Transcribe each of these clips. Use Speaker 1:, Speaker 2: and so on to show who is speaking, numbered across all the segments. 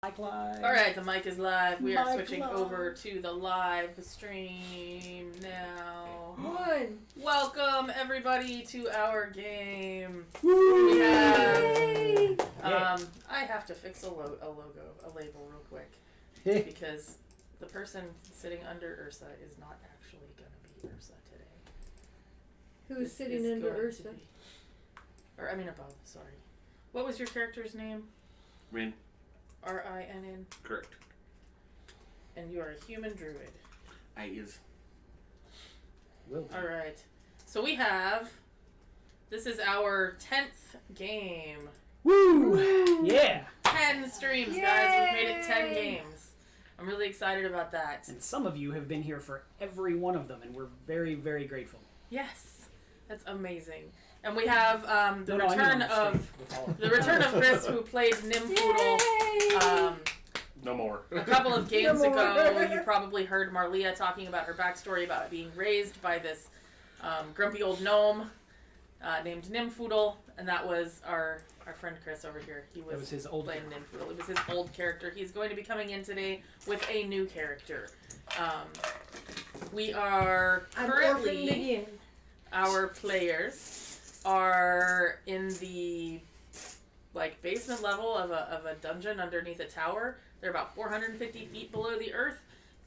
Speaker 1: Mic live.
Speaker 2: All right, the mic is live. We are
Speaker 1: Mic
Speaker 2: switching
Speaker 1: live.
Speaker 2: over to the live stream now.
Speaker 3: One.
Speaker 2: Welcome everybody to our game.
Speaker 1: Woo!
Speaker 2: We have.
Speaker 3: Yay!
Speaker 2: I have to fix a label real quick because the person sitting under Ursa is not actually going to be Ursa today.
Speaker 3: Who's
Speaker 2: This
Speaker 3: sitting
Speaker 2: is
Speaker 3: under
Speaker 2: going to
Speaker 3: Ursa?
Speaker 2: be- above. Sorry. What was your character's name?
Speaker 4: Rin.
Speaker 2: Rinn.
Speaker 4: Correct.
Speaker 2: And you are a human druid.
Speaker 4: I is.
Speaker 2: All right. So we have. This is our 10th game.
Speaker 1: Woo! Yeah.
Speaker 2: 10 streams, guys. We've made it 10 games. I'm really excited about that.
Speaker 1: And some of you have been here for every one of them, and we're very, very grateful.
Speaker 2: Yes, that's amazing. And we have the
Speaker 1: No, I mean
Speaker 2: return
Speaker 1: on the
Speaker 2: of
Speaker 1: stream with all of
Speaker 2: the
Speaker 1: them.
Speaker 2: return of Chris, who played Nimfoodle.
Speaker 4: No more.
Speaker 2: A couple of games
Speaker 3: No more.
Speaker 2: ago, you probably heard Marlia talking about her backstory about being raised by this grumpy old gnome named Nimfoodle, and that was our friend Chris over here. He was
Speaker 1: his old
Speaker 2: playing Nimfoodle. It was his old character. He's going to be coming in today with a new character. We are
Speaker 3: I'm orphaned
Speaker 2: currently
Speaker 3: again.
Speaker 2: our players are in the basement level of a dungeon underneath a tower. They're about 450 feet below the earth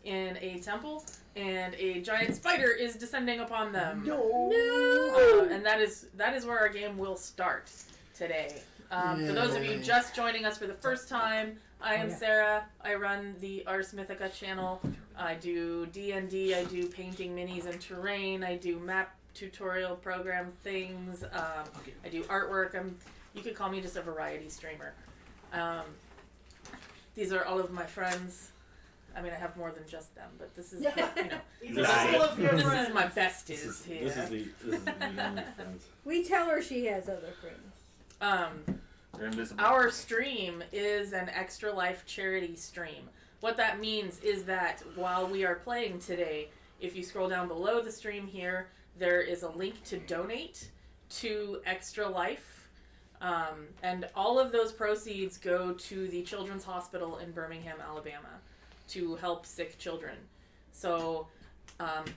Speaker 2: in a temple, and a giant spider is descending upon them.
Speaker 3: No.
Speaker 2: And that is where our game will start today. For those of you just joining us for the first time, I am Sarah. I run the Ars Mythica channel. I do D&D. I do painting minis and terrain. I do map tutorial program things. I do artwork. You could call me just a variety streamer. These are all of my friends. I mean, I have more than just them, but this is,
Speaker 4: This
Speaker 2: is my besties here.
Speaker 4: This is the only friends.
Speaker 3: We tell her she has other friends.
Speaker 4: They're invisible.
Speaker 2: Our stream is an Extra Life charity stream. What that means is that while we are playing today, if you scroll down below the stream here, there is a link to donate to Extra Life. And all of those proceeds go to the Children's Hospital in Birmingham, Alabama, to help sick children. So,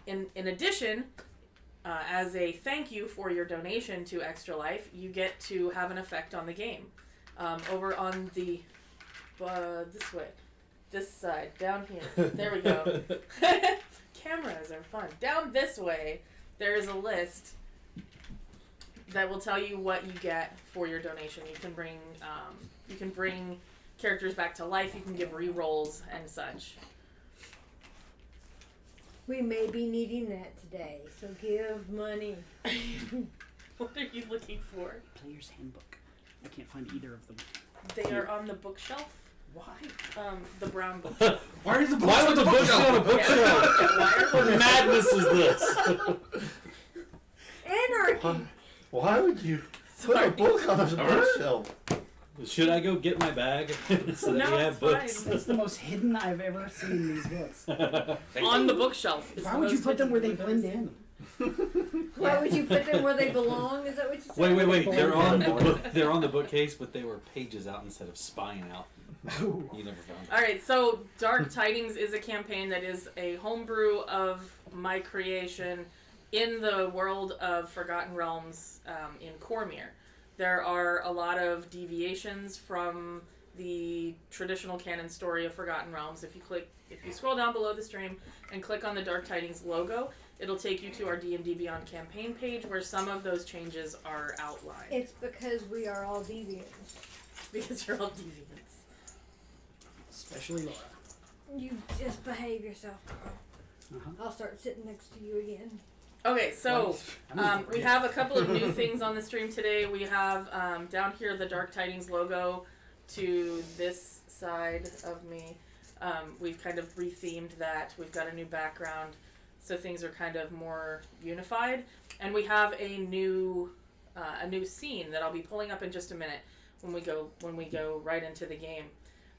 Speaker 2: in addition, as a thank you for your donation to Extra Life, you get to have an effect on the game. Over on the this side, down here. There we go. Cameras are fun. Down this way, there is a list that will tell you what you get for your donation. You can bring characters back to life. You can give re-rolls and such.
Speaker 3: We may be needing that today, so give money.
Speaker 2: What are you looking for?
Speaker 1: Player's handbook. I can't find either of them.
Speaker 2: They are on the bookshelf.
Speaker 1: Why?
Speaker 2: The brown bookshelf.
Speaker 4: Why would the book be on a bookshelf? What madness is this?
Speaker 3: Anarchy.
Speaker 5: Why would you put a book on a bookshelf?
Speaker 6: Should I go get my bag so that
Speaker 2: No,
Speaker 6: we have
Speaker 2: it's
Speaker 6: books?
Speaker 2: fine.
Speaker 1: It's the most hidden I've ever seen these books.
Speaker 2: On the bookshelf. is
Speaker 1: Why
Speaker 2: the
Speaker 1: would you
Speaker 2: most
Speaker 1: put them where they
Speaker 2: hidden
Speaker 1: blend
Speaker 2: book
Speaker 1: in?
Speaker 3: Why would you put them where they belong? Is that what you said?
Speaker 6: Wait. They're on the book. They're on the bookcase, but they were pages out instead of spine out.
Speaker 1: Oh.
Speaker 6: You never found it.
Speaker 2: All right, so Dark Tidings is a campaign that is a homebrew of my creation in the world of Forgotten Realms in Cormyr. There are a lot of deviations from the traditional canon story of Forgotten Realms. If you scroll down below the stream and click on the Dark Tidings logo, it'll take you to our D&D Beyond campaign page where some of those changes are outlined.
Speaker 3: It's because we are all deviants.
Speaker 2: Because you're all deviants.
Speaker 1: Especially Laura.
Speaker 3: You just behave yourself, girl.
Speaker 1: Uh-huh.
Speaker 3: I'll start sitting next to you again.
Speaker 2: Okay, so we
Speaker 1: we
Speaker 2: have a couple of new things on the stream today. We have down here the Dark Tidings logo to this side of me. We've kind of rethemed that. We've got a new background, so things are kind of more unified. And we have a new scene that I'll be pulling up in just a minute when we go right into the game.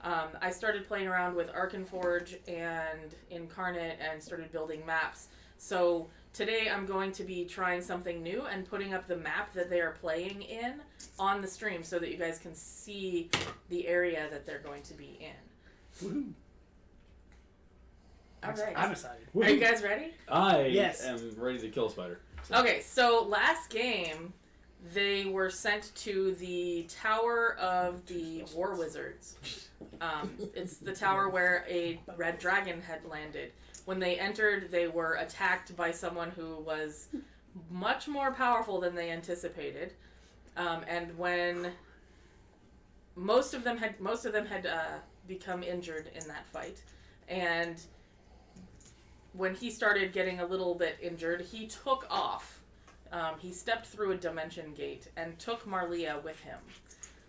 Speaker 2: I started playing around with Arkenforge and Incarnate and started building maps. So today I'm going to be trying something new and putting up the map that they are playing in on the stream so that you guys can see the area that they're going to be in.
Speaker 1: Woohoo.
Speaker 2: All right.
Speaker 1: I'm excited.
Speaker 2: Are you guys ready?
Speaker 6: I
Speaker 1: Yes.
Speaker 6: am ready to kill a spider. So.
Speaker 2: Okay, so last game, they were sent to the Tower of the War Wizards. It's the tower where a red dragon had landed. When they entered, they were attacked by someone who was much more powerful than they anticipated. And when most of them had become injured in that fight, and when he started getting a little bit injured, he took off. He stepped through a dimension gate and took Marlia with him.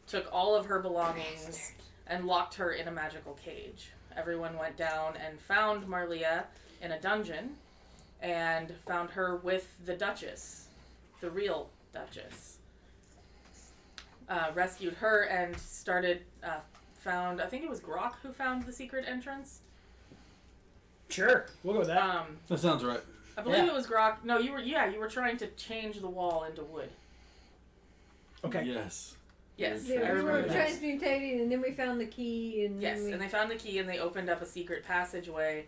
Speaker 2: Took all of her belongings and locked her in a magical cage. Everyone went down and found Marlia in a dungeon and found her with the Duchess, the real Duchess. Rescued her and found, I think it was Grok who found the secret entrance.
Speaker 1: Sure, we'll go with that.
Speaker 6: That sounds right.
Speaker 2: I believe it was Grok. No, you were trying to change the wall into wood.
Speaker 1: Okay.
Speaker 6: Yes.
Speaker 2: Yes,
Speaker 3: Yeah,
Speaker 2: I
Speaker 3: we were
Speaker 2: remember that.
Speaker 3: transmutating, and then we found the key, and
Speaker 2: Yes,
Speaker 3: then
Speaker 2: and they found the key and they opened up a secret passageway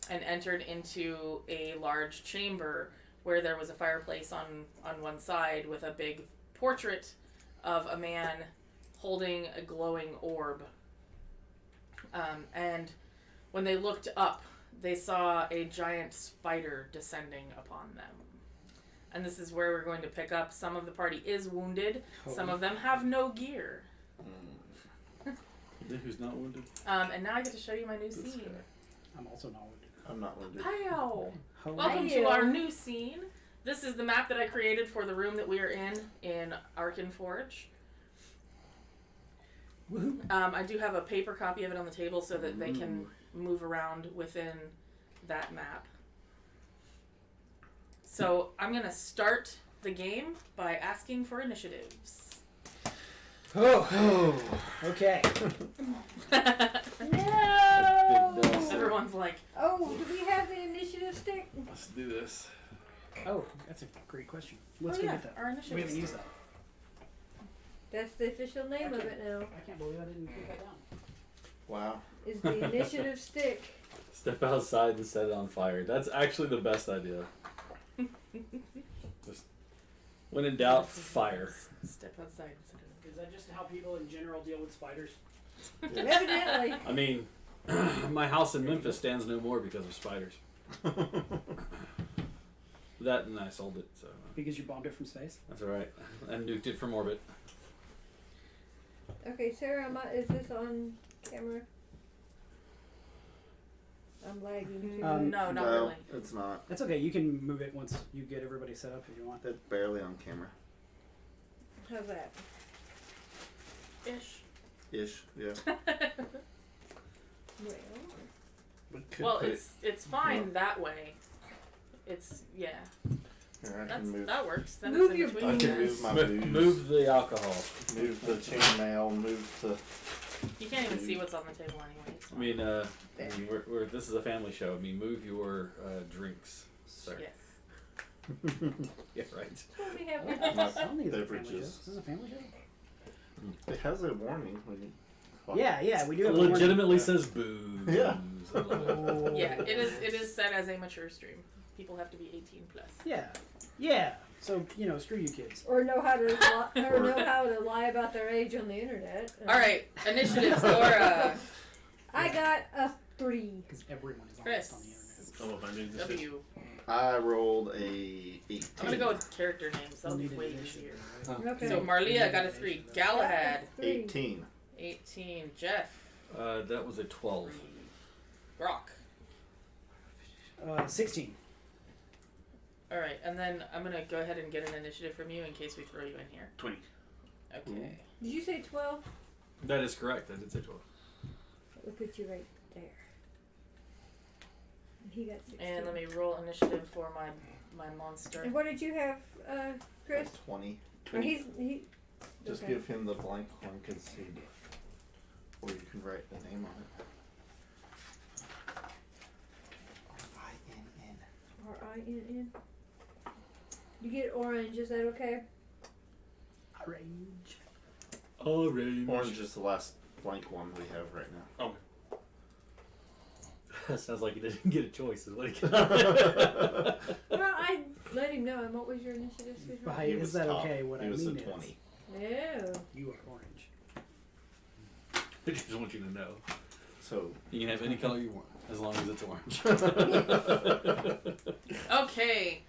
Speaker 2: and entered into a large chamber where there was a fireplace on one side with a big portrait of a man holding a glowing orb. And when they looked up, they saw a giant spider descending upon them. And this is where we're going to pick up. Some of the party is wounded. Some of them have no gear.
Speaker 6: Who's not wounded?
Speaker 2: And now I get to show you my new
Speaker 6: This
Speaker 2: scene.
Speaker 6: guy.
Speaker 1: I'm also not wounded.
Speaker 5: I'm not wounded.
Speaker 2: Pow!
Speaker 1: How-
Speaker 2: Welcome
Speaker 3: Hi.
Speaker 2: to our new scene. This is the map that I created for the room that we are in Arkin Forge.
Speaker 1: Woohoo.
Speaker 2: I do have a paper copy of it on the table so that they can move around within that map. So I'm going to start the game by asking for initiatives.
Speaker 1: Oh. Okay.
Speaker 3: no.
Speaker 6: Big dust.
Speaker 2: Everyone's like,
Speaker 3: Oh, do we have the initiative stick?
Speaker 6: Let's do this.
Speaker 1: Oh, that's a great question. Let's
Speaker 2: oh
Speaker 1: go
Speaker 2: yeah,
Speaker 1: get that.
Speaker 2: our
Speaker 1: We
Speaker 2: initiatives.
Speaker 1: haven't used that.
Speaker 3: That's the official name of it now.
Speaker 1: I can't believe I didn't put that down.
Speaker 5: Wow.
Speaker 3: Is the initiative stick?
Speaker 6: Step outside and set it on fire. That's actually the best idea. Just when in doubt, fire.
Speaker 2: Step outside.
Speaker 1: Is that just how people in general deal with spiders?
Speaker 3: Evidently.
Speaker 6: I mean, my house in Memphis stands no more because of spiders. That and I sold it, so
Speaker 1: Because you bombed it from space?
Speaker 6: that's all right. And nuked it from orbit.
Speaker 3: Okay, Sarah, is this on camera? I'm lagging too.
Speaker 2: No, not
Speaker 5: no,
Speaker 2: really.
Speaker 5: it's not.
Speaker 1: That's okay. You can move it once you get everybody set up if you want.
Speaker 5: It's barely on camera.
Speaker 3: How's that?
Speaker 2: Ish.
Speaker 5: Ish, yeah.
Speaker 3: Well,
Speaker 5: We could
Speaker 2: Well,
Speaker 5: put it-
Speaker 2: it's fine that way. It's yeah.
Speaker 5: Here, I can move.
Speaker 2: That works. Then
Speaker 3: Move
Speaker 2: it's in
Speaker 3: your
Speaker 2: between.
Speaker 5: I can move my booze.
Speaker 6: Move the alcohol.
Speaker 5: Move the chainmail. Move the.
Speaker 2: You can't even see what's on the table anyway.
Speaker 6: I mean, this is a family show. I mean, move your drinks, sir.
Speaker 2: Yes.
Speaker 6: Yeah, right.
Speaker 3: what we have
Speaker 5: My
Speaker 1: I don't think it's a family show.
Speaker 5: beverages.
Speaker 1: Is this a family show?
Speaker 5: It has a warning when you.
Speaker 1: Yeah, we do
Speaker 6: It
Speaker 1: have a warning.
Speaker 6: legitimately says booze.
Speaker 5: Yeah.
Speaker 6: I love it.
Speaker 1: Oh.
Speaker 2: Yeah, it is set as a mature stream. People have to be 18 plus.
Speaker 1: Yeah. So, screw you kids.
Speaker 3: or know how to lie about their age on the internet.
Speaker 2: All right, initiatives, Laura.
Speaker 3: I got a 3.
Speaker 1: Because everyone is
Speaker 2: Chris.
Speaker 1: honest on the internet.
Speaker 4: Oh, if I made this.
Speaker 2: W.
Speaker 5: I rolled a 18.
Speaker 2: I'm gonna go with character names. That'll be
Speaker 1: Needed
Speaker 2: way
Speaker 1: initiative,
Speaker 2: easier.
Speaker 1: right?
Speaker 3: Okay.
Speaker 2: So Marlia got a 3. Galahad,
Speaker 5: 18.
Speaker 2: 18. Jeff,
Speaker 6: That was a 12.
Speaker 2: 3. Grok.
Speaker 1: 16.
Speaker 2: All right, and then I'm gonna go ahead and get an initiative from you in case we throw you in here.
Speaker 4: 20.
Speaker 2: Okay.
Speaker 3: Did you say 12?
Speaker 6: That is correct. I did say 12.
Speaker 3: We'll put you right there. He got 16.
Speaker 2: And let me roll initiative for my monster.
Speaker 3: And what did you have, Chris?
Speaker 5: 20.
Speaker 3: Or he.
Speaker 5: Just
Speaker 3: okay.
Speaker 5: give him the blank one because he. Or you can write the name on it. R-I-N-N.
Speaker 3: R-I-N-N. You get orange, is that okay?
Speaker 1: Orange.
Speaker 6: Orange.
Speaker 5: Orange is the last blank one we have right now.
Speaker 6: Sounds like he didn't get a choice. Is what he got.
Speaker 3: Well, I let him know. And what was your initiative? Excuse me?
Speaker 1: Why is that okay? What
Speaker 5: He
Speaker 1: I
Speaker 5: was
Speaker 1: mean
Speaker 5: a 20.
Speaker 3: Oh.
Speaker 1: you are orange.
Speaker 6: I just want you to know.
Speaker 5: So
Speaker 6: You can have any color you want, as long as it's orange.
Speaker 2: Okay.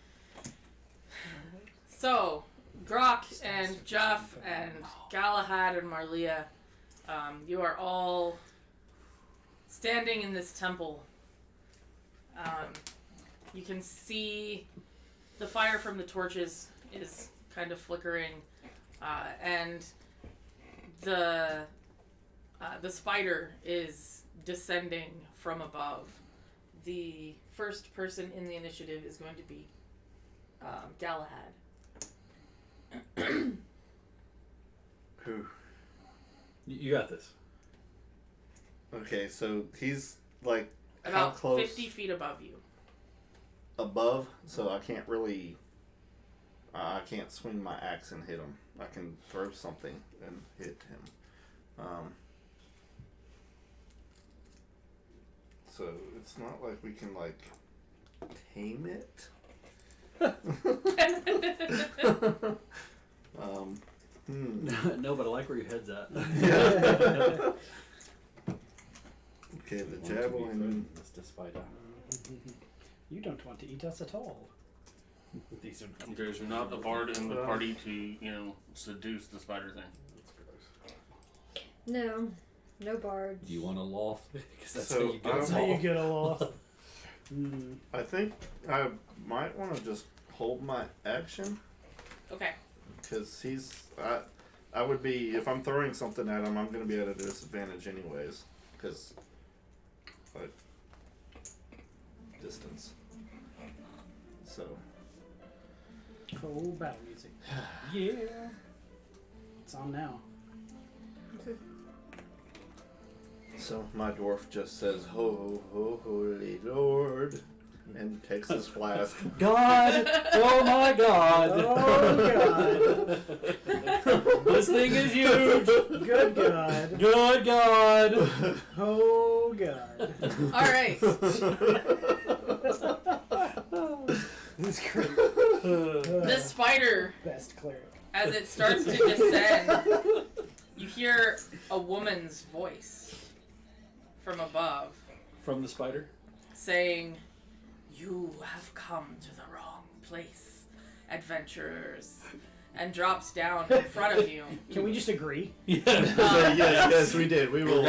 Speaker 2: So, Grok and Jeff and Galahad and Marlia, you are all standing in this temple. You can see the fire from the torches is kind of flickering, and the spider is descending from above. The first person in the initiative is going to be Galahad.
Speaker 5: whew.
Speaker 6: You got this.
Speaker 5: Okay, so he's like how
Speaker 2: About
Speaker 5: close
Speaker 2: 50 feet above you.
Speaker 5: above, so I can't really. I can't swing my axe and hit him. I can throw something and hit him. So it's not like we can like tame it.
Speaker 6: No, but I like where your head's at.
Speaker 5: Okay, the javelin.
Speaker 6: Mr. Spider.
Speaker 1: You don't want to eat us at all.
Speaker 6: These are
Speaker 4: There's not a bard in the party to, seduce the spider thing.
Speaker 3: No. No bards.
Speaker 6: Do you want a loft? Because that's
Speaker 5: So,
Speaker 6: how you get
Speaker 5: I'm-
Speaker 1: That's how you get a loft. Mm.
Speaker 5: I think I might want to just hold my action
Speaker 2: Okay.
Speaker 5: because I would be if I'm throwing something at him, I'm going to be at a disadvantage anyways because like distance. So
Speaker 1: Cool battle music. Yeah. It's on now.
Speaker 5: my dwarf just says ho ho holy lord and takes his flask.
Speaker 6: God! Oh my God!
Speaker 1: Oh God.
Speaker 6: This thing is huge!
Speaker 1: Good God.
Speaker 6: Good God!
Speaker 1: Oh God.
Speaker 2: Alright.
Speaker 1: This is great.
Speaker 2: The spider,
Speaker 1: Best cleric.
Speaker 2: as it starts to descend, you hear a woman's voice from above
Speaker 6: From the spider?
Speaker 2: saying, "You have come to the wrong place, adventurers," and drops down in front of you.
Speaker 1: Can we just agree?
Speaker 6: Yeah.
Speaker 5: yes, we did. We will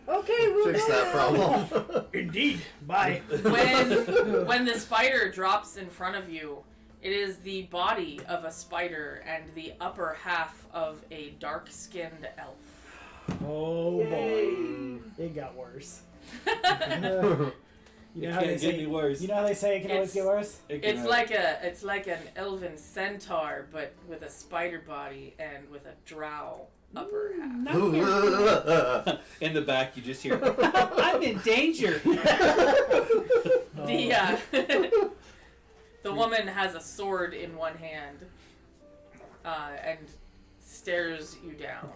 Speaker 3: Okay, we'll
Speaker 5: fix
Speaker 3: go.
Speaker 5: that problem.
Speaker 1: Indeed. Bye.
Speaker 2: When the spider drops in front of you, it is the body of a spider and the upper half of a dark-skinned elf.
Speaker 1: Oh boy. It got worse. You know
Speaker 6: It
Speaker 1: how they
Speaker 6: can't
Speaker 1: say
Speaker 6: get any worse.
Speaker 1: You know how they say it can always get worse?
Speaker 2: It's like an elven centaur, but with a spider body and with a drow upper half.
Speaker 6: In the back, you just hear, I'm in danger!
Speaker 2: The woman has a sword in one hand and stares you down.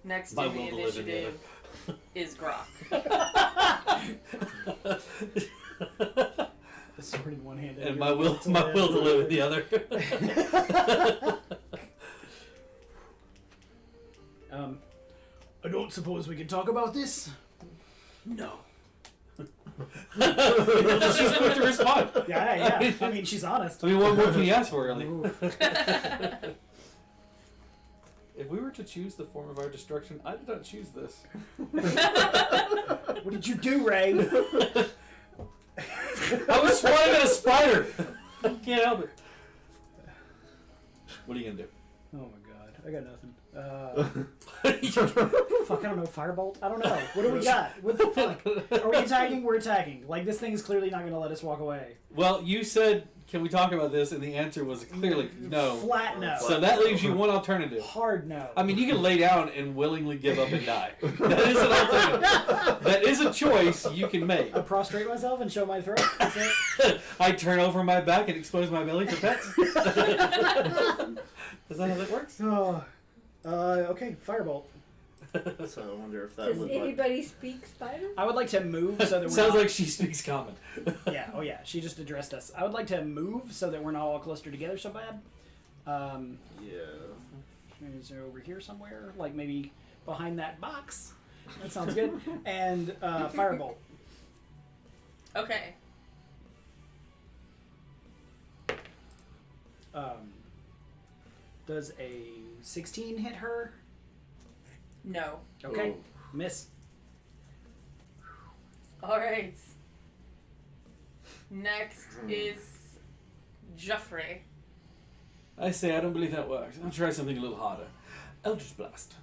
Speaker 2: Next
Speaker 6: My
Speaker 2: in the
Speaker 6: will to live in the
Speaker 2: initiative is Grok.
Speaker 1: The sword in one hand.
Speaker 6: And my will to live in the other.
Speaker 1: I don't suppose we can talk about this?
Speaker 6: No. She's quick to respond.
Speaker 1: Yeah. I mean, she's honest.
Speaker 6: I mean, what more can you ask for, really?
Speaker 1: Oof.
Speaker 6: If we were to choose the form of our destruction, I did not choose this.
Speaker 1: What did you do, Ray?
Speaker 6: I was swatting at a spider! You can't help it. What are you gonna do?
Speaker 1: Oh my God, I got nothing. Fuck, I don't know. Firebolt? I don't know. What do we got? What the fuck? Are we attacking? We're attacking. Like, this thing is clearly not going to let us walk away.
Speaker 6: Well, you said, can we talk about this? And the answer was clearly no.
Speaker 1: Flat no.
Speaker 6: So that leaves you one alternative.
Speaker 1: Hard no.
Speaker 6: I mean, you can lay down and willingly give up and die. That is an alternative. That is a choice you can make.
Speaker 1: I prostrate myself and show my throat. That's it.
Speaker 6: I turn over my back and expose my belly for pets. Is that how that works?
Speaker 1: Oh. Okay, firebolt.
Speaker 5: So I wonder if that
Speaker 3: Does
Speaker 5: would
Speaker 3: anybody speak spider?
Speaker 1: I would like to move so that we're
Speaker 6: Sounds
Speaker 1: not,
Speaker 6: like she speaks common.
Speaker 1: yeah. Oh yeah. She just addressed us. I would like to move so that we're not all clustered together so bad.
Speaker 5: Yeah.
Speaker 1: Is it over here somewhere? Like maybe behind that box. That sounds good. And firebolt.
Speaker 2: Okay.
Speaker 1: Does a 16 hit her?
Speaker 2: No.
Speaker 1: Okay.
Speaker 5: Ooh.
Speaker 1: Miss.
Speaker 2: All right. Next is Joffrey.
Speaker 6: I say I don't believe that works. I'll try something a little harder. Eldritch Blast.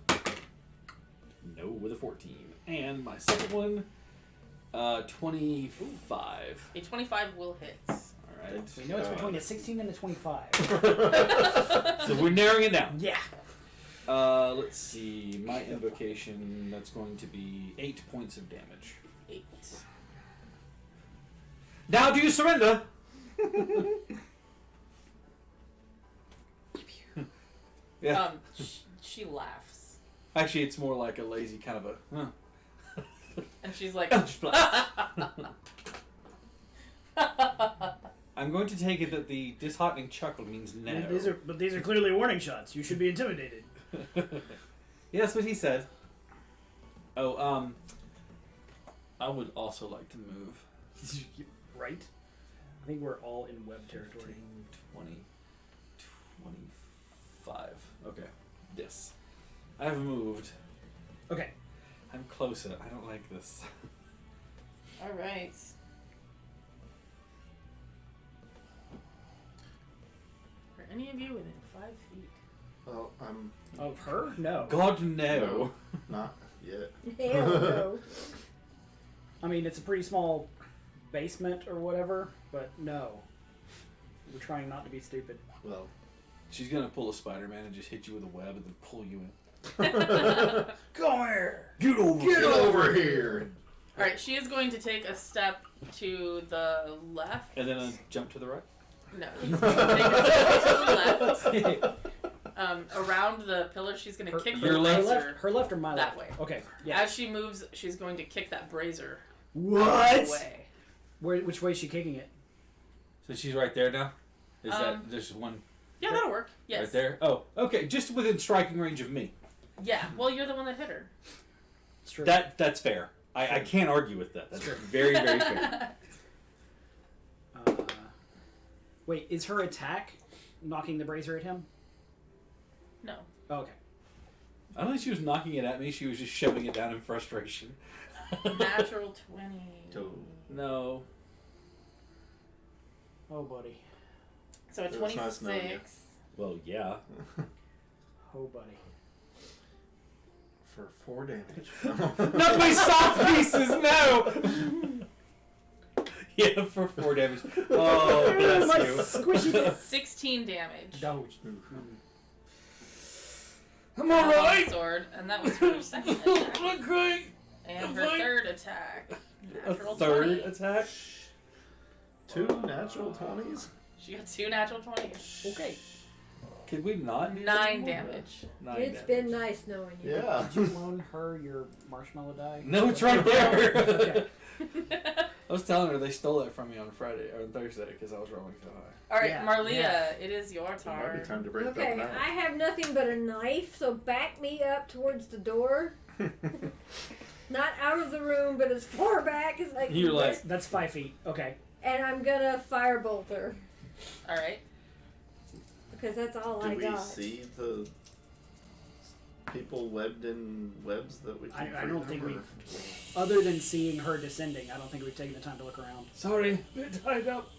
Speaker 6: No, with a 14. And my second one, 25.
Speaker 2: A 25 will hit.
Speaker 6: Alright.
Speaker 1: We know it's between a 16 and a 25.
Speaker 6: So we're narrowing it down.
Speaker 1: Yeah.
Speaker 6: Let's see. My invocation, that's going to be 8 points of damage.
Speaker 2: 8.
Speaker 6: Now do you surrender? Yeah.
Speaker 2: She laughs.
Speaker 6: Actually, it's more like a lazy kind of a.
Speaker 2: And she's like,
Speaker 6: Eldritch Blast. I'm going to take it that the disheartening chuckle means no.
Speaker 1: These are clearly warning shots. You should be intimidated.
Speaker 6: Yeah, that's what he said. Oh, I would also like to move.
Speaker 1: Right? I think we're all in web territory.
Speaker 6: 20, 25. Okay. Yes. I've moved.
Speaker 1: Okay.
Speaker 6: I'm closer. I don't like this.
Speaker 2: all right. Are any of you within 5 feet?
Speaker 5: Well, I'm
Speaker 1: Of her? No.
Speaker 6: God, no.
Speaker 5: not yet.
Speaker 3: Hell no.
Speaker 1: I mean, it's a pretty small basement or whatever, but no. We're trying not to be stupid.
Speaker 5: Well,
Speaker 6: She's gonna pull a Spider-Man and just hit you with a web and then pull you in.
Speaker 1: Come here!
Speaker 6: Get over
Speaker 5: get over here.
Speaker 2: All right, she is going to take a step to the left.
Speaker 6: And then jump to the right.
Speaker 2: No, she's going to take a step to the left. Around the pillar, she's going to kick
Speaker 6: your
Speaker 2: the
Speaker 6: left?
Speaker 2: brazier.
Speaker 1: Her left or my
Speaker 2: That
Speaker 1: left?
Speaker 2: way.
Speaker 1: Okay. Yeah.
Speaker 2: As she moves, she's going to kick that brazier
Speaker 1: What?
Speaker 2: away.
Speaker 1: Which way is she kicking it?
Speaker 6: So she's right there now? Is that there's one
Speaker 2: Yeah, that'll work. Yes.
Speaker 6: right there? Oh, okay. Just within striking range of me.
Speaker 2: Yeah. Well, you're the one that hit her.
Speaker 1: It's true.
Speaker 6: That's fair. I can't argue with that. That's very, very fair.
Speaker 1: Wait, is her attack knocking the brazier at him?
Speaker 2: No.
Speaker 1: Oh, okay.
Speaker 6: I don't think she was knocking it at me. She was just shoving it down in frustration.
Speaker 2: Natural 20.
Speaker 6: No.
Speaker 1: Oh, buddy.
Speaker 2: So a
Speaker 5: That's nice knowing you.
Speaker 2: 26.
Speaker 6: Well, yeah.
Speaker 1: Oh, buddy.
Speaker 5: For 4 damage.
Speaker 6: Not my soft pieces, no! Yeah, for 4 damage. Oh, bless
Speaker 1: My
Speaker 6: you.
Speaker 1: squishy.
Speaker 2: 16 damage.
Speaker 1: No.
Speaker 6: I'm
Speaker 2: On the
Speaker 6: alright!
Speaker 2: sword, and that was her second attack.
Speaker 6: Okay.
Speaker 2: And her third attack.
Speaker 6: A
Speaker 2: Natural
Speaker 6: third
Speaker 2: 20.
Speaker 6: attack?
Speaker 5: 2 natural 20s?
Speaker 2: She got 2 natural 20s.
Speaker 1: Okay.
Speaker 6: Could we not? do
Speaker 2: 9
Speaker 6: that more?
Speaker 2: damage.
Speaker 6: 9
Speaker 3: It's
Speaker 6: damage.
Speaker 3: been nice knowing you.
Speaker 5: Yeah.
Speaker 1: Did you loan her your marshmallow die?
Speaker 6: No, it's right there.
Speaker 1: Okay.
Speaker 6: I was telling her they stole it from me on Friday or on Thursday because I was rolling so high.
Speaker 2: Alright,
Speaker 1: Yeah,
Speaker 2: Marlia,
Speaker 1: yeah.
Speaker 2: it is your
Speaker 5: It might be
Speaker 2: turn.
Speaker 5: time to break
Speaker 3: Okay,
Speaker 5: up now.
Speaker 3: I have nothing but a knife, so back me up towards the door. Not out of the room, but as far back as I can.
Speaker 6: You're
Speaker 3: get.
Speaker 6: like-
Speaker 1: That's 5 feet. Okay.
Speaker 3: And I'm gonna firebolt her
Speaker 2: Alright.
Speaker 3: because that's all I
Speaker 5: Do we
Speaker 3: got.
Speaker 5: see the people webbed in webs that we can
Speaker 1: I don't think
Speaker 5: free
Speaker 1: we've,
Speaker 5: them,
Speaker 1: other than seeing her descending, I don't think we've taken the time to look around.
Speaker 6: Sorry, bit tied up.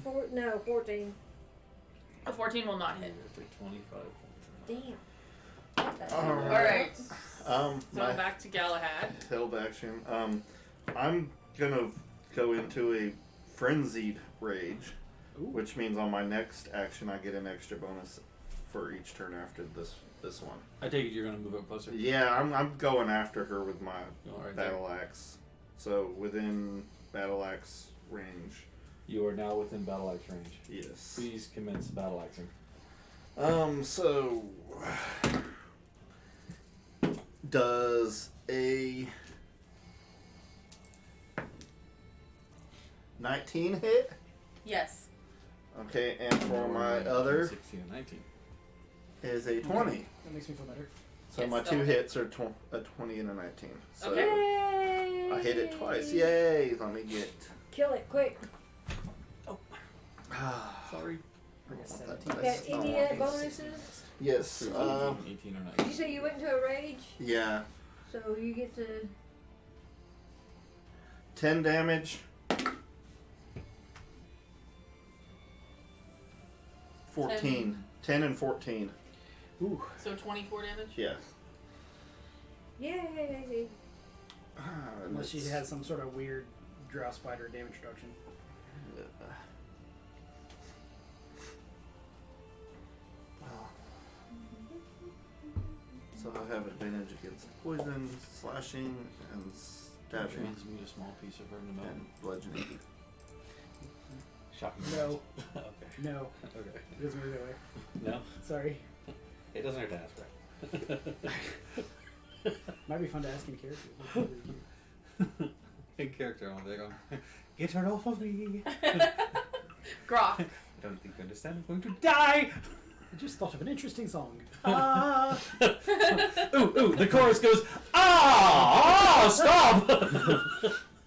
Speaker 3: 14.
Speaker 2: A 14 will not hit.
Speaker 6: 25.
Speaker 3: Damn. That's
Speaker 2: Alright.
Speaker 5: or-
Speaker 2: So
Speaker 5: my
Speaker 2: back to Galahad.
Speaker 5: held action. I'm gonna go into a frenzied rage,
Speaker 1: Ooh.
Speaker 5: which means on my next action I get an extra bonus for each turn after this one.
Speaker 6: I take it you're going to move up closer.
Speaker 5: Yeah, I'm going after her with my
Speaker 6: All right, there.
Speaker 5: battle axe. So within battle axe range.
Speaker 6: You are now within battle axe range.
Speaker 5: Yes.
Speaker 6: Please commence battle axing.
Speaker 5: So Does a 19 hit?
Speaker 2: Yes.
Speaker 5: Okay, and for my other
Speaker 6: 16 and 19.
Speaker 5: is a 20.
Speaker 1: That makes me feel better.
Speaker 5: So
Speaker 2: Yes,
Speaker 5: my
Speaker 2: that'll
Speaker 5: two
Speaker 2: hit.
Speaker 5: hits are a 20 and a 19. So
Speaker 2: Okay.
Speaker 3: Yay!
Speaker 5: I hit it twice. Yay! Let me get.
Speaker 3: Kill it quick.
Speaker 6: Sorry.
Speaker 1: I guess
Speaker 5: want that
Speaker 1: 17.
Speaker 5: dice.
Speaker 3: Got any bonuses?
Speaker 5: Yes.
Speaker 6: 18 or
Speaker 3: Did
Speaker 6: 19.
Speaker 3: you say you went into a rage?
Speaker 5: Yeah.
Speaker 3: So you get to
Speaker 5: 10 damage. 14. 10 and 14.
Speaker 1: Ooh.
Speaker 2: So 24 damage?
Speaker 5: Yeah.
Speaker 3: yay!
Speaker 1: Unless she has some sort of weird drow spider damage reduction.
Speaker 5: So I have advantage against poison, slashing, and stabbing,
Speaker 6: Transmute a small piece of her into metal.
Speaker 5: and bludgeoning.
Speaker 6: Shocking.
Speaker 1: No.
Speaker 6: Okay.
Speaker 1: No.
Speaker 6: Okay.
Speaker 1: It doesn't move that way.
Speaker 6: No,
Speaker 1: Sorry.
Speaker 6: it doesn't hurt to ask, right?
Speaker 1: Might be fun to ask in character. That'd be really cute.
Speaker 6: In character, I'm going, get her off of me.
Speaker 2: Grok.
Speaker 6: I don't think you understand. I'm going to die.
Speaker 1: I just thought of an interesting song. Ah!
Speaker 6: Ooh, the chorus goes, ah, stop.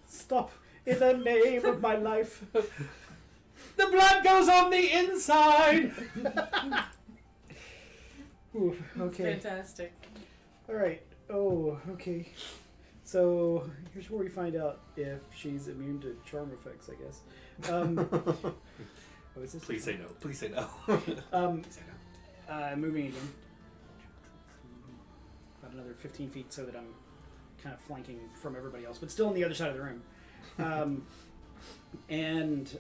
Speaker 1: Stop in the name of my life.
Speaker 6: The blood goes on the inside.
Speaker 1: Ooh, okay.
Speaker 2: Fantastic.
Speaker 1: All right. Oh, okay. So here's where we find out if she's immune to charm effects, I guess. Oh, is this?
Speaker 6: Please say no. Please say no.
Speaker 1: Um,
Speaker 6: Say no.
Speaker 1: moving again. About another 15 feet so that I'm kind of flanking from everybody else, but still on the other side of the room. And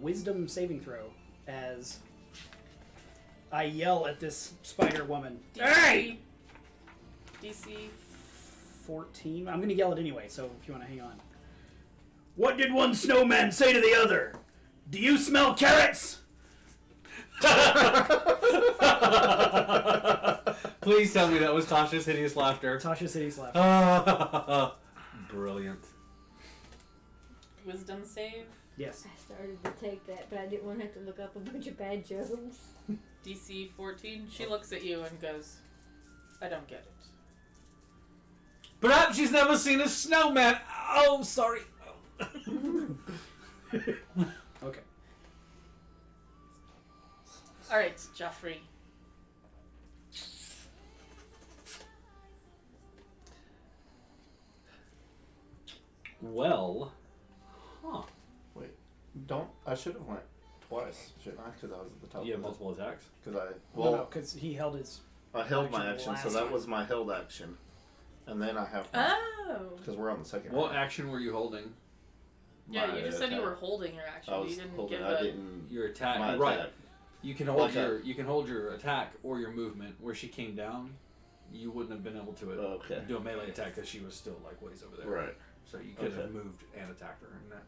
Speaker 1: wisdom saving throw as I yell at this spider woman. Hey!
Speaker 2: DC.
Speaker 1: 14. I'm gonna yell it anyway, so if you want to hang on. What did one snowman say to the other? Do you smell carrots?
Speaker 6: Please tell me that was Tasha's hideous laughter.
Speaker 1: Tasha City's laugh.
Speaker 6: Brilliant.
Speaker 2: Wisdom save.
Speaker 1: Yes.
Speaker 3: I started to take that, but I didn't want to have to look up a bunch of bad jokes.
Speaker 2: DC 14. She looks at you and goes, I don't get it.
Speaker 6: Perhaps she's never seen a snowman. Oh, sorry.
Speaker 1: Okay.
Speaker 2: Alright, Joffrey.
Speaker 6: Well,
Speaker 5: Wait, don't. I should have went twice, shouldn't I? Because I was at the top.
Speaker 6: you have
Speaker 5: of it.
Speaker 6: multiple attacks.
Speaker 5: Because I
Speaker 1: Well, because he held his.
Speaker 5: I held my
Speaker 1: action
Speaker 5: action, so
Speaker 1: last
Speaker 5: that
Speaker 1: time.
Speaker 5: was my held action, and then I have
Speaker 2: Oh!
Speaker 5: because we're on the second.
Speaker 6: What
Speaker 5: round.
Speaker 6: action were you holding?
Speaker 2: Yeah,
Speaker 5: My
Speaker 2: you just said you
Speaker 5: attack.
Speaker 2: were holding your action.
Speaker 5: I
Speaker 2: You
Speaker 5: was
Speaker 2: didn't
Speaker 5: holding.
Speaker 2: give
Speaker 5: I
Speaker 2: a...
Speaker 5: didn't.
Speaker 6: Your attack.
Speaker 5: My
Speaker 6: Right.
Speaker 5: attack.
Speaker 6: You can hold
Speaker 5: Like
Speaker 6: you can hold your attack or your movement. Where she came down, you wouldn't have been able to
Speaker 5: Okay.
Speaker 6: do a melee attack because she was still like ways over there.
Speaker 5: Right.
Speaker 6: So you could have
Speaker 5: Okay.
Speaker 6: moved and attacked her in that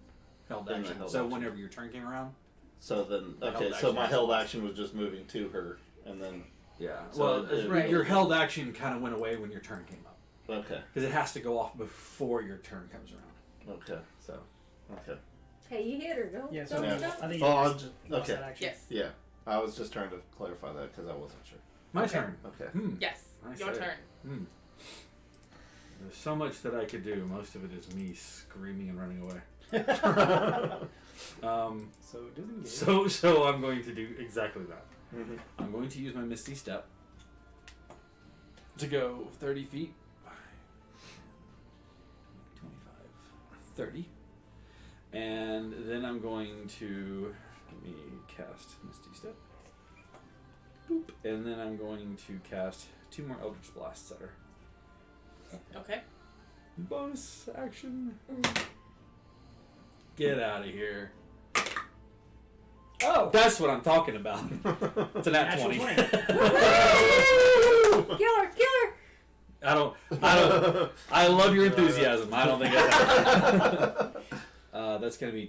Speaker 6: held
Speaker 5: In the
Speaker 6: action.
Speaker 5: held
Speaker 6: So
Speaker 5: action.
Speaker 6: whenever your turn came around,
Speaker 5: So then,
Speaker 6: The
Speaker 5: okay.
Speaker 6: held
Speaker 5: So my
Speaker 6: action
Speaker 5: held
Speaker 6: was-
Speaker 5: action was just moving to her, and then
Speaker 6: yeah.
Speaker 5: So
Speaker 6: Well,
Speaker 5: it-
Speaker 2: Right.
Speaker 6: your held action kind of went away when your turn came up
Speaker 5: okay,
Speaker 6: because it has to go off before your turn comes around.
Speaker 5: okay,
Speaker 6: So
Speaker 5: okay.
Speaker 3: Hey, you hit her, don't
Speaker 1: Yeah, so
Speaker 3: don't
Speaker 5: Yeah.
Speaker 3: stop.
Speaker 1: I think
Speaker 5: Oh,
Speaker 1: you
Speaker 5: I'm
Speaker 1: just
Speaker 5: just-
Speaker 1: lost
Speaker 5: okay.
Speaker 1: that action.
Speaker 2: Yes.
Speaker 5: Yeah, I was just trying to clarify that because I wasn't sure.
Speaker 6: my
Speaker 2: Okay.
Speaker 6: turn.
Speaker 5: Okay.
Speaker 2: Yes.
Speaker 6: I
Speaker 2: Your
Speaker 6: say.
Speaker 2: turn.
Speaker 6: There's so much that I could do. Most of it is me screaming and running away.
Speaker 1: So it doesn't get
Speaker 6: So I'm going to do exactly that.
Speaker 5: Mhm.
Speaker 6: I'm going to use my Misty Step to go 30 feet. 25, 30. And then I'm going to let me cast Misty Step. Boop. And then I'm going to cast 2 more Eldritch Blasts at her.
Speaker 2: Okay.
Speaker 6: Bonus action. Get out of here.
Speaker 1: Oh!
Speaker 6: That's what I'm talking about. It's a nat
Speaker 1: Natural
Speaker 6: 20.
Speaker 1: 20.
Speaker 3: Kill her, kill her!
Speaker 6: I love your enthusiasm. I don't think that's that's going to be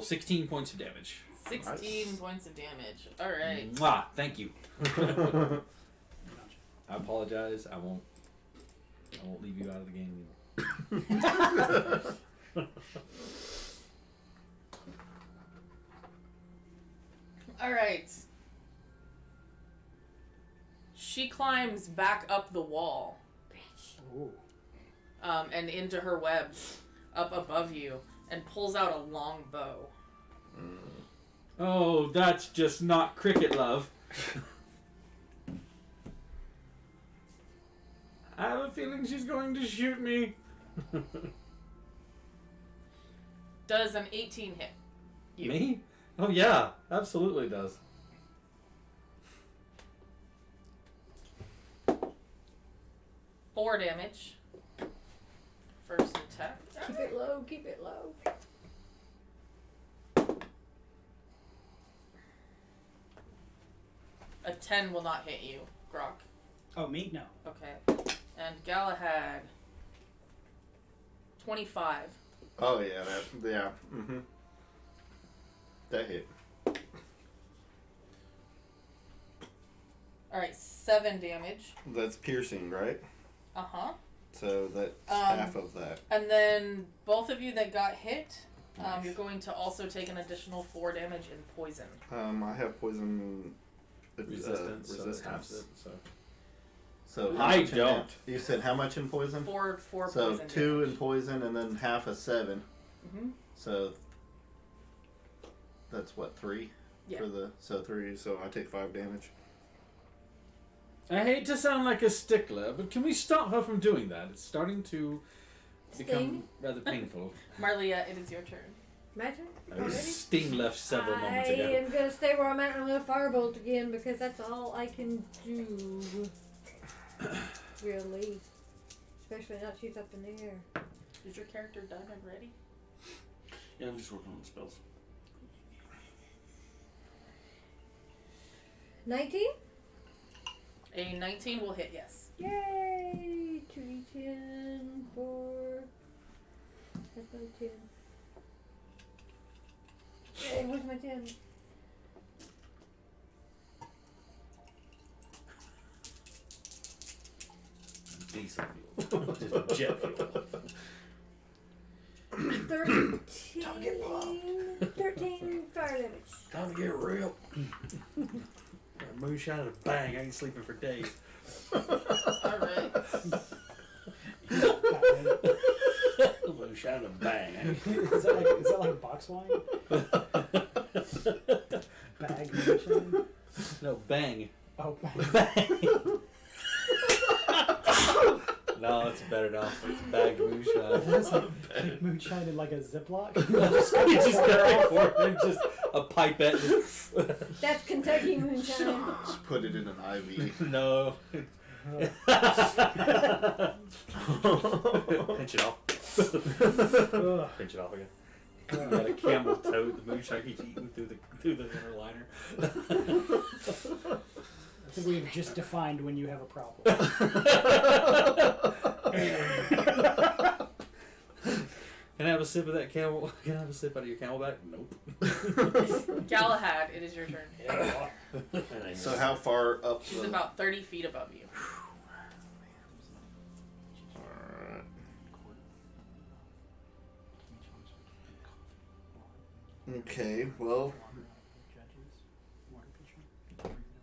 Speaker 6: 16 points of damage.
Speaker 2: 16
Speaker 5: Nice.
Speaker 2: points of damage. Alright.
Speaker 6: Mwah, thank you. I apologize. I won't leave you out of the game anymore.
Speaker 2: Alright. She climbs back up the wall.
Speaker 1: Ooh.
Speaker 2: And into her webs up above you and pulls out a long bow.
Speaker 6: Oh, that's just not cricket, love. I have a feeling she's going to shoot me.
Speaker 2: Does an 18 hit? You.
Speaker 6: Me? Oh yeah, absolutely does.
Speaker 2: Four damage. First attack.
Speaker 3: Keep it low, keep it low.
Speaker 2: A 10 will not hit you, Grok.
Speaker 1: Oh, me? No.
Speaker 2: Okay. And Galahad. 25.
Speaker 5: Oh yeah, that hit.
Speaker 2: Alright, 7 damage.
Speaker 5: That's piercing, right?
Speaker 2: Uh-huh.
Speaker 5: So that's
Speaker 2: Um,
Speaker 5: half of that.
Speaker 2: And then both of you that got hit,
Speaker 5: Nice.
Speaker 2: you're going to also take an additional 4 damage in poison.
Speaker 5: I have poison
Speaker 6: Resistance. So it
Speaker 5: resistance.
Speaker 6: halves it, so.
Speaker 5: So
Speaker 6: I
Speaker 5: how much in
Speaker 6: don't.
Speaker 5: that? You said how much in poison?
Speaker 2: 4
Speaker 5: So
Speaker 2: poison
Speaker 5: 2
Speaker 2: damage.
Speaker 5: in poison and then half a 7.
Speaker 2: Mm-hmm.
Speaker 5: So that's what 3
Speaker 2: Yeah.
Speaker 5: for the 3. So I take 5 damage.
Speaker 6: I hate to sound like a stickler, but can we stop her from doing that? It's starting to become
Speaker 3: Sting?
Speaker 6: rather painful.
Speaker 2: Marlia, it is your turn.
Speaker 3: My turn?
Speaker 6: There was
Speaker 3: Already?
Speaker 6: Sting left several moments
Speaker 3: I
Speaker 6: ago.
Speaker 3: am gonna stay where I'm at. I'm gonna firebolt again because that's all I can do. Really. Especially now she's up in the air.
Speaker 2: Is your character done and ready?
Speaker 4: Yeah, I'm just working on the spells.
Speaker 3: 19?
Speaker 2: A 19 will hit, yes.
Speaker 3: Yay! 2d10, 4. That's my 10. Yay, where's my 10?
Speaker 6: Diesel fuel. Just jet fuel.
Speaker 3: 13.
Speaker 5: Don't get pumped.
Speaker 3: 13 fire damage.
Speaker 4: Time to get real. Got moonshine and a bang. I ain't sleeping for days.
Speaker 2: Alright.
Speaker 4: Moonshine and a bang.
Speaker 1: Is that like box wine? Bag moonshine?
Speaker 6: No, bang.
Speaker 1: Oh,
Speaker 6: Bang. No, it's better now. It's bagged moonshine.
Speaker 1: That's like moonshine in like a Ziploc.
Speaker 6: You just got for it and just a pipette.
Speaker 3: That's Kentucky moonshine.
Speaker 5: Just put it in an IV.
Speaker 6: No.
Speaker 4: Pinch it off.
Speaker 1: Ugh.
Speaker 4: Pinch it off again.
Speaker 6: You got a camel toe. The moonshine keeps eating through the inner liner.
Speaker 1: I think we've just defined when you have a problem.
Speaker 6: Can I have a sip of that camel? Can I have a sip out of your camelback? Nope.
Speaker 2: Galahad, it is your turn.
Speaker 5: So how far up?
Speaker 2: She's about 30 feet above you.
Speaker 5: Alright. Okay, well,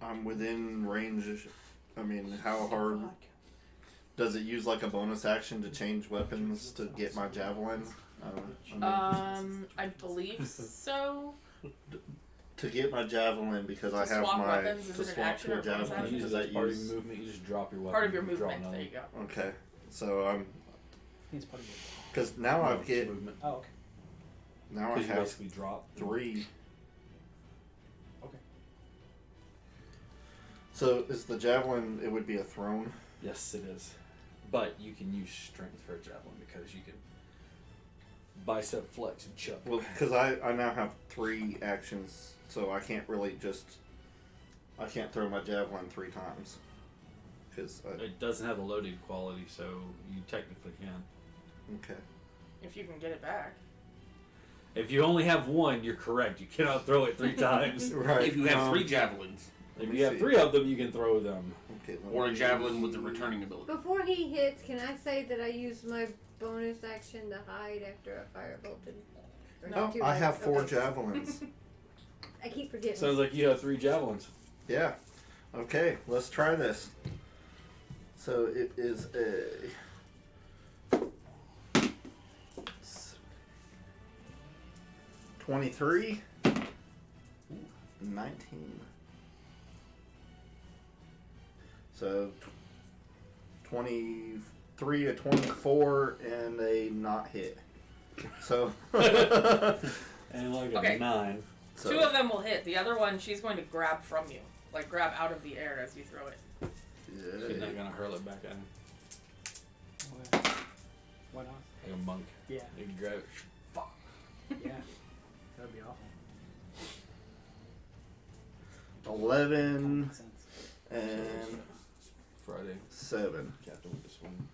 Speaker 5: I'm within range. I mean, how hard does it use like a bonus action to change weapons to get my javelin?
Speaker 2: I believe so.
Speaker 5: To get my javelin because I have
Speaker 2: swap
Speaker 5: my
Speaker 2: weapons, is
Speaker 5: to
Speaker 2: it an
Speaker 5: swap
Speaker 2: action
Speaker 5: to
Speaker 2: or
Speaker 5: a
Speaker 2: bonus
Speaker 6: You
Speaker 5: javelin.
Speaker 2: action?
Speaker 6: use
Speaker 5: Does
Speaker 6: it as
Speaker 5: that
Speaker 6: part of
Speaker 5: use?
Speaker 6: your movement. You just drop your weapon.
Speaker 2: Part of your
Speaker 6: and draw
Speaker 2: movement.
Speaker 6: another
Speaker 2: There you go.
Speaker 5: Okay, so I'm
Speaker 1: It's part of your
Speaker 5: because now
Speaker 6: one.
Speaker 5: I
Speaker 6: No, it's
Speaker 5: get
Speaker 6: movement.
Speaker 1: Oh, okay.
Speaker 5: now I
Speaker 6: Because you
Speaker 5: have
Speaker 6: basically drop.
Speaker 5: 3.
Speaker 1: Okay.
Speaker 5: So is the javelin? It would be a thrown.
Speaker 6: Yes, it is. But you can use strength for a javelin because you can bicep flex and chuck.
Speaker 5: Well, because I now have 3 actions, so I can't really just I can't throw my javelin 3 times. Because
Speaker 6: It doesn't have the loaded quality, so you technically can.
Speaker 5: okay.
Speaker 2: If you can get it back.
Speaker 6: If you only have one, you're correct. You cannot throw it 3 times.
Speaker 5: Right.
Speaker 4: If you have 3 javelins,
Speaker 6: If you have 3 of them, you can throw them.
Speaker 5: Okay, let
Speaker 4: or a
Speaker 5: me-
Speaker 4: javelin with the returning ability.
Speaker 3: Before he hits, can I say that I used my bonus action to hide after a firebolted? Or
Speaker 5: No,
Speaker 3: too
Speaker 5: I
Speaker 3: late?
Speaker 5: have 4
Speaker 3: Okay.
Speaker 5: javelins.
Speaker 3: I keep forgetting.
Speaker 6: Sounds like you have 3 javelins.
Speaker 5: Yeah. Okay, let's try this. So it is a 23, 19. So 23, a 24, and a not hit. So
Speaker 6: And like
Speaker 2: Okay.
Speaker 6: a 9.
Speaker 5: so
Speaker 2: 2 of them will hit. The other one, she's going to grab from you. Like, grab out of the air as you throw it.
Speaker 6: She's not going to hurl it back at him.
Speaker 1: Why not?
Speaker 6: Like a monk.
Speaker 1: Yeah.
Speaker 6: You can grab it.
Speaker 1: Yeah. That would be awful.
Speaker 5: 11
Speaker 1: Makes sense.
Speaker 5: and
Speaker 6: Friday.
Speaker 5: 7.
Speaker 6: Captain with this one.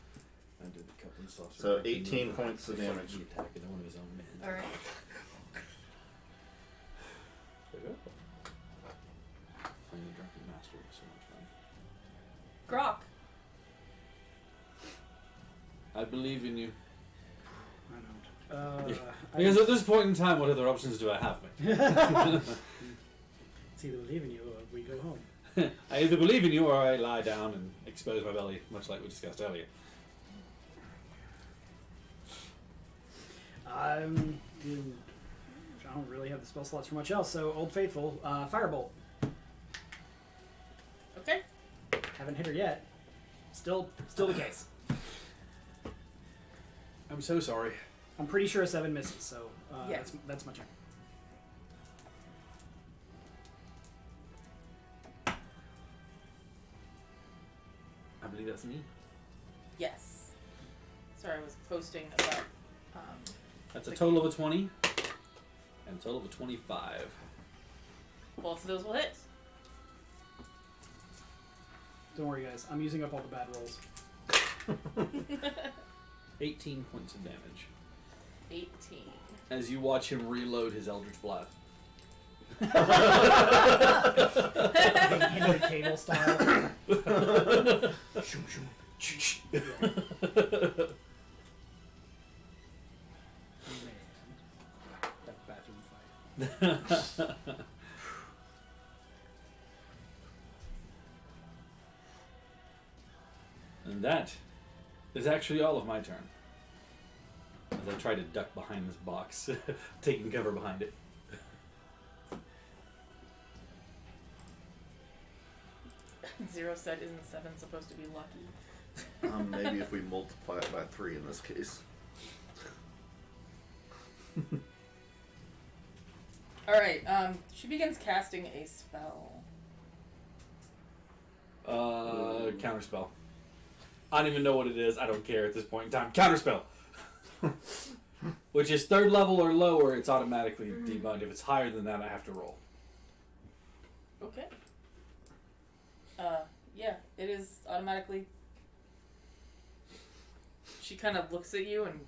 Speaker 6: I did the cup and saucer.
Speaker 5: So
Speaker 6: break and
Speaker 5: 18
Speaker 6: move
Speaker 5: points of
Speaker 6: the
Speaker 5: damage.
Speaker 6: fucking attack into one of his own men.
Speaker 2: Alright.
Speaker 6: Playing the Drunken Master was so much fun.
Speaker 2: Grok.
Speaker 6: I believe in you.
Speaker 1: I don't.
Speaker 6: Because at this point in time, what other options do I have?
Speaker 1: It's either believe in you or we go home.
Speaker 6: I either believe in you or I lie down and expose my belly, much like we discussed earlier.
Speaker 1: I don't really have the spell slots for much else, so Old Faithful, Firebolt.
Speaker 2: Okay.
Speaker 1: Haven't hit her yet. Still the case.
Speaker 6: I'm so sorry.
Speaker 1: I'm pretty sure a 7 misses, so
Speaker 2: Yeah.
Speaker 1: that's my turn.
Speaker 6: I believe that's me.
Speaker 2: Yes. Sorry, I was posting about.
Speaker 6: That's a total of a 20 and a total of a 25.
Speaker 2: Both of those will hit.
Speaker 1: Don't worry, guys. I'm using up all the bad rolls.
Speaker 6: 18 points of damage.
Speaker 2: 18.
Speaker 6: As you watch him reload his Eldritch Blast.
Speaker 1: Henry Cable style. That bathroom fight.
Speaker 6: And that is actually all of my turn. As I try to duck behind this box, taking cover behind it.
Speaker 2: Zero said, isn't 7 supposed to be lucky?
Speaker 5: Maybe if we multiply it by 3 in this case.
Speaker 2: Alright, she begins casting a spell.
Speaker 6: Counterspell. I don't even know what it is. I don't care at this point in time. Counterspell. Which is 3rd level or lower, it's automatically debugged. If it's higher than that, I have to roll.
Speaker 2: Okay. Yeah, it is automatically. She kind of looks at you and.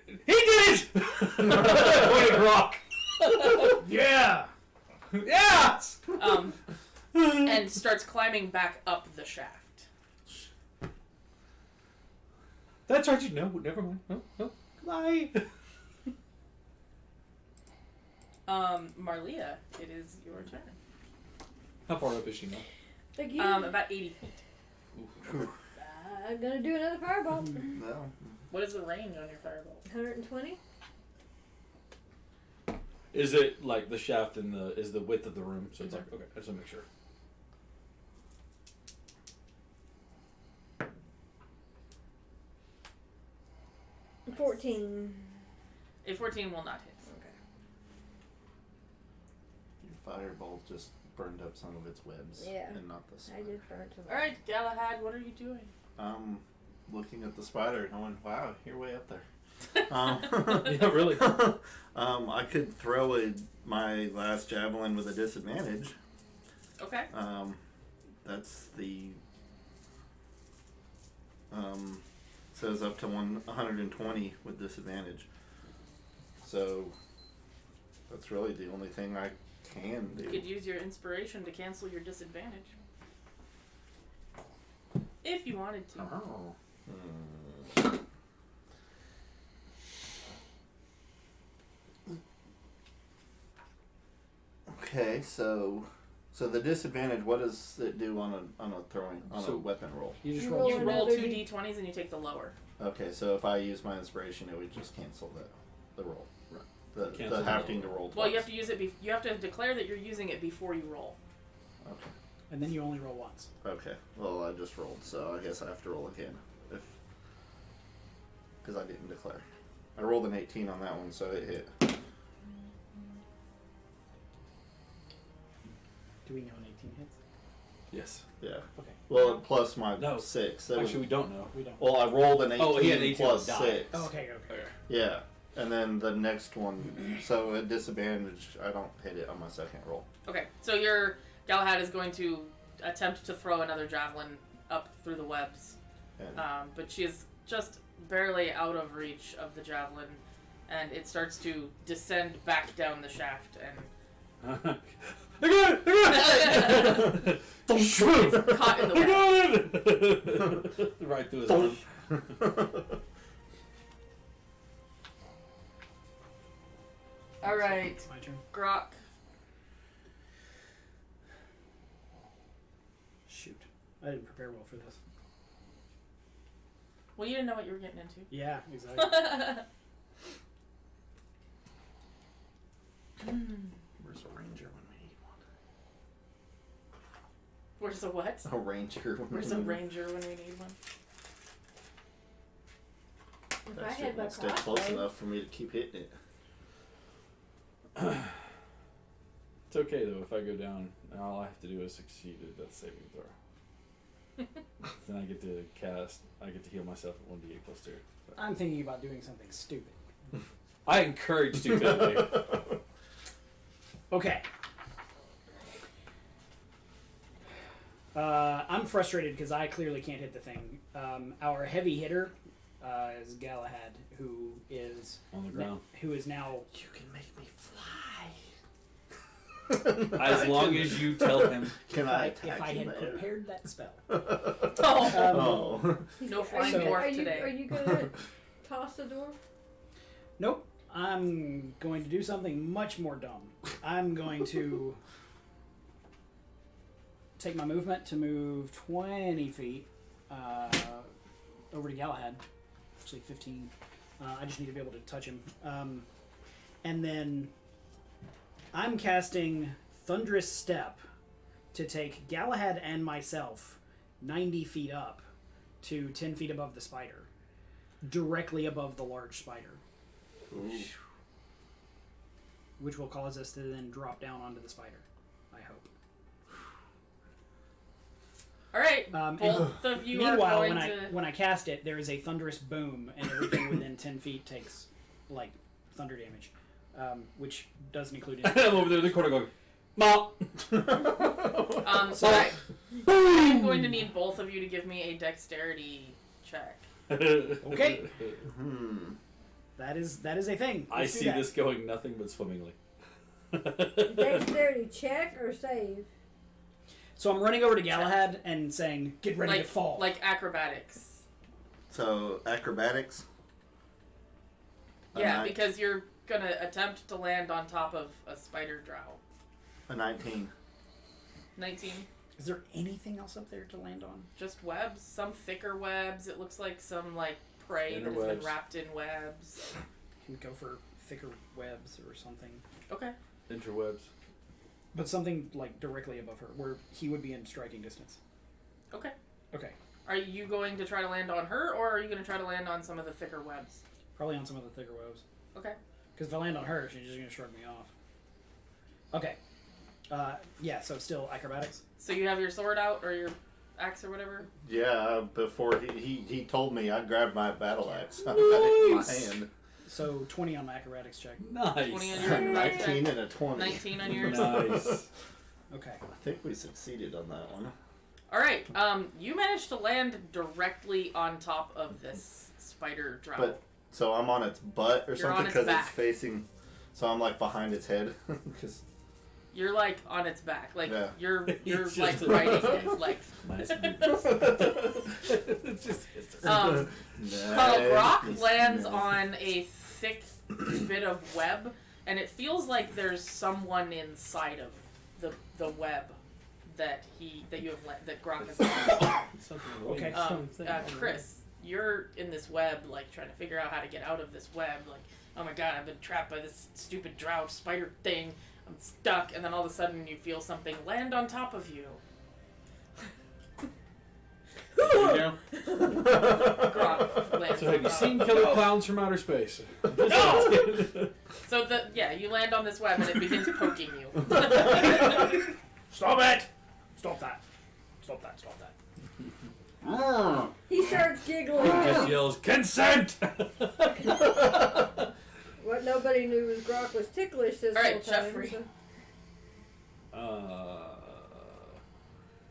Speaker 6: He did it! Point at Rock.
Speaker 1: Yeah!
Speaker 6: Yes!
Speaker 2: And starts climbing back up the shaft.
Speaker 6: That's right. No, never mind. No. Bye.
Speaker 2: Marlia, it is your turn.
Speaker 6: How far up is she now?
Speaker 3: Again,
Speaker 2: About 80 feet.
Speaker 3: I'm gonna do another firebolt.
Speaker 5: No.
Speaker 2: What is the range on your firebolt?
Speaker 3: 120.
Speaker 6: Is it like the shaft in the is the width of the room? So it's like okay. I just want to make sure.
Speaker 3: Nice. 14.
Speaker 2: A 14 will not hit.
Speaker 3: Okay.
Speaker 5: Your firebolt just burned up some of its webs.
Speaker 3: Yeah.
Speaker 5: And not the
Speaker 3: I
Speaker 5: spider.
Speaker 3: just burnt them.
Speaker 2: Alright, Galahad, what are you doing?
Speaker 5: Looking at the spider going, wow, you're way up there.
Speaker 6: Yeah, really.
Speaker 5: I could throw my last javelin with a disadvantage.
Speaker 2: Okay.
Speaker 5: That's the says up to 120 with disadvantage. So that's really the only thing I can do.
Speaker 2: You could use your inspiration to cancel your disadvantage. If you wanted to.
Speaker 6: Oh.
Speaker 5: Okay, so the disadvantage. What does it do on a
Speaker 6: So-
Speaker 5: weapon roll?
Speaker 6: You just
Speaker 3: Roll
Speaker 6: roll.
Speaker 2: You roll
Speaker 3: another
Speaker 2: 2d20s and you take the lower.
Speaker 5: Okay, so if I use my inspiration, it would just cancel the roll.
Speaker 6: Right.
Speaker 5: The
Speaker 6: Cancel the
Speaker 5: having to roll twice.
Speaker 2: Well, you have to use it. You have to declare that you're using it before you roll.
Speaker 5: Okay.
Speaker 1: And then you only roll once.
Speaker 5: Okay. Well, I just rolled, so I guess I have to roll again, because I didn't declare. I rolled an 18 on that one, so it hit.
Speaker 1: Do we know an 18 hits?
Speaker 6: Yes.
Speaker 5: Yeah.
Speaker 1: Okay.
Speaker 5: Well, plus my
Speaker 6: No.
Speaker 5: 6. That
Speaker 6: Actually, we don't know.
Speaker 1: We don't.
Speaker 5: well, I rolled an 18,
Speaker 6: Oh, he had an 18
Speaker 5: plus
Speaker 6: die.
Speaker 5: 6.
Speaker 1: Oh, okay.
Speaker 5: Yeah. And then the next one, so at disadvantage, I don't hit it on my second roll.
Speaker 2: Okay, so your Galahad is going to attempt to throw another javelin up through the webs,
Speaker 5: And
Speaker 2: but she is just barely out of reach of the javelin, and it starts to descend back down the shaft, and
Speaker 6: I got it!
Speaker 2: it's caught in the web.
Speaker 6: I got it! Right through his arm.
Speaker 2: All right,
Speaker 1: It's my turn.
Speaker 2: Grok.
Speaker 1: Shoot. I didn't prepare well for this.
Speaker 2: Well, you didn't know what you were getting into.
Speaker 1: Yeah, exactly.
Speaker 5: where's a ranger when we need one?
Speaker 2: Where's a what?
Speaker 5: A ranger. When
Speaker 2: Where's
Speaker 5: we
Speaker 2: a
Speaker 5: need one.
Speaker 2: ranger when we need one?
Speaker 3: If I
Speaker 5: That
Speaker 3: had
Speaker 5: shit
Speaker 3: my
Speaker 5: won't stay close
Speaker 3: crossbow,
Speaker 5: enough for me to keep hitting it.
Speaker 6: It's okay though if I go down. All I have to do is succeed at that saving throw. Then I get to cast. I get to heal myself at 1d8 plus 2. So.
Speaker 1: I'm thinking about doing something stupid.
Speaker 6: I encourage stupidity.
Speaker 1: Okay. I'm frustrated because I clearly can't hit the thing. Our heavy hitter is Galahad, who is
Speaker 6: On the ground.
Speaker 1: now.
Speaker 5: You can make me fly.
Speaker 6: As long as you tell him.
Speaker 5: Can I attack
Speaker 1: If I
Speaker 5: him
Speaker 1: had
Speaker 5: there?
Speaker 1: prepared that spell.
Speaker 2: Oh,
Speaker 5: Oh.
Speaker 2: no
Speaker 3: are
Speaker 2: flying
Speaker 3: you,
Speaker 1: So-
Speaker 2: dwarf
Speaker 3: are you,
Speaker 2: today.
Speaker 3: are you gonna toss the dwarf?
Speaker 1: Nope. I'm going to do something much more dumb. I'm going to take my movement to move 20 feet over to Galahad. Actually, 15. I just need to be able to touch him. And then I'm casting Thunderous Step to take Galahad and myself 90 feet up to 10 feet above the spider, directly above the large spider.
Speaker 5: Ooh.
Speaker 1: Which will cause us to then drop down onto the spider, I hope.
Speaker 2: All right,
Speaker 1: And
Speaker 2: both of you are
Speaker 1: meanwhile,
Speaker 2: going
Speaker 1: when
Speaker 2: to.
Speaker 1: I cast it, there is a thunderous boom, and everything within 10 feet takes like thunder damage, which doesn't include
Speaker 6: And
Speaker 1: it.
Speaker 6: I'm over there in the corner going, Mom!
Speaker 2: So I'm going to need both of you to give me a dexterity check.
Speaker 1: Okay.
Speaker 5: Hmm.
Speaker 1: That is a thing.
Speaker 6: I
Speaker 1: Let's do
Speaker 6: see
Speaker 1: that.
Speaker 6: this going nothing but swimmingly.
Speaker 3: Dexterity check or save?
Speaker 1: So I'm running over to Galahad and saying, "Get ready to fall."
Speaker 2: Like acrobatics.
Speaker 5: So acrobatics.
Speaker 2: Yeah, because you're gonna attempt to land on top of a spider drow.
Speaker 5: A 19.
Speaker 2: 19.
Speaker 1: Is there anything else up there to land on?
Speaker 2: Just webs. Some thicker webs. It looks like some like prey that has
Speaker 6: Interwebs.
Speaker 2: been wrapped in webs.
Speaker 1: Can we go for thicker webs or something?
Speaker 2: Okay.
Speaker 6: Interwebs.
Speaker 1: But something like directly above her, where he would be in striking distance.
Speaker 2: Okay.
Speaker 1: Okay.
Speaker 2: Are you going to try to land on her, or are you going to try to land on some of the thicker webs?
Speaker 1: Probably on some of the thicker webs.
Speaker 2: Okay.
Speaker 1: Because if I land on her, she's just going to shrug me off. Okay. Yeah, so still acrobatics.
Speaker 2: So you have your sword out, or your axe, or whatever?
Speaker 5: Yeah, before he told me, I grabbed my battle axe. I had it in my
Speaker 6: Nice.
Speaker 5: hand.
Speaker 1: So 20 on the acrobatics check.
Speaker 2: 20 on
Speaker 6: Nice.
Speaker 2: your
Speaker 5: 19 and a 20.
Speaker 2: 19 on yours.
Speaker 6: Nice.
Speaker 1: Okay.
Speaker 5: I think we succeeded on that one.
Speaker 2: All right. You managed to land directly on top of this spider drow.
Speaker 5: But so I'm on its butt or
Speaker 2: You're on
Speaker 5: something
Speaker 2: its
Speaker 5: because it's
Speaker 2: back.
Speaker 5: facing. So I'm like behind its head. 'Cause-
Speaker 2: You're like on its back, like
Speaker 5: Yeah.
Speaker 2: you're
Speaker 6: It's
Speaker 2: like
Speaker 6: just-
Speaker 2: riding it, like.
Speaker 6: Nice moves. It just hits her.
Speaker 2: Brock
Speaker 5: Nice.
Speaker 2: lands
Speaker 5: Yeah.
Speaker 2: on a thick bit of web, and it feels like there's someone inside of the web that Grok has landed.
Speaker 6: Something
Speaker 1: Okay.
Speaker 2: Chris, you're in this web, like trying to figure out how to get out of this web. Like, oh my god, I've been trapped by this stupid drought spider thing. I'm stuck, and then all of a sudden you feel something land on top of you.
Speaker 6: You know?
Speaker 2: Grok lands
Speaker 6: So
Speaker 2: on
Speaker 6: have you
Speaker 2: top.
Speaker 6: seen Killer Clowns from Outer Space?
Speaker 2: No! So you land on this web and it begins poking you.
Speaker 1: Stop it! Stop that! Stop that! Stop that!
Speaker 3: He starts giggling.
Speaker 6: Just yells, "Consent!"
Speaker 3: What nobody knew was Grok was ticklish this
Speaker 2: All right,
Speaker 3: whole time.
Speaker 2: Jeffrey.
Speaker 3: So.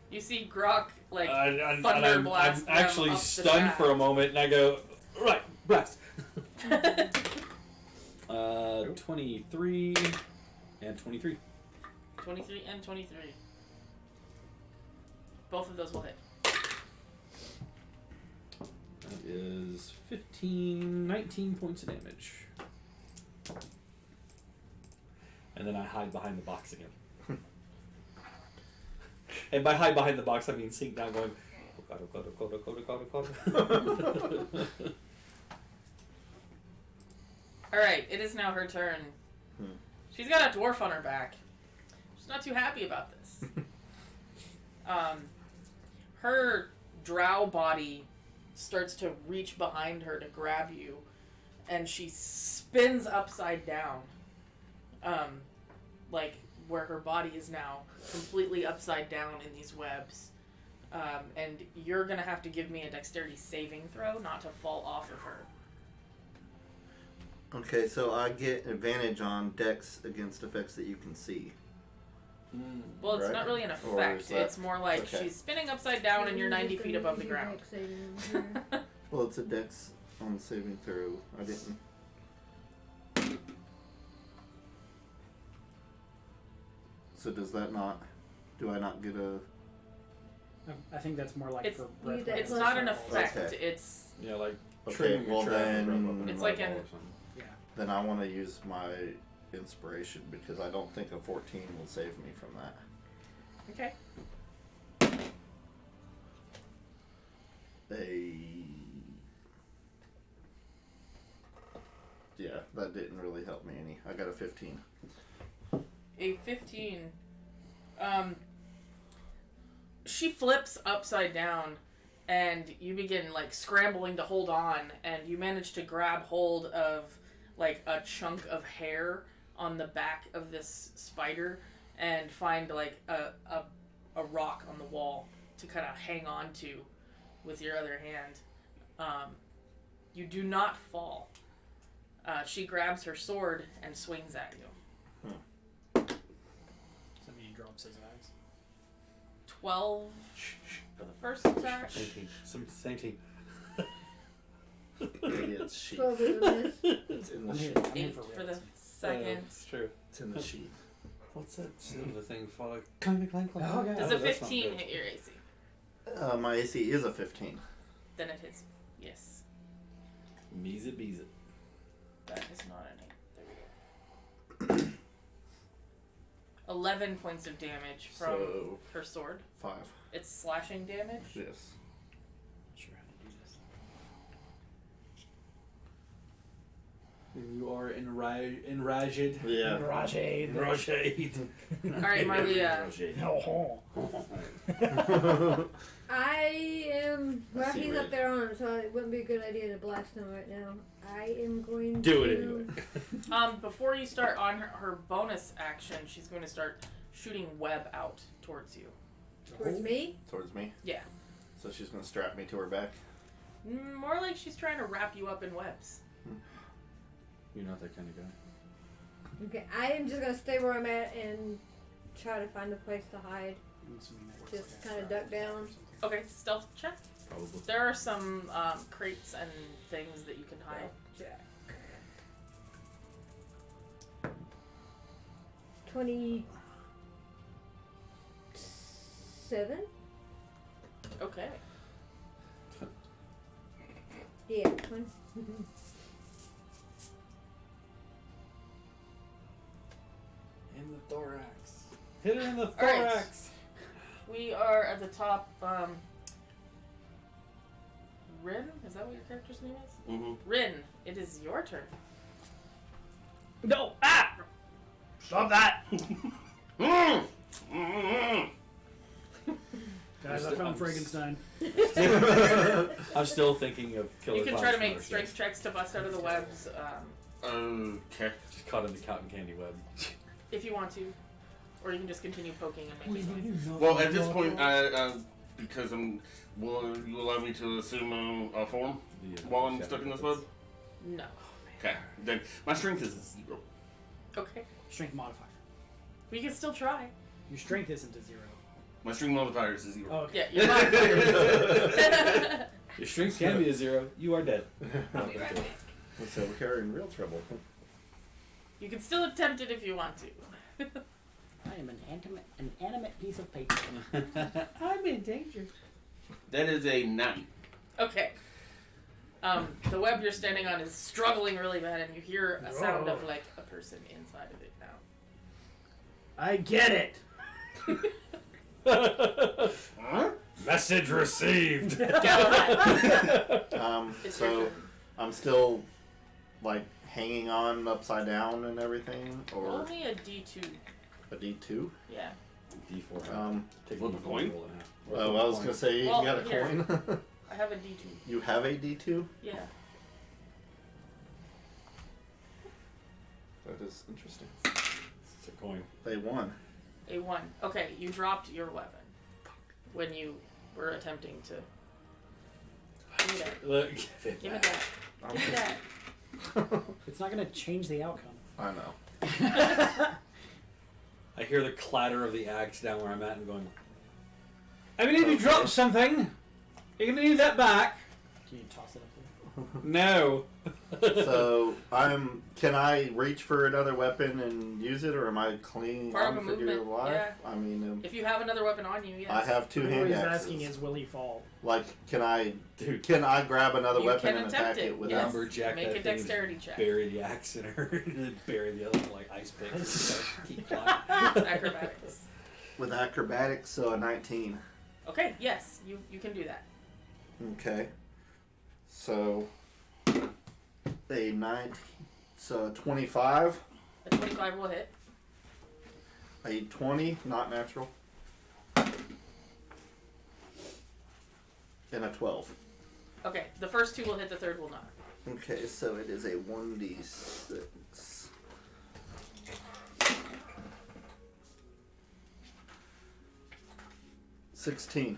Speaker 2: You see Grok like
Speaker 6: I'm
Speaker 2: thunder blast them
Speaker 6: actually
Speaker 2: up the
Speaker 6: stunned
Speaker 2: shaft.
Speaker 6: for a moment, and I go, "Right, blast." 23 and 23.
Speaker 2: 23 and 23. Both of those will hit.
Speaker 6: That is 19 points of damage. And then I hide behind the box again. And by hide behind the box, I mean sink down going, oh god, oh god, oh god, oh god, oh god, oh god.
Speaker 2: Alright, it is now her turn. She's got a dwarf on her back. She's not too happy about this. Her drow body starts to reach behind her to grab you, and she spins upside down. Like where her body is now completely upside down in these webs. And you're gonna have to give me a dexterity saving throw not to fall off of her.
Speaker 5: Okay, so I get advantage on dex against effects that you can see.
Speaker 2: Well, it's
Speaker 5: Right.
Speaker 2: not really an
Speaker 5: Or is
Speaker 2: effect.
Speaker 5: that-
Speaker 2: It's more like
Speaker 5: okay.
Speaker 2: she's spinning upside down and you're 90 feet above the ground.
Speaker 5: Well, it's a dex on saving throw. I didn't. So does that not? Do I not get a?
Speaker 1: I think that's more like
Speaker 2: It's-
Speaker 1: for breath.
Speaker 3: It's
Speaker 2: It's
Speaker 1: weapons.
Speaker 2: not an effect.
Speaker 5: Okay.
Speaker 2: It's
Speaker 6: Yeah, like
Speaker 5: Okay,
Speaker 6: trimming
Speaker 5: well
Speaker 6: your trap
Speaker 5: then-
Speaker 6: or
Speaker 2: It's like
Speaker 6: rubber
Speaker 2: an-
Speaker 6: or something.
Speaker 1: Yeah.
Speaker 5: Then I want to use my inspiration because I don't think a 14 will save me from that.
Speaker 2: okay.
Speaker 5: Yeah, that didn't really help me any. I got a 15.
Speaker 2: A 15. She flips upside down, and you begin like scrambling to hold on, and you manage to grab hold of like a chunk of hair on the back of this spider, and find like a rock on the wall to kind of hang on to with your other hand. You do not fall. She grabs her sword and swings at you.
Speaker 1: Does that mean he drops his axe?
Speaker 2: 12 for the first attack.
Speaker 6: 17.
Speaker 5: It's sheath.
Speaker 3: 12 is a miss.
Speaker 5: It's in the
Speaker 1: I'm here.
Speaker 5: sheath.
Speaker 1: I'm here
Speaker 2: 8
Speaker 1: for
Speaker 2: for the
Speaker 1: reals.
Speaker 2: second.
Speaker 6: It's true.
Speaker 5: It's in the sheath.
Speaker 6: What's that silver thing for? Clank, clank, clank.
Speaker 1: Oh, yeah.
Speaker 2: Does
Speaker 6: Oh,
Speaker 2: a
Speaker 6: that's not
Speaker 2: 15
Speaker 6: good.
Speaker 2: hit your AC?
Speaker 5: My AC is a 15.
Speaker 2: Then it hits. Yes.
Speaker 6: Beez it, beez it.
Speaker 2: That is not an 8. There we go. 11 points of damage from
Speaker 5: So
Speaker 2: her sword.
Speaker 5: 5.
Speaker 2: It's slashing damage.
Speaker 5: Yes.
Speaker 1: Not sure how to do this.
Speaker 6: And you are enraged.
Speaker 5: Yeah.
Speaker 1: Rajade.
Speaker 6: Enraged.
Speaker 2: Alright, Marley,
Speaker 1: Oh.
Speaker 3: I am. Well,
Speaker 5: I see
Speaker 3: he's
Speaker 5: red.
Speaker 3: up there on it, so it wouldn't be a good idea to blast him right now. I am going
Speaker 6: Do
Speaker 3: to.
Speaker 6: it anyway.
Speaker 2: before you start on her bonus action, she's going to start shooting web out towards you.
Speaker 3: Towards me?
Speaker 5: Towards me?
Speaker 2: Yeah.
Speaker 5: So she's going to strap me to her back?
Speaker 2: More like she's trying to wrap you up in webs.
Speaker 6: You're not that kind of guy.
Speaker 3: Okay, I am just gonna stay where I'm at and try to find a place to hide.
Speaker 1: I'm assuming that works
Speaker 3: Just
Speaker 1: like a
Speaker 3: kinda
Speaker 1: strap
Speaker 3: duck down.
Speaker 1: or something.
Speaker 2: Okay, stealth check.
Speaker 6: probably.
Speaker 2: There are some crates and things that you can hide.
Speaker 3: Jack. 27?
Speaker 2: Okay.
Speaker 3: Yeah, 20.
Speaker 6: In the thorax. Hit her in the
Speaker 2: All right.
Speaker 6: thorax.
Speaker 2: We are at the top. Rin? Is that what your character's name is?
Speaker 7: Mm-hmm.
Speaker 2: Rin, it is your turn.
Speaker 1: No! Ah! Stop that! Guys, I found Frankenstein.
Speaker 6: I'm still thinking of killing.
Speaker 2: You can try to make strength checks to bust out of the webs
Speaker 7: Okay.
Speaker 6: Just caught in the cotton candy web.
Speaker 2: if you want to. Or you can just continue poking and making noises.
Speaker 7: Well, at this point, because will you allow me to assume a form while I'm stuck in this web?
Speaker 2: No.
Speaker 7: Okay. Then my strength is 0.
Speaker 2: Okay.
Speaker 1: Strength modifier.
Speaker 2: We can still try.
Speaker 1: Your strength isn't a 0.
Speaker 7: My strength modifier is 0.
Speaker 1: Oh, okay.
Speaker 2: Yeah, you're fine.
Speaker 6: Your strength can be a 0. You are dead.
Speaker 2: I'll be right back.
Speaker 5: So we're carrying real trouble.
Speaker 2: You can still attempt it if you want to.
Speaker 1: I am an animate piece of paper.
Speaker 6: I'm in danger.
Speaker 7: That is a 9.
Speaker 2: Okay. The web you're standing on is struggling really bad, and you hear a sound of like a person inside of it now.
Speaker 1: I get it!
Speaker 4: Message received.
Speaker 2: Galahad, it's your
Speaker 5: So
Speaker 2: turn.
Speaker 5: I'm still like hanging on upside down and everything, or
Speaker 2: Only a D2.
Speaker 5: a D2.
Speaker 2: Yeah.
Speaker 6: D4. Take
Speaker 7: Flip a coin?
Speaker 5: Oh, I was gonna say
Speaker 2: Well,
Speaker 5: you got a
Speaker 2: here.
Speaker 5: coin.
Speaker 2: I have a D2.
Speaker 5: You have a D2.
Speaker 2: Yeah.
Speaker 5: That is interesting.
Speaker 6: It's a coin.
Speaker 5: They won.
Speaker 2: A 1. Okay, you dropped your weapon when you were attempting to. Give me that.
Speaker 6: Look.
Speaker 2: Give me that. Give me that.
Speaker 1: It's not going to change the outcome.
Speaker 5: I know.
Speaker 6: I hear the clatter of the axe down where I'm at and going,
Speaker 4: I mean, if you drop something, you're gonna need that back.
Speaker 1: Can you toss it up there?
Speaker 6: no.
Speaker 5: So Can I reach for another weapon and use it, or am I clinging
Speaker 2: Part
Speaker 5: on
Speaker 2: of a
Speaker 5: for dear
Speaker 2: movement,
Speaker 5: life?
Speaker 2: yeah.
Speaker 5: I mean,
Speaker 2: If you have another weapon on you, yes.
Speaker 5: I have two
Speaker 1: What
Speaker 5: hand
Speaker 1: he's
Speaker 5: axes.
Speaker 1: asking is, will he fall?
Speaker 5: Like, can I
Speaker 6: Dude,
Speaker 5: grab another
Speaker 2: You
Speaker 5: weapon
Speaker 2: can
Speaker 5: and
Speaker 2: attempt
Speaker 5: attack
Speaker 2: it,
Speaker 5: it without?
Speaker 2: yes.
Speaker 6: lumberjack
Speaker 2: Make
Speaker 6: that
Speaker 2: a
Speaker 6: thing and
Speaker 2: dexterity check.
Speaker 6: bury the axe in her, and then bury the other one like ice picks. And just keep flying.
Speaker 2: Acrobatics.
Speaker 5: With acrobatics, so a 19.
Speaker 2: Okay, yes, you can do that.
Speaker 5: Okay. So a 19. So a 25.
Speaker 2: A 25 will hit.
Speaker 5: A 20, not natural. And a 12.
Speaker 2: Okay, the first 2 will hit, the third will not.
Speaker 5: Okay, so it is a 1d6. $16.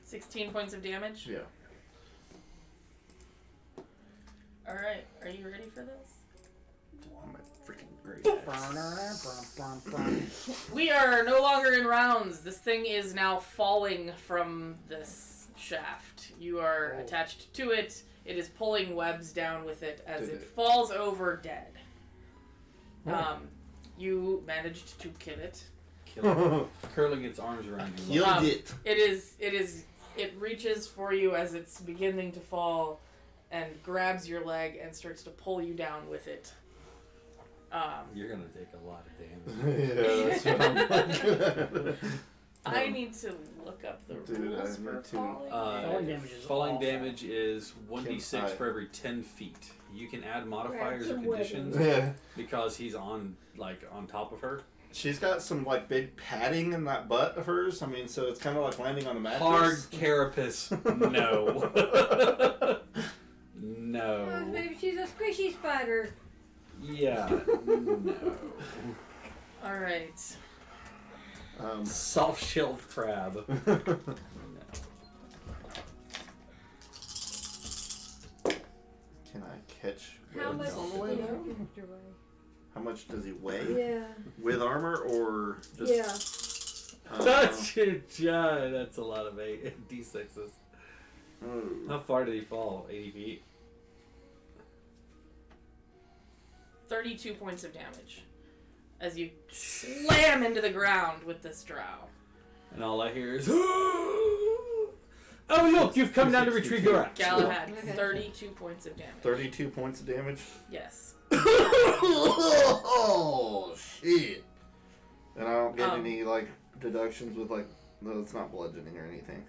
Speaker 2: 16 points of damage.
Speaker 5: Yeah.
Speaker 2: Alright, are you ready for this?
Speaker 5: I'm a freaking great axe.
Speaker 2: We are no longer in rounds. This thing is now falling from this shaft. You are attached to it. It is pulling webs down with it as it falls over dead. You managed to kill it.
Speaker 6: Curling its arms around you.
Speaker 5: Killed it.
Speaker 2: It reaches for you as it's beginning to fall and grabs your leg and starts to pull you down with it.
Speaker 6: You're gonna take a lot of damage.
Speaker 5: Yeah, that's what I'm like.
Speaker 2: I need to look up the
Speaker 5: Dude,
Speaker 2: rules
Speaker 5: I
Speaker 2: for
Speaker 5: need to-
Speaker 2: falling.
Speaker 1: Falling damage is
Speaker 6: Falling
Speaker 1: awful.
Speaker 6: damage is 1d6
Speaker 5: I-
Speaker 6: for every 10 feet. You can add modifiers or
Speaker 3: some
Speaker 6: conditions
Speaker 5: Yeah.
Speaker 6: because he's on top of her.
Speaker 5: She's got some like big padding in that butt of hers. I mean, so it's kind of like landing on a mattress.
Speaker 6: Hard carapace. No.
Speaker 3: Oh,
Speaker 6: No.
Speaker 3: maybe she's a squishy spider.
Speaker 6: Yeah. No.
Speaker 2: Alright.
Speaker 6: Soft-shelled crab. No.
Speaker 5: Can I catch?
Speaker 3: How
Speaker 5: webs
Speaker 3: much
Speaker 5: on the
Speaker 3: does
Speaker 5: way
Speaker 3: your
Speaker 5: down?
Speaker 3: character weigh?
Speaker 5: How much does he weigh?
Speaker 3: Yeah.
Speaker 5: With armor or just?
Speaker 3: Yeah.
Speaker 6: That's a lot of D6s. How far did he fall? 80 feet?
Speaker 2: 32 points of damage as you slam into the ground with this drow.
Speaker 6: And all I hear is, oh look, you've come down to retrieve your axe.
Speaker 2: Galahad, 32 points of damage.
Speaker 5: 32 points of damage.
Speaker 2: Yes.
Speaker 5: Oh shit! And I don't get any like deductions with like no, it's not bludgeoning or anything.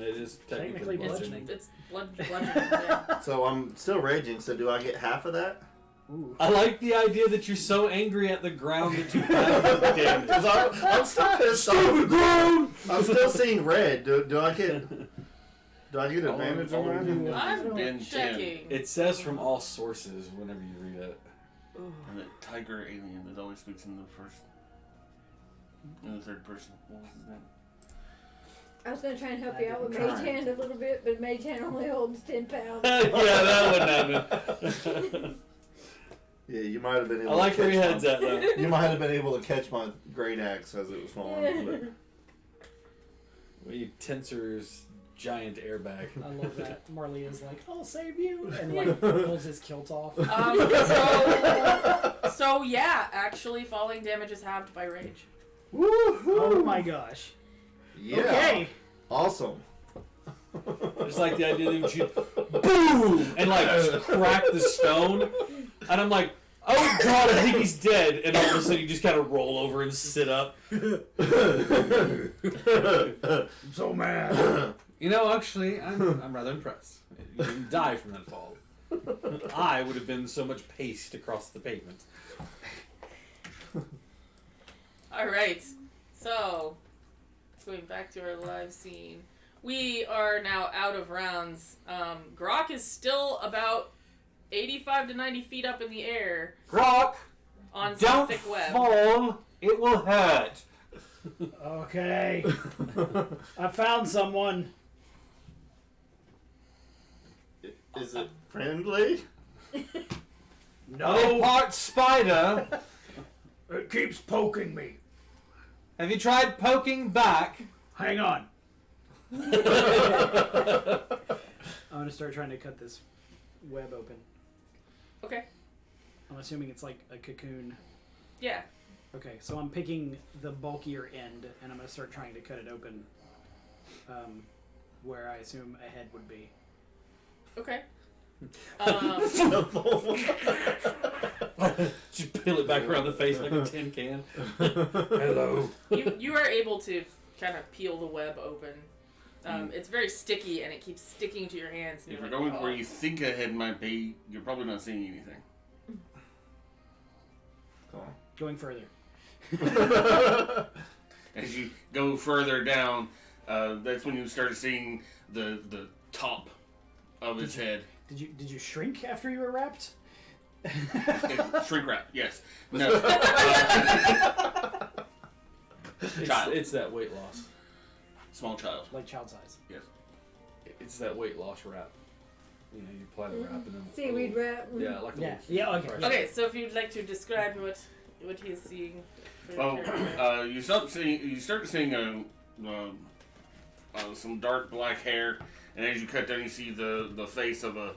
Speaker 6: It is technically bludgeoning.
Speaker 2: It's bludgeoning. Yeah.
Speaker 5: So I'm still raging. So do I get half of that?
Speaker 1: Ooh.
Speaker 6: I like the idea that you're so angry at the ground that you have the damage.
Speaker 5: Because I'm still pissed off.
Speaker 6: ground!
Speaker 5: I'm still seeing red. Do I get advantage on that?
Speaker 2: I'm
Speaker 7: Ben 10.
Speaker 2: checking.
Speaker 6: It says from all sources whenever you read it.
Speaker 7: And that tiger alien that always speaks in the third person. What was his name?
Speaker 3: I was gonna try and help you out with
Speaker 5: I'm
Speaker 3: Mage
Speaker 5: trying.
Speaker 3: Hand a little bit, but Mage Hand only holds 10 pounds.
Speaker 6: Yeah, that wouldn't happen.
Speaker 5: Yeah, you might have been able.
Speaker 6: I like
Speaker 5: to
Speaker 6: where your
Speaker 5: catch
Speaker 6: head's at though.
Speaker 5: You might have been able to catch my great axe as it was falling. But
Speaker 6: We Tensor's giant airbag.
Speaker 1: I love that. Marley is like, I'll save you, and like pulls his kilt off.
Speaker 2: So yeah, actually falling damage is halved by rage.
Speaker 5: woohoo!
Speaker 1: Oh my gosh.
Speaker 5: Yeah.
Speaker 1: Okay.
Speaker 5: Awesome.
Speaker 6: Just like the idea that you boom and like crack the stone, and I'm like, oh god, I think he's dead, and all of a sudden you just kind of roll over and sit up.
Speaker 5: I'm so mad.
Speaker 6: You know, actually, I'm rather impressed. You didn't die from that fall. I would have been so much paste across the pavement.
Speaker 2: All right, so going back to our live scene, we are now out of rounds. Grok is still about 85 to 90 feet up in the air
Speaker 6: Grok,
Speaker 2: on some
Speaker 6: don't
Speaker 2: thick web.
Speaker 6: fall. It will hurt.
Speaker 1: Okay. I found someone.
Speaker 5: Is it friendly?
Speaker 6: Are they
Speaker 1: No.
Speaker 6: part spider?
Speaker 1: It keeps poking me.
Speaker 6: Have you tried poking back?
Speaker 1: Hang on. I'm gonna start trying to cut this web open.
Speaker 2: Okay.
Speaker 1: I'm assuming it's like a cocoon.
Speaker 2: Yeah.
Speaker 1: Okay, so I'm picking the bulkier end, and I'm gonna start trying to cut it open, where I assume a head would be.
Speaker 2: Okay.
Speaker 6: Just peel it back around the face like a tin can. Hello.
Speaker 2: You are able to kind of peel the web open. It's very sticky and it keeps sticking to your hands. And
Speaker 7: If
Speaker 2: you're
Speaker 7: you're
Speaker 2: like,
Speaker 7: going where you think a head might be, you're probably not seeing anything.
Speaker 1: Going further.
Speaker 7: As you go further down, that's when you start seeing the top of its head.
Speaker 1: Did you shrink after you were wrapped?
Speaker 7: Shrink wrap, yes. No. Child.
Speaker 6: It's that weight loss.
Speaker 7: Small child.
Speaker 1: Like child size.
Speaker 7: Yes.
Speaker 6: It's that weight loss wrap. You know, you apply the wrap and then
Speaker 3: Seaweed wrap.
Speaker 6: Yeah, like a
Speaker 1: Yeah.
Speaker 6: little
Speaker 1: Yeah. Okay.
Speaker 2: Okay, so if you'd like to describe what he's seeing. for your
Speaker 7: Well,
Speaker 2: character.
Speaker 7: you start seeing some dark black hair, and as you cut down, you see the face of a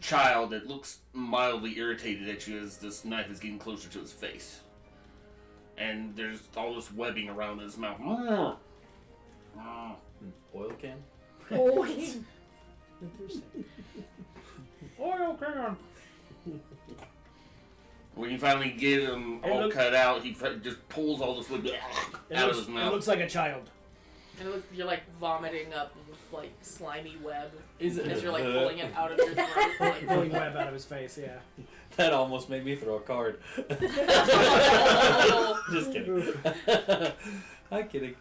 Speaker 7: child that looks mildly irritated at you as this knife is getting closer to his face. And there's all this webbing around his mouth.
Speaker 6: oil can.
Speaker 3: Oh,
Speaker 1: Oil can.
Speaker 7: When you finally get him all cut out, he just pulls all this web out of his
Speaker 1: It
Speaker 7: mouth.
Speaker 1: looks like a child.
Speaker 2: And you're like vomiting up like slimy web
Speaker 6: Is it?
Speaker 2: as you're like pulling it out of your throat. Like,
Speaker 1: Pulling web out of his face. Yeah.
Speaker 6: That almost made me throw a card. Just kidding. I'm kidding.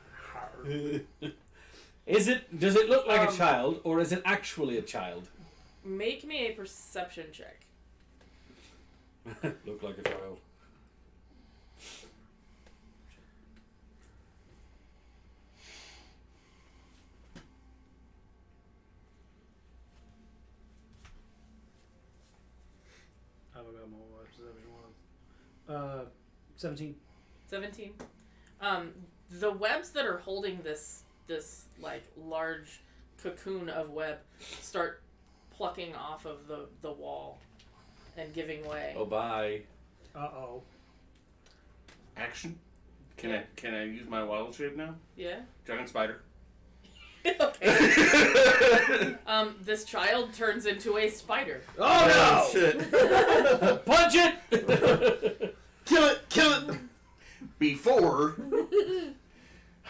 Speaker 6: Does it look like a child, or is it actually a child?
Speaker 2: Make me a perception check.
Speaker 6: Look like a child.
Speaker 1: I don't know what perception was. 17.
Speaker 2: 17. The webs that are holding this like large cocoon of web start plucking off of the wall and giving way.
Speaker 6: Oh, bye.
Speaker 1: Uh-oh.
Speaker 7: Action. Can I use my wild shape now?
Speaker 2: Yeah.
Speaker 7: Giant spider.
Speaker 2: Okay. This child turns into a spider.
Speaker 1: Oh, no!
Speaker 5: Shit.
Speaker 6: Punch it!
Speaker 5: Kill it! Kill it!
Speaker 7: Before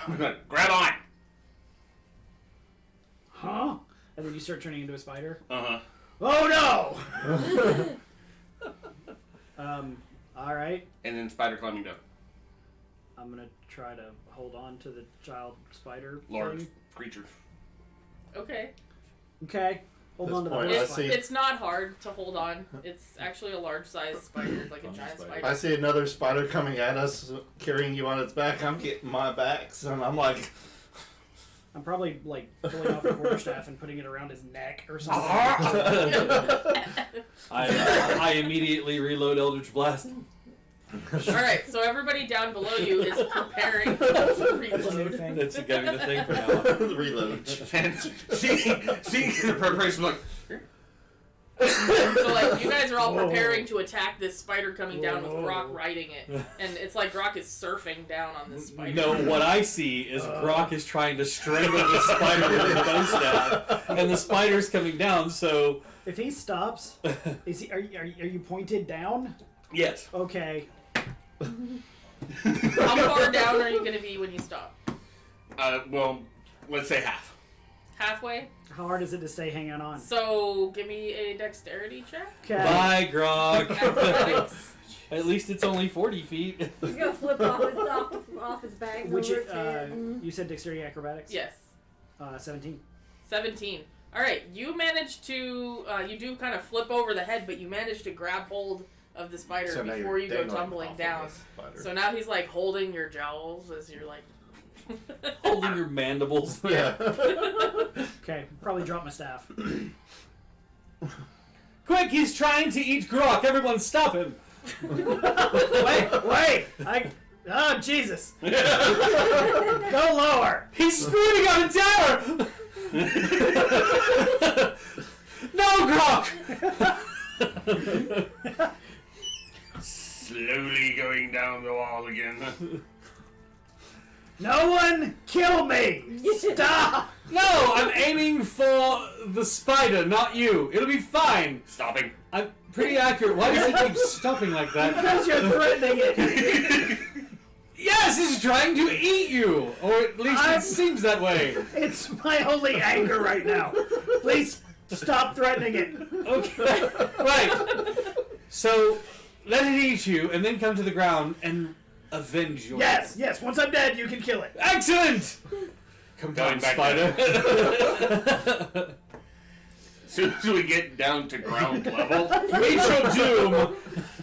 Speaker 7: I'm gonna grab on.
Speaker 1: Huh? And then you start turning into a spider?
Speaker 7: Uh-huh.
Speaker 1: Oh, no! Alright.
Speaker 7: And then spider climbing down.
Speaker 1: I'm gonna try to hold on to the child spider
Speaker 7: Large
Speaker 1: thing.
Speaker 7: creature.
Speaker 2: Okay.
Speaker 1: Okay. Hold
Speaker 5: This
Speaker 1: on to the
Speaker 5: point,
Speaker 1: horse
Speaker 5: I
Speaker 2: It's,
Speaker 5: see.
Speaker 2: it's not hard to hold on. It's actually a large size spider, like a giant
Speaker 6: spider.
Speaker 2: spider.
Speaker 5: I see another spider coming at us, carrying you on its back. I'm getting my back, and I'm like,
Speaker 1: I'm probably like pulling off the quarterstaff and putting it around his neck or something.
Speaker 6: I immediately reload Eldritch Blast.
Speaker 2: Alright, so everybody down below you is preparing to
Speaker 1: That's a new
Speaker 2: reload.
Speaker 1: thing.
Speaker 6: That's gonna be the thing from now on.
Speaker 5: reload.
Speaker 7: And seeing the preparation, like,
Speaker 2: So like you guys are all
Speaker 1: Whoa.
Speaker 2: preparing to attack this spider coming down with
Speaker 1: Whoa.
Speaker 2: Grok riding it. And it's like Grok is surfing down on this spider.
Speaker 6: No, what I see is Grok is trying to strangle the spider with his bow staff, and the spider's coming down. So
Speaker 1: If he stops, is he? Are you pointed down?
Speaker 7: yes.
Speaker 1: Okay.
Speaker 2: How far down are you going to be when you stop?
Speaker 7: Well, let's say half.
Speaker 2: Halfway?
Speaker 1: How hard is it to stay hanging on?
Speaker 2: So give me a dexterity check.
Speaker 1: Okay.
Speaker 6: bye, Grok.
Speaker 2: Athletics.
Speaker 6: At least it's only 40 feet.
Speaker 3: He's gonna flip off his back. and
Speaker 1: Which
Speaker 3: over its head.
Speaker 1: you said dexterity acrobatics?
Speaker 2: Yes.
Speaker 1: 17.
Speaker 2: 17. Alright, you manage to, you do kind of flip over the head, but you manage to grab hold of the spider
Speaker 5: So now
Speaker 2: before
Speaker 5: you're
Speaker 2: you go
Speaker 5: dangling
Speaker 2: tumbling
Speaker 5: off of
Speaker 2: down.
Speaker 5: this spider.
Speaker 2: So now he's like holding your jowls as you're like...
Speaker 6: Holding your mandibles.
Speaker 5: Yeah.
Speaker 1: Okay. Probably drop my staff.
Speaker 6: Quick, he's trying to eat Grok. Everyone stop him.
Speaker 1: Wait! Oh, Jesus! Go lower!
Speaker 6: He's spooning on a tower. No, Grok.
Speaker 7: Slowly going down the wall again.
Speaker 1: No one kill me! Stop!
Speaker 6: No, I'm aiming for the spider, not you. It'll be fine.
Speaker 7: Stopping.
Speaker 6: I'm pretty accurate. Why does he keep stopping like that?
Speaker 1: Because you're threatening it.
Speaker 6: Yes, he's trying to eat you, or at least
Speaker 1: I'm-
Speaker 6: it seems that way.
Speaker 1: It's my only anger right now. Please stop threatening it.
Speaker 6: Okay, right. So let it eat you, and then come to the ground and avenge your.
Speaker 1: Yes. Once I'm dead, you can kill it.
Speaker 6: Excellent. Come down,
Speaker 7: Going back
Speaker 6: spider.
Speaker 7: As soon as we get down to ground level,
Speaker 6: Meet your doom.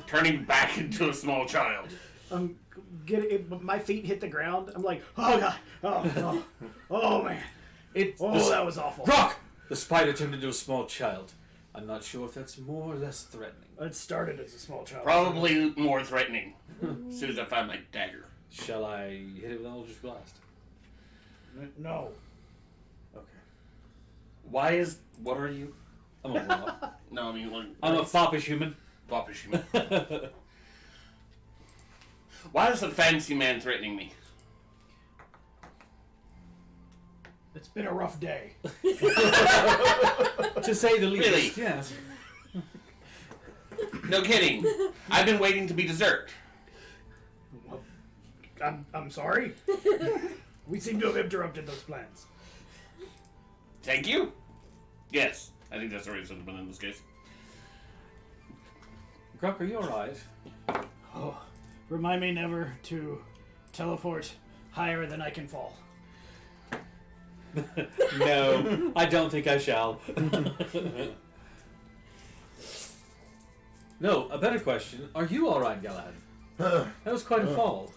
Speaker 7: turning back into a small child.
Speaker 1: I'm getting it, my feet hit the ground. I'm like, oh god, oh man, that was awful.
Speaker 6: Rock. The spider turned into a small child. I'm not sure if that's more or less threatening.
Speaker 1: It started as a small child.
Speaker 7: Probably more threatening. As soon as I find my dagger.
Speaker 6: Shall I hit it with an Eldritch Blast?
Speaker 1: No.
Speaker 6: Okay.
Speaker 7: What are you?
Speaker 6: I'm a warlock.
Speaker 7: No, I mean, like,
Speaker 6: I'm a foppish human.
Speaker 7: foppish human. Why is the fancy man threatening me?
Speaker 1: It's been a rough day.
Speaker 6: To say the least.
Speaker 7: Really?
Speaker 6: Yes.
Speaker 7: No kidding. I've been waiting to be dessert.
Speaker 1: I'm sorry. We seem to have interrupted those plans.
Speaker 7: Thank you. Yes, I think that's the right sentiment in this case.
Speaker 6: Grok, are you alright?
Speaker 1: Oh, remind me never to teleport higher than I can fall.
Speaker 6: No, I don't think I shall. No, a better question. Are you alright, Galahad? That was quite a fall.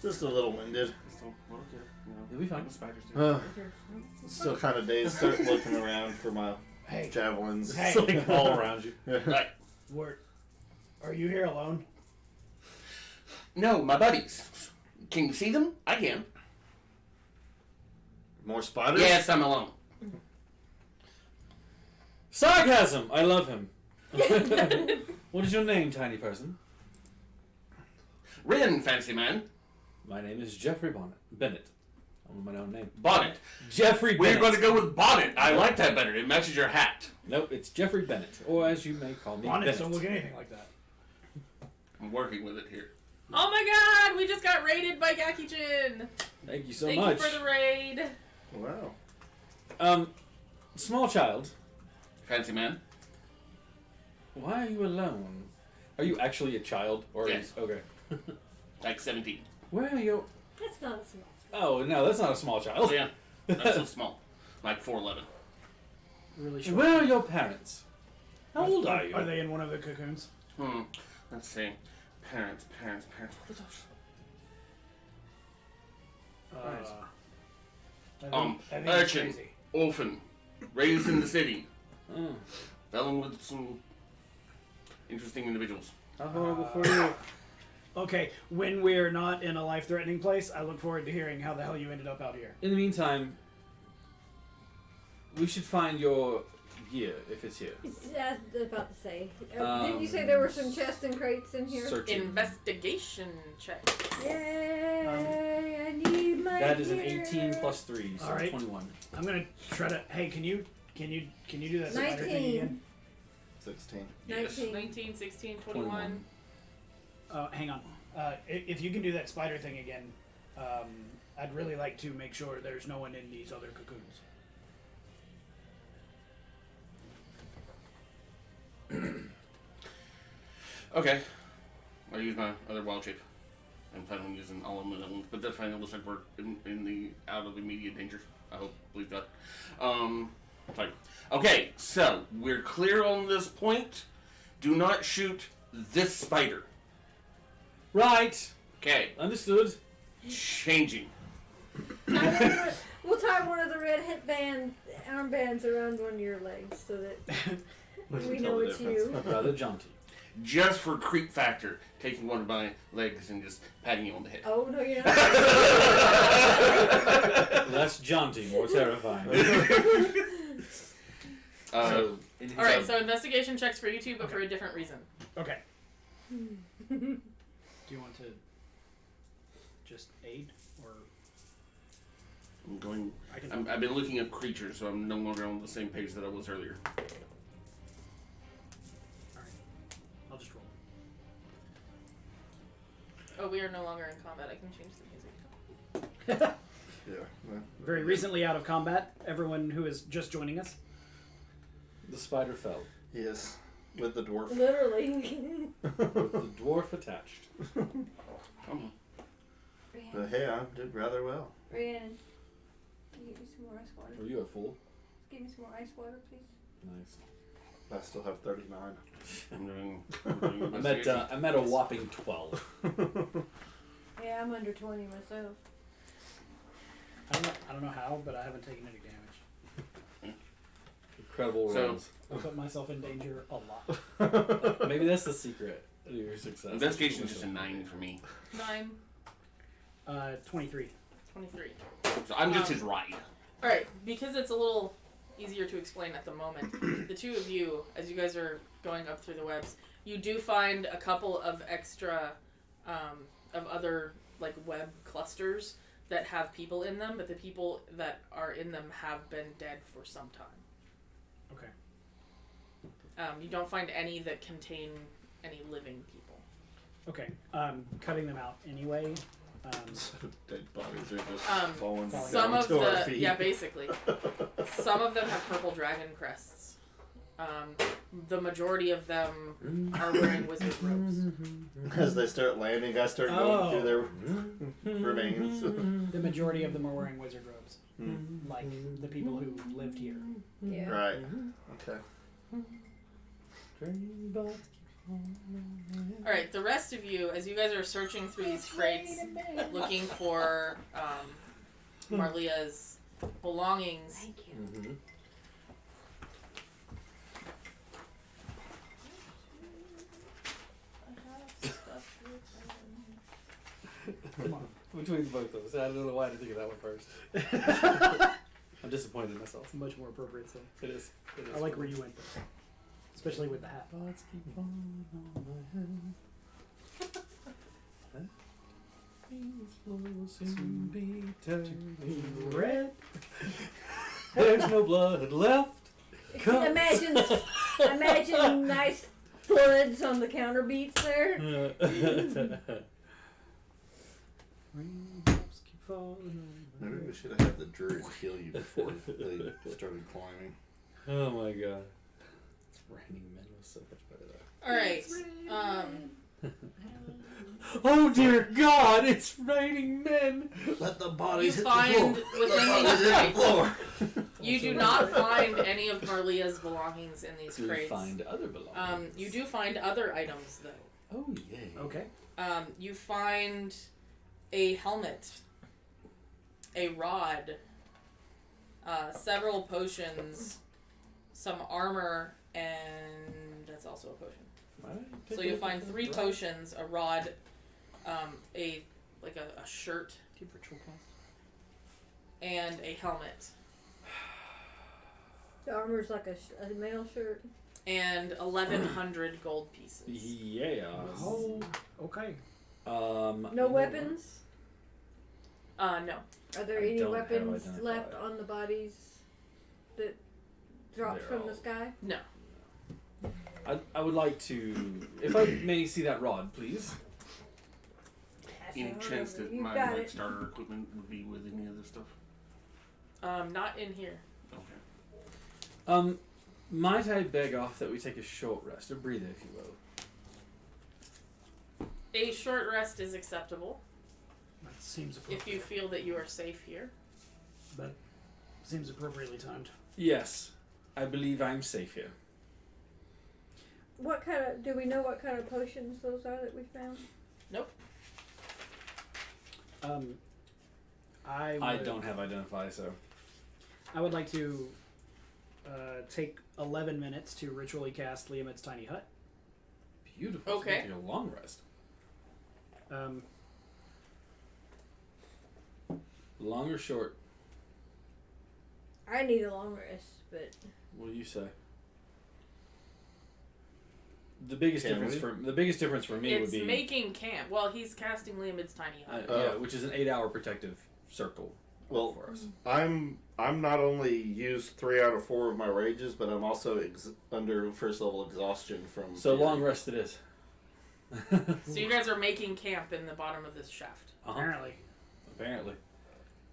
Speaker 5: Just a little winded.
Speaker 6: You'll be fine.
Speaker 5: Still kind of dazed. Start looking around for my
Speaker 1: Hey,
Speaker 5: javelins.
Speaker 1: Hey.
Speaker 6: It's like all around you.
Speaker 7: Right.
Speaker 1: are you here alone?
Speaker 7: No, my buddies. Can you see them? I can.
Speaker 5: More spiders?
Speaker 7: Yes, I'm alone.
Speaker 6: Sarcasm! I love him. What is your name, tiny person?
Speaker 7: Rin, fancy man.
Speaker 6: My name is Jeffrey Bennett. I want my own name.
Speaker 7: Bonnet.
Speaker 6: Jeffrey
Speaker 7: We're
Speaker 6: Bennett.
Speaker 7: going to go with bonnet. I like that better. It matches your hat.
Speaker 6: Nope, it's Jeffrey Bennett, or as you may call me,
Speaker 1: Bonnets
Speaker 6: Bennett.
Speaker 1: don't look anything like that.
Speaker 7: I'm working with it here.
Speaker 2: Oh my god, we just got raided by Gaki-jin.
Speaker 6: Thank you so
Speaker 2: Thank
Speaker 6: much.
Speaker 2: you for the raid.
Speaker 5: Wow.
Speaker 6: Small child,
Speaker 7: Fancy man.
Speaker 6: why are you alone? Are you actually a child, or
Speaker 7: Yes.
Speaker 6: okay?
Speaker 7: Like 17.
Speaker 6: Where are you?
Speaker 3: That's not a small.
Speaker 6: Oh no, that's not a small child.
Speaker 7: Oh, yeah. Not so small. Like 4'11".
Speaker 1: Really short.
Speaker 6: Where are your parents? How old are you?
Speaker 1: Are they in one of the cocoons?
Speaker 7: Let's see. Parents. What are those?
Speaker 1: I think it's
Speaker 7: Urchin.
Speaker 1: crazy.
Speaker 7: Orphan. Raised in the city.
Speaker 6: Oh,
Speaker 7: Fell in with some interesting individuals.
Speaker 6: how horrible for you.
Speaker 1: Okay, when we're not in a life-threatening place, I look forward to hearing how the hell you ended up out here.
Speaker 6: In the meantime, we should find your gear if it's here.
Speaker 3: I was about to say. Didn't you say there were some chests and crates in here?
Speaker 6: Searching.
Speaker 2: Investigation check.
Speaker 3: Yay! I need my.
Speaker 6: That is an
Speaker 3: gear.
Speaker 6: 18 plus 3, so
Speaker 1: All right.
Speaker 6: 21.
Speaker 1: I'm gonna try to. Hey, can you do that spider thing
Speaker 3: 19.
Speaker 1: again?
Speaker 5: 16.
Speaker 3: 19.
Speaker 2: 19, 16, 21.
Speaker 1: Hang on. If you can do that spider thing again, I'd really like to make sure there's no one in these other cocoons.
Speaker 7: Okay. I'll use my other wild shape. I'm planning on using all of my ones, but that's fine. It looks like we're in the out of immediate danger. I hope, please God. Sorry. Okay, so we're clear on this point. Do not shoot this spider.
Speaker 6: Right!
Speaker 7: Okay,
Speaker 6: Understood.
Speaker 7: changing.
Speaker 3: We'll tie one of the red headband armbands around one of your legs so that we know it's you.
Speaker 6: Rather jaunty.
Speaker 7: Just for creep factor, taking one of my legs and just patting you on the head.
Speaker 3: Oh no, you're not.
Speaker 6: Less jaunty, more terrifying.
Speaker 2: Alright, so investigation checks for you two, but for a different reason.
Speaker 1: Okay. Do you want to just aid, or
Speaker 7: I'm going.
Speaker 1: I can?
Speaker 7: I've been looking at creatures, so I'm no longer on the same page that I was earlier.
Speaker 1: I'll just roll.
Speaker 2: Oh, we are no longer in combat. I can change the music.
Speaker 5: Yeah.
Speaker 1: Very recently out of combat. Everyone who is just joining us.
Speaker 6: The spider fell,
Speaker 5: Yes. With the dwarf.
Speaker 3: Literally.
Speaker 6: with the dwarf attached.
Speaker 7: Come on.
Speaker 5: But hey, I did rather well.
Speaker 3: Rhiannon, can you give me some more ice water?
Speaker 6: Were you a fool?
Speaker 3: Give me some more ice water, please.
Speaker 6: Nice.
Speaker 5: I still have 39.
Speaker 7: I'm doing
Speaker 6: I'm at a whopping 12.
Speaker 3: Yeah, I'm under 20 myself.
Speaker 1: I don't know how, but I haven't taken any damage.
Speaker 6: Incredible
Speaker 7: So-
Speaker 6: rolls.
Speaker 1: I put myself in danger a lot.
Speaker 6: Maybe that's the secret of your success.
Speaker 7: Investigation is just a 9 for me.
Speaker 2: 9,
Speaker 1: 23.
Speaker 2: 23.
Speaker 7: So I'm just his ride.
Speaker 2: Alright, because it's a little easier to explain at the moment, the two of you, as you guys are going up through the webs, you do find a couple of extra, of other, like, web clusters that have people in them, but the people that are in them have been dead for some time.
Speaker 1: Okay.
Speaker 2: You don't find any that contain any living people.
Speaker 1: Okay. Cutting them out anyway.
Speaker 5: So dead bodies are just
Speaker 1: falling
Speaker 5: falling
Speaker 2: Some
Speaker 5: down
Speaker 2: of
Speaker 5: to our
Speaker 2: the
Speaker 5: feet.
Speaker 2: yeah, basically. Some of them have purple dragon crests. The majority of them are wearing wizard robes.
Speaker 5: As they start landing, I start going through their remains.
Speaker 1: The majority of them are wearing wizard robes,
Speaker 5: Hmm.
Speaker 1: like the people who lived here.
Speaker 3: Yeah.
Speaker 5: Right. Okay.
Speaker 2: Alright, the rest of you, as you guys are searching through these crates, looking for Marlia's belongings,
Speaker 3: Thank you.
Speaker 6: Mm-hmm.
Speaker 1: Come on.
Speaker 6: Between both of us. I don't know why I didn't think of that one first. I'm disappointed in myself.
Speaker 1: It's much more appropriate. So
Speaker 6: It is.
Speaker 1: I like where you went though, especially with the hat.
Speaker 6: Thoughts keep falling on my head. Things will soon be turning red. There's no blood left.
Speaker 3: Imagine nice floods on the counter beats there.
Speaker 6: Raindrops keep falling on my
Speaker 5: Maybe we
Speaker 6: head.
Speaker 5: should have had the druid kill you before they started climbing.
Speaker 6: Oh my god. Raining Men was so much better though.
Speaker 2: All right.
Speaker 6: Oh dear God! It's raining men.
Speaker 5: Let the bodies
Speaker 2: You
Speaker 5: hit
Speaker 2: find
Speaker 5: the floor.
Speaker 2: within
Speaker 5: Let the
Speaker 2: these
Speaker 5: bodies hit the
Speaker 2: crates,
Speaker 5: floor.
Speaker 2: you do not find any of Marlia's belongings in these
Speaker 6: Do we
Speaker 2: crates.
Speaker 6: find other belongings?
Speaker 2: You do find other items though.
Speaker 6: Oh yay.
Speaker 1: Okay.
Speaker 2: You find a helmet, a rod, several potions, some armor, and that's also a potion. So you'll find 3 potions, a rod, a shirt, and a helmet,
Speaker 3: The armor's like a male shirt.
Speaker 2: and 1,100 gold pieces.
Speaker 6: Yeah.
Speaker 1: Oh, okay.
Speaker 3: No weapons?
Speaker 2: No.
Speaker 3: Are there
Speaker 6: I
Speaker 3: any
Speaker 6: don't have
Speaker 3: weapons
Speaker 6: identified.
Speaker 3: left on the bodies that dropped
Speaker 6: They're
Speaker 3: from the
Speaker 6: all-
Speaker 3: sky?
Speaker 2: No.
Speaker 6: I would like to, if I may see that rod, please.
Speaker 3: Pass
Speaker 7: Any
Speaker 3: it on
Speaker 7: chance
Speaker 3: over.
Speaker 7: that
Speaker 3: You
Speaker 7: my
Speaker 3: got
Speaker 7: like
Speaker 3: it.
Speaker 7: starter equipment would be with any of this stuff?
Speaker 2: Not in here.
Speaker 7: Okay.
Speaker 6: Might I beg off that we take a short rest, a breather, if you will?
Speaker 2: A short rest is acceptable
Speaker 1: That seems
Speaker 2: if
Speaker 1: appropriate.
Speaker 2: you feel that you are safe here.
Speaker 1: That seems appropriately timed.
Speaker 6: Yes, I believe I'm safe here.
Speaker 3: What kind of? Do we know what kind of potions those are that we found?
Speaker 6: I don't have identify, so.
Speaker 1: I would like to take 11 minutes to ritually cast Liamit's tiny hut.
Speaker 6: Beautiful.
Speaker 2: Okay.
Speaker 6: So take a long rest. Long or short?
Speaker 3: I need a long rest, but
Speaker 6: What do you say? The biggest
Speaker 5: Can
Speaker 6: difference
Speaker 5: we?
Speaker 6: for me
Speaker 2: It's
Speaker 6: would be
Speaker 2: making camp. Well, he's casting Liamid's tiny hut.
Speaker 6: yeah, which is an 8-hour protective circle
Speaker 5: Well,
Speaker 6: for us.
Speaker 5: I'm not only used 3 out of 4 of my rages, but I'm also under first level exhaustion from.
Speaker 6: So
Speaker 5: fury.
Speaker 6: long rest it is.
Speaker 2: So you guys are making camp in the bottom of this shaft.
Speaker 1: Apparently.
Speaker 6: Apparently.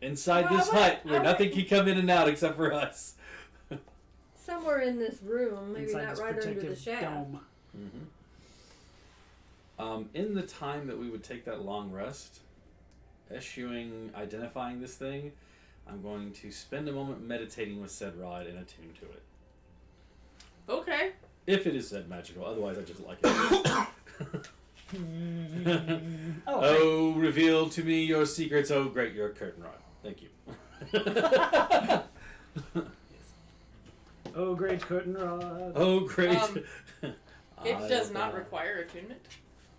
Speaker 6: Inside
Speaker 3: Well,
Speaker 6: this
Speaker 3: I went-
Speaker 6: hut where
Speaker 3: I
Speaker 6: nothing
Speaker 3: went-
Speaker 6: can come in and out except for us.
Speaker 3: somewhere in this room, maybe
Speaker 1: Inside
Speaker 3: not
Speaker 1: this
Speaker 3: right under the
Speaker 1: protective
Speaker 3: shaft.
Speaker 1: dome.
Speaker 6: In the time that we would take that long rest, identifying this thing, I'm going to spend a moment meditating with said rod and attune to it.
Speaker 2: Okay.
Speaker 6: If it is said magical, otherwise I just like it. Oh, reveal to me your secrets. Oh, great, you're a curtain rod. Thank you.
Speaker 1: Oh, great curtain rod.
Speaker 6: Oh, great.
Speaker 2: It does not require attunement.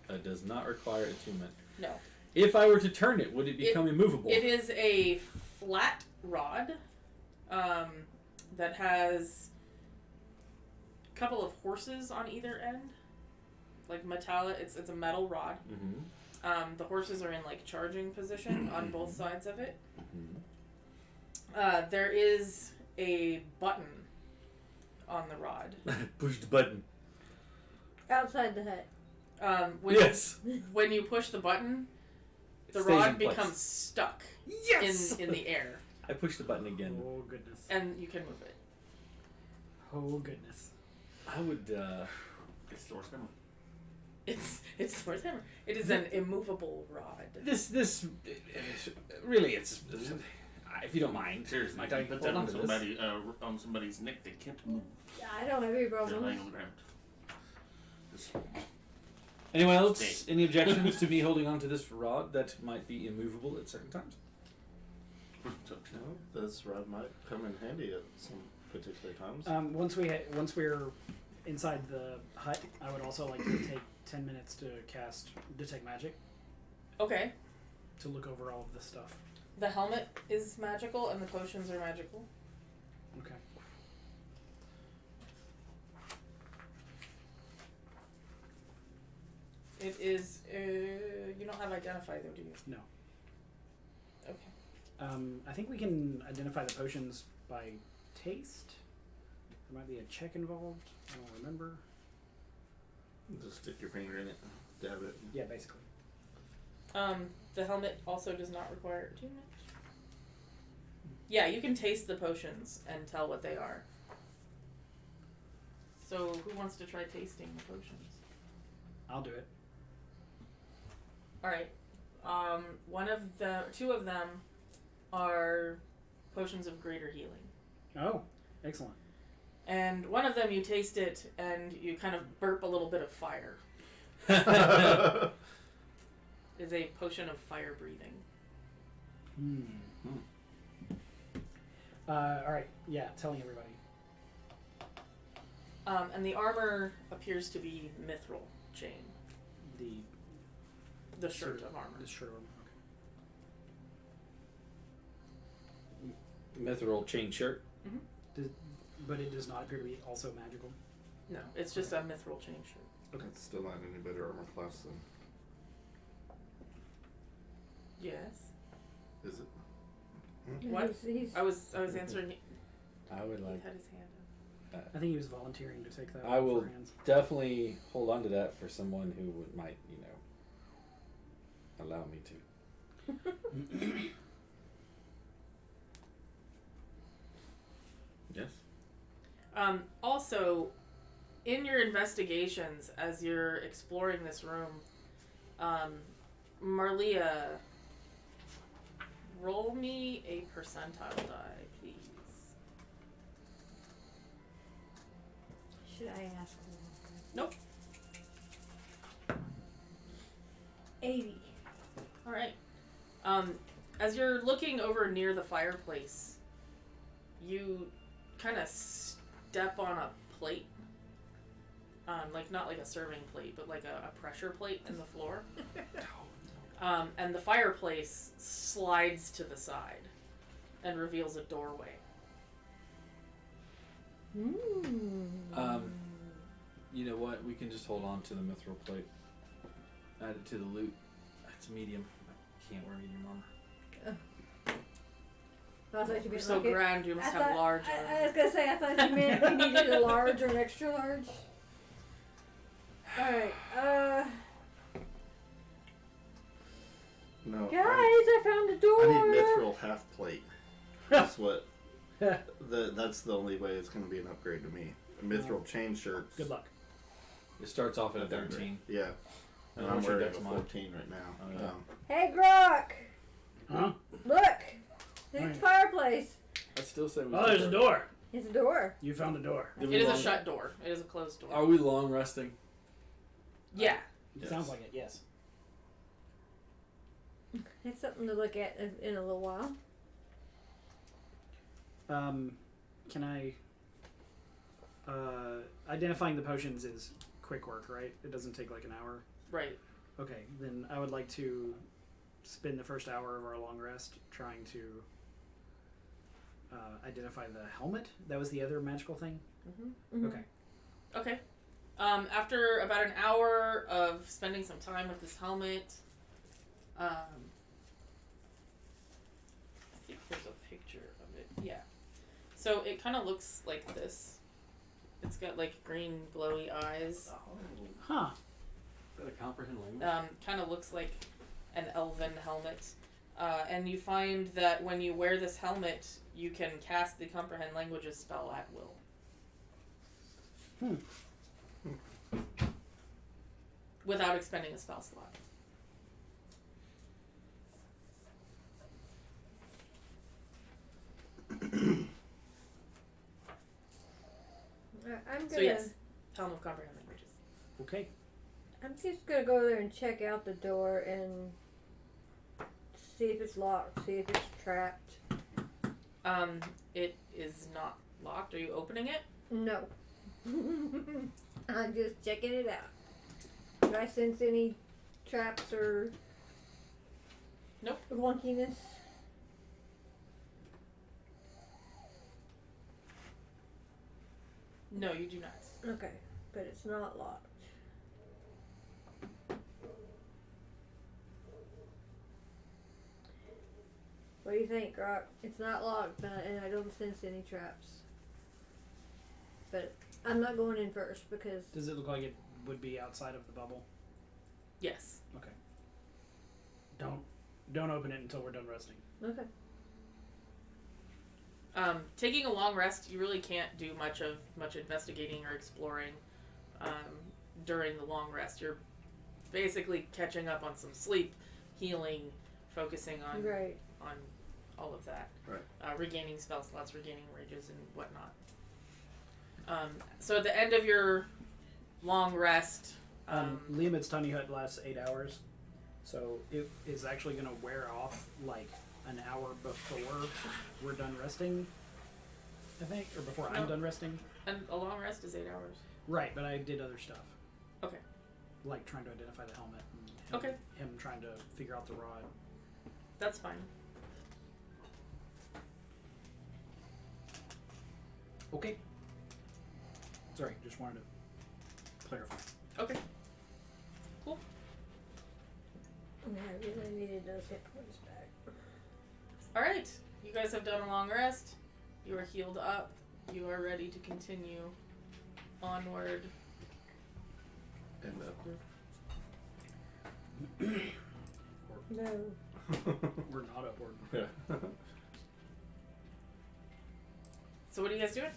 Speaker 6: It does not require attunement.
Speaker 2: No.
Speaker 6: If I were to turn it, would it become immovable?
Speaker 2: It is a flat rod that has a couple of horses on either end. Like metallic, it's a metal rod.
Speaker 6: Mm-hmm.
Speaker 2: The horses are in like charging position on both sides of it.
Speaker 6: Mm-hmm.
Speaker 2: There is a button on the rod.
Speaker 6: Push the button.
Speaker 3: Outside the hut.
Speaker 2: When
Speaker 6: Yes.
Speaker 2: when you push the button, the
Speaker 6: Stays in
Speaker 2: rod
Speaker 6: place.
Speaker 2: becomes stuck
Speaker 6: Yes.
Speaker 2: in the air,
Speaker 6: I push the button again.
Speaker 1: Oh, goodness.
Speaker 2: and you can move it.
Speaker 1: Oh, goodness.
Speaker 6: I would.
Speaker 7: It's Thor's hammer.
Speaker 2: It's Thor's hammer. It is an immovable rod.
Speaker 6: This really, it's. If you don't mind,
Speaker 7: Seriously,
Speaker 6: might
Speaker 7: you
Speaker 6: I
Speaker 7: put
Speaker 6: hold
Speaker 7: that on
Speaker 6: on to this?
Speaker 7: somebody on somebody's neck, they can't move.
Speaker 3: I don't have any
Speaker 7: They're laying
Speaker 3: problems.
Speaker 7: on the ground. Just-
Speaker 6: Anyone else?
Speaker 7: Stay.
Speaker 6: Any objections to me holding on to this rod that might be immovable at certain times?
Speaker 5: No, this rod might come in handy at some particular times.
Speaker 1: Once we're inside the hut, I would also like to take 10 minutes to cast Detect Magic.
Speaker 2: Okay.
Speaker 1: to look over all of this stuff.
Speaker 2: The helmet is magical and the potions are magical.
Speaker 1: Okay.
Speaker 2: It is. You don't have identify though, do you?
Speaker 1: No.
Speaker 2: Okay.
Speaker 1: I think we can identify the potions by taste. There might be a check involved. I don't remember.
Speaker 5: Just stick your finger in it, dab it.
Speaker 1: Yeah, basically.
Speaker 2: The helmet also does not require too much. Yeah, you can taste the potions and tell what they are. So, who wants to try tasting the potions?
Speaker 1: I'll do it.
Speaker 2: All right. Two of them are potions of greater healing,
Speaker 1: Oh, excellent.
Speaker 2: and one of them you taste it and you kind of burp a little bit of fire. Is a potion of fire breathing.
Speaker 1: All right. Yeah, telling everybody.
Speaker 2: And the armor appears to be mithril chain, the shirt of armor.
Speaker 1: The shirt of armor.
Speaker 6: Mithril chain shirt.
Speaker 1: But it does not appear to be also magical.
Speaker 2: No, it's just a mithril chain shirt.
Speaker 5: Okay. It's still not any better armor class than.
Speaker 2: Yes.
Speaker 5: Is it?
Speaker 2: What?
Speaker 3: He's
Speaker 2: I was answering.
Speaker 6: I would
Speaker 2: He
Speaker 6: like.
Speaker 2: had his hand up.
Speaker 1: I think he was volunteering to take that.
Speaker 6: I
Speaker 1: off
Speaker 6: will
Speaker 1: for hands.
Speaker 6: definitely hold on to that for someone who might, allow me to. Yes.
Speaker 2: Also, in your investigations, as you're exploring this room, Marlia, roll me a percentile die, please.
Speaker 3: Should I ask?
Speaker 2: Nope.
Speaker 3: 80.
Speaker 2: All right. As you're looking over near the fireplace, you kind of step on a plate. Not like a serving plate, but like a pressure plate in the floor. And the fireplace slides to the side and reveals a doorway.
Speaker 6: You know what? We can just hold on to the mithril plate. Add it to the loot. It's medium. I can't wear medium armor.
Speaker 3: I thought you
Speaker 2: You're
Speaker 3: meant
Speaker 2: so
Speaker 3: like it.
Speaker 2: grand, you must
Speaker 3: I
Speaker 2: have
Speaker 3: thought-
Speaker 2: large.
Speaker 3: I was gonna say, I thought you meant we needed a large or an extra large. Alright,
Speaker 5: No.
Speaker 3: guys, I found a door!
Speaker 5: I need mithril half plate. That's what. That's the only way it's going to be an upgrade to me. A mithril chain shirt.
Speaker 1: Good luck.
Speaker 6: It starts off at a 13.
Speaker 5: Yeah. And
Speaker 6: And
Speaker 5: I'm
Speaker 6: what's your
Speaker 5: wearing a
Speaker 6: dex mod?
Speaker 5: 14 right now.
Speaker 6: Oh, yeah.
Speaker 3: Hey, Grok!
Speaker 1: Huh?
Speaker 3: Look! There's
Speaker 1: Right.
Speaker 3: the fireplace.
Speaker 6: I'd still say we.
Speaker 1: Oh, there's a door.
Speaker 3: It's a door.
Speaker 1: You found a door.
Speaker 6: Did
Speaker 2: It
Speaker 6: we
Speaker 2: is a
Speaker 6: long-
Speaker 2: shut door. It is a closed door.
Speaker 6: Are we long resting?
Speaker 2: Yeah.
Speaker 1: It
Speaker 6: Yes.
Speaker 1: sounds like it. Yes.
Speaker 3: It's something to look at in a little while.
Speaker 1: Can I? Identifying the potions is quick work, right? It doesn't take like an hour.
Speaker 2: Right.
Speaker 1: Okay, then I would like to spend the first hour of our long rest trying to identify the helmet. That was the other magical thing.
Speaker 3: Mhm.
Speaker 1: Okay.
Speaker 2: Okay. After about an hour of spending some time with this helmet, I think there's a picture of it. Yeah. So it kind of looks like this. It's got like green glowy eyes.
Speaker 1: Huh.
Speaker 6: Is that a comprehend language?
Speaker 2: Kind of looks like an elven helmet. And you find that when you wear this helmet, you can cast the comprehend languages spell at will. Without expending a spell slot.
Speaker 3: I'm gonna.
Speaker 2: So yes, Helm of Comprehend Languages.
Speaker 1: Okay.
Speaker 3: I'm just gonna go there and check out the door and see if it's locked, see if it's trapped.
Speaker 2: It is not locked. Are you opening it?
Speaker 3: No. I'm just checking it out. Do I sense any traps or
Speaker 2: Nope.
Speaker 3: Wonkiness.
Speaker 2: No, you do not.
Speaker 3: Okay, but it's not locked. What do you think, Rock? It's not locked, and I don't sense any traps. But I'm not going in first because
Speaker 1: Does it look like it would be outside of the bubble?
Speaker 2: Yes.
Speaker 1: Okay. Don't open it until we're done resting.
Speaker 3: okay.
Speaker 2: Taking a long rest, you really can't do much investigating or exploring during the long rest. You're basically catching up on some sleep, healing, focusing on
Speaker 3: Right.
Speaker 2: on all of that.
Speaker 5: Right.
Speaker 2: Regaining spell slots, regaining rages, and whatnot. So at the end of your long rest,
Speaker 1: Liam's tiny hut lasts 8 hours, so it is actually going to wear off like an hour before we're done resting, I think, or before I'm
Speaker 2: No.
Speaker 1: done resting.
Speaker 2: and a long rest is 8 hours.
Speaker 1: Right, but I did other stuff.
Speaker 2: Okay.
Speaker 1: Like trying to identify the helmet. And him trying to figure out the rod.
Speaker 2: That's fine.
Speaker 1: Okay. Sorry, just wanted to clarify.
Speaker 2: Okay.
Speaker 3: Yeah, I really needed those hit points back.
Speaker 2: All right. You guys have done a long rest. You are healed up. You are ready to continue onward.
Speaker 5: And
Speaker 3: No.
Speaker 1: We're not upward.
Speaker 5: yeah.
Speaker 2: So what are you guys doing?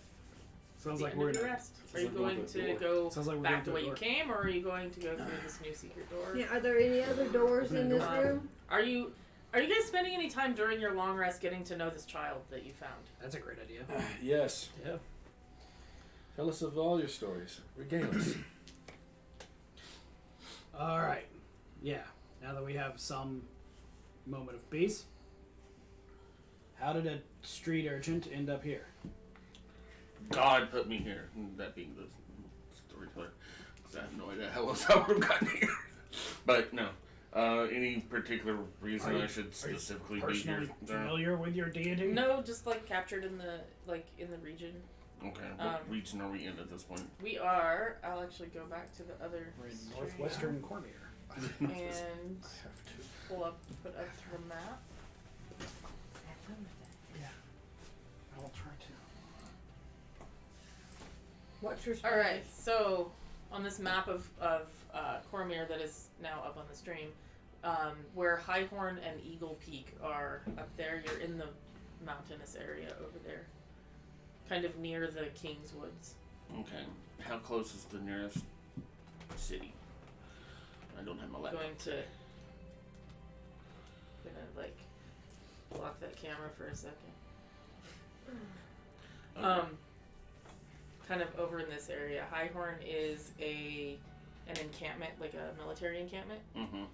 Speaker 1: Sounds
Speaker 2: The
Speaker 1: like
Speaker 2: end
Speaker 1: we're
Speaker 2: of your
Speaker 1: gonna.
Speaker 2: rest. Are
Speaker 6: Sounds
Speaker 2: you
Speaker 6: like going
Speaker 2: going
Speaker 6: through
Speaker 2: to
Speaker 6: the
Speaker 2: go
Speaker 1: Sounds like we're
Speaker 2: back
Speaker 1: going
Speaker 2: the
Speaker 1: through
Speaker 2: way
Speaker 1: the
Speaker 2: you
Speaker 1: door.
Speaker 2: came, or are you going to go through this new secret door?
Speaker 3: Yeah, are there any other doors in this room?
Speaker 2: Are you guys spending any time during your long rest getting to know this child that you found?
Speaker 1: That's a great idea.
Speaker 6: Yes.
Speaker 1: Yeah.
Speaker 6: Tell us of all your stories. Regale us.
Speaker 1: All right. Yeah. Now that we have some moment of peace, how did a street urchin end up here?
Speaker 7: God put me here. That being the storyteller. 'Cause I have no idea how else I would have gotten here. But no. Any particular reason I should specifically be here?
Speaker 1: Personally familiar with your deity?
Speaker 2: No, just like captured in the region.
Speaker 7: Okay. What region are we in at this point?
Speaker 2: We are. I'll actually go back to the other
Speaker 1: We're in
Speaker 2: stream
Speaker 1: northwestern Cormier.
Speaker 2: and
Speaker 6: I have to.
Speaker 2: put up the map.
Speaker 1: Yeah. I will try to.
Speaker 3: What's your
Speaker 2: All right. So on this map of Cormier that is now up on the stream, where Highhorn and Eagle Peak are up there, you're in the mountainous area over there, kind of near the King's Woods.
Speaker 7: Okay. How close is the nearest city? I don't have my laptop.
Speaker 2: Gonna like block that camera for a second.
Speaker 7: Okay.
Speaker 2: Kind of over in this area. Highhorn is an encampment, like a military encampment.
Speaker 7: Mm-hmm.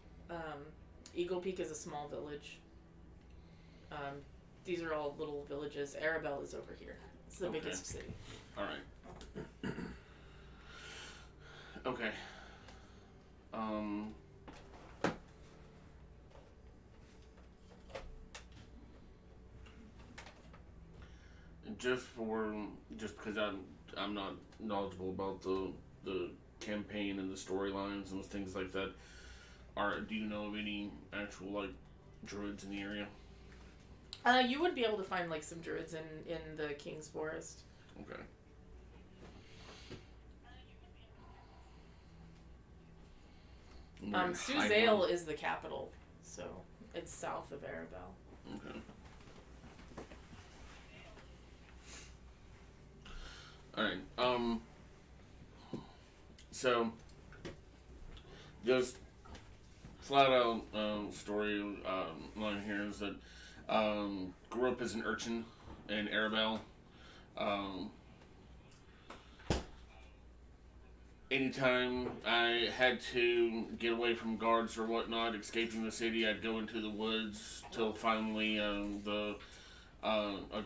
Speaker 2: Eagle Peak is a small village. These are all little villages. Arabelle is over here. It's the
Speaker 7: Okay.
Speaker 2: biggest city.
Speaker 7: All right. Okay. Just because I'm not knowledgeable about the campaign and the storylines and things like that. Do you know of any actual like druids in the area?
Speaker 2: You would be able to find like some druids in the King's Forest.
Speaker 7: Okay.
Speaker 2: Suzale is the capital, so it's south of Arabelle.
Speaker 7: Okay. Alright, so, just flat out, story, line here is that, grew up as an urchin in Arabelle. Anytime I had to get away from guards or whatnot, escaping the city, I'd go into the woods till finally a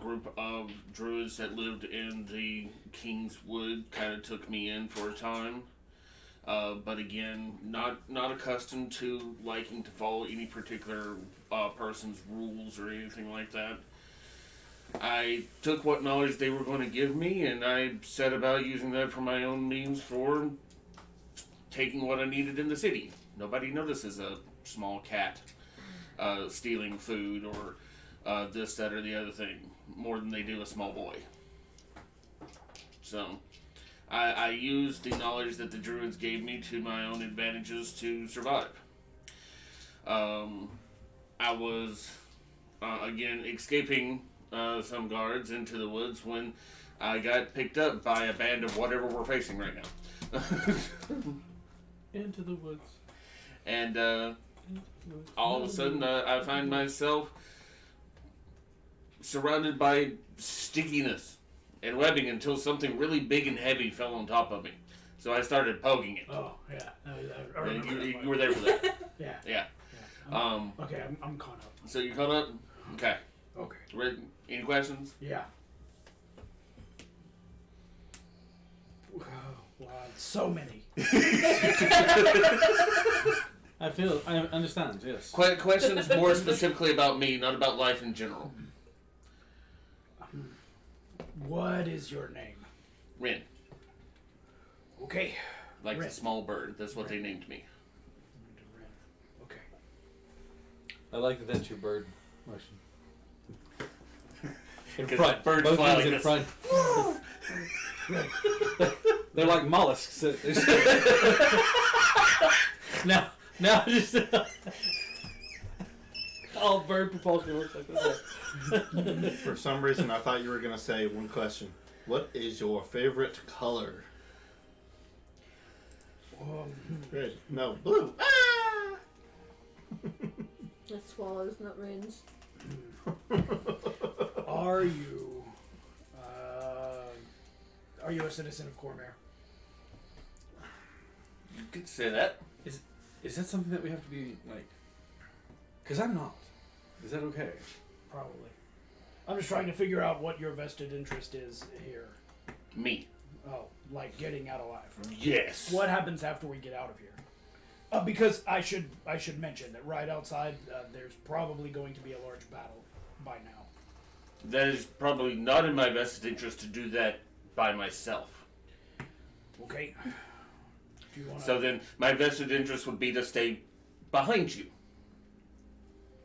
Speaker 7: group of druids that lived in the King's Wood kind of took me in for a time. But again, not accustomed to liking to follow any particular person's rules or anything like that. I took what knowledge they were going to give me, and I set about using that for my own means for taking what I needed in the city. Nobody notices a small cat stealing food or this, that, or the other thing more than they do a small boy. So, I used the knowledge that the druids gave me to my own advantages to survive. I was, again, escaping some guards into the woods when I got picked up by a band of whatever we're facing right now.
Speaker 6: Into the woods.
Speaker 7: And all of a sudden, I find myself surrounded by stickiness and webbing until something really big and heavy fell on top of me. So I started poking it.
Speaker 1: Oh, yeah. I remember
Speaker 7: You were there for that.
Speaker 1: Yeah.
Speaker 7: Yeah.
Speaker 1: Okay, I'm caught up.
Speaker 7: So you caught up? Okay.
Speaker 1: Okay.
Speaker 7: Any questions?
Speaker 1: Yeah. Wow, so many.
Speaker 6: I understand, yes.
Speaker 7: Questions more specifically about me, not about life in general.
Speaker 1: What is your name?
Speaker 7: Rin.
Speaker 1: Okay.
Speaker 7: Like
Speaker 1: Rin.
Speaker 7: the small bird. That's what they named me.
Speaker 1: Okay.
Speaker 6: I like that that's your bird motion. In
Speaker 7: 'Cause
Speaker 6: front.
Speaker 7: birds
Speaker 6: Both
Speaker 7: fly
Speaker 6: wings
Speaker 7: like
Speaker 6: in
Speaker 7: this.
Speaker 6: front. They're like mollusks. Now just all bird propulsion works like this.
Speaker 5: For some reason, I thought you were going to say one question. What is your favorite color? Red. No, blue. Ah!
Speaker 3: That's swallows, not wrens.
Speaker 1: Are you a citizen of Cormare?
Speaker 7: You could say that.
Speaker 6: Is that something that we have to be like? Because I'm not. Is that okay?
Speaker 1: Probably. I'm just trying to figure out what your vested interest is here.
Speaker 7: Me.
Speaker 1: Oh, like getting out alive.
Speaker 7: Yes.
Speaker 1: What happens after we get out of here? Because I should mention that right outside there's probably going to be a large battle by now.
Speaker 7: That is probably not in my vested interest to do that by myself.
Speaker 1: Okay. Do you want
Speaker 7: So then, my vested interest would be to stay behind you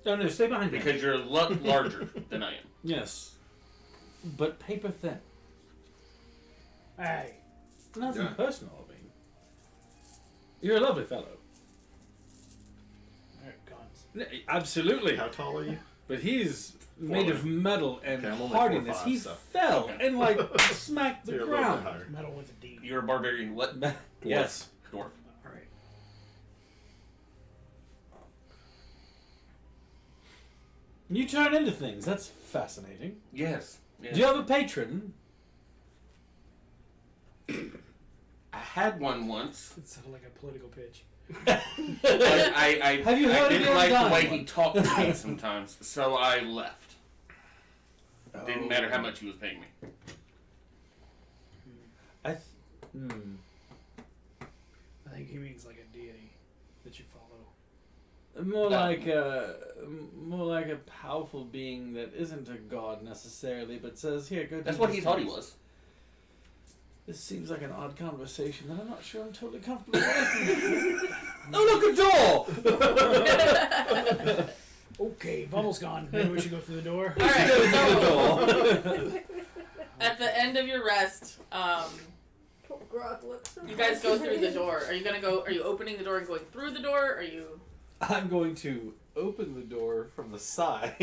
Speaker 6: Oh no, stay behind me.
Speaker 7: because you're a lot larger than I am.
Speaker 6: Yes, but paper thin.
Speaker 1: Hey.
Speaker 6: Nothing
Speaker 5: Yeah.
Speaker 6: personal. I mean, you're a lovely fellow.
Speaker 1: Alright, guns.
Speaker 6: Absolutely.
Speaker 5: How tall are you?
Speaker 6: But he's made of metal and
Speaker 5: Okay, I'm only
Speaker 6: hardiness.
Speaker 5: 4'5",
Speaker 6: He
Speaker 5: so-
Speaker 6: fell and like smacked the
Speaker 5: You're a little bit
Speaker 6: ground.
Speaker 5: higher.
Speaker 1: Metal with a D.
Speaker 7: You're a barbarian. What?
Speaker 6: Yes.
Speaker 7: Dwarf.
Speaker 1: Alright.
Speaker 6: You turn into things. That's fascinating.
Speaker 7: Yes. yes.
Speaker 6: Do you have a patron?
Speaker 7: I had one once.
Speaker 1: It sounded like a political pitch.
Speaker 7: But I
Speaker 6: Have you heard
Speaker 7: I
Speaker 6: of
Speaker 7: didn't
Speaker 6: the
Speaker 7: like the
Speaker 6: Undying
Speaker 7: way
Speaker 6: one?
Speaker 7: he talked to me sometimes, so I left. Didn't matter how much he was paying me.
Speaker 6: I
Speaker 1: think he means like a deity that you follow.
Speaker 6: more like a powerful being that isn't a god necessarily, but says, "Here, go." Do
Speaker 7: That's what
Speaker 6: this
Speaker 7: he thought he
Speaker 6: thing."
Speaker 7: was.
Speaker 6: This seems like an odd conversation that I'm not sure I'm totally comfortable with. Oh, look, a door!
Speaker 1: Okay, Bubble's gone. Maybe we should go through the door.
Speaker 2: All right.
Speaker 6: The
Speaker 2: So
Speaker 6: door.
Speaker 2: at the end of your rest,
Speaker 3: Poor Grog looks so
Speaker 2: you guys go through the
Speaker 3: frustrated.
Speaker 2: door. Are you gonna go? Are you opening the door and going through the door? Are you?
Speaker 6: I'm going to open the door from the side.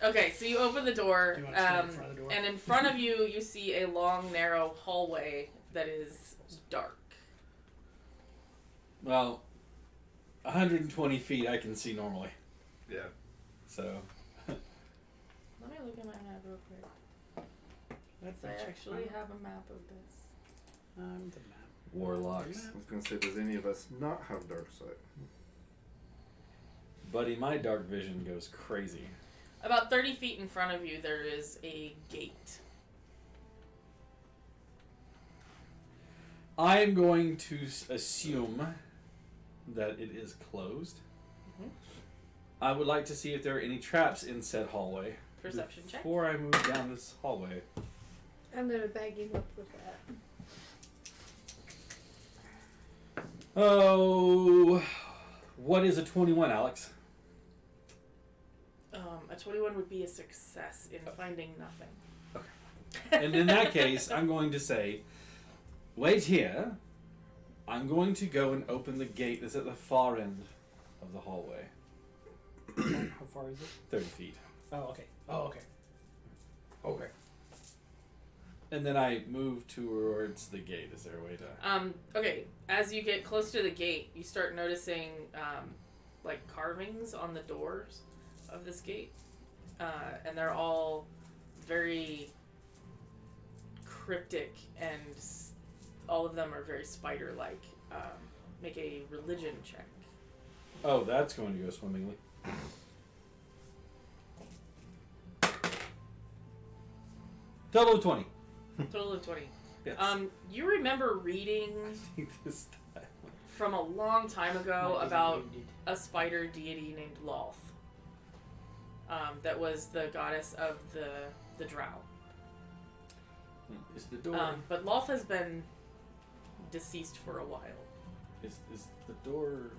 Speaker 2: Okay, so you open the door,
Speaker 1: Do you want to stand in front of the door?
Speaker 2: and in front of you, you see a long, narrow hallway that is dark.
Speaker 6: Well, 120 feet I can see normally.
Speaker 5: Yeah.
Speaker 6: So,
Speaker 2: Let me look at my map real quick.
Speaker 1: That's
Speaker 2: I actually have a map of this.
Speaker 1: the map.
Speaker 6: warlocks.
Speaker 5: I was going to say, does any of us not have dark sight?
Speaker 6: Buddy, my dark vision goes crazy.
Speaker 2: About 30 feet in front of you, there is a gate.
Speaker 6: I am going to assume that it is closed.
Speaker 2: Mhm.
Speaker 6: I would like to see if there are any traps in said hallway.
Speaker 2: Perception check.
Speaker 6: Before I move down this hallway.
Speaker 3: I'm gonna bag him up with that.
Speaker 6: Oh, what is a 21, Alex?
Speaker 2: A 21 would be a success in finding nothing.
Speaker 6: And in that case, I'm going to say, wait here. I'm going to go and open the gate that's at the far end of the hallway.
Speaker 1: How far is it?
Speaker 6: 30 feet.
Speaker 1: Oh, okay. Oh, okay.
Speaker 4: Okay.
Speaker 6: And then I move towards the gate. Is there a way to...
Speaker 2: Okay, as you get close to the gate, you start noticing, like, carvings on the doors of this gate. And they're all very cryptic, and all of them are very spider-like. Make a religion check.
Speaker 6: Oh, that's going to go swimmingly. Total of 20.
Speaker 2: Total of 20.
Speaker 6: Yes.
Speaker 2: You remember reading
Speaker 6: This time.
Speaker 2: from a long time ago
Speaker 1: Might be
Speaker 2: about
Speaker 1: indeed.
Speaker 2: a spider deity named Lolth. That was the goddess of the drow.
Speaker 6: Is the door...
Speaker 2: But Lolth has been deceased for a while.
Speaker 6: Is the door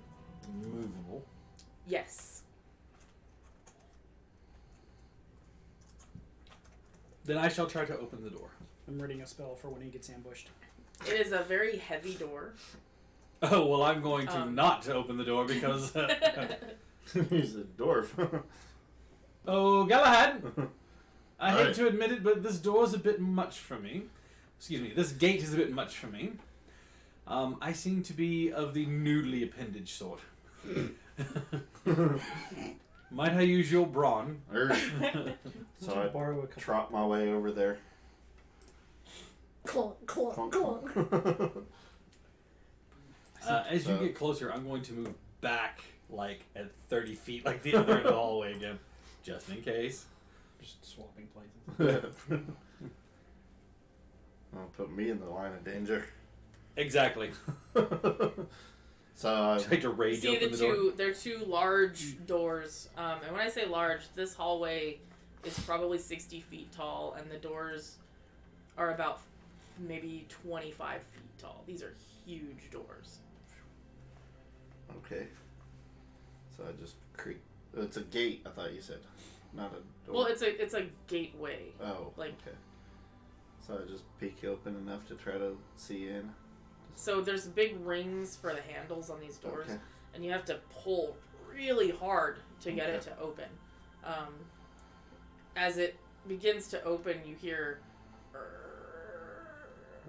Speaker 6: movable?
Speaker 2: Yes.
Speaker 6: Then I shall try to open the door.
Speaker 1: I'm reading a spell for when he gets ambushed.
Speaker 2: It is a very heavy door.
Speaker 6: Oh, well, I'm going to
Speaker 2: Um.
Speaker 6: not open the door because...
Speaker 5: He's a dwarf.
Speaker 6: Oh, Galahad! I hate
Speaker 5: Alright.
Speaker 6: to admit it, but this door's a bit much for me. Excuse me, this gate is a bit much for me. I seem to be of the noodly appendage sort. Might I use your brawn?
Speaker 5: So I
Speaker 1: borrow a couple.
Speaker 5: trot my way over there.
Speaker 3: Clunk, clunk,
Speaker 5: Clunk,
Speaker 3: clunk.
Speaker 5: clunk.
Speaker 6: As you
Speaker 5: So-
Speaker 6: get closer, I'm going to move back, like, at 30 feet, like the other end of the hallway again. Just in case.
Speaker 1: Just swapping places.
Speaker 5: Well, put me in the line of danger.
Speaker 6: Exactly.
Speaker 5: So I
Speaker 6: Try to rage
Speaker 2: See
Speaker 6: open
Speaker 2: the
Speaker 6: the door.
Speaker 2: two? They're two large doors. And when I say large, this hallway is probably 60 feet tall, and the doors are about maybe 25 feet tall. These are huge doors.
Speaker 5: okay. So I just creak. It's a gate. I thought you said, not a door.
Speaker 2: Well, it's a gateway.
Speaker 5: Oh,
Speaker 2: like-
Speaker 5: okay. So I just peek open enough to try to see in.
Speaker 2: So there's big rings for the handles on these doors,
Speaker 5: Okay.
Speaker 2: and you have to pull really hard to get it
Speaker 5: Okay.
Speaker 2: to open. As it begins to open, you hear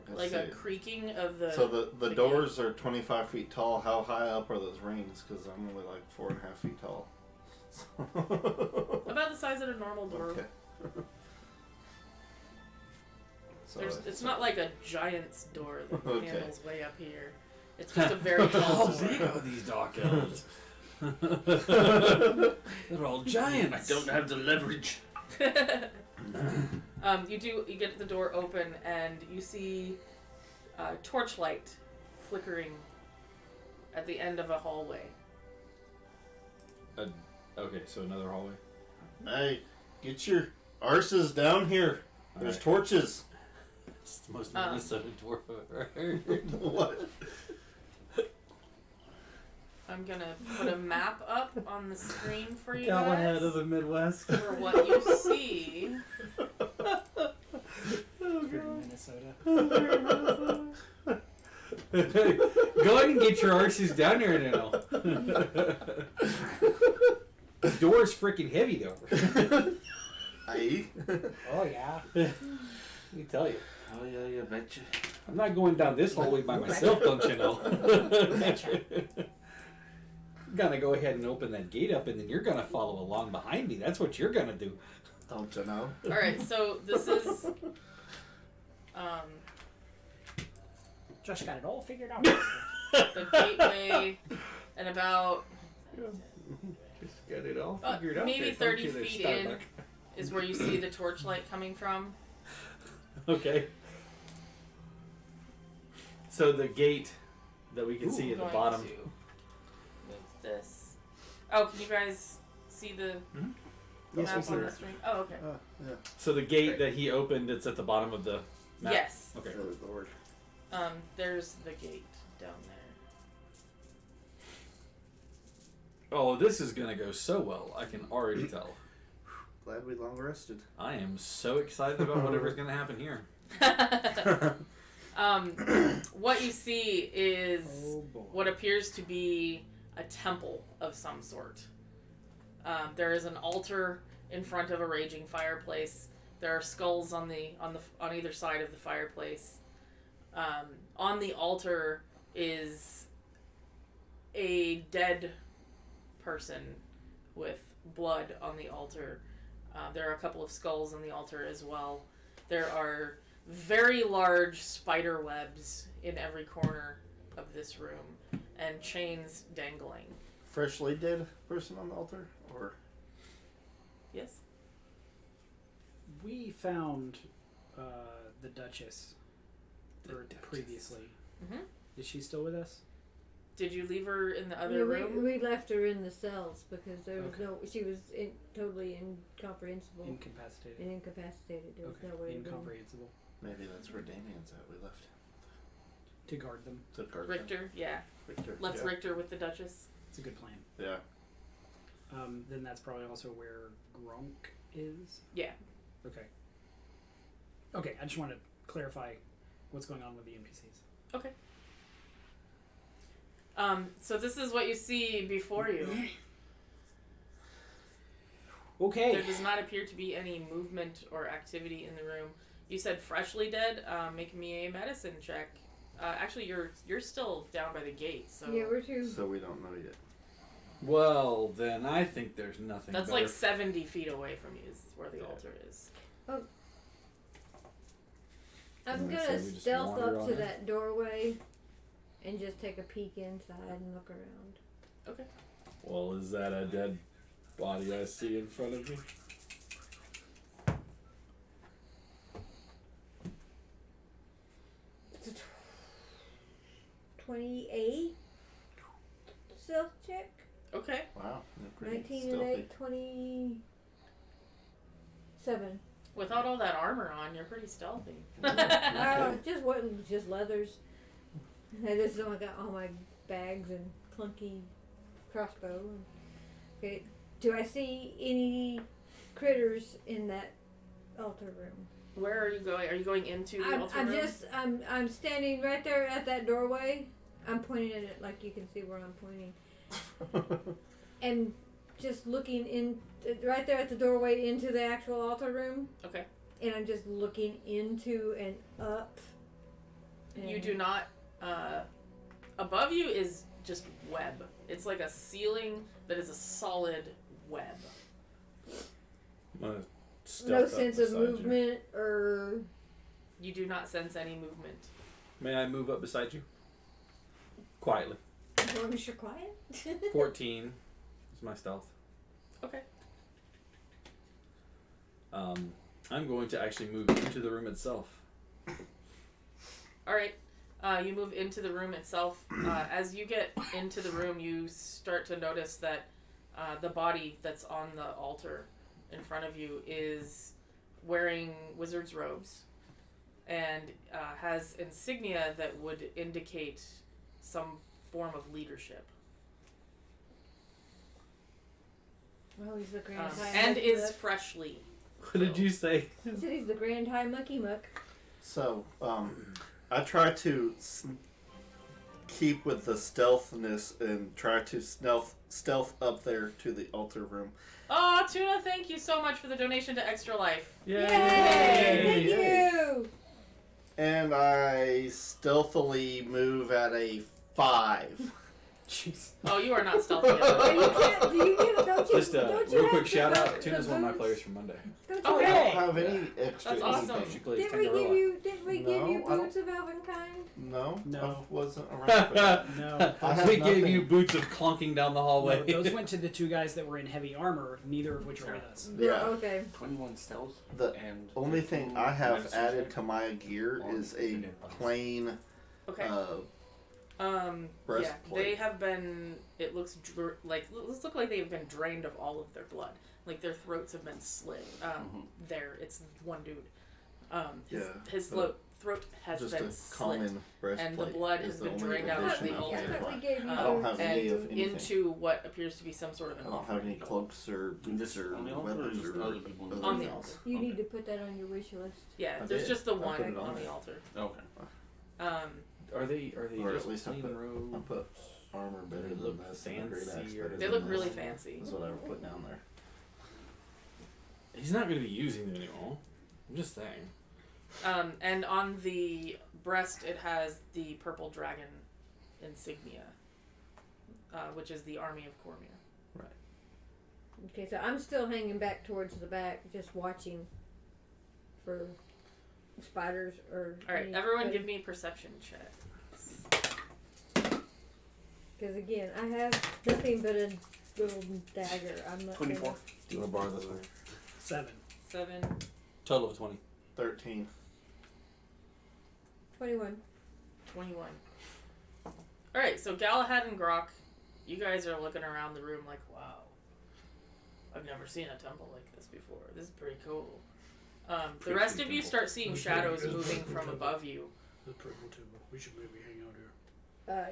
Speaker 5: Let's
Speaker 2: like a
Speaker 5: see.
Speaker 2: creaking of the.
Speaker 5: So the
Speaker 2: the
Speaker 5: doors are 25 feet tall. How high up are those rings? Because I'm only like 4.5 feet tall.
Speaker 2: About the size of a normal door.
Speaker 5: Okay. So
Speaker 2: It's not like a giant's door that
Speaker 5: Okay.
Speaker 2: handles way up here. It's just a very tall
Speaker 6: How big
Speaker 2: door.
Speaker 6: are these dark elves? They're all
Speaker 7: I
Speaker 6: giants.
Speaker 7: don't have the leverage.
Speaker 2: You get the door open and you see torchlight flickering at the end of a hallway.
Speaker 6: Okay, so another hallway.
Speaker 5: Hey, get your arses down here. There's
Speaker 6: Alright.
Speaker 5: torches.
Speaker 6: It's the most Minnesota dwarf I've ever heard.
Speaker 5: What?
Speaker 2: I'm gonna put a map up on the screen for you
Speaker 6: Galahad
Speaker 2: guys
Speaker 6: of the Midwest.
Speaker 2: for what you see.
Speaker 1: Minnesota.
Speaker 6: Go ahead and get your arses down there now. The door's freaking heavy though.
Speaker 5: Aye.
Speaker 1: Oh yeah.
Speaker 6: Let me tell you.
Speaker 7: Oh yeah, yeah, betcha.
Speaker 6: I'm not going down this hallway by myself, don't you know? Gonna go ahead and open that gate up, and then you're gonna follow along behind me. That's what you're gonna do.
Speaker 5: Don't you know?
Speaker 2: All right, so this is
Speaker 1: Josh got it all figured out.
Speaker 2: the gateway, and about
Speaker 6: Just got it all
Speaker 2: figured out maybe there, 30 feet in. is where you see the torchlight coming from.
Speaker 6: Okay. So the gate that we can see at the
Speaker 2: Going
Speaker 6: bottom.
Speaker 2: to move this. Oh, can you guys see the
Speaker 1: Yes, we
Speaker 2: map
Speaker 1: see
Speaker 2: on the
Speaker 1: that.
Speaker 2: screen? Oh, okay.
Speaker 5: Yeah.
Speaker 6: So the gate that he opened, it's at the bottom of the map.
Speaker 2: Yes.
Speaker 6: Okay.
Speaker 5: Good lord.
Speaker 2: There's the gate down there.
Speaker 6: Oh, this is gonna go so well. I can already tell.
Speaker 5: Glad we long rested.
Speaker 6: I am so excited about whatever's gonna happen here.
Speaker 2: What you see is
Speaker 1: Oh boy.
Speaker 2: what appears to be a temple of some sort. There is an altar in front of a raging fireplace. There are skulls on either side of the fireplace. On the altar is a dead person with blood on the altar. There are a couple of skulls on the altar as well. There are very large spider webs in every corner of this room and chains dangling.
Speaker 5: Freshly dead person on the altar, or
Speaker 2: Yes?
Speaker 1: We found the Duchess previously.
Speaker 2: Mhm.
Speaker 1: Is she still with us?
Speaker 2: Did you leave her in the other
Speaker 3: Yeah,
Speaker 2: room?
Speaker 3: we left her in the cells because there was
Speaker 1: Okay.
Speaker 3: no. She was totally incomprehensible
Speaker 1: Incapacitated.
Speaker 3: and incapacitated. There was
Speaker 1: Okay.
Speaker 3: no way to go.
Speaker 1: Incomprehensible.
Speaker 5: maybe that's where Damien's at. We left
Speaker 1: To guard them.
Speaker 5: to guard
Speaker 2: Richter, yeah.
Speaker 5: Richter.
Speaker 2: Let's
Speaker 5: yeah.
Speaker 2: Richter with the Duchess.
Speaker 1: It's a good plan.
Speaker 5: Yeah.
Speaker 1: Then that's probably also where Gronk is.
Speaker 2: Yeah.
Speaker 1: Okay. Okay, I just want to clarify what's going on with the NPCs.
Speaker 2: Okay. So this is what you see before you.
Speaker 1: Okay.
Speaker 2: There does not appear to be any movement or activity in the room. You said freshly dead. Make me a medicine check. Actually, you're still down by the gate, so
Speaker 3: Yeah, we're too.
Speaker 5: So we don't know yet.
Speaker 6: Well, then I think there's nothing.
Speaker 2: that's
Speaker 6: better.
Speaker 2: like 70 feet away from you is where the altar is.
Speaker 3: I'm
Speaker 6: I'm gonna
Speaker 3: gonna
Speaker 6: say we just
Speaker 3: stealth
Speaker 6: wander
Speaker 3: up
Speaker 6: on
Speaker 3: to
Speaker 6: in.
Speaker 3: that doorway and just take a peek inside and look around.
Speaker 6: Well, is that a dead body I see in front of me?
Speaker 3: It's a 28 stealth check.
Speaker 2: Okay.
Speaker 5: Wow. They're pretty
Speaker 3: 19
Speaker 5: stealthy.
Speaker 3: and 8, 27.
Speaker 2: Without all that armor on, you're pretty stealthy.
Speaker 3: Just wasn't just leathers. I just don't got all my bags and clunky crossbow. Okay, do I see any critters in that altar room?
Speaker 2: Where are you going? Are you going into the altar room?
Speaker 3: I'm standing right there at that doorway. I'm pointing at it like you can see where I'm pointing, and just looking in right there at the doorway into the actual altar room.
Speaker 2: Okay.
Speaker 3: And I'm just looking into and up.
Speaker 2: You do not. Above you is just web. It's like a ceiling that is a solid web.
Speaker 6: I'm gonna stealth
Speaker 3: No
Speaker 6: up
Speaker 3: sense of
Speaker 6: beside you.
Speaker 3: movement or.
Speaker 2: You do not sense any movement.
Speaker 6: May I move up beside you? Quietly.
Speaker 3: As long as you're quiet.
Speaker 6: 14 is my stealth.
Speaker 2: Okay.
Speaker 6: I'm going to actually move into the room itself.
Speaker 2: All right. You move into the room itself. As you get into the room, you start to notice that the body that's on the altar in front of you is wearing wizard's robes and has insignia that would indicate some form of leadership.
Speaker 3: Well, he's the Grand High
Speaker 2: And
Speaker 3: Monkey
Speaker 2: is
Speaker 3: Muck.
Speaker 2: freshly.
Speaker 6: What did you say?
Speaker 3: He said he's the Grand High Monkey Muck.
Speaker 5: So, I try to keep with the stealthiness and try to stealth up there to the altar room.
Speaker 2: Oh, Tuna, thank you so much for the donation to Extra Life.
Speaker 3: Yay! Thank
Speaker 5: Yay!
Speaker 3: you!
Speaker 5: And I stealthily move at a 5.
Speaker 1: Jeez.
Speaker 2: Oh, you are not stealthy.
Speaker 3: But you can't, do you get, don't you,
Speaker 6: Just a
Speaker 3: don't you
Speaker 6: real
Speaker 3: have
Speaker 6: quick
Speaker 3: to
Speaker 6: shout
Speaker 3: go
Speaker 6: out.
Speaker 3: to
Speaker 6: Tuna's
Speaker 3: the
Speaker 6: one of my
Speaker 3: boots?
Speaker 6: players from Monday.
Speaker 3: Don't
Speaker 2: Okay.
Speaker 3: you
Speaker 5: I
Speaker 3: have,
Speaker 5: don't have any extra
Speaker 2: That's awesome.
Speaker 5: anything.
Speaker 6: She plays
Speaker 3: didn't we give
Speaker 6: Tangaroa.
Speaker 3: you, didn't we give
Speaker 5: No,
Speaker 3: you
Speaker 5: I don't-
Speaker 3: boots of Elvenkind?
Speaker 5: No,
Speaker 1: No.
Speaker 5: I wasn't around for that.
Speaker 1: No.
Speaker 5: I have
Speaker 6: We gave
Speaker 5: nothing.
Speaker 6: you boots of clunking down the hallway.
Speaker 1: No, those went to the two guys that were in heavy armor, neither of which are with us.
Speaker 5: Yeah.
Speaker 3: Okay.
Speaker 4: 21 stealth.
Speaker 5: The
Speaker 4: and
Speaker 5: only
Speaker 4: 15
Speaker 5: thing I have
Speaker 4: medicine
Speaker 5: added
Speaker 4: check
Speaker 5: to my gear
Speaker 4: on
Speaker 5: is a
Speaker 4: the dead bodies.
Speaker 5: plain
Speaker 2: Okay. Yeah,
Speaker 5: breastplate.
Speaker 2: they have been. It looks look like they have been drained of all of their blood. Like their throats have been slit. There, it's one dude. His throat has
Speaker 5: just
Speaker 2: been
Speaker 5: a
Speaker 2: slit,
Speaker 5: common breastplate.
Speaker 2: and the blood
Speaker 5: is
Speaker 2: has
Speaker 5: the
Speaker 2: been
Speaker 5: only
Speaker 2: drained out of
Speaker 5: addition
Speaker 2: the
Speaker 5: I
Speaker 2: altar.
Speaker 5: can
Speaker 3: Definitely
Speaker 5: find.
Speaker 3: gave me
Speaker 5: I don't have any
Speaker 2: and
Speaker 5: of anything.
Speaker 2: into what appears to be some sort of an
Speaker 5: I don't have any
Speaker 2: offering.
Speaker 5: cloaks or boots or
Speaker 7: on the altar or
Speaker 5: weapons
Speaker 7: just
Speaker 5: or
Speaker 7: other people
Speaker 5: other
Speaker 2: On the
Speaker 5: things.
Speaker 2: altar.
Speaker 3: You
Speaker 7: Okay.
Speaker 3: need to put that on your wish list.
Speaker 2: Yeah,
Speaker 5: I
Speaker 2: there's
Speaker 5: did.
Speaker 2: just the
Speaker 5: I
Speaker 2: one
Speaker 5: put it on
Speaker 2: on the
Speaker 5: there.
Speaker 2: altar.
Speaker 7: Okay.
Speaker 6: Are they
Speaker 5: Or
Speaker 6: just
Speaker 5: at least I
Speaker 6: plain
Speaker 5: put, I
Speaker 6: robe?
Speaker 5: put armor better
Speaker 6: They
Speaker 5: than
Speaker 6: look
Speaker 5: this and a great
Speaker 6: fancy,
Speaker 5: axe
Speaker 6: or
Speaker 5: better
Speaker 2: They
Speaker 5: than
Speaker 2: look
Speaker 5: this.
Speaker 2: really fancy.
Speaker 5: That's what I would put down there.
Speaker 6: He's not going to be using them anymore. I'm just saying.
Speaker 2: And on the breast, it has the purple dragon insignia, which is the army of Cormier.
Speaker 3: Okay, so I'm still hanging back towards the back, just watching for spiders or.
Speaker 2: All right, everyone, give me perception checks.
Speaker 3: Because again, I have nothing but a golden dagger. I'm not.
Speaker 7: 24.
Speaker 5: Do you want to borrow this one?
Speaker 1: 7.
Speaker 2: 7,
Speaker 6: Total of 20.
Speaker 5: 13.
Speaker 3: 21.
Speaker 2: 21. All right, so Galahad and Grok, you guys are looking around the room like, wow, I've never seen a temple like this before. This is pretty cool. The rest of you start seeing shadows moving from above you.
Speaker 1: That's pretty cool too. We should maybe hang out here.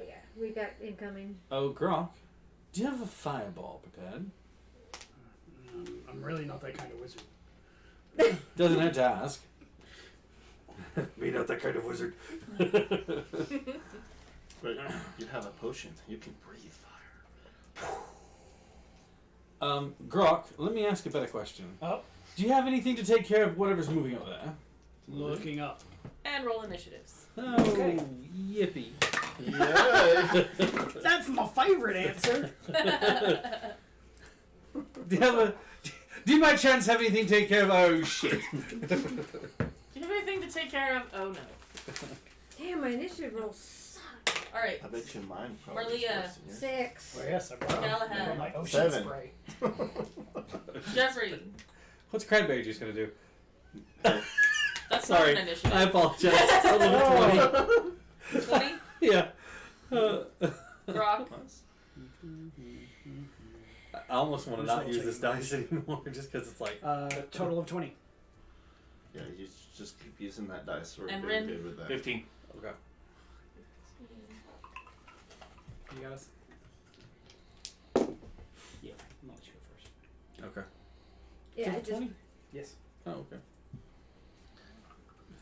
Speaker 3: Yeah, we got incoming.
Speaker 6: Oh, Gronk, do you have a fireball prepared?
Speaker 1: I'm really not that kind of wizard.
Speaker 6: Doesn't have to ask. Me not that kind of wizard.
Speaker 5: But you have a potion. You can breathe fire.
Speaker 6: Grok, let me ask a better question.
Speaker 1: Oh,
Speaker 6: Do you have anything to take care of whatever's moving over there?
Speaker 1: looking up.
Speaker 2: And roll initiatives.
Speaker 6: Oh,
Speaker 1: Okay.
Speaker 6: yippee.
Speaker 5: Yeah.
Speaker 1: That's my favorite answer.
Speaker 6: Do you by chance have anything to take care of? Oh, shit.
Speaker 2: Do you have anything to take care of? Oh no.
Speaker 3: Damn, my initiative rolls suck.
Speaker 2: All right.
Speaker 5: I bet you mine probably
Speaker 2: Marlia.
Speaker 5: is worse
Speaker 3: 6.
Speaker 1: Well, yes, I brought
Speaker 2: Galahad.
Speaker 1: my ocean
Speaker 5: 7.
Speaker 1: spray.
Speaker 5: than yours.
Speaker 2: Jeffrey.
Speaker 6: What's cranberry juice going to do?
Speaker 2: That's
Speaker 6: Sorry.
Speaker 2: not an initiative.
Speaker 6: I apologize. Total of 20.
Speaker 2: 20.
Speaker 6: Yeah.
Speaker 2: Grok.
Speaker 6: I almost want to not use this dice anymore just because it's like.
Speaker 1: Total of 20.
Speaker 5: Yeah, you just keep using that dice. We're
Speaker 2: And
Speaker 5: doing
Speaker 2: Rin?
Speaker 5: good with that.
Speaker 7: 15.
Speaker 6: Okay.
Speaker 1: You got us? Yeah, I'm gonna let you go first.
Speaker 6: Okay.
Speaker 3: Yeah, I just.
Speaker 6: 20?
Speaker 1: Yes.
Speaker 6: Oh, okay.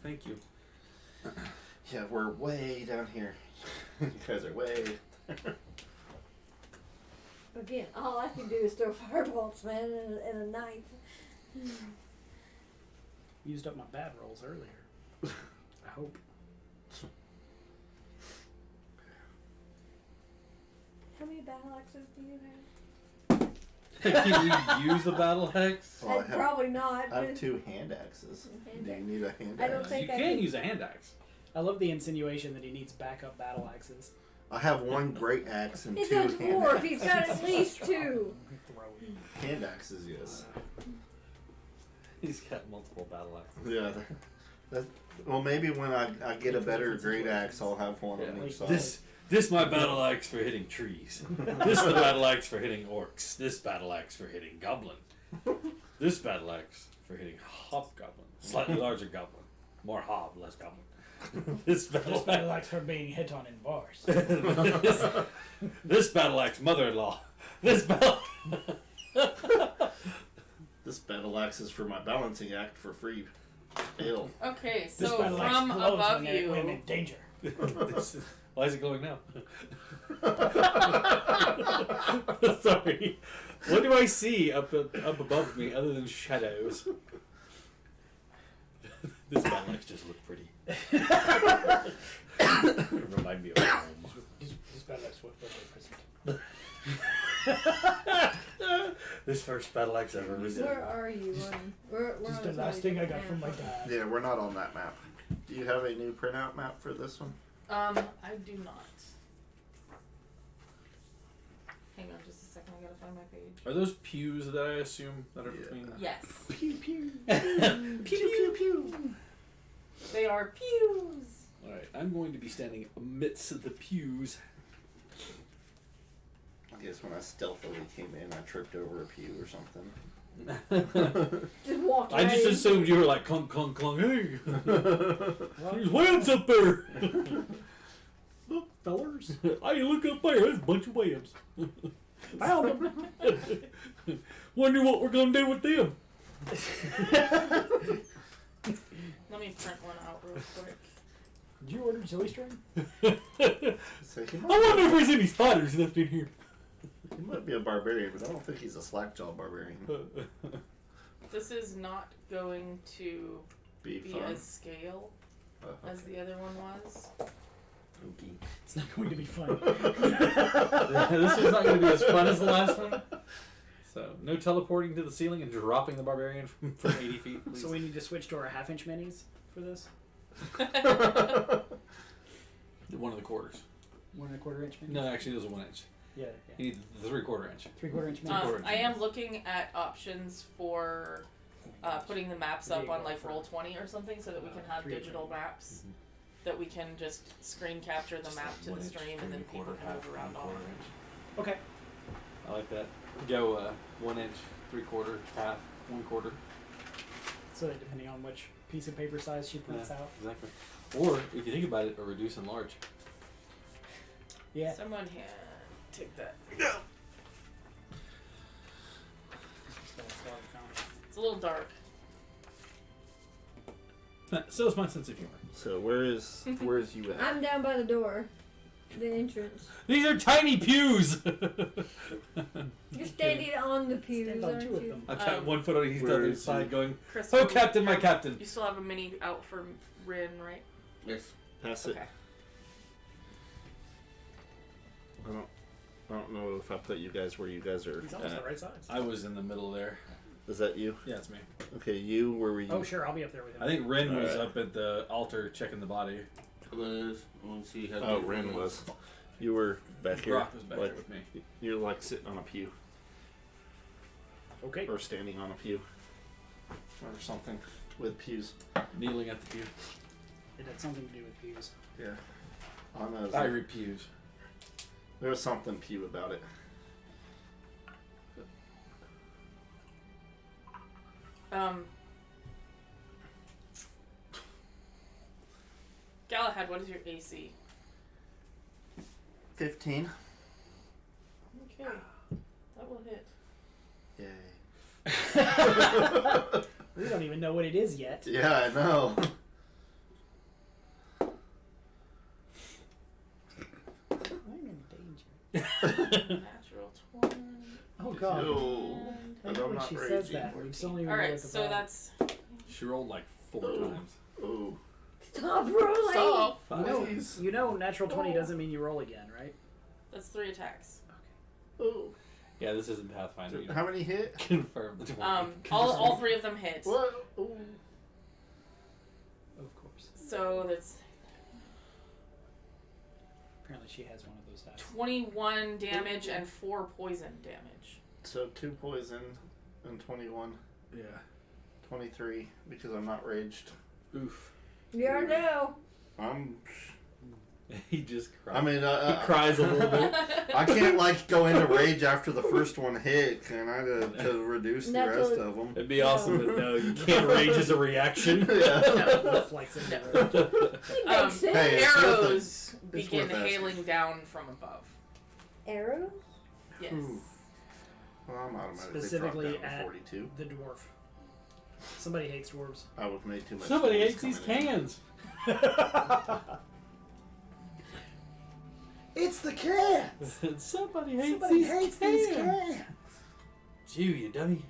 Speaker 6: Thank you.
Speaker 5: Yeah, we're way down here. You guys are way.
Speaker 3: Again, all I can do is throw fireballs, man, and a knife.
Speaker 1: Used up my bad rolls earlier. I hope.
Speaker 3: How many battle axes do you have?
Speaker 6: Can you use the battle axe?
Speaker 5: Well, I have,
Speaker 3: Probably not.
Speaker 5: I have
Speaker 3: but
Speaker 5: 2 hand axes.
Speaker 3: Hand
Speaker 5: Do you
Speaker 3: axe.
Speaker 5: need a hand
Speaker 3: I don't
Speaker 5: axe?
Speaker 3: think
Speaker 6: You
Speaker 3: I
Speaker 6: can
Speaker 3: can-
Speaker 6: use a hand axe.
Speaker 1: I love the insinuation that he needs backup battle axes.
Speaker 5: I have 1 great axe and
Speaker 3: He's
Speaker 5: 2
Speaker 3: a
Speaker 5: hand
Speaker 3: dwarf.
Speaker 5: axes.
Speaker 3: He's got at least 2.
Speaker 1: Throw it.
Speaker 5: Hand axes, yes.
Speaker 6: He's got multiple battle axes.
Speaker 5: Yeah. Well, maybe when I get a better great axe, I'll have one on each side.
Speaker 6: This my battle axe for hitting trees. This the battle axe for hitting orcs. This battle axe for hitting goblin. This battle axe for hitting hobgoblin. Slightly larger goblin. More hob, less goblin. This battle
Speaker 1: This battle axe for being hit on in bars.
Speaker 6: this battle axe mother-in-law. This battle.
Speaker 5: This battle axe is for my balancing act for free ale.
Speaker 2: Okay,
Speaker 1: This
Speaker 2: so
Speaker 1: battle axe
Speaker 2: from
Speaker 1: glows
Speaker 2: above
Speaker 1: when
Speaker 2: you.
Speaker 1: in danger.
Speaker 6: Why is it glowing now? Sorry. What do I see up above me other than shadows? This battle axe just looked pretty. Remind me of home.
Speaker 1: This battle axe was birthday present.
Speaker 6: This first battle axe ever received.
Speaker 3: Where are you? We're
Speaker 1: This is
Speaker 3: on
Speaker 1: the last
Speaker 3: somebody's
Speaker 1: thing I got
Speaker 3: map.
Speaker 1: from my dad.
Speaker 5: Yeah, we're not on that map. Do you have a new printout map for this one?
Speaker 2: I do not. Hang on just a second, I gotta find my page.
Speaker 6: Are those pews that I assume that are
Speaker 5: Yeah.
Speaker 6: between?
Speaker 2: Yes.
Speaker 1: Pew pew.
Speaker 6: Pew
Speaker 1: pew pew pew.
Speaker 2: They are pews.
Speaker 6: Alright, I'm going to be standing amidst the pews.
Speaker 5: I guess when I stealthily came in, I tripped over a pew or something.
Speaker 3: Just walk
Speaker 6: I
Speaker 3: right
Speaker 6: just
Speaker 3: in.
Speaker 6: assumed you were like clunk, clunk, clunk. Hey, there's webs up there.
Speaker 1: Look, fellers.
Speaker 6: Hey, look up there. There's a bunch of webs.
Speaker 1: Found them.
Speaker 6: Wonder what we're gonna do with them.
Speaker 2: Let me print one out real quick.
Speaker 1: Did you order chili string?
Speaker 5: So he
Speaker 6: I wonder if there's any spiders left in here.
Speaker 5: might be a barbarian, but I don't think he's a slackjaw barbarian.
Speaker 2: This is not going to
Speaker 5: Be
Speaker 2: be
Speaker 5: fun.
Speaker 2: as scale as the other one was.
Speaker 5: Okay.
Speaker 1: It's not going to be fun.
Speaker 6: This is not going to be as fun as the last one. So, no teleporting to the ceiling and dropping the barbarian from 80 feet. Please.
Speaker 1: So we need to switch to our half-inch minis for this.
Speaker 6: One of the quarters.
Speaker 1: 1 1/4 inch minis.
Speaker 6: No, actually, there's a 1 inch.
Speaker 1: Yeah.
Speaker 6: You need the 3/4 inch.
Speaker 1: 3/4 inch minis.
Speaker 6: Quarter inch
Speaker 2: I am
Speaker 6: minis.
Speaker 2: looking at options for putting the maps up on like Roll20 or something so that we can have digital maps that we can just screen capture the map to the stream and then people can move around on it.
Speaker 1: Okay.
Speaker 6: I like that. Go 1 inch, 3/4, half, 1/4.
Speaker 1: So depending on which piece of paper size she prints out.
Speaker 6: Exactly. Or, if you think about it, a reduce and large.
Speaker 1: Yeah.
Speaker 2: Someone here, take that. It's a little dark.
Speaker 6: So is my sense of humor.
Speaker 5: So where's you at?
Speaker 3: I'm down by the door. The entrance.
Speaker 6: These are tiny pews!
Speaker 3: You're standing on the pews,
Speaker 1: Stand on
Speaker 3: aren't
Speaker 1: 2 of
Speaker 3: you?
Speaker 1: them.
Speaker 6: I've got 1 foot on each
Speaker 5: Where
Speaker 6: other
Speaker 5: is
Speaker 6: side
Speaker 5: he?
Speaker 6: going,
Speaker 2: Chris,
Speaker 6: oh, Captain, my Captain!
Speaker 2: you still have a mini out for Rin, right?
Speaker 7: Yes.
Speaker 5: Pass it.
Speaker 2: Okay.
Speaker 5: I don't know if I put you guys where you guys are
Speaker 1: He's almost the
Speaker 5: at.
Speaker 1: right size.
Speaker 6: I was in the middle there.
Speaker 5: Is that you?
Speaker 6: Yeah, it's me.
Speaker 5: Okay, you. Where were you?
Speaker 1: Oh, sure. I'll be up there with him.
Speaker 6: I think Rin was
Speaker 5: Alright.
Speaker 6: up at the altar checking the body.
Speaker 7: Let's see how.
Speaker 5: Oh, Ren was. You were back here.
Speaker 6: Brock was back
Speaker 5: like,
Speaker 6: there with me.
Speaker 5: You're like sitting on a pew
Speaker 1: Okay.
Speaker 5: or standing on a pew or something with pews.
Speaker 6: Kneeling at the pew.
Speaker 1: It had something to do with pews.
Speaker 5: Yeah. On those.
Speaker 6: Fiery pews.
Speaker 5: There was something pew about it.
Speaker 2: Galahad, what is your AC?
Speaker 5: 15.
Speaker 2: Okay, that will hit.
Speaker 5: Yay.
Speaker 1: We don't even know what it is yet.
Speaker 5: Yeah, I know.
Speaker 1: I'm in danger.
Speaker 2: Natural 20.
Speaker 1: Oh god.
Speaker 5: Yo.
Speaker 1: I
Speaker 5: But
Speaker 1: know
Speaker 5: I'm
Speaker 1: when
Speaker 5: not
Speaker 1: she says
Speaker 5: raging.
Speaker 1: that. We still don't even know
Speaker 2: Alright,
Speaker 1: what the
Speaker 2: so
Speaker 1: problem-
Speaker 2: that's.
Speaker 6: She rolled like 4
Speaker 5: Oh.
Speaker 6: times.
Speaker 5: Oh.
Speaker 3: Stop rolling!
Speaker 2: Stop!
Speaker 1: You know,
Speaker 5: Please.
Speaker 1: you know natural 20 doesn't mean you roll again, right?
Speaker 2: That's 3 attacks.
Speaker 5: Oh.
Speaker 6: Yeah, this isn't Pathfinder. You
Speaker 5: How many hit?
Speaker 6: confirm the 20.
Speaker 2: All 3 of them hit.
Speaker 5: What? Oh.
Speaker 1: Of course.
Speaker 2: So that's
Speaker 1: Apparently she has one of those dice.
Speaker 2: 21 damage and 4 poison damage.
Speaker 5: So 2 poison and 21.
Speaker 6: Yeah.
Speaker 5: 23 because I'm not raged.
Speaker 6: Oof.
Speaker 3: You are now.
Speaker 5: I'm.
Speaker 6: He just cried.
Speaker 5: I mean,
Speaker 6: he cries a little bit.
Speaker 5: I can't like go into rage after the first one hit, can I? To reduce the
Speaker 3: Not
Speaker 5: rest
Speaker 3: till-
Speaker 5: of them.
Speaker 6: It'd be awesome, but no, you can't rage as a reaction.
Speaker 5: Yeah.
Speaker 1: Flights in
Speaker 2: No.
Speaker 1: there.
Speaker 3: It makes sense.
Speaker 5: Hey, it's worth
Speaker 2: Arrows
Speaker 5: It's
Speaker 2: begin
Speaker 5: worth asking.
Speaker 2: hailing down from above.
Speaker 3: Arrows?
Speaker 2: Yes.
Speaker 5: Ooh. Well, I'm automatically
Speaker 1: Specifically
Speaker 5: dropped down to
Speaker 1: at
Speaker 5: 42.
Speaker 1: the dwarf. Somebody hates dwarves.
Speaker 5: I would make too much.
Speaker 6: Somebody
Speaker 5: noise
Speaker 6: hates these
Speaker 5: coming in.
Speaker 6: cans.
Speaker 1: It's the cats!
Speaker 6: Somebody hates
Speaker 1: Somebody
Speaker 6: these
Speaker 1: hates
Speaker 6: cans.
Speaker 1: these cats!
Speaker 6: It's you dummy.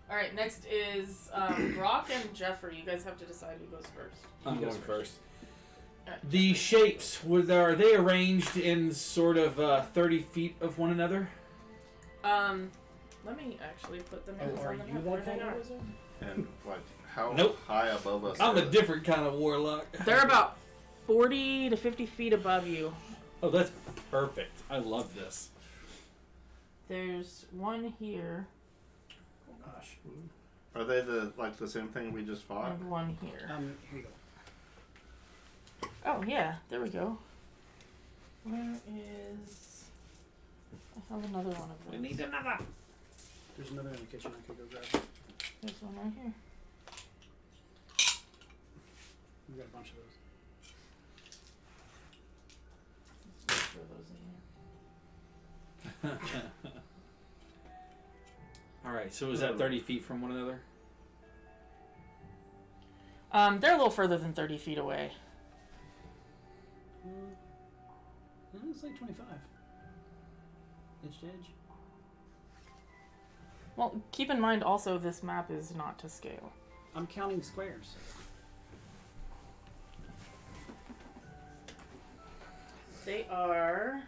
Speaker 2: Alright, next is Brock and Jeffrey. You guys have to decide who goes first.
Speaker 6: I'm
Speaker 1: He goes
Speaker 6: going first.
Speaker 2: Alright.
Speaker 6: The shapes, are they arranged in sort of 30 feet of one another?
Speaker 2: Let me actually put them in
Speaker 1: Oh, are
Speaker 2: on the
Speaker 1: you
Speaker 2: map
Speaker 1: that
Speaker 2: where they
Speaker 1: kind of
Speaker 2: are.
Speaker 1: wizard?
Speaker 5: And what? How
Speaker 6: Nope.
Speaker 5: high above us?
Speaker 6: I'm
Speaker 5: are
Speaker 6: a
Speaker 5: they?
Speaker 6: different kind of warlock.
Speaker 2: They're about 40 to 50 feet above you.
Speaker 6: Oh, that's perfect. I love this.
Speaker 2: There's one here
Speaker 1: Oh gosh.
Speaker 5: Are they the same thing we just fought?
Speaker 2: and one here.
Speaker 1: Here you go.
Speaker 2: Oh, yeah, there we go. Where is... I have another one of those.
Speaker 1: We need another. There's another in the kitchen I could go grab.
Speaker 2: There's one right here.
Speaker 1: We got a bunch of those.
Speaker 2: Let's throw those in here.
Speaker 6: Alright, so is that 30 feet from one another?
Speaker 2: They're a little further than 30 feet away.
Speaker 1: It's like 25. Edge to edge.
Speaker 2: Well, keep in mind also this map is not to scale.
Speaker 1: I'm counting squares.
Speaker 2: They are...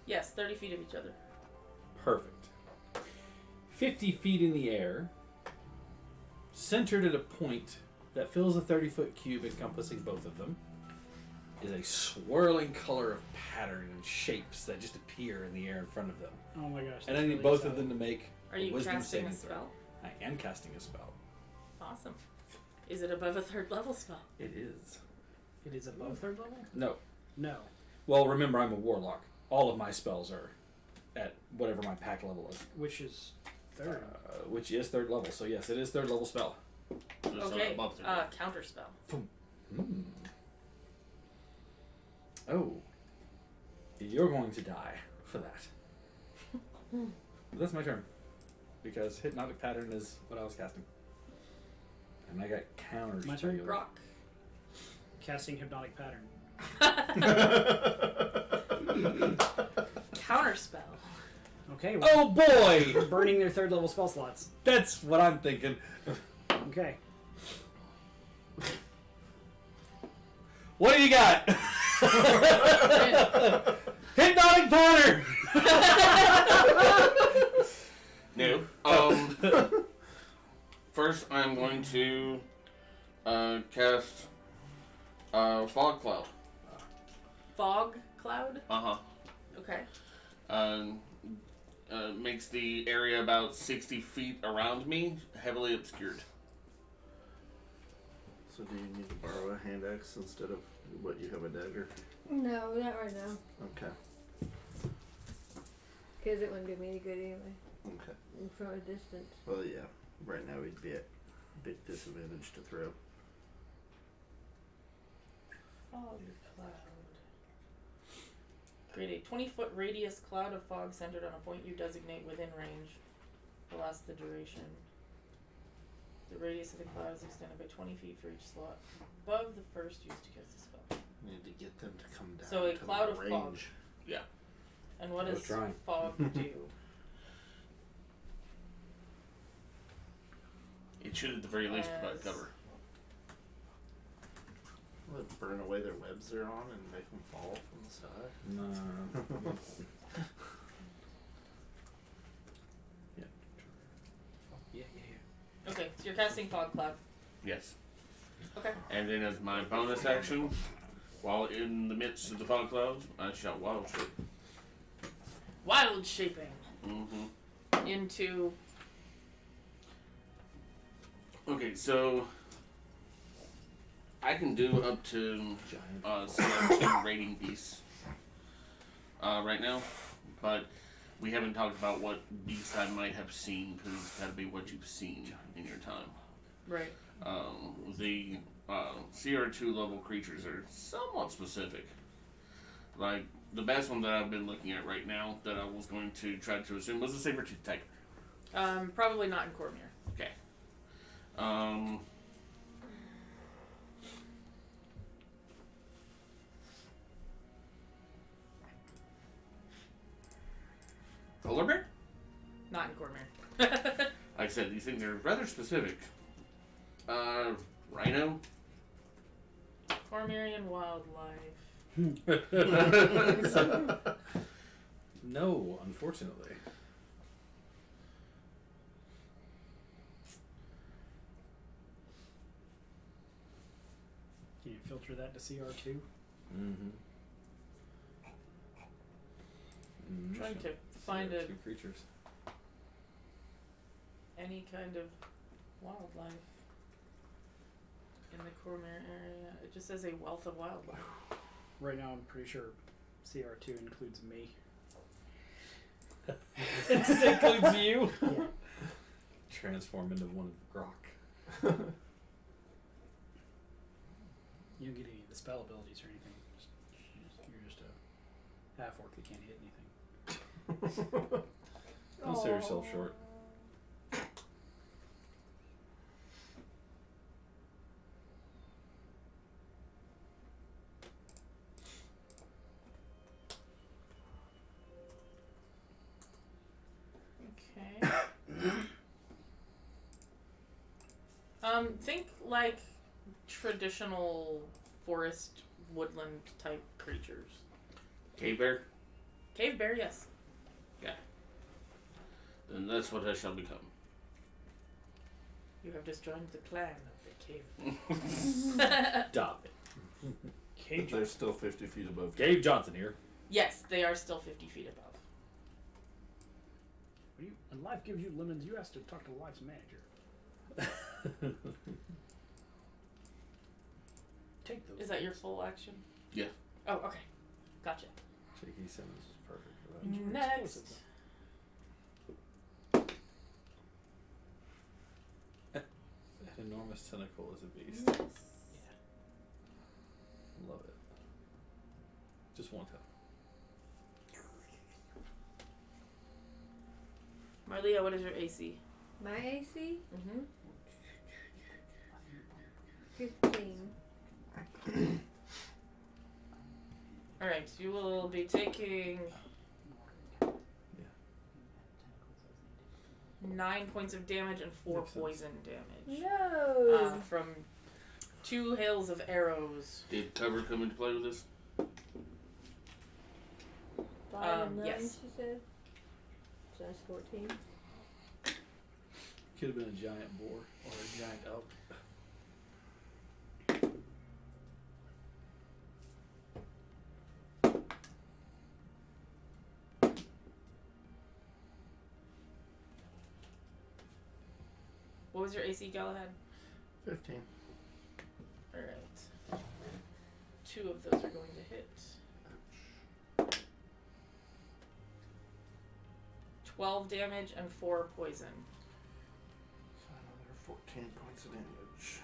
Speaker 2: Yes, 30 feet of each other.
Speaker 6: Perfect. 50 feet in the air, centered at a point that fills a 30-foot cube encompassing both of them, is a swirling color of pattern and shapes that just appear in the air in front of them.
Speaker 1: Oh my gosh.
Speaker 6: And I
Speaker 1: that's
Speaker 6: need
Speaker 1: really
Speaker 6: both
Speaker 1: exciting.
Speaker 6: of them to make
Speaker 2: Are
Speaker 6: a
Speaker 2: you
Speaker 6: wisdom
Speaker 2: casting a
Speaker 6: saving throw.
Speaker 2: spell?
Speaker 6: I am casting a spell.
Speaker 2: Awesome. Is it above a 3rd level spell?
Speaker 6: It is.
Speaker 1: It is above 3rd level?
Speaker 6: No.
Speaker 1: No.
Speaker 6: Well, remember, I'm a warlock. All of my spells are at whatever my pack level is.
Speaker 1: Which is 3rd.
Speaker 6: Which is 3rd level. So yes, it is 3rd level spell.
Speaker 7: So it's
Speaker 2: Okay,
Speaker 7: above 30.
Speaker 2: counter spell.
Speaker 6: Hmm. Oh. You're going to die for that. But that's my turn. Because Hypnotic Pattern is what I was casting. And I got counters.
Speaker 1: My turn?
Speaker 6: regular.
Speaker 2: Grok.
Speaker 1: Casting Hypnotic Pattern.
Speaker 2: Counter spell.
Speaker 1: Okay. Well,
Speaker 6: Oh boy!
Speaker 1: burning their 3rd level spell slots.
Speaker 6: That's what I'm thinking.
Speaker 1: Okay.
Speaker 6: What do you got? Hypnotic Pattern!
Speaker 7: No. First, I'm going to cast Fog Cloud.
Speaker 2: Fog cloud.
Speaker 7: Uh-huh.
Speaker 2: Okay.
Speaker 7: Makes the area about 60 feet around me heavily obscured.
Speaker 5: So do you need to borrow a hand axe instead of what you have a dagger?
Speaker 3: No, not right now.
Speaker 5: Okay.
Speaker 3: Because it wouldn't do me any good anyway.
Speaker 5: Okay.
Speaker 3: From a distance.
Speaker 5: Well, yeah. Right now we'd be at a big disadvantage to throw.
Speaker 2: Fog cloud. Create a 20-foot radius cloud of fog centered on a point you designate within range. Will last the duration. The radius of the cloud is extended by 20 feet for each slot above the first used to cast the spell.
Speaker 5: We need to get them to come down.
Speaker 2: So a
Speaker 5: to
Speaker 2: cloud
Speaker 5: the
Speaker 2: of
Speaker 5: range.
Speaker 2: fog. And what
Speaker 6: I was
Speaker 2: does
Speaker 6: trying.
Speaker 2: fog do?
Speaker 7: It should at the very least provide
Speaker 2: As-
Speaker 7: cover.
Speaker 5: Will it burn away their webs they're on and make them fall from the sky?
Speaker 6: No. Yeah. Yeah.
Speaker 2: Okay, so you're casting fog cloud.
Speaker 7: Yes.
Speaker 2: Okay.
Speaker 7: And then as my bonus action, while in the midst of the fog cloud, I shout wild shape.
Speaker 2: Wild shaping
Speaker 7: Mm-hmm.
Speaker 2: into
Speaker 7: Okay, so I can do up to 17 rating beasts right now, but we haven't talked about what beast I might have seen because it's got to be what you've seen in your time.
Speaker 2: right.
Speaker 7: The CR2 level creatures are somewhat specific. Like the best one that I've been looking at right now that I was going to try to assume was the saber-toothed tiger.
Speaker 2: Probably not in Cormier.
Speaker 7: Okay. Polar bear?
Speaker 2: Not in Cormier.
Speaker 7: Like I said, these things are rather specific. Rhino?
Speaker 2: Cormierian wildlife.
Speaker 6: No, unfortunately.
Speaker 1: Can you filter that to CR2?
Speaker 6: Mm-hmm.
Speaker 2: Trying to find
Speaker 6: There are
Speaker 2: a,
Speaker 6: two creatures.
Speaker 2: any kind of wildlife in the Cormier area. It just says a wealth of wildlife.
Speaker 1: Right now, I'm pretty sure CR2 includes me.
Speaker 4: It includes you.
Speaker 1: Yeah.
Speaker 6: Transform into one of Grok.
Speaker 1: You don't get any of the spell abilities or anything. You're just a half orc that can't hit anything.
Speaker 6: Don't sell yourself short.
Speaker 2: Okay. Think like traditional forest woodland type creatures.
Speaker 7: Cave bear?
Speaker 2: Cave bear, yes.
Speaker 7: Then that's what I shall become.
Speaker 2: You have just joined the clan of the cave.
Speaker 6: Stop it.
Speaker 5: But they're still 50 feet above.
Speaker 6: Dave Johnson here.
Speaker 2: Yes, they are still 50 feet above.
Speaker 1: When life gives you lemons, you have to talk to life's manager. Take those.
Speaker 2: Is that your full action?
Speaker 7: Yeah.
Speaker 2: Oh, okay. Gotcha.
Speaker 6: Shaky Simmons was perfect for that.
Speaker 2: Next.
Speaker 6: That enormous tentacle is a beast.
Speaker 2: Yes.
Speaker 6: Love it. Just one time.
Speaker 2: Marlia, what is your AC?
Speaker 3: My AC?
Speaker 2: Mm-hmm.
Speaker 3: 15.
Speaker 2: Alright, you will be taking 9 points of damage and 4
Speaker 6: Makes sense.
Speaker 2: poison damage.
Speaker 3: No!
Speaker 2: From 2 hails of arrows.
Speaker 7: Did cover come into play with this?
Speaker 3: 5 and 9,
Speaker 2: yes.
Speaker 3: she said. So that's 14.
Speaker 6: Could have been a giant boar or a giant elk.
Speaker 2: What was your AC, Galahad?
Speaker 5: 15.
Speaker 2: Alright. 2 of those are going to hit. 12 damage and 4 poison.
Speaker 5: So another 14 points of damage.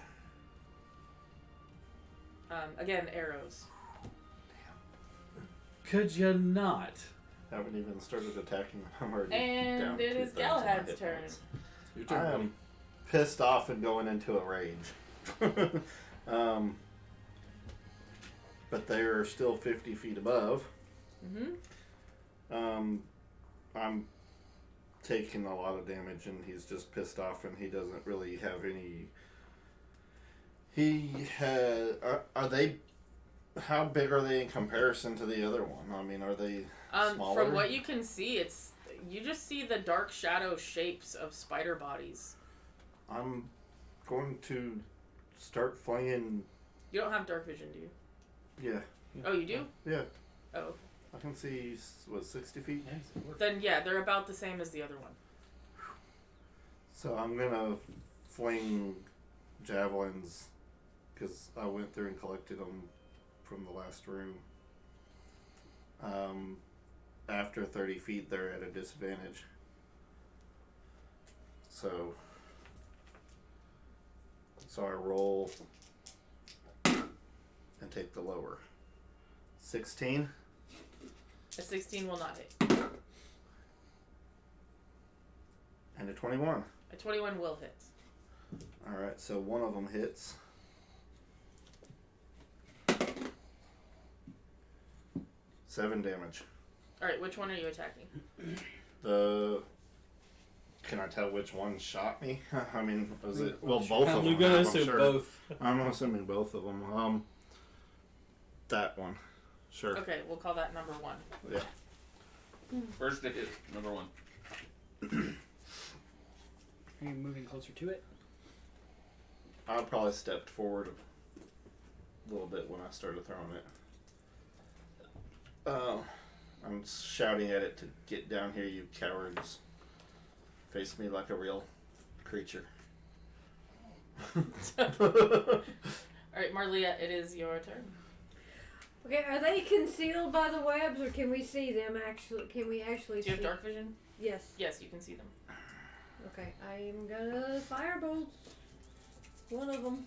Speaker 2: Again, arrows.
Speaker 6: Could you not?
Speaker 5: Haven't even started attacking them. I'm already down
Speaker 2: And it is
Speaker 5: 2/3 of my
Speaker 2: Galahad's
Speaker 5: hit
Speaker 2: turn.
Speaker 5: points.
Speaker 6: Your turn,
Speaker 5: I
Speaker 6: buddy.
Speaker 5: am pissed off and going into a rage. But they are still 50 feet above.
Speaker 2: Mm-hmm.
Speaker 5: I'm taking a lot of damage, and he's just pissed off, and he doesn't really have any. He had. Are they? How big are they in comparison to the other one? I mean, are they smaller?
Speaker 2: From what you can see, you just see the dark shadow shapes of spider bodies.
Speaker 5: I'm going to start flinging.
Speaker 2: You don't have dark vision, do you?
Speaker 5: Yeah,
Speaker 2: Oh, you do?
Speaker 5: yeah.
Speaker 2: Oh.
Speaker 5: I can see 60 feet.
Speaker 2: Then yeah, they're about the same as the other one.
Speaker 5: So I'm gonna fling javelins because I went through and collected them from the last room. After 30 feet, they're at a disadvantage. So I roll and take the lower. 16
Speaker 2: A 16 will not hit.
Speaker 5: and a 21.
Speaker 2: A 21 will hit.
Speaker 5: All right, so one of them hits. Seven damage.
Speaker 2: Alright, which one are you attacking?
Speaker 5: Can I tell which one shot me? I mean, was it? Well, both of them.
Speaker 4: We're gonna
Speaker 5: I'm
Speaker 4: assume
Speaker 5: sure.
Speaker 4: both.
Speaker 5: I'm assuming both of them. That one. Sure.
Speaker 2: Okay, we'll call that number 1.
Speaker 5: Yeah.
Speaker 7: First to hit, number 1.
Speaker 1: Are you moving closer to it?
Speaker 5: I probably stepped forward a little bit when I started throwing it. I'm shouting at it to get down here, you cowards. Face me like a real creature.
Speaker 2: Alright, Marlia, it is your turn.
Speaker 3: Okay, are they concealed by the webs, or can we see them actually? Can we actually
Speaker 2: Do you have
Speaker 3: see?
Speaker 2: dark vision?
Speaker 3: Yes.
Speaker 2: Yes, you can see them.
Speaker 3: Okay, I'm gonna firebolt one of them.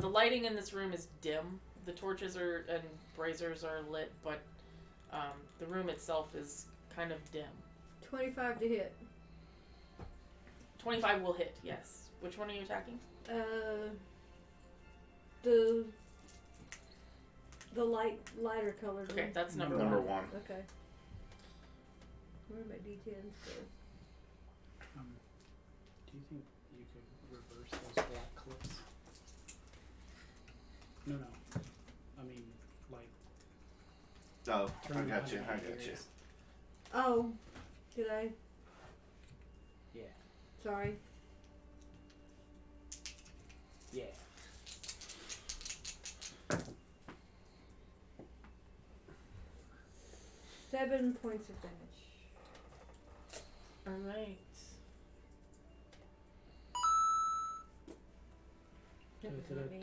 Speaker 2: The lighting in this room is dim. The torches and braziers are lit, but the room itself is kind of dim.
Speaker 3: 25 to hit.
Speaker 2: 25 will hit, yes. Which one are you attacking?
Speaker 3: The lighter colored
Speaker 2: Okay,
Speaker 3: one.
Speaker 2: that's number
Speaker 5: Number
Speaker 2: one.
Speaker 5: 1.
Speaker 3: Okay. Where are my d10s go?
Speaker 1: Do you think you could reverse those black clips? No. I mean, like.
Speaker 5: Oh, I
Speaker 1: turn
Speaker 5: got you.
Speaker 1: behind
Speaker 5: I got you.
Speaker 1: areas.
Speaker 3: Oh, did I?
Speaker 1: Yeah.
Speaker 3: Sorry.
Speaker 1: Yeah.
Speaker 3: Seven points of damage.
Speaker 2: Alright.
Speaker 3: That was not me.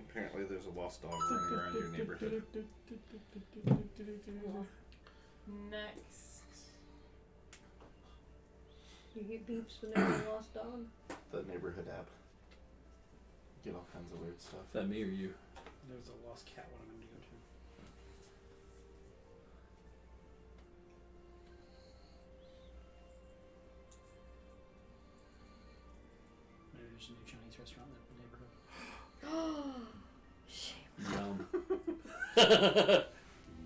Speaker 5: Apparently, there's a lost dog running around your neighborhood.
Speaker 2: Next.
Speaker 3: You get beeps when there's a lost dog.
Speaker 5: The neighborhood app. Get all kinds of weird stuff.
Speaker 6: Is that me or you?
Speaker 1: There's a lost cat one I'm going to go to. Maybe there's a new Chinese restaurant in the neighborhood.
Speaker 6: Yum.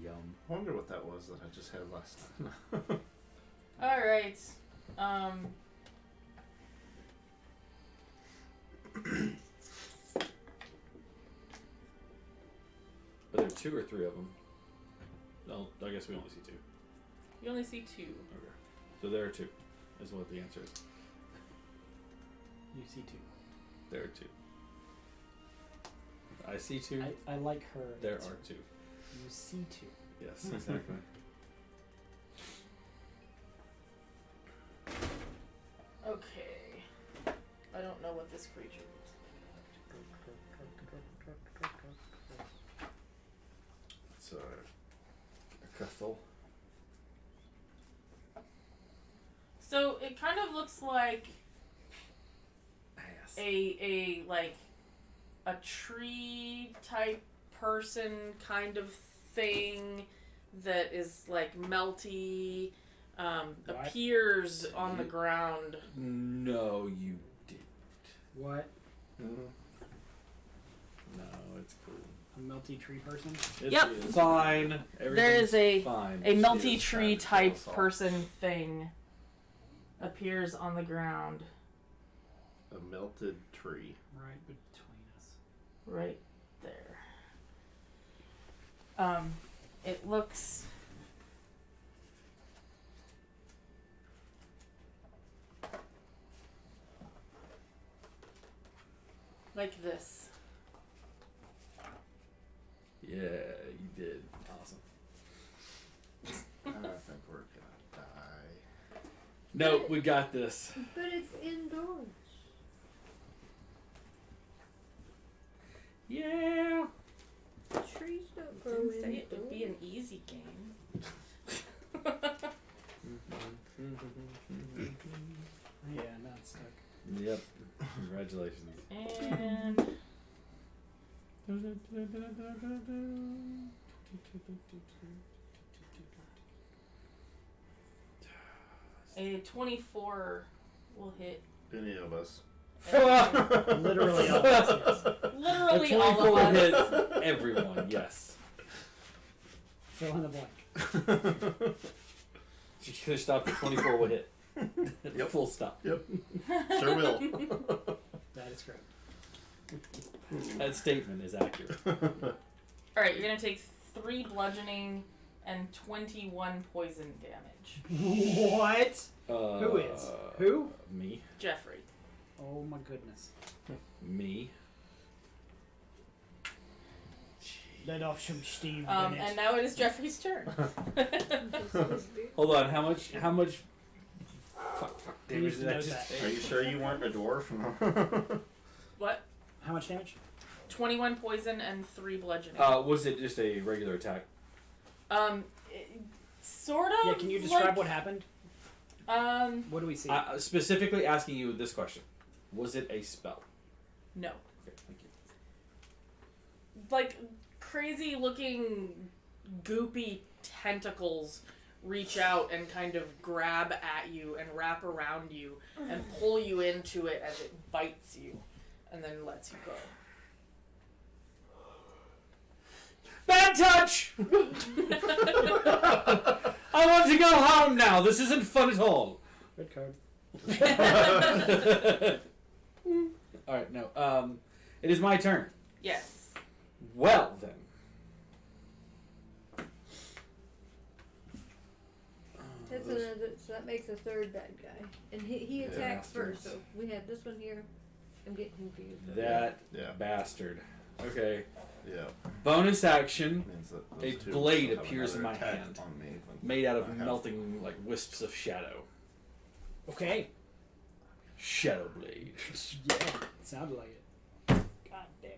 Speaker 6: Yum.
Speaker 5: I wonder what that was that I just had last night.
Speaker 2: Alright.
Speaker 6: Are there 2 or 3 of them? No, I guess we only see 2.
Speaker 2: You only see 2.
Speaker 6: Okay. So there are 2, is what the answer is.
Speaker 1: You see two.
Speaker 6: There are 2. I see 2.
Speaker 1: I like her.
Speaker 6: There
Speaker 1: answer.
Speaker 6: are 2.
Speaker 1: You see two.
Speaker 6: Yes, exactly.
Speaker 2: Okay. I don't know what this creature is.
Speaker 6: It's a Cathol.
Speaker 2: So it kind of looks like
Speaker 6: Ass.
Speaker 2: a tree type person kind of thing that is like melty,
Speaker 1: What?
Speaker 2: appears on the ground.
Speaker 6: No, you didn't.
Speaker 1: What?
Speaker 6: No, it's cool.
Speaker 1: A melty tree person?
Speaker 6: It
Speaker 2: Yep.
Speaker 6: is fine.
Speaker 2: There is a
Speaker 6: fine.
Speaker 2: a
Speaker 6: She
Speaker 2: melty
Speaker 6: is
Speaker 2: tree
Speaker 6: trying to
Speaker 2: type
Speaker 6: kill us all.
Speaker 2: person thing appears on the ground
Speaker 5: A melted tree.
Speaker 1: Right between us.
Speaker 2: right there. It looks like this.
Speaker 6: Yeah, you did. Awesome.
Speaker 5: I think we're gonna die.
Speaker 6: No, we got this.
Speaker 3: But it's indoors.
Speaker 6: Yeah.
Speaker 3: Trees don't grow
Speaker 2: Didn't say
Speaker 3: indoors.
Speaker 2: it would be an easy game.
Speaker 1: Yeah, now it's stuck.
Speaker 6: Yep. Congratulations.
Speaker 2: And a 24 will hit.
Speaker 5: Any of us.
Speaker 1: Literally all of us, yes.
Speaker 2: Literally
Speaker 6: A
Speaker 2: all
Speaker 6: 24
Speaker 2: of
Speaker 6: hit
Speaker 2: us.
Speaker 6: everyone, yes.
Speaker 1: Fill in the blank.
Speaker 6: She could have stopped at 24 will hit.
Speaker 5: Yep.
Speaker 6: Full stop.
Speaker 5: Yep. Sure will.
Speaker 1: That is correct.
Speaker 6: That statement is accurate.
Speaker 2: Alright, you're gonna take 3 bludgeoning and 21 poison damage.
Speaker 1: What? Who is? Who?
Speaker 6: Me.
Speaker 2: Jeffrey.
Speaker 1: Oh my goodness.
Speaker 6: Me.
Speaker 1: Let off some steam,
Speaker 2: And
Speaker 1: Bennett.
Speaker 2: now it is Jeffrey's turn.
Speaker 6: Hold on. How much? Fuck.
Speaker 1: He
Speaker 6: Damage
Speaker 1: needs to
Speaker 6: did I
Speaker 1: know
Speaker 6: just
Speaker 1: that.
Speaker 6: take?
Speaker 5: Are you sure you weren't a dwarf?
Speaker 2: What?
Speaker 1: How much damage?
Speaker 2: 21 poison and 3 bludgeoning.
Speaker 6: Was it just a regular attack?
Speaker 2: Sort of.
Speaker 1: Yeah, can you describe
Speaker 2: like,
Speaker 1: what happened? What do we see?
Speaker 6: Specifically asking you this question. Was it a spell?
Speaker 2: No.
Speaker 6: Okay, thank you.
Speaker 2: Like, crazy looking, goopy tentacles reach out and kind of grab at you and wrap around you and pull you into it as it bites you and then lets you go.
Speaker 6: Bad touch! I want to go home now. This isn't fun at all.
Speaker 1: Red card.
Speaker 6: All right, no. It is my turn.
Speaker 2: Yes.
Speaker 6: Well then.
Speaker 3: That's another, so that makes a third bad guy. And he attacks first, so
Speaker 6: Bastards.
Speaker 3: we have this one here. I'm getting confused.
Speaker 6: That
Speaker 5: Yeah.
Speaker 6: bastard. Okay.
Speaker 5: Yeah.
Speaker 6: Bonus action
Speaker 5: Means that
Speaker 6: A
Speaker 5: those two
Speaker 6: blade
Speaker 5: will have
Speaker 6: appears in
Speaker 5: another
Speaker 6: my
Speaker 5: attack
Speaker 6: hand.
Speaker 5: on me when
Speaker 6: made out of
Speaker 5: I have-
Speaker 6: melting like wisps of shadow.
Speaker 1: Okay.
Speaker 6: Shadow blade.
Speaker 1: Yeah, sounded like it. God damn.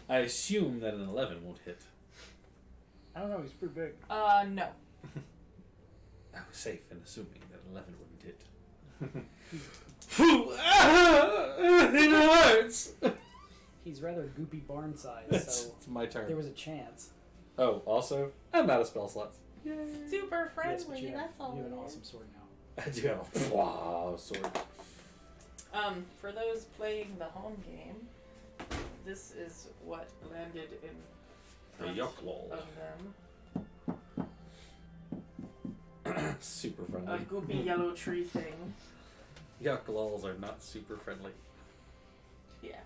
Speaker 6: I assume that an 11 won't hit.
Speaker 1: I don't know, he's pretty big.
Speaker 2: No.
Speaker 6: I was safe in assuming that an 11 wouldn't hit. It hurts.
Speaker 1: He's rather goopy barn size, so
Speaker 6: It's my turn.
Speaker 1: there was a chance.
Speaker 6: Oh, also, I'm out of spell slots.
Speaker 2: Super friendly,
Speaker 1: Yes, but you have,
Speaker 2: that's all.
Speaker 1: you have an
Speaker 2: it is.
Speaker 1: awesome sword now.
Speaker 6: I do have a wow, sword.
Speaker 2: For those playing the home game, this is what landed in
Speaker 6: The
Speaker 2: front
Speaker 6: yuck lol.
Speaker 2: of them.
Speaker 6: Super
Speaker 2: A
Speaker 6: friendly.
Speaker 2: goopy yellow tree thing.
Speaker 6: Yuck lols are not super friendly.
Speaker 2: Yeah.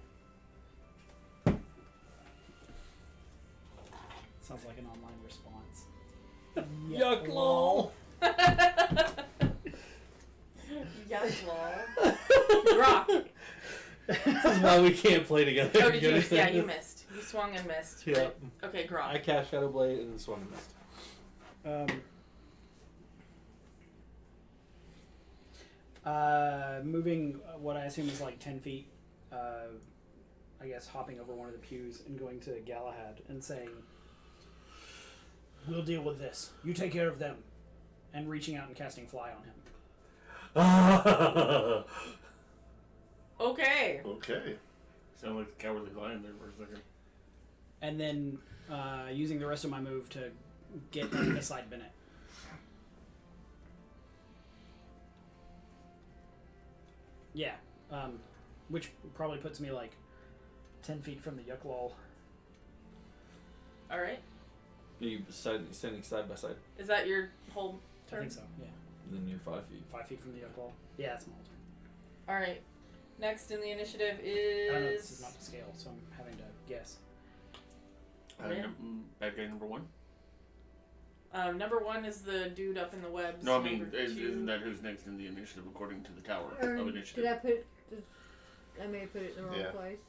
Speaker 1: Sounds like an online response.
Speaker 6: Yuck lol.
Speaker 2: Yuck lol. Rock.
Speaker 6: This is why we can't play together.
Speaker 2: Oh, did you?
Speaker 6: understand
Speaker 2: Yeah, you
Speaker 6: this?
Speaker 2: missed. You swung and missed.
Speaker 6: Yeah.
Speaker 2: Right? Okay, Grok.
Speaker 6: I cast Shadow Blade and then swung and missed.
Speaker 1: Moving what I assume is like 10 feet, I guess hopping over one of the pews and going to Galahad and saying, "We'll deal with this. You take care of them." And reaching out and casting Fly on him.
Speaker 2: Okay.
Speaker 5: Okay.
Speaker 7: Sound like the cowardly lion there for a second.
Speaker 1: And then using the rest of my move to get beside Bennett. Yeah, which probably puts me like 10 feet from the yuck wall.
Speaker 2: All right.
Speaker 6: Are you standing side by side?
Speaker 2: Is that your whole
Speaker 1: I
Speaker 2: turn?
Speaker 1: think so, yeah.
Speaker 6: And then you're 5 feet.
Speaker 1: 5 feet from the yuck wall. Yeah, that's my whole turn.
Speaker 2: All right. Next in the initiative
Speaker 1: I don't know, this is
Speaker 2: is.
Speaker 1: not to scale, so I'm having to guess.
Speaker 2: Yeah.
Speaker 7: Bad guy number one.
Speaker 2: Number 1 is the dude up in the webs.
Speaker 7: No, I mean,
Speaker 2: Number
Speaker 7: isn't
Speaker 2: 2
Speaker 7: that who's next in the initiative according to the tower
Speaker 3: Or
Speaker 7: of
Speaker 3: did
Speaker 7: initiative?
Speaker 3: I put? I may have put it in the wrong
Speaker 5: Yeah.
Speaker 3: place.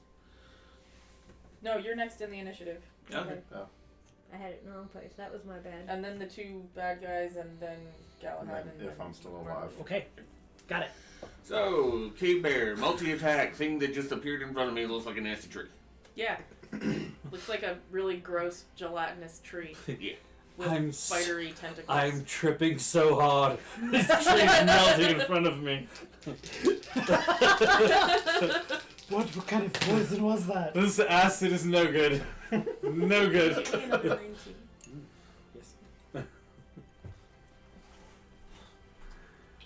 Speaker 2: No, you're next in the initiative.
Speaker 7: Okay.
Speaker 3: I had it in the wrong place. That was my bad.
Speaker 2: And then the 2 bad guys, and then Galahad.
Speaker 5: And
Speaker 2: And
Speaker 5: then if
Speaker 2: then
Speaker 5: I'm still alive.
Speaker 1: Okay, got it.
Speaker 7: So, Cave Bear, multi-attack thing that just appeared in front of me looks like a nasty tree.
Speaker 2: Yeah. Looks like a really gross gelatinous tree.
Speaker 7: Yeah.
Speaker 2: With
Speaker 6: I'm
Speaker 2: spidery tentacles.
Speaker 6: I'm tripping so hard. This tree's melting in front of me.
Speaker 1: What kind of poison was that?
Speaker 6: This acid is no good. No good.
Speaker 2: Give me another green tea.
Speaker 1: Yes.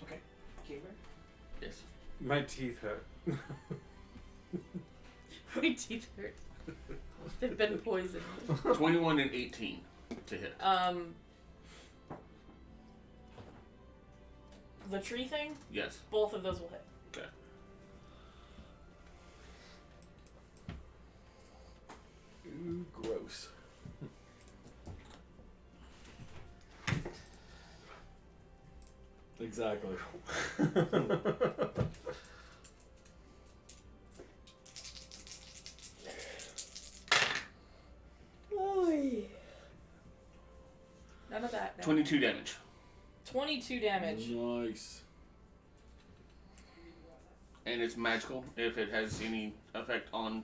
Speaker 1: Okay. Gamer?
Speaker 7: Yes.
Speaker 6: My teeth hurt.
Speaker 2: My teeth hurt. They've been poisoned.
Speaker 7: 21 and 18 to hit.
Speaker 2: The tree thing,
Speaker 7: Yes.
Speaker 2: both of those will hit.
Speaker 7: Okay.
Speaker 6: Ooh, gross. Exactly.
Speaker 2: None of that. No.
Speaker 7: 22 damage.
Speaker 2: 22 damage.
Speaker 6: Nice.
Speaker 7: And it's magical if it has any effect on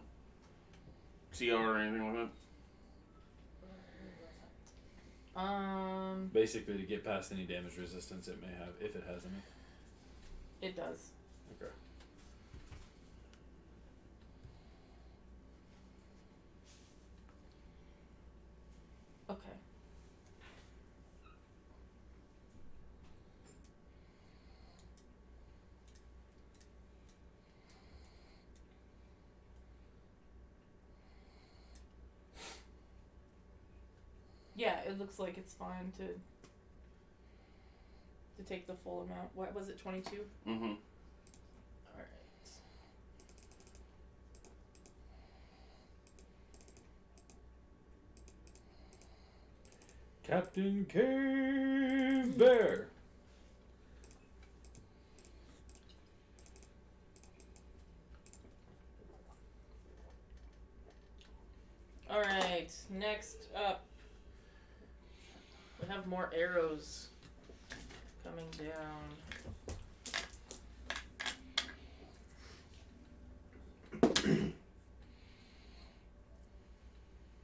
Speaker 7: CR or anything like that.
Speaker 6: Basically, to get past any damage resistance it may have, if it has any.
Speaker 2: It does.
Speaker 6: Okay.
Speaker 2: Okay. Yeah, it looks like it's fine to take the full amount. What was it, 22?
Speaker 7: Mm-hmm.
Speaker 2: Alright.
Speaker 6: Captain Cave Bear.
Speaker 2: Alright, next up. We have more arrows coming down.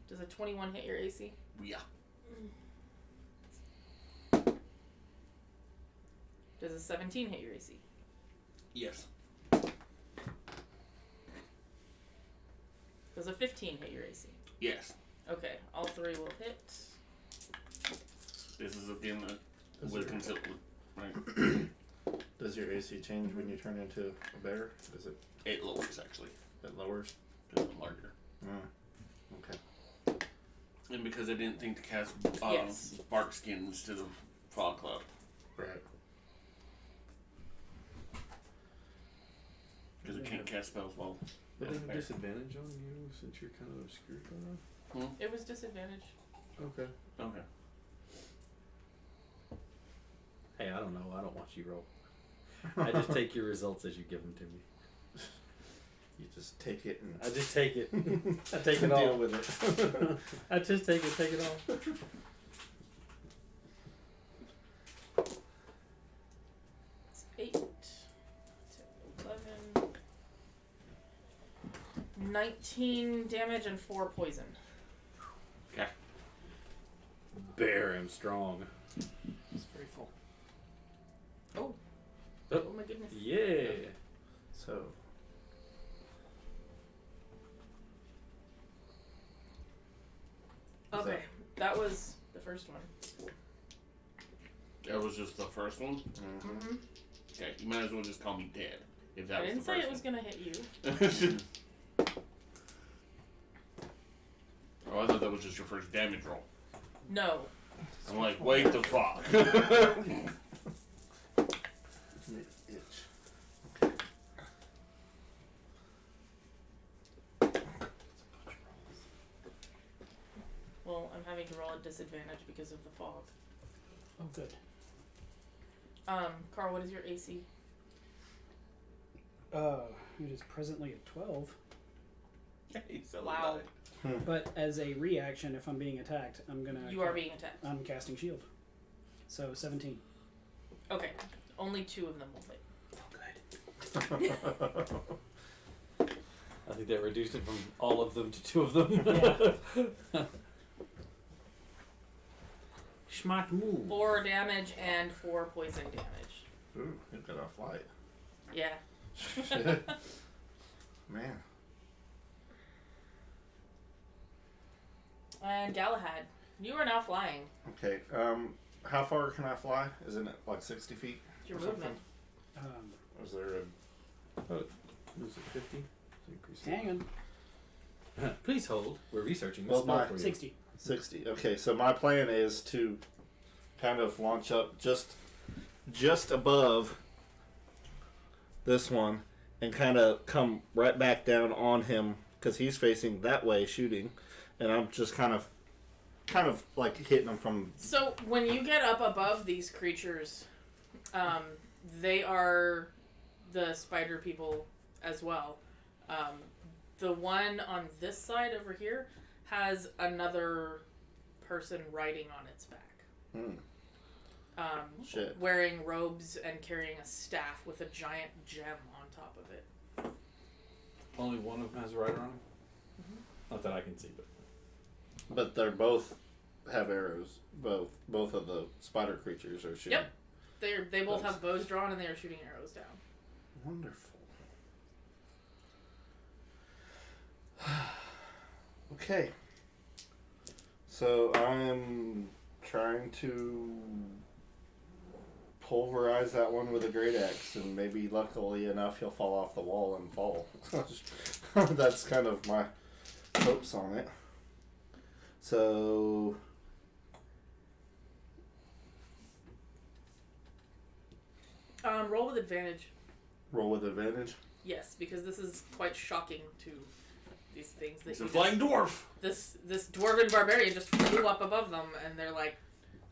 Speaker 2: Does a 21 hit your AC?
Speaker 7: Yeah.
Speaker 2: Does a 17 hit your AC?
Speaker 7: Yes.
Speaker 2: Does a 15 hit your AC?
Speaker 7: Yes.
Speaker 2: Okay, all three will hit.
Speaker 7: This is again
Speaker 5: Does
Speaker 7: with
Speaker 5: your-
Speaker 7: concealed, right?
Speaker 5: Does your AC change when you turn into a bear? Is it
Speaker 7: It lowers actually
Speaker 5: it lowers?
Speaker 7: because I'm larger,
Speaker 5: Okay.
Speaker 7: and because I didn't think to cast
Speaker 2: Yes.
Speaker 7: bark skin instead of fog cloud.
Speaker 5: Right.
Speaker 7: Because I can't cast spells while.
Speaker 6: But they have
Speaker 7: bear.
Speaker 6: disadvantage on you since you're kind of obscured by that?
Speaker 2: It was disadvantage.
Speaker 6: Okay.
Speaker 7: Okay.
Speaker 4: Hey, I don't know. I don't watch you roll. I just take your results as you give them to me.
Speaker 5: You just take it and
Speaker 4: I just take it. I take it
Speaker 5: deal
Speaker 4: all.
Speaker 5: with it.
Speaker 4: I just take it all.
Speaker 2: It's 8, 10, 11, 19 damage and 4 poison.
Speaker 7: Okay.
Speaker 4: Bear am strong.
Speaker 1: It's very full.
Speaker 2: Oh.
Speaker 4: Oh.
Speaker 2: Oh my goodness.
Speaker 4: Yeah.
Speaker 5: So
Speaker 2: Okay, that was the first one.
Speaker 7: That was just the first one.
Speaker 2: Mm-hmm.
Speaker 7: Okay, you might as well just call me dead. If that
Speaker 2: I
Speaker 7: was
Speaker 2: didn't
Speaker 7: the
Speaker 2: say
Speaker 7: first
Speaker 2: it was gonna hit you.
Speaker 7: Oh, I thought that was just your first damage roll.
Speaker 2: No.
Speaker 7: I'm like, wait the fuck.
Speaker 5: itch.
Speaker 2: Well, I'm having to roll at disadvantage because of the fog.
Speaker 1: Oh, good.
Speaker 2: Carl, what is your AC?
Speaker 1: It is presently at 12.
Speaker 2: Wow.
Speaker 1: But as a reaction, if I'm being attacked, I'm gonna.
Speaker 2: You are being attacked.
Speaker 1: I'm casting shield. So 17.
Speaker 2: Okay. Only 2 of them will hit.
Speaker 1: Oh, good.
Speaker 4: I think that reduced it from all of them to 2 of them.
Speaker 1: Yeah.
Speaker 4: Schmack move.
Speaker 2: 4 damage and 4 poison damage.
Speaker 5: Ooh, you got off light.
Speaker 2: Yeah.
Speaker 5: Shit. Man.
Speaker 2: And Galahad, you are now flying.
Speaker 5: Okay. How far can I fly? Isn't it like 60 feet?
Speaker 2: It's your
Speaker 5: or something?
Speaker 2: movement.
Speaker 5: Is there a
Speaker 6: Was it 50? Increase it.
Speaker 1: Hang on.
Speaker 4: Please hold. We're researching this
Speaker 5: Well,
Speaker 4: spell
Speaker 5: my-
Speaker 4: for you.
Speaker 1: 60.
Speaker 5: 60? Okay, so my plan is to kind of launch up just above this one and kind of come right back down on him because he's facing that way shooting, and I'm just kind of like hitting him from.
Speaker 2: So when you get up above these creatures, They are the spider people as well. The one on this side over here has another person riding on its back.
Speaker 5: Shit.
Speaker 2: Wearing robes and carrying a staff with a giant gem on top of it.
Speaker 6: Only one of them has a rider on him? Not that I can see, but...
Speaker 5: But they're both have arrows. Both of the spider creatures are shooting.
Speaker 2: Yep. They both have bows drawn and they are shooting arrows down.
Speaker 5: Wonderful. Okay. So I'm trying to pulverize that one with a great axe, and maybe luckily enough he'll fall off the wall and fall. That's kind of my hopes on it. So
Speaker 2: Roll with advantage.
Speaker 5: roll with advantage.
Speaker 2: Yes, because this is quite shocking to these things. That
Speaker 7: It's a
Speaker 2: you
Speaker 7: flying dwarf.
Speaker 2: This dwarven barbarian just flew up above them, and they're like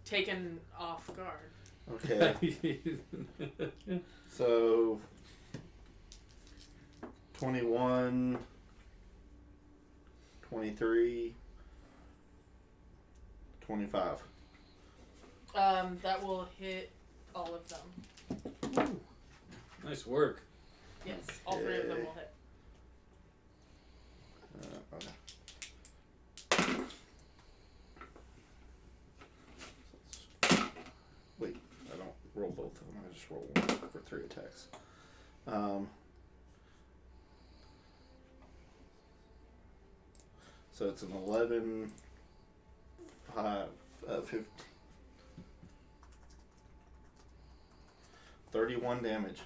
Speaker 2: taken off guard.
Speaker 5: Okay. So 21, 23, 25.
Speaker 2: That will hit all of them.
Speaker 6: Nice work.
Speaker 2: Yes, all three of them will hit.
Speaker 5: Wait, I don't roll both of them. I just roll one for 3 attacks. So it's an 11, 5, 15, 31 damage.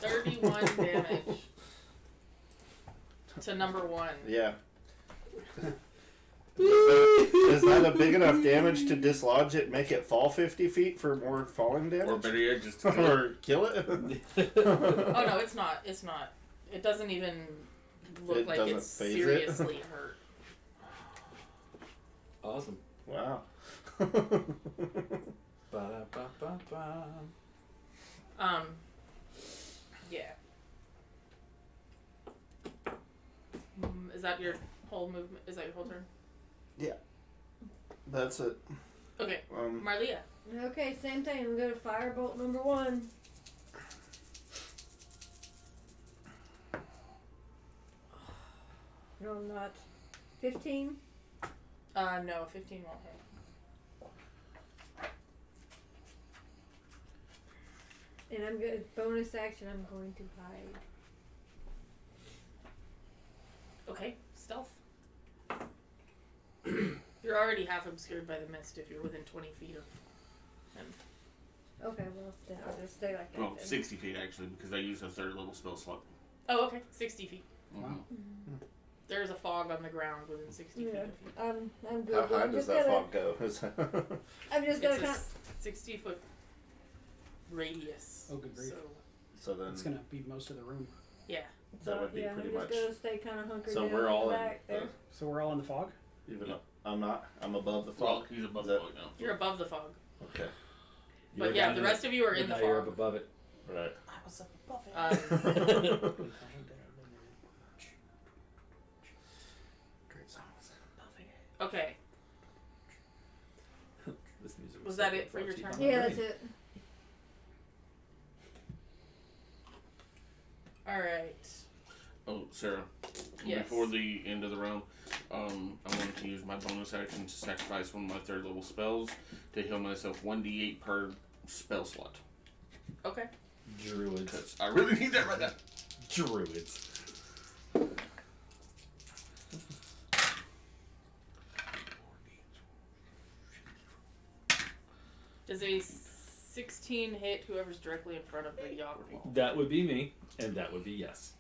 Speaker 2: 31 damage to number 1.
Speaker 5: Yeah. Is that a big enough damage to dislodge it, make it fall 50 feet for more falling damage?
Speaker 7: Or better yet, just
Speaker 5: Or kill it?
Speaker 2: Oh no, it's not. It's not. It doesn't even look
Speaker 5: It
Speaker 2: like
Speaker 5: doesn't
Speaker 2: it's
Speaker 5: phase it?
Speaker 2: seriously hurt.
Speaker 6: Awesome.
Speaker 5: Wow.
Speaker 6: Ba-da-ba-ba-ba.
Speaker 2: Yeah. Is that your whole movement? Is that your whole turn?
Speaker 5: That's it.
Speaker 2: Okay, Marlia.
Speaker 3: Okay, same thing. I'm going to firebolt number 1. No, not 15.
Speaker 2: No, 15 won't hit.
Speaker 3: And I'm going bonus action. I'm going to hide.
Speaker 2: Okay, stealth. You're already half obscured by the mist if you're within 20 feet of him.
Speaker 3: Okay, well then I'll just stay like that.
Speaker 7: well,
Speaker 3: then.
Speaker 7: 60 feet actually, because I used a 3rd level spell slot.
Speaker 2: Oh, okay, 60 feet.
Speaker 7: Mhm.
Speaker 2: There's a fog on the ground within 60 feet
Speaker 3: Yeah,
Speaker 2: of you.
Speaker 3: I'm good.
Speaker 5: How high
Speaker 3: I'm
Speaker 5: does
Speaker 3: just
Speaker 5: that
Speaker 3: gonna,
Speaker 5: fog go?
Speaker 3: I'm just gonna
Speaker 2: It's a
Speaker 3: kind
Speaker 2: 60-foot radius.
Speaker 1: Oh, good grief.
Speaker 2: So,
Speaker 5: So then,
Speaker 1: It's gonna be most of the room.
Speaker 2: yeah.
Speaker 5: that would be
Speaker 3: yeah,
Speaker 5: pretty
Speaker 3: I'm
Speaker 5: much.
Speaker 3: just gonna stay kind of hunkered
Speaker 5: So
Speaker 3: down
Speaker 5: we're all
Speaker 3: in the
Speaker 5: in.
Speaker 3: back there.
Speaker 1: So we're all in the fog?
Speaker 5: Even though I'm not. I'm above the
Speaker 7: Well,
Speaker 5: fog.
Speaker 7: he's above
Speaker 5: Is
Speaker 7: the
Speaker 5: that-
Speaker 7: fog now.
Speaker 2: You're above the fog.
Speaker 5: Okay.
Speaker 2: But
Speaker 6: You're
Speaker 2: yeah,
Speaker 6: down
Speaker 2: the
Speaker 6: in
Speaker 2: rest of you are
Speaker 6: but
Speaker 2: in the
Speaker 6: now you're up
Speaker 2: fog.
Speaker 6: above it.
Speaker 5: Right.
Speaker 1: I was up above it.
Speaker 5: Great songs.
Speaker 2: Okay.
Speaker 6: This music
Speaker 2: Was
Speaker 6: so
Speaker 2: that
Speaker 6: good,
Speaker 2: it for your
Speaker 6: brought to you
Speaker 2: turn?
Speaker 6: by my
Speaker 3: Yeah, that's
Speaker 6: brain.
Speaker 3: it.
Speaker 2: Alright.
Speaker 7: Oh, Sarah.
Speaker 2: Yes.
Speaker 7: Before the end of the round, I wanted to use my bonus action to sacrifice one of my 3rd level spells to heal myself 1d8 per spell slot.
Speaker 2: Okay.
Speaker 6: Druids.
Speaker 7: Because I really need that right now.
Speaker 6: Druids.
Speaker 2: Does a 16 hit whoever's directly in front of the Yawk wall?
Speaker 6: That would be me, and that would be yes.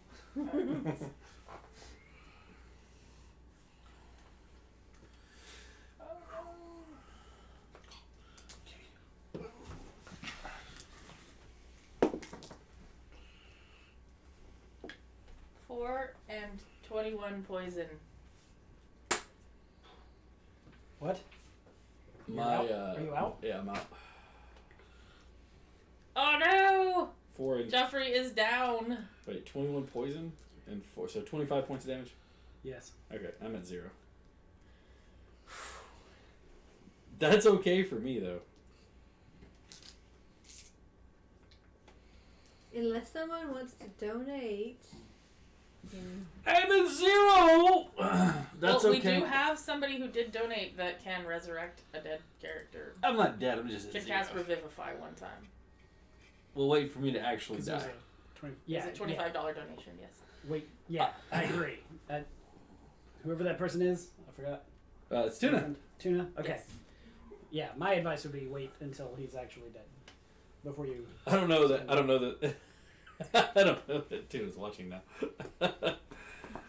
Speaker 2: Four and 21 poison.
Speaker 1: What? You're
Speaker 6: My
Speaker 1: out? Are you out?
Speaker 6: Yeah, I'm out.
Speaker 2: Oh no!
Speaker 6: 4 and
Speaker 2: Jeffrey is down.
Speaker 6: wait, 21 poison and 4, so 25 points of damage.
Speaker 1: Yes.
Speaker 6: Okay, I'm at 0. That's okay for me though.
Speaker 3: Unless someone wants to donate. then-
Speaker 6: I'm at 0. That's
Speaker 2: well,
Speaker 6: okay.
Speaker 2: we do have somebody who did donate that can resurrect a dead character.
Speaker 6: I'm not dead. I'm just at
Speaker 2: Can
Speaker 6: 0.
Speaker 2: cast Revivify one time.
Speaker 6: We'll wait for me to actually
Speaker 1: 'Cause
Speaker 6: die.
Speaker 1: there's a 20, yeah,
Speaker 2: It's a $25 donation, yes.
Speaker 1: Wait, yeah, I agree. Whoever that person is, I forgot.
Speaker 6: It's Tuna.
Speaker 1: Tuna? Okay.
Speaker 2: Yes.
Speaker 1: Yeah, my advice would be wait until he's actually dead. Before you...
Speaker 6: I don't know that. I don't know that. I don't know that Tuna's watching now.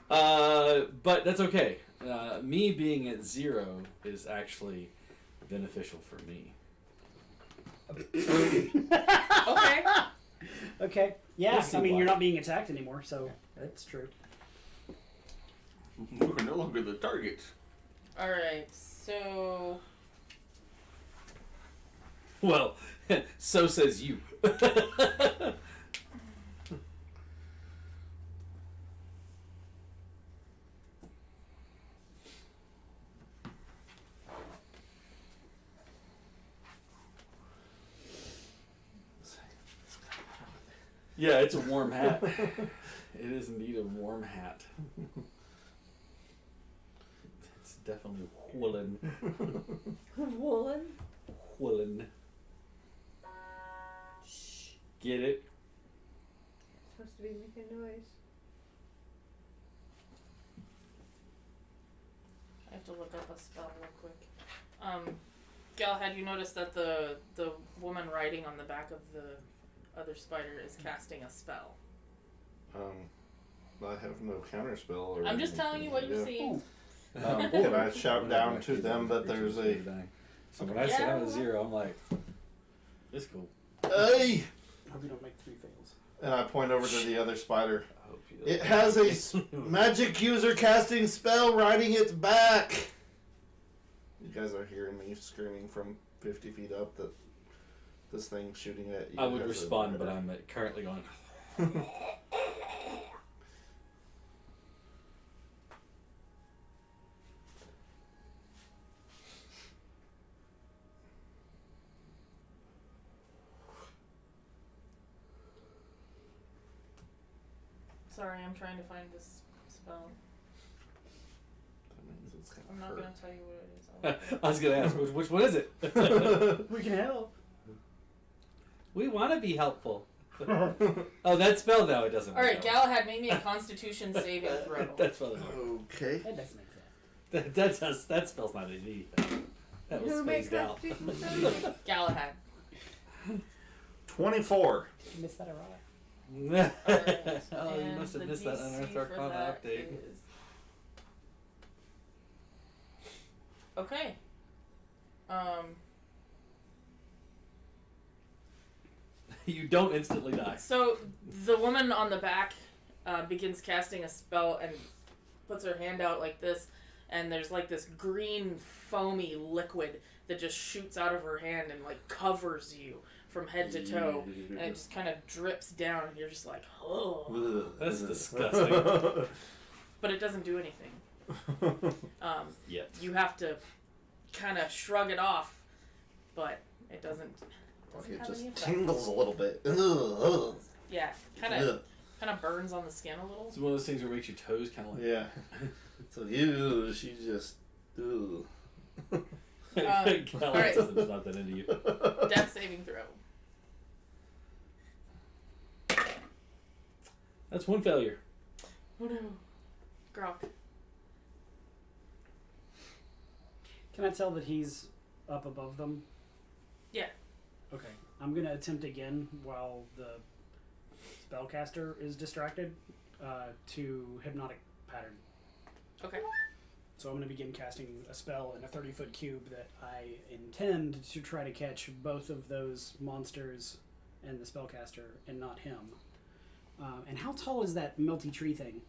Speaker 6: But that's okay. Me being at 0 is actually beneficial for me.
Speaker 2: Okay.
Speaker 1: Okay. Yeah,
Speaker 6: We'll see
Speaker 1: I mean,
Speaker 6: why.
Speaker 1: you're not being attacked anymore, so that's true.
Speaker 7: We're no longer the target.
Speaker 2: Alright, so.
Speaker 6: Well, so says you. Yeah, it's a warm hat. It is indeed a warm hat. It's definitely woolen.
Speaker 3: Woolen?
Speaker 6: Woolen. Get it?
Speaker 3: It's supposed to be making noise.
Speaker 2: I have to look up a spell real quick. Galahad, you noticed that the woman riding on the back of the other spider is casting a spell.
Speaker 5: I have no counter spell. Or
Speaker 2: I'm just telling you what you've
Speaker 5: yeah.
Speaker 2: seen.
Speaker 5: Can I shout down to them that there's a...
Speaker 6: So when I said I'm at 0, I'm like, this is cool.
Speaker 5: Hey!
Speaker 1: Hope you don't make 3 fails.
Speaker 5: And I point over to the other spider.
Speaker 6: I hope you
Speaker 5: It has a magic user casting spell riding its back. You guys are hearing me screaming from 50 feet up that this thing's shooting at you.
Speaker 6: I would
Speaker 5: has a
Speaker 6: respond, but
Speaker 5: rider.
Speaker 6: I'm currently going.
Speaker 2: Sorry, I'm trying to find this spell.
Speaker 5: That means it's gonna
Speaker 2: I'm not
Speaker 5: hurt.
Speaker 2: gonna tell you what it is.
Speaker 6: I was gonna ask which one is it?
Speaker 1: We can help.
Speaker 6: We want to be helpful. Oh, that spell now it doesn't.
Speaker 2: Alright,
Speaker 6: work.
Speaker 2: Galahad, make me a Constitution saving throw.
Speaker 6: That spell doesn't work.
Speaker 5: Okay.
Speaker 1: That doesn't make sense.
Speaker 6: That spell's not an E. That was
Speaker 3: Who makes
Speaker 6: phased out.
Speaker 3: Constitution saving?
Speaker 2: Galahad.
Speaker 5: 24.
Speaker 1: You missed that ironic.
Speaker 2: Alright,
Speaker 6: Oh, you
Speaker 2: and
Speaker 6: must have
Speaker 2: the
Speaker 6: missed that
Speaker 2: DC
Speaker 6: Unearthed
Speaker 2: for
Speaker 6: Arcana
Speaker 2: that
Speaker 6: update.
Speaker 2: is- Okay.
Speaker 6: You don't instantly die.
Speaker 2: So the woman on the back begins casting a spell and puts her hand out like this, and there's like this green foamy liquid that just shoots out of her hand and like covers you from head to toe, and it just kind of drips down, and you're just like, oh.
Speaker 6: That's disgusting.
Speaker 2: But it doesn't do anything.
Speaker 6: Yet.
Speaker 2: You have to kind of shrug it off, but it doesn't
Speaker 5: It
Speaker 2: have
Speaker 5: just
Speaker 2: any effect.
Speaker 5: tingles a little bit. Ugh.
Speaker 2: Yeah, kind of burns on the skin a little.
Speaker 6: It's one of those things where it makes your toes kind of like.
Speaker 5: Yeah. So you, she just. Ugh.
Speaker 6: Alex
Speaker 2: alright.
Speaker 6: doesn't not that into you.
Speaker 2: Death saving throw.
Speaker 6: That's one failure.
Speaker 2: Oh no. Grok.
Speaker 1: Can I tell that he's up above them?
Speaker 2: Yeah.
Speaker 1: Okay. I'm going to attempt again while the spellcaster is distracted to hypnotic pattern.
Speaker 2: Okay.
Speaker 1: So I'm going to begin casting a spell in a 30-foot cube that I intend to try to catch both of those monsters and the spellcaster and not him. And how tall is that melty tree thing?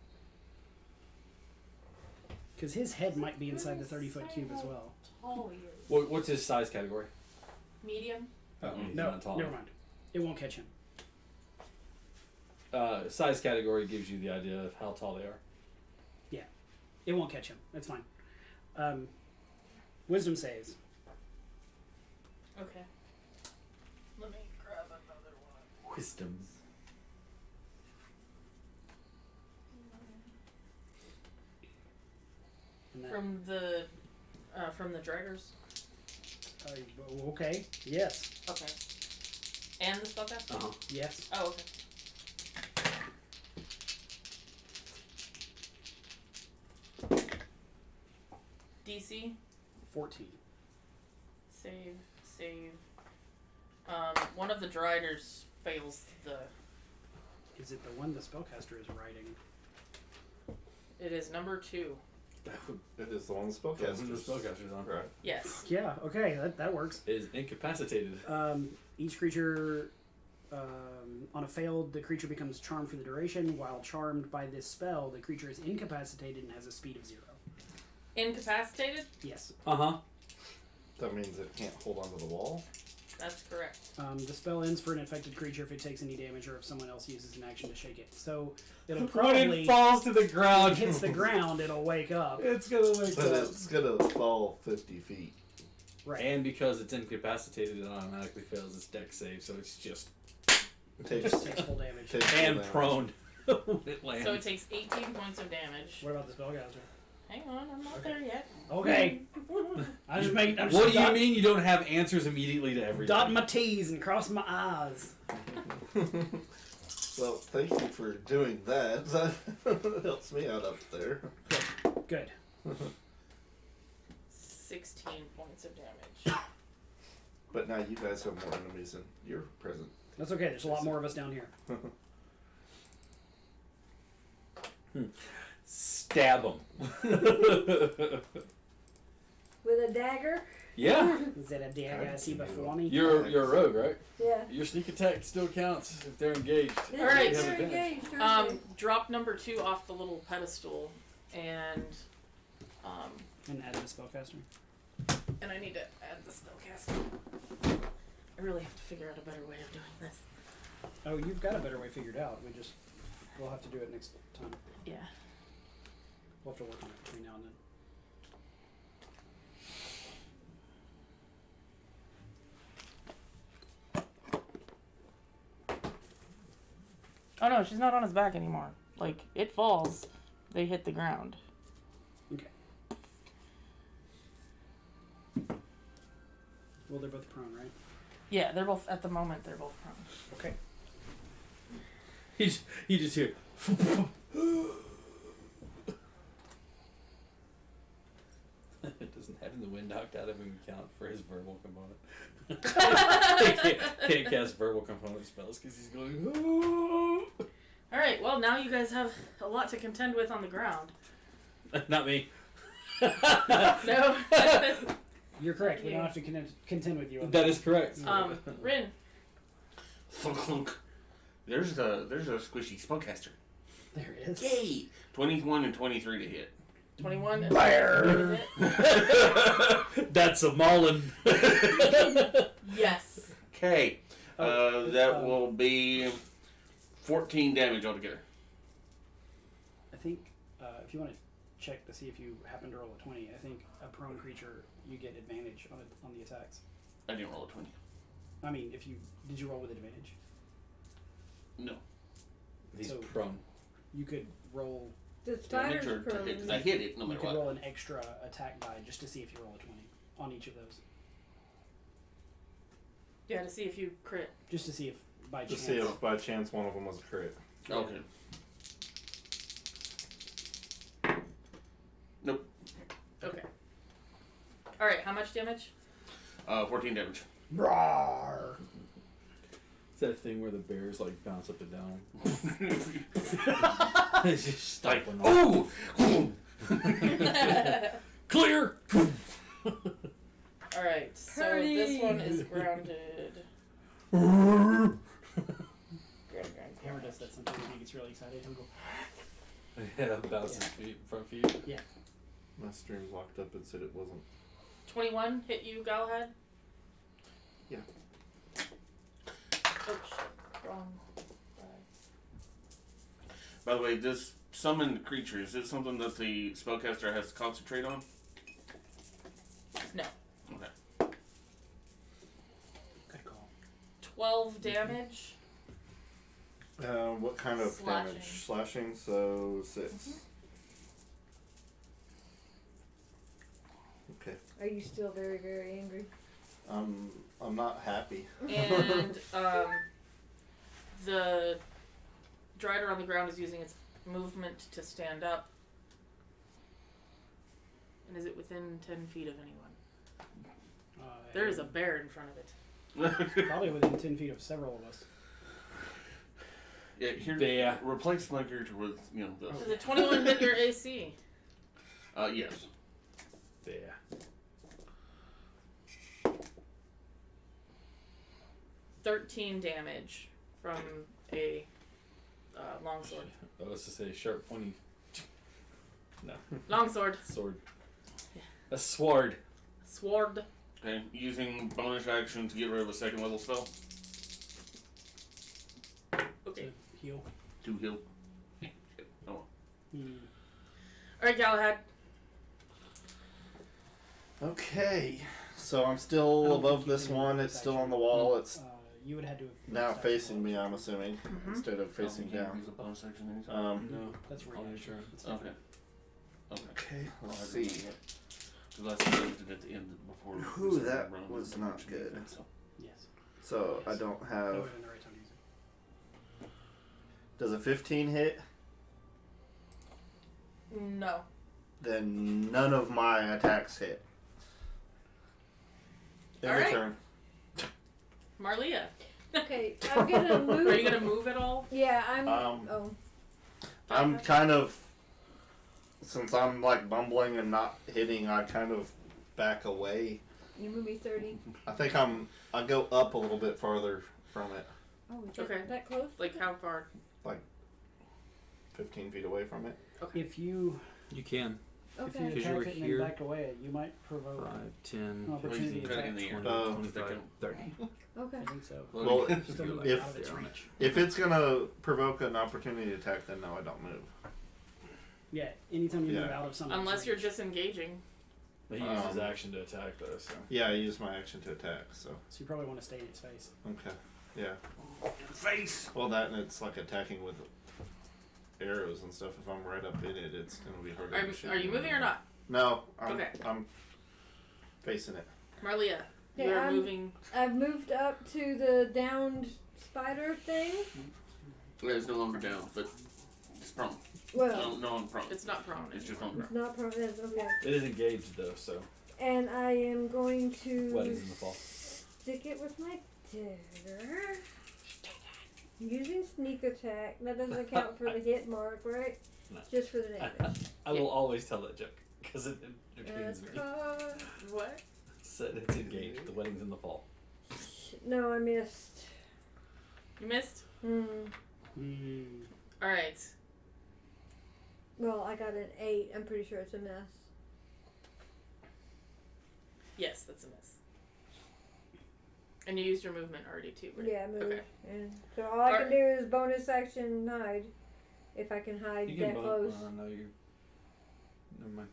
Speaker 1: Because his head might be inside the 30-foot cube as well.
Speaker 3: Tall he is.
Speaker 6: What's his size category?
Speaker 2: Medium.
Speaker 6: Oh, he's
Speaker 1: No,
Speaker 6: not tall.
Speaker 1: never mind. It won't catch him.
Speaker 6: Size category gives you the idea of how tall they are.
Speaker 1: It won't catch him. It's fine. Wisdom saves.
Speaker 2: Okay. Let me grab another one.
Speaker 6: Wisdom.
Speaker 1: And that,
Speaker 2: From the draggers.
Speaker 1: okay. Yes.
Speaker 2: Okay. And the spellcaster.
Speaker 6: Uh-huh.
Speaker 1: Yes.
Speaker 2: Oh, okay. DC.
Speaker 1: 14.
Speaker 2: Save. One of the driders fails the.
Speaker 1: Is it the one the spellcaster is writing?
Speaker 2: It is number 2.
Speaker 5: It is the one the
Speaker 6: That's what the
Speaker 5: spellcaster's
Speaker 6: spellcaster's on.
Speaker 5: Right.
Speaker 2: Yes.
Speaker 1: Yeah. Okay. That works.
Speaker 6: Is incapacitated.
Speaker 1: Each creature, on a failed, the creature becomes charmed for the duration. While charmed by this spell, the creature is incapacitated and has a speed of 0.
Speaker 2: Incapacitated?
Speaker 1: Yes.
Speaker 6: Uh-huh.
Speaker 5: That means it can't hold onto the wall.
Speaker 2: That's correct.
Speaker 1: The spell ends for an affected creature if it takes any damage or if someone else uses an action to shake it. So it'll
Speaker 6: When
Speaker 1: probably,
Speaker 6: it falls to the
Speaker 1: when
Speaker 6: ground,
Speaker 1: it hits the ground, it'll wake up.
Speaker 6: it's gonna wake
Speaker 5: But
Speaker 6: up.
Speaker 5: it's gonna fall 50 feet.
Speaker 1: Right.
Speaker 6: And because it's incapacitated, it automatically fails its dex save, so it's just
Speaker 1: It
Speaker 5: Takes,
Speaker 1: just takes full damage.
Speaker 5: takes full
Speaker 6: and
Speaker 5: damage.
Speaker 6: prone when it lands.
Speaker 2: So it takes 18 points of damage.
Speaker 1: What about the spellcaster?
Speaker 2: Hang on, I'm not
Speaker 1: Okay.
Speaker 2: there yet.
Speaker 1: Okay. I'm just
Speaker 6: What do you mean you don't have answers immediately to everything?
Speaker 1: Dot my T's and cross my I's.
Speaker 5: Well, thank you for doing that. That helps me out up there.
Speaker 1: Good.
Speaker 2: 16 points of damage.
Speaker 5: But now you guys have more enemies than you're present.
Speaker 1: That's okay. There's a lot more of us down here.
Speaker 6: Stab him.
Speaker 3: With a dagger?
Speaker 6: Yeah.
Speaker 1: Is that a dagger I see before me?
Speaker 6: You're a rogue, right?
Speaker 3: Yeah.
Speaker 6: Your sneak attack still counts if they're engaged.
Speaker 3: They're
Speaker 2: Alright.
Speaker 6: You have
Speaker 3: they're
Speaker 6: advantage.
Speaker 3: engaged, aren't they?
Speaker 2: Drop number 2 off the little pedestal, and
Speaker 1: And add the spellcaster.
Speaker 2: I need to add the spellcaster. I really have to figure out a better way of doing this.
Speaker 1: Oh, you've got a better way figured out. We'll have to do it next time.
Speaker 2: Yeah.
Speaker 1: We'll have to work on it between now and then.
Speaker 2: Oh no, she's not on his back anymore. Like, it falls, they hit the ground.
Speaker 1: Okay. Well, they're both prone, right?
Speaker 2: Yeah, they're both, at the moment, they're both prone.
Speaker 1: Okay.
Speaker 6: He just hear. Doesn't having the wind knocked out of him count for his verbal component? He can't cast verbal component spells because he's going. "Oh."
Speaker 2: Alright, well, now you guys have a lot to contend with on the ground.
Speaker 6: Not me.
Speaker 2: No.
Speaker 1: You're correct. We don't have to contend with you on
Speaker 6: That is correct.
Speaker 2: Rin.
Speaker 7: Thunk. There's a squishy spellcaster.
Speaker 1: There it is.
Speaker 7: Yay! 21 and 23 to hit.
Speaker 2: 21.
Speaker 1: Bear.
Speaker 6: That's a Maulin.
Speaker 2: Yes.
Speaker 7: Okay. That will be 14 damage altogether.
Speaker 1: I think if you want to check to see if you happen to roll a 20, I think a prone creature, you get advantage on the attacks.
Speaker 7: I didn't roll a 20.
Speaker 1: I mean, did you roll with advantage?
Speaker 7: No.
Speaker 6: He's
Speaker 1: So-
Speaker 6: prone.
Speaker 1: You could roll.
Speaker 3: The
Speaker 7: Damage
Speaker 3: spider's
Speaker 7: or
Speaker 3: prone.
Speaker 7: because I hit it no
Speaker 1: You
Speaker 7: matter
Speaker 1: could
Speaker 7: what.
Speaker 1: roll an extra attack die just to see if you roll a 20 on each of those.
Speaker 2: Yeah, to see if you crit.
Speaker 1: Just to see if by
Speaker 5: To
Speaker 1: chance.
Speaker 5: see if by chance one of them was a crit.
Speaker 7: Okay. Nope.
Speaker 2: Okay. Alright, how much damage?
Speaker 7: 14 damage.
Speaker 1: Rawr.
Speaker 6: Is that a thing where the bears like bounce up and down? It's just
Speaker 7: Like,
Speaker 6: stomping off.
Speaker 7: ooh!
Speaker 6: Clear.
Speaker 2: Alright, so
Speaker 3: Purdy.
Speaker 2: this one is grounded.
Speaker 1: Hammer does that sometimes when he gets really excited. He'll go.
Speaker 6: Yeah, bounce his feet, front feet.
Speaker 1: Yeah.
Speaker 5: My stream's locked up. It said it wasn't.
Speaker 2: 21 hit you, Galahad?
Speaker 5: Yeah.
Speaker 2: Oh shit. Wrong.
Speaker 7: By the way, this summoned creature, is it something that the spellcaster has to concentrate on?
Speaker 2: No.
Speaker 7: Okay.
Speaker 1: Good call.
Speaker 2: 12 damage.
Speaker 5: What kind of
Speaker 2: Slashing.
Speaker 5: damage? Slashing, so 6. Okay.
Speaker 3: Are you still very, very angry?
Speaker 5: I'm not happy.
Speaker 2: And the Drider on the ground is using its movement to stand up. And is it within 10 feet of anyone? There is a bear in front of it.
Speaker 1: Probably within 10 feet of several of us.
Speaker 7: Yeah, here.
Speaker 6: Bear.
Speaker 7: Replace my character with, you know,
Speaker 2: Does
Speaker 7: the.
Speaker 2: a 21 hit your AC?
Speaker 7: Yes.
Speaker 6: There.
Speaker 2: 13 damage from a longsword.
Speaker 6: I was to say sharp, pointy. No.
Speaker 2: Longsword.
Speaker 6: Sword. A sword.
Speaker 2: Sword.
Speaker 7: Okay, using bonus action to get rid of a second level spell.
Speaker 2: Okay.
Speaker 1: To heal.
Speaker 7: 2 heal.
Speaker 2: Alright, Galahad.
Speaker 5: Okay. So I'm still
Speaker 1: I don't
Speaker 5: above
Speaker 1: think you
Speaker 5: this
Speaker 1: can
Speaker 5: one.
Speaker 1: do
Speaker 5: It's
Speaker 1: this
Speaker 5: still on the
Speaker 1: action.
Speaker 5: wall. It's
Speaker 1: You would have had to have
Speaker 5: now
Speaker 1: maxed out
Speaker 5: facing
Speaker 1: your
Speaker 5: me,
Speaker 1: bonus.
Speaker 5: I'm assuming, instead of facing
Speaker 7: Oh, you can't
Speaker 5: down.
Speaker 7: Use a bonus action anytime.
Speaker 6: No.
Speaker 1: That's
Speaker 6: On
Speaker 1: reaction.
Speaker 6: your turn.
Speaker 1: It's
Speaker 7: Okay.
Speaker 1: different.
Speaker 7: Okay.
Speaker 5: Okay.
Speaker 7: Well,
Speaker 5: Let's
Speaker 7: I
Speaker 5: see.
Speaker 7: didn't know that. 'Cause last time I used it at the end before. we
Speaker 5: Whew,
Speaker 7: started
Speaker 5: that
Speaker 7: running
Speaker 5: was
Speaker 7: the
Speaker 5: not
Speaker 7: action
Speaker 5: good.
Speaker 7: defense, so.
Speaker 1: Yes.
Speaker 5: So I
Speaker 1: Yes.
Speaker 5: don't
Speaker 1: That
Speaker 5: have.
Speaker 1: would have been the right time to use it.
Speaker 5: Does a 15 hit?
Speaker 2: No.
Speaker 5: Then none of my attacks hit. Every
Speaker 2: Alright.
Speaker 5: turn.
Speaker 2: Marlia.
Speaker 3: Okay, I'm gonna move.
Speaker 2: Are you gonna move at all?
Speaker 3: Yeah, I'm.
Speaker 5: Um, I'm kind of. Since I'm like bumbling and not hitting, I kind of back away.
Speaker 3: You move me 30.
Speaker 5: I think I go up a little bit farther from it.
Speaker 3: Oh, is that,
Speaker 2: Okay.
Speaker 3: that close?
Speaker 2: Like how far?
Speaker 5: 15 feet away from it.
Speaker 1: If you
Speaker 6: You can.
Speaker 1: if
Speaker 3: Okay.
Speaker 1: you
Speaker 6: 'Cause you
Speaker 1: attack
Speaker 6: were
Speaker 1: it and
Speaker 6: here.
Speaker 1: then back away, you might provoke
Speaker 6: 5, 10,
Speaker 1: an opportunity
Speaker 7: Cut it in
Speaker 1: attack.
Speaker 7: the air.
Speaker 6: 20,
Speaker 5: Oh.
Speaker 6: 25, 30.
Speaker 3: Okay.
Speaker 1: I think so.
Speaker 5: Well,
Speaker 1: Still move
Speaker 5: if-
Speaker 1: out of its
Speaker 6: Yeah.
Speaker 1: reach.
Speaker 5: If it's gonna provoke an opportunity attack, then no, I don't move.
Speaker 1: Yeah, anytime you move
Speaker 5: Yeah.
Speaker 1: out of something.
Speaker 2: Unless you're disengaging.
Speaker 6: But he used his
Speaker 5: Um,
Speaker 6: action to attack though, so.
Speaker 5: Yeah, I use my action to attack, so.
Speaker 1: So you probably want to stay in its face.
Speaker 5: Okay. Yeah.
Speaker 7: Face!
Speaker 5: Well, that and it's like attacking with arrows and stuff. If I'm right up in it, it's gonna be harder to shoot.
Speaker 2: Are you moving or not?
Speaker 5: No,
Speaker 2: Okay.
Speaker 5: I'm facing it.
Speaker 2: Marlia,
Speaker 3: Okay,
Speaker 2: you're
Speaker 3: I'm-
Speaker 2: moving.
Speaker 3: I've moved up to the downed spider thing.
Speaker 7: It's no longer down, but it's prone.
Speaker 3: Well,
Speaker 7: No, I'm prone.
Speaker 2: It's not prone.
Speaker 7: It's just
Speaker 2: anymore.
Speaker 7: on
Speaker 3: it's
Speaker 7: ground.
Speaker 3: not permanent. Okay.
Speaker 6: It is engaged though, so.
Speaker 3: And I am going to
Speaker 6: Weddings in the fall.
Speaker 3: stick it with my dagger. Using sneak attack. That doesn't count for the hit mark, right?
Speaker 6: No.
Speaker 3: Just for the damage.
Speaker 6: I will always tell that joke because it entertains me.
Speaker 2: What?
Speaker 6: Said it's engaged. The wedding's in the fall.
Speaker 3: No, I missed.
Speaker 2: You missed?
Speaker 1: Hmm.
Speaker 2: Alright.
Speaker 3: Well, I got an 8. I'm pretty sure it's a miss.
Speaker 2: Yes, that's a miss. And you used your movement already too, right?
Speaker 3: Yeah, move.
Speaker 2: Okay.
Speaker 3: And so all I can do is bonus action hide. If I can hide
Speaker 6: You
Speaker 3: that
Speaker 6: can
Speaker 3: close.
Speaker 6: no, you. Never mind.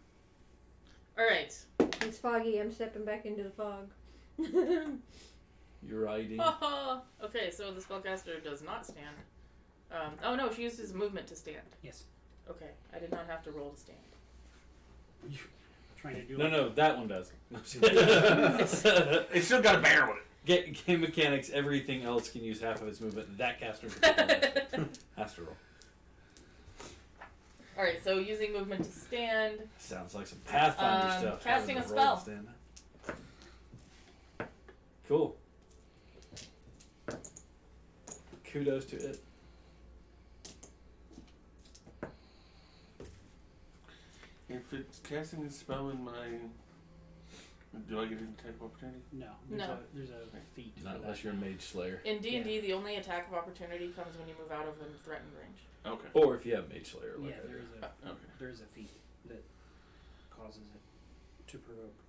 Speaker 2: Alright.
Speaker 3: It's foggy. I'm stepping back into the fog.
Speaker 6: You're riding.
Speaker 2: Okay, so the spellcaster does not stand. Oh no, she used his movement to stand.
Speaker 1: Yes.
Speaker 2: Okay, I did not have to roll to stand.
Speaker 1: Trying to do.
Speaker 6: No, that one does.
Speaker 7: It's still got a bear with it.
Speaker 6: Game mechanics. Everything else can use half of its movement. That caster has to roll.
Speaker 2: Alright, so using movement to stand.
Speaker 6: Sounds like some Pathfinder stuff.
Speaker 2: Casting
Speaker 6: having
Speaker 2: a
Speaker 6: to roll
Speaker 2: spell.
Speaker 6: to stand up. Cool. Kudos to it.
Speaker 7: If it's casting a spell in my. Do I get an attack of opportunity?
Speaker 1: No.
Speaker 2: No.
Speaker 1: There's a feat.
Speaker 6: Not
Speaker 1: for
Speaker 6: unless
Speaker 1: that.
Speaker 6: you're a mage slayer,
Speaker 2: In D&D, the only attack of opportunity comes when you move out of a threatened range.
Speaker 7: Okay.
Speaker 6: or if you have mage slayer. Like
Speaker 1: Yeah,
Speaker 6: I do.
Speaker 1: there is a
Speaker 7: Okay.
Speaker 1: there is a feat that causes it to provoke.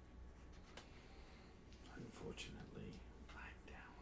Speaker 6: Unfortunately, I'm down.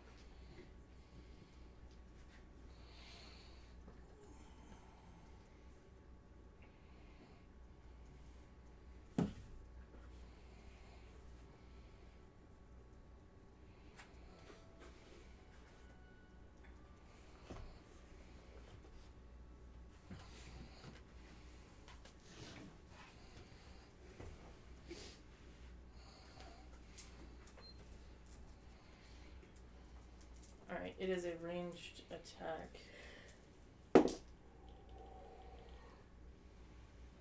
Speaker 2: Alright, it is a ranged attack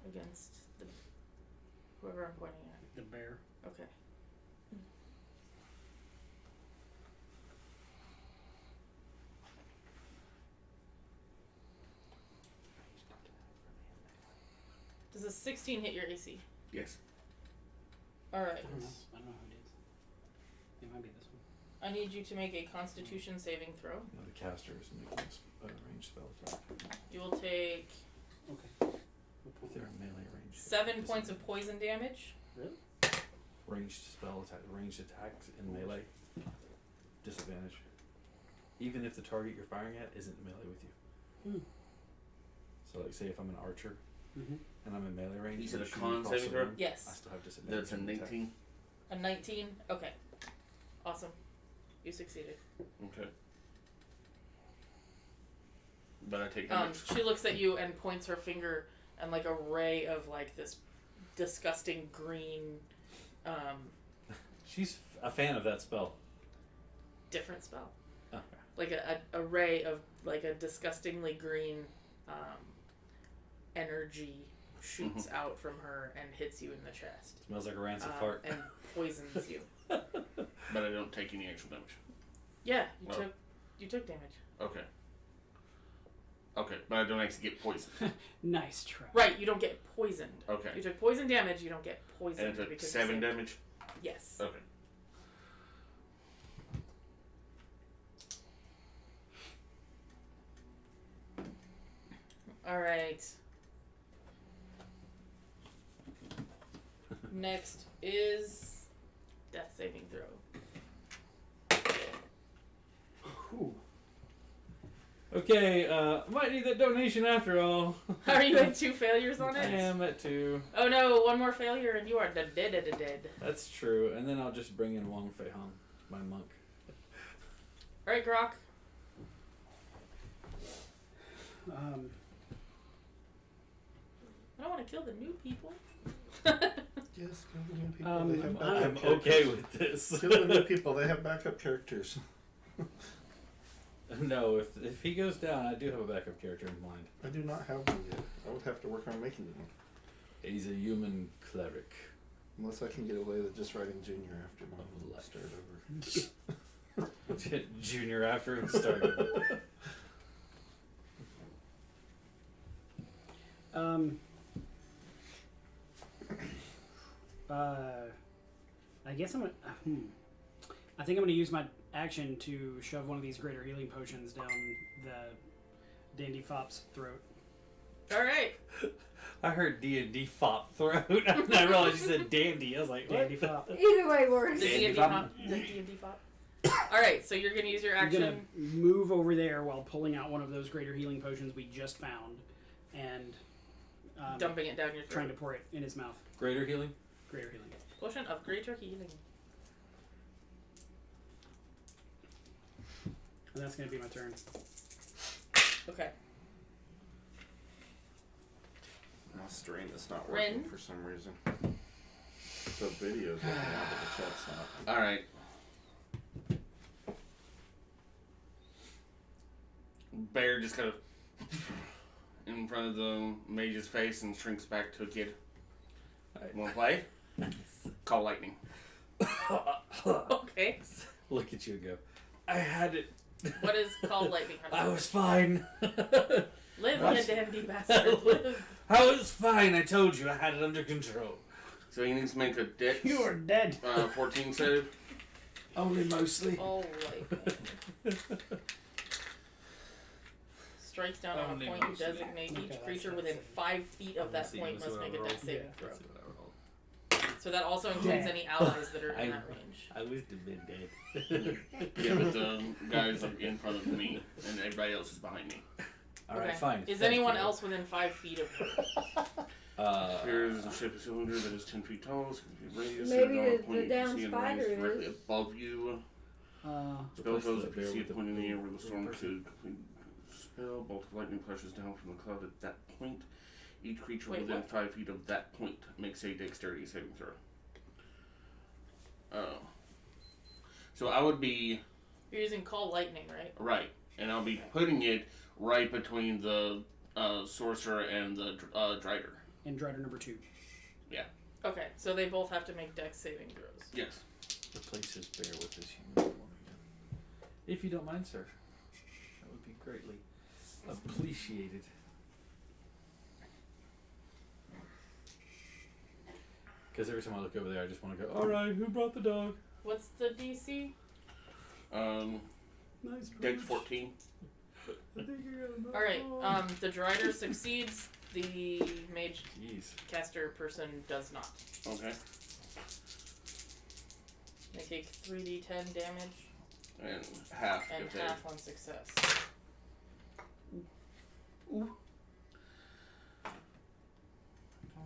Speaker 2: against the whoever I'm pointing at.
Speaker 1: The bear.
Speaker 2: Okay. Does a 16 hit your AC?
Speaker 7: Yes.
Speaker 2: Alright.
Speaker 1: I don't know. I don't know who it is. It might be this one.
Speaker 2: I need you to make a Constitution saving throw.
Speaker 6: No, the caster is making a ranged spell attack.
Speaker 2: You will take
Speaker 1: Okay.
Speaker 6: If they're in melee range.
Speaker 2: 7 points of poison damage.
Speaker 6: Ranged spell attack, ranged attacks in melee. Disadvantage. Even if the target you're firing at isn't melee with you.
Speaker 1: Hmm.
Speaker 6: So, like, say if I'm an archer
Speaker 1: Mm-hmm.
Speaker 6: and I'm in melee range,
Speaker 7: You said a
Speaker 6: and shoot
Speaker 7: con
Speaker 6: across
Speaker 7: saving
Speaker 6: the
Speaker 7: throw?
Speaker 6: room, I
Speaker 2: Yes.
Speaker 6: still have disadvantage.
Speaker 7: That's a
Speaker 6: on the attack.
Speaker 7: 19.
Speaker 2: A 19? Okay. Awesome. You succeeded.
Speaker 7: Okay. But I take damage.
Speaker 2: She looks at you and points her finger, and like a ray of like this disgusting green,
Speaker 6: She's a fan of that spell.
Speaker 2: different spell.
Speaker 6: Okay.
Speaker 2: Like a ray of like a disgustingly green energy shoots out from her and hits you in the chest.
Speaker 6: Smells like a rancid fart.
Speaker 2: And poisons you.
Speaker 7: But I don't take any actual damage.
Speaker 2: Yeah,
Speaker 7: Oh.
Speaker 2: you took damage.
Speaker 7: Okay. Okay, but I don't actually get poisoned.
Speaker 1: Nice try.
Speaker 2: Right, you don't get poisoned.
Speaker 7: Okay.
Speaker 2: You took poison damage, you don't get poisoned.
Speaker 7: And I took
Speaker 2: because
Speaker 7: 7
Speaker 2: you
Speaker 7: damage?
Speaker 2: Yes.
Speaker 7: Okay.
Speaker 2: Alright. Next is death saving throw.
Speaker 1: Ooh.
Speaker 6: Okay, might need that donation after all.
Speaker 2: Are you at 2 failures on
Speaker 6: I
Speaker 2: it?
Speaker 6: am at 2.
Speaker 2: Oh no, one more failure and you are dead.
Speaker 6: That's true. And then I'll just bring in Wong Fei Hong, my monk.
Speaker 2: Alright, Grok. I don't want to kill the new people.
Speaker 5: Yes, kill the new people.
Speaker 1: Um,
Speaker 5: they have backup
Speaker 6: I'm
Speaker 5: characters.
Speaker 6: okay with this.
Speaker 5: Kill the new people. They have backup characters.
Speaker 6: No, if he goes down, I do have a backup character in mind.
Speaker 5: I do not have one yet. I would have to work on making one.
Speaker 6: He's a human cleric.
Speaker 5: Unless I can get away with just writing Junior after my
Speaker 6: Of life.
Speaker 5: start over.
Speaker 6: Junior after it started.
Speaker 1: I guess I'm gonna. I think I'm gonna use my action to shove one of these greater healing potions down the Dandy Fop's throat.
Speaker 2: Alright.
Speaker 6: I heard D&D fop throat, and I realized you said dandy. I was like,
Speaker 1: Dandy
Speaker 6: what?
Speaker 1: Fop.
Speaker 3: Either way works.
Speaker 2: The D&D fop. The D&D fop. Alright, so you're going to use your
Speaker 1: I'm
Speaker 2: action.
Speaker 1: gonna move over there while pulling out one of those greater healing potions we just found, and
Speaker 2: Dumping it down your throat.
Speaker 1: trying to pour it in his mouth.
Speaker 6: Greater healing?
Speaker 1: Greater healing.
Speaker 2: Potion of greater healing.
Speaker 1: And that's gonna be my turn.
Speaker 2: Okay.
Speaker 5: My stream is not working
Speaker 2: Rin?
Speaker 5: for some reason. The video's working out, but the chat's not.
Speaker 7: Alright. Bear just kind of in front of the mage's face and shrinks back to a kid. Wanna play? Call lightning.
Speaker 2: Okay.
Speaker 6: Look at you and go, I had it.
Speaker 2: What is called lightning?
Speaker 6: I was fine.
Speaker 2: Live, you dandy bastard. Live.
Speaker 6: I was fine. I told you I had it under control.
Speaker 7: So he needs to make a dex.
Speaker 1: You are dead.
Speaker 7: 14 save.
Speaker 1: Only mostly.
Speaker 2: Oh, lightning. Strikes down on a
Speaker 6: Only
Speaker 2: point you
Speaker 6: mostly.
Speaker 2: designate.
Speaker 1: Okay,
Speaker 2: Each
Speaker 1: that's-
Speaker 2: creature
Speaker 1: that's
Speaker 2: within
Speaker 1: it.
Speaker 2: 5 feet of that
Speaker 6: Let's see,
Speaker 2: point
Speaker 6: let's
Speaker 2: must
Speaker 6: see what
Speaker 2: make
Speaker 6: I
Speaker 2: a death
Speaker 6: roll.
Speaker 2: saving
Speaker 1: Yeah,
Speaker 2: throw.
Speaker 6: Let's see what I roll.
Speaker 2: So that also includes
Speaker 1: Yeah.
Speaker 2: any allies that are in
Speaker 6: I-
Speaker 2: that range.
Speaker 6: I wish to been dead.
Speaker 7: Yeah, but the guys are in front of me, and everybody else is behind me.
Speaker 6: All right,
Speaker 2: Okay.
Speaker 6: fine.
Speaker 2: Is
Speaker 6: thank
Speaker 2: anyone
Speaker 6: you.
Speaker 2: else within 5 feet of her?
Speaker 7: Here's a ship cylinder that is 10 feet tall. It's going to be radius.
Speaker 3: Maybe
Speaker 7: and
Speaker 3: the
Speaker 7: point you
Speaker 3: down
Speaker 7: can see in
Speaker 3: spider
Speaker 7: radius directly
Speaker 3: is.
Speaker 7: above you. Spell
Speaker 6: Replace
Speaker 7: those
Speaker 6: the
Speaker 7: if you
Speaker 6: bear
Speaker 7: see
Speaker 6: with
Speaker 7: it pointing in the air where the
Speaker 6: the
Speaker 7: storm
Speaker 6: person.
Speaker 7: could complete spell. Bolt of lightning flashes down from the cloud at that point. Each creature
Speaker 2: Wait,
Speaker 7: within
Speaker 2: what?
Speaker 7: 5 feet of that point makes a dexterity saving throw. Oh. So I would be
Speaker 2: You're using call lightning, right?
Speaker 7: right, and I'll be putting it right between the sorcerer and the drider.
Speaker 1: And Drider number 2.
Speaker 2: Okay, so they both have to make dex saving throws.
Speaker 7: Yes.
Speaker 6: Replace his bear with his human form again. If you don't mind, sir. That would be greatly appreciated. Because every time I look over there, I just want to go, alright, who brought the dog?
Speaker 2: What's the DC?
Speaker 1: Nice.
Speaker 7: Dex 14.
Speaker 2: Alright, the Drider succeeds, the mage
Speaker 6: Jeez.
Speaker 2: caster person does not.
Speaker 7: Okay.
Speaker 2: They take 3d10 damage
Speaker 7: And half
Speaker 2: and
Speaker 7: if they.
Speaker 2: half on success.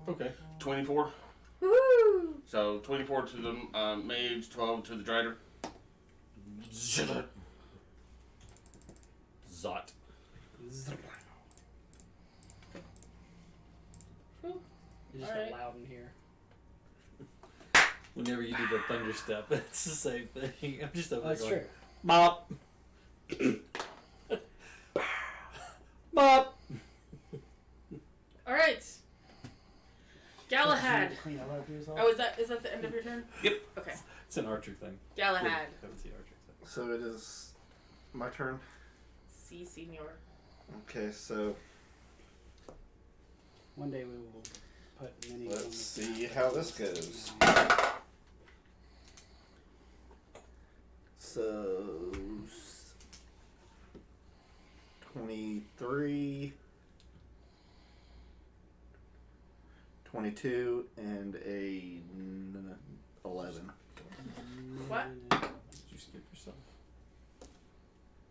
Speaker 6: Okay.
Speaker 7: 24.
Speaker 3: Woo!
Speaker 7: So 24 to the mage, 12 to the drider.
Speaker 6: Zot.
Speaker 1: It's just
Speaker 2: Alright.
Speaker 1: loud in here.
Speaker 6: Whenever you do the thunder step, it's the same thing. I'm just over there
Speaker 1: That's
Speaker 6: going,
Speaker 1: true.
Speaker 6: Mop. Mop.
Speaker 2: Alright. Galahad.
Speaker 1: Clean that up yourself.
Speaker 2: Oh, is that the end of your turn?
Speaker 7: Yep.
Speaker 2: Okay.
Speaker 6: It's an archer thing.
Speaker 2: Galahad.
Speaker 6: That was the archer thing.
Speaker 5: So it is my turn.
Speaker 2: Si, senor.
Speaker 5: Okay, so
Speaker 1: One day we will put many.
Speaker 5: let's see how this goes. So 23, 22, and a 11.
Speaker 2: What?
Speaker 6: Did you skip yourself?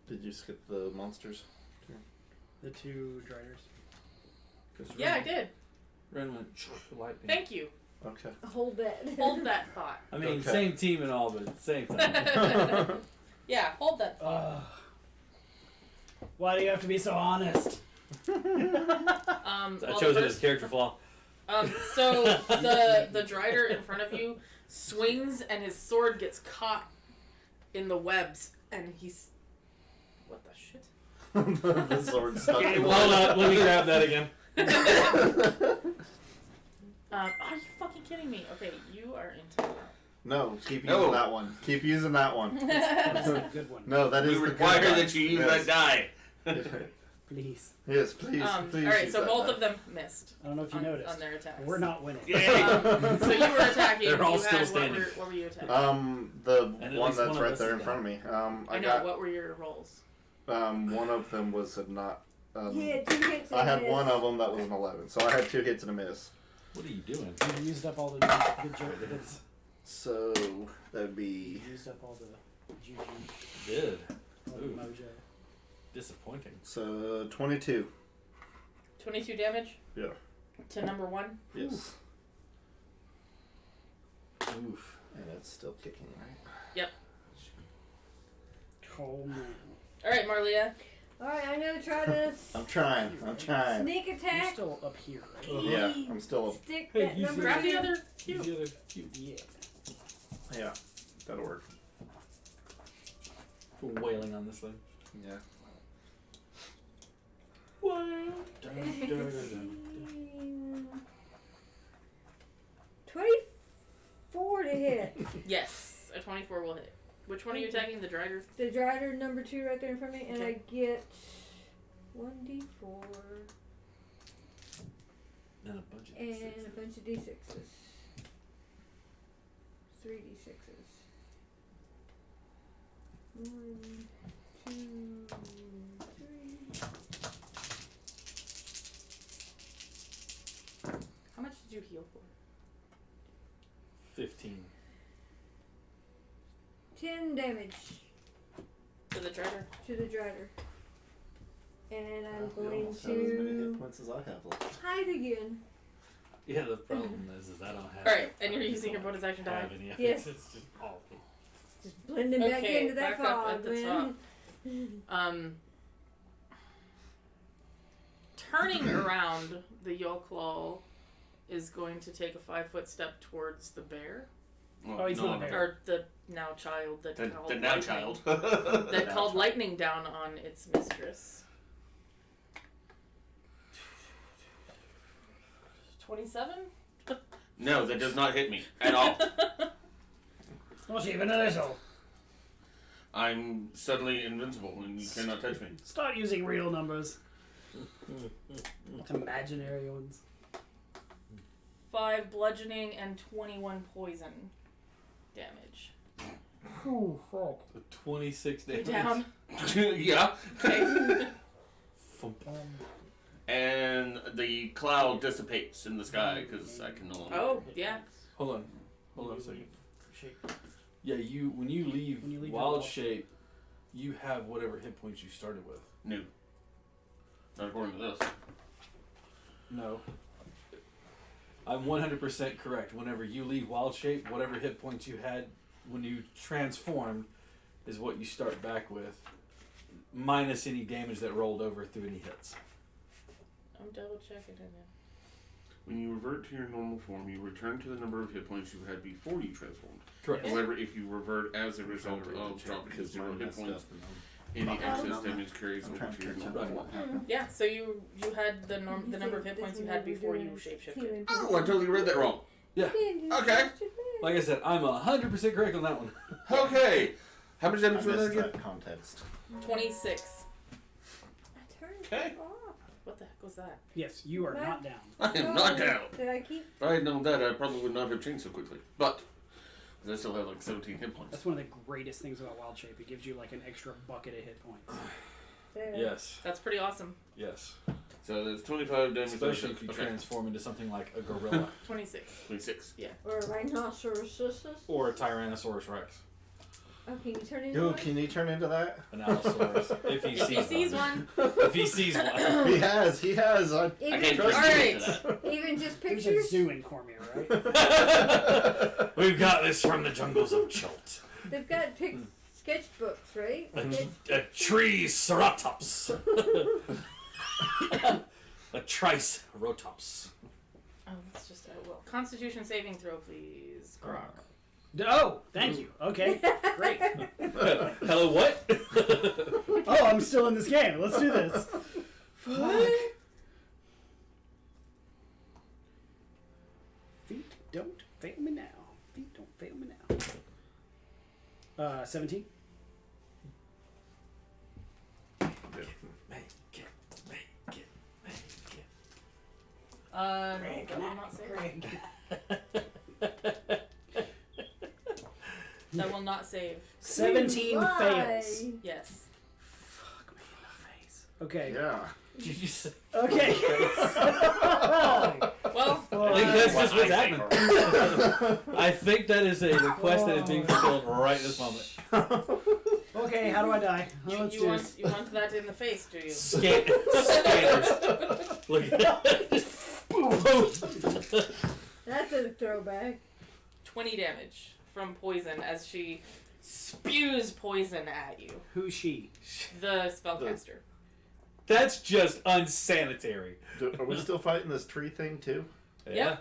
Speaker 5: Did you skip the monsters?
Speaker 1: The 2 Driders.
Speaker 6: 'Cause
Speaker 2: Yeah, I
Speaker 6: Ren-
Speaker 2: did.
Speaker 6: Ren went lightning.
Speaker 2: Thank you.
Speaker 5: Okay.
Speaker 3: Hold that.
Speaker 2: Hold that thought.
Speaker 6: I mean,
Speaker 5: Okay.
Speaker 6: same team and all, but at the same time.
Speaker 2: Yeah, hold that thought.
Speaker 1: Why do you have to be so honest?
Speaker 6: I
Speaker 2: Well,
Speaker 6: chose
Speaker 2: the
Speaker 6: it as
Speaker 2: first,
Speaker 6: character flaw.
Speaker 2: so the Drider in front of you swings and his sword gets caught in the webs and he's what the shit?
Speaker 5: The sword stuck.
Speaker 7: Okay,
Speaker 5: in the-
Speaker 7: well,
Speaker 6: Hold on, let me grab that again.
Speaker 2: Are you fucking kidding me? Okay, you are in time.
Speaker 5: No, keep
Speaker 7: No.
Speaker 5: using that one. Keep using that one.
Speaker 1: That's a good one.
Speaker 5: No, that
Speaker 7: We
Speaker 5: is the
Speaker 7: require
Speaker 5: good
Speaker 7: that you use
Speaker 5: yes.
Speaker 7: that die.
Speaker 1: Please.
Speaker 5: Yes, please. Please
Speaker 2: Alright,
Speaker 5: use
Speaker 2: so
Speaker 5: that
Speaker 2: both
Speaker 5: die.
Speaker 2: of them missed
Speaker 1: I don't know if you
Speaker 2: on
Speaker 1: noticed.
Speaker 2: their attacks.
Speaker 1: We're not winning.
Speaker 7: Yay.
Speaker 2: So you were attacking.
Speaker 6: They're all
Speaker 2: you
Speaker 6: still
Speaker 2: had,
Speaker 6: standing.
Speaker 2: What were you attacking?
Speaker 5: The
Speaker 6: And at
Speaker 5: one
Speaker 6: least
Speaker 5: that's
Speaker 6: one of
Speaker 5: right
Speaker 6: us
Speaker 5: there
Speaker 6: is
Speaker 5: in
Speaker 6: down.
Speaker 5: front of me.
Speaker 2: I know.
Speaker 5: got
Speaker 2: What were your rolls?
Speaker 5: one of them was a not.
Speaker 3: He had 2 hits.
Speaker 5: I
Speaker 3: and
Speaker 5: had
Speaker 3: a
Speaker 5: one
Speaker 3: miss.
Speaker 5: of them that was an 11, so I had 2 hits and a miss.
Speaker 6: What are you doing?
Speaker 1: You used up all the good
Speaker 6: There
Speaker 1: joke.
Speaker 6: it is.
Speaker 5: So that'd
Speaker 1: You
Speaker 5: be
Speaker 1: used up all the juju,
Speaker 6: Did.
Speaker 1: all the
Speaker 6: Ooh.
Speaker 1: mojo.
Speaker 6: Disappointing.
Speaker 5: so 22.
Speaker 2: 22 damage.
Speaker 5: Yeah.
Speaker 2: To number 1.
Speaker 5: Yes.
Speaker 6: Oof.
Speaker 5: And it's still kicking, right?
Speaker 1: Oh man.
Speaker 2: All right, Marlia.
Speaker 3: Alright, I'm gonna try this
Speaker 5: I'm trying. I'm trying.
Speaker 3: sneak
Speaker 1: You're
Speaker 3: attack.
Speaker 1: still up here, right?
Speaker 5: Yeah, I'm still.
Speaker 3: Stick
Speaker 6: Hey,
Speaker 3: that
Speaker 6: you
Speaker 3: number
Speaker 2: Grab the
Speaker 3: 2.
Speaker 2: other cube.
Speaker 6: The other cute.
Speaker 1: Yeah.
Speaker 5: Yeah, that'll work.
Speaker 6: Wailing on this thing.
Speaker 5: Yeah.
Speaker 6: Wail.
Speaker 3: 24 to hit.
Speaker 2: Yes, a 24 will hit. Which one are you attacking? The Drider?
Speaker 3: The Drider number 2 right there in front of me, and
Speaker 2: Okay.
Speaker 3: I get 1d4
Speaker 6: And a bunch of
Speaker 3: and
Speaker 6: sixes.
Speaker 3: a bunch of d6s. 3d6s. 1, 2, 3.
Speaker 2: How much did you heal for?
Speaker 6: 15.
Speaker 3: 10 damage
Speaker 2: To the treasure.
Speaker 3: to the drider. And I'm
Speaker 5: You
Speaker 3: going
Speaker 5: almost have as many
Speaker 3: to
Speaker 5: hit points as I have left.
Speaker 3: hide again.
Speaker 6: Yeah, the problem is I don't have.
Speaker 2: Alright, and you're using your bonus action to hide.
Speaker 6: have any of
Speaker 3: Yes.
Speaker 6: it. It's just awful.
Speaker 3: Just blending back
Speaker 2: Okay,
Speaker 3: into that
Speaker 2: back up
Speaker 3: fog,
Speaker 2: at the
Speaker 3: man.
Speaker 2: Turning around, the Yolklaw is going to take a 5-foot step towards the bear.
Speaker 1: Oh, he's not a bear.
Speaker 2: Or the now child that
Speaker 7: The
Speaker 2: called
Speaker 7: now
Speaker 2: lightning.
Speaker 7: child.
Speaker 2: That called lightning down on its mistress. 27?
Speaker 7: No, that does not hit me at all.
Speaker 1: Not even a little.
Speaker 7: I'm suddenly invincible and you cannot touch me.
Speaker 1: Start using real numbers. Not imaginary ones.
Speaker 2: 5 bludgeoning and 21 poison damage.
Speaker 1: Oh, fuck.
Speaker 6: So 26
Speaker 2: You're
Speaker 6: damage.
Speaker 2: down.
Speaker 7: Yeah.
Speaker 2: Okay.
Speaker 6: Thump.
Speaker 7: And the cloud dissipates in the sky because I can no longer.
Speaker 2: Oh, yeah.
Speaker 6: Hold on a second.
Speaker 1: Shape.
Speaker 6: Yeah, when you leave
Speaker 1: your
Speaker 6: wild
Speaker 1: wild-
Speaker 6: shape, you have whatever hit points you started with.
Speaker 7: No. Not according to this.
Speaker 6: No. I'm 100% correct. Whenever you leave wild shape, whatever hit points you had when you transformed is what you start back with, minus any damage that rolled over through any hits.
Speaker 2: I'm double checking it now.
Speaker 7: When you revert to your normal form, you return to the number of hit points you had before you transformed.
Speaker 6: Correct.
Speaker 7: However, if you revert as a result of dropping to 0 hit points, any excess damage carries over to your normal form.
Speaker 2: Yeah, so you had the number of hit points you had before you shapeshifted.
Speaker 7: Oh, I totally read that wrong. Okay.
Speaker 6: Like I said, I'm 100% correct on that one.
Speaker 7: Okay. How much
Speaker 5: I
Speaker 7: damage was that
Speaker 5: missed
Speaker 7: again?
Speaker 5: that context.
Speaker 2: 26.
Speaker 3: I turned
Speaker 7: Okay.
Speaker 3: it off.
Speaker 2: What the heck was that?
Speaker 1: Yes, you are not down.
Speaker 7: I am not down.
Speaker 3: Did I keep?
Speaker 7: If I had known that, I probably would not have changed so quickly. But I still have like 17 hit points.
Speaker 1: That's one of the greatest things about Wild Shape. It gives you like an extra bucket of hit points.
Speaker 3: There.
Speaker 6: Yes.
Speaker 2: That's pretty awesome.
Speaker 6: Yes.
Speaker 7: So there's 25 damage.
Speaker 6: Especially if you
Speaker 7: okay.
Speaker 6: transform into something like a gorilla
Speaker 2: 26.
Speaker 7: 26.
Speaker 3: Or a rhinoceros.
Speaker 6: or a Tyrannosaurus Rex.
Speaker 3: Oh, can you turn into
Speaker 5: Yo,
Speaker 3: one?
Speaker 5: can you turn into that?
Speaker 6: An Allosaurus. If he
Speaker 2: If he
Speaker 6: sees
Speaker 2: sees
Speaker 6: one.
Speaker 2: one.
Speaker 6: If he sees one.
Speaker 5: He has.
Speaker 7: I
Speaker 3: Even,
Speaker 7: can't
Speaker 5: trust
Speaker 7: trust
Speaker 2: you
Speaker 7: you
Speaker 2: with
Speaker 7: for that.
Speaker 3: even just
Speaker 1: There's a
Speaker 3: pictures?
Speaker 1: zoo in Cormier, right?
Speaker 6: We've got this from the jungles of Chult.
Speaker 3: They've got sketchbooks, right?
Speaker 6: A Triceratops. A Triceratops.
Speaker 2: Oh, that's just well. Constitution saving throw, please. Grok.
Speaker 1: Oh, thank you. Okay, great.
Speaker 6: Hello, what?
Speaker 1: Oh, I'm still in this game. Let's do this. Fuck. Feet don't fail me now. Feet don't fail me now. 17.
Speaker 2: No, that will not save. That will not save.
Speaker 1: 17
Speaker 3: Why?
Speaker 1: fails.
Speaker 2: Yes.
Speaker 1: Fuck me in the face. Okay.
Speaker 5: Yeah.
Speaker 6: Did you say?
Speaker 1: Okay.
Speaker 2: Well,
Speaker 6: I think that's just what's happening. I think that is a request that is being fulfilled right this moment.
Speaker 1: Okay, how do I die?
Speaker 2: you want that in the face, do you?
Speaker 6: Scanners. Look at that.
Speaker 3: That's a throwback.
Speaker 2: 20 damage from poison as she spews poison at you.
Speaker 1: Who's she?
Speaker 2: The spellcaster.
Speaker 6: That's just unsanitary.
Speaker 5: Are we still fighting this tree thing too?
Speaker 6: Yeah.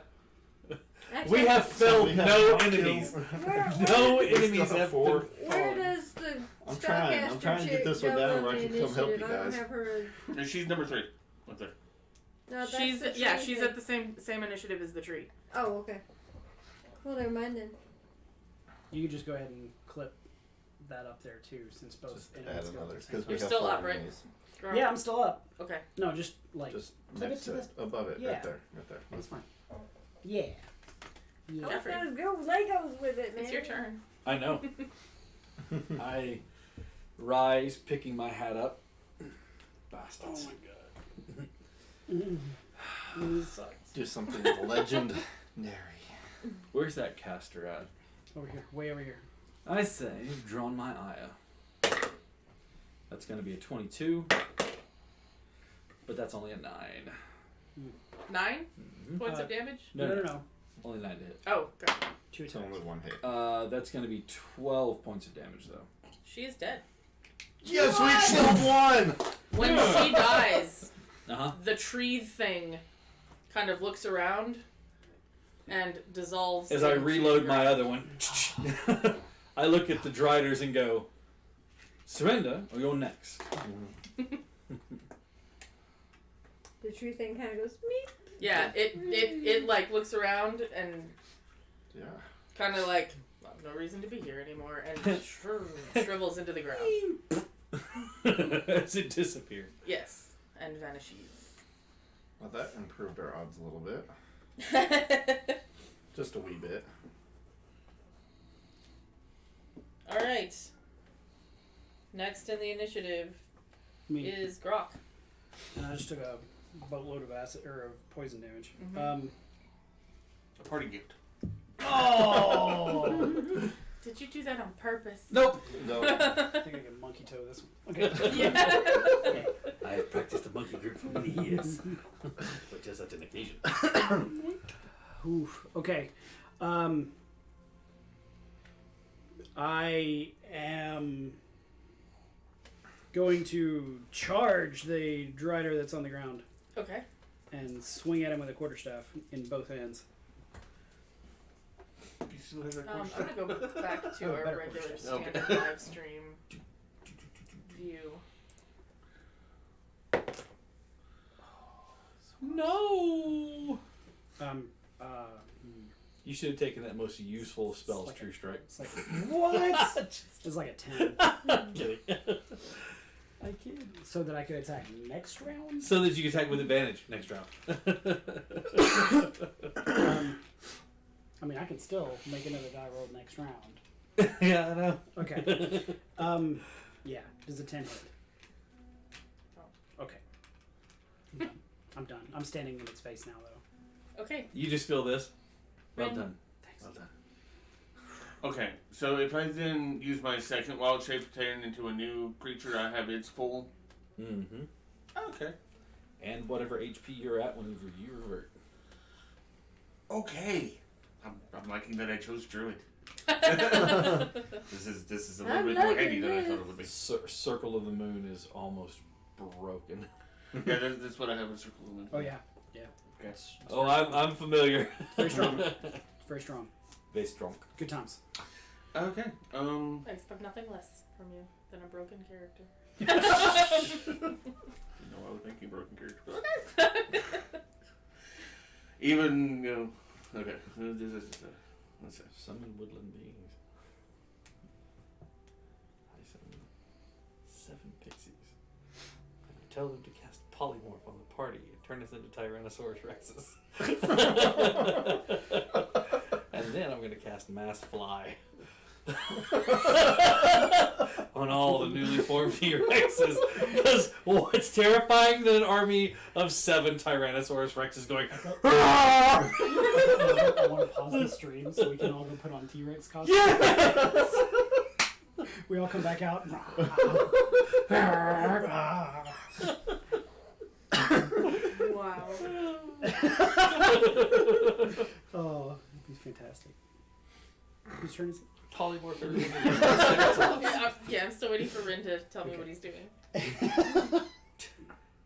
Speaker 3: Actually,
Speaker 6: We have felled
Speaker 5: we have
Speaker 6: no
Speaker 5: not
Speaker 6: enemies.
Speaker 3: Where,
Speaker 6: No
Speaker 5: We still
Speaker 6: enemies have
Speaker 5: four.
Speaker 6: been
Speaker 3: where
Speaker 6: felled.
Speaker 3: does the
Speaker 5: I'm trying to
Speaker 3: spellcaster
Speaker 5: get
Speaker 3: chick
Speaker 5: this one
Speaker 3: go
Speaker 5: down
Speaker 3: on
Speaker 5: where I
Speaker 3: the
Speaker 5: can come help you
Speaker 3: initiative? I don't
Speaker 5: guys.
Speaker 3: have her.
Speaker 7: And she's number 3. Right there.
Speaker 3: No, that's
Speaker 2: She's
Speaker 3: the
Speaker 2: yeah,
Speaker 3: tree
Speaker 2: she's
Speaker 3: thing.
Speaker 2: at the same initiative as the tree.
Speaker 3: Oh, okay. Well, never mind then.
Speaker 1: You could just go ahead and clip that up there too, since both
Speaker 5: Just
Speaker 1: enemies
Speaker 5: add
Speaker 1: go at
Speaker 5: another
Speaker 1: the same
Speaker 5: because we
Speaker 2: You're
Speaker 5: have
Speaker 2: still
Speaker 5: four
Speaker 2: up, right?
Speaker 5: enemies.
Speaker 2: Girl.
Speaker 1: Yeah, I'm still up.
Speaker 2: Okay.
Speaker 1: No, just like
Speaker 5: Just
Speaker 1: clip
Speaker 5: next
Speaker 1: it to
Speaker 5: to it, above it,
Speaker 1: Yeah.
Speaker 5: right there, right there.
Speaker 1: that's fine. Yeah. Yeah.
Speaker 3: I was
Speaker 2: Jeffrey.
Speaker 3: gonna go Legos with it, man.
Speaker 2: It's your turn.
Speaker 6: I know. I rise, picking my hat up. Bastards.
Speaker 1: Oh my god. This sucks.
Speaker 5: Do something legendary.
Speaker 6: Where's that caster at?
Speaker 1: Over here, way over here.
Speaker 6: I say, you've drawn my ire. That's going to be a 22, but that's only a 9.
Speaker 2: 9
Speaker 6: Mm-hmm.
Speaker 2: points of damage.
Speaker 1: No.
Speaker 6: Only 9 to hit.
Speaker 2: Oh, God.
Speaker 1: 2
Speaker 5: It's
Speaker 1: attacks.
Speaker 5: only one hit.
Speaker 6: That's going to be 12 points of damage, though.
Speaker 2: She is dead.
Speaker 5: Yes, we killed one!
Speaker 2: When she dies,
Speaker 6: Uh-huh.
Speaker 2: the tree thing kind of looks around and dissolves.
Speaker 6: As I
Speaker 2: into
Speaker 6: reload
Speaker 2: the
Speaker 6: my
Speaker 2: ground.
Speaker 6: other one, I look at the Driders and go, surrender or you're next.
Speaker 3: The tree thing kind of goes meep.
Speaker 2: Yeah, it like looks around and
Speaker 5: Yeah.
Speaker 2: kind of like no reason to be here anymore, and shrivels into the ground.
Speaker 6: As it disappeared.
Speaker 2: Yes, and vanishes.
Speaker 5: Well, that improved our odds a little bit. Just a wee bit.
Speaker 2: All right. Next in the initiative
Speaker 1: Me.
Speaker 2: is Grok.
Speaker 1: And I just took a boatload of acid or of poison damage.
Speaker 2: Mhm.
Speaker 7: A party gift.
Speaker 1: Oh!
Speaker 2: Did you do that on purpose?
Speaker 6: Nope.
Speaker 5: No.
Speaker 1: I think I can monkey toe this one. Okay.
Speaker 2: Yeah.
Speaker 6: I have practiced the monkey grip for many years. But just such an occasion.
Speaker 1: Oof. Okay. I am going to charge the Drider that's on the ground
Speaker 2: Okay.
Speaker 1: and swing at him with a quarterstaff in both hands.
Speaker 7: You still have that
Speaker 2: I'm
Speaker 7: question?
Speaker 2: gonna go back to
Speaker 1: Oh,
Speaker 2: our
Speaker 1: better
Speaker 2: regular
Speaker 1: question.
Speaker 2: standard
Speaker 7: Okay.
Speaker 2: live stream view.
Speaker 6: No.
Speaker 1: Hmm.
Speaker 6: You should have taken that most useful of spells,
Speaker 1: It's like
Speaker 6: True Strike.
Speaker 1: It's like what? It's like a 10,
Speaker 6: I'm kidding. I kid.
Speaker 1: so that I could attack next round.
Speaker 6: So that you can attack with advantage next round.
Speaker 1: I mean, I can still make another die roll next round.
Speaker 6: Yeah, I know.
Speaker 1: Okay. Yeah. Does a 10 hit? Okay. I'm done. I'm done. I'm standing in its face now, though.
Speaker 2: Okay.
Speaker 6: You just feel this. Well
Speaker 2: Ring.
Speaker 6: done.
Speaker 1: Thanks.
Speaker 6: Well done.
Speaker 7: Okay, so if I then use my second wild shape to turn into a new creature, I have its full.
Speaker 6: Mm-hmm.
Speaker 7: Okay.
Speaker 6: And whatever HP you're at whenever you revert.
Speaker 7: Okay. I'm liking that I chose druid. This is a little
Speaker 3: I'm
Speaker 7: bit more
Speaker 3: liking
Speaker 7: handy than I thought it
Speaker 3: this.
Speaker 7: would be.
Speaker 6: Circle of the Moon is almost broken.
Speaker 7: Yeah, that's what I have in circle of the moon.
Speaker 1: Oh yeah.
Speaker 7: Okay.
Speaker 6: Oh, I'm familiar.
Speaker 1: Very strong. It's very strong.
Speaker 6: Very strong.
Speaker 1: Good times.
Speaker 7: Okay.
Speaker 2: I expect nothing less from you than a broken character.
Speaker 7: No, I would make you a broken character. But okay. Even okay. Let's see.
Speaker 6: Summon woodland beings. I summon 7 pixies. I tell them to cast polymorph on the party and turn us into Tyrannosaurus Rexes. And then I'm going to cast Mass Fly. On all the newly formed T-Rexes. Because what's terrifying than an army of 7 Tyrannosaurus Rexes going,
Speaker 1: I want to pause the stream so we can all go put on T-Rex costumes.
Speaker 6: yes!
Speaker 1: We all come back out.
Speaker 2: Wow.
Speaker 1: Oh, he's fantastic. Whose turn is it?
Speaker 6: Polymorph
Speaker 2: Yeah, I'm still waiting for Rin to tell me what he's doing.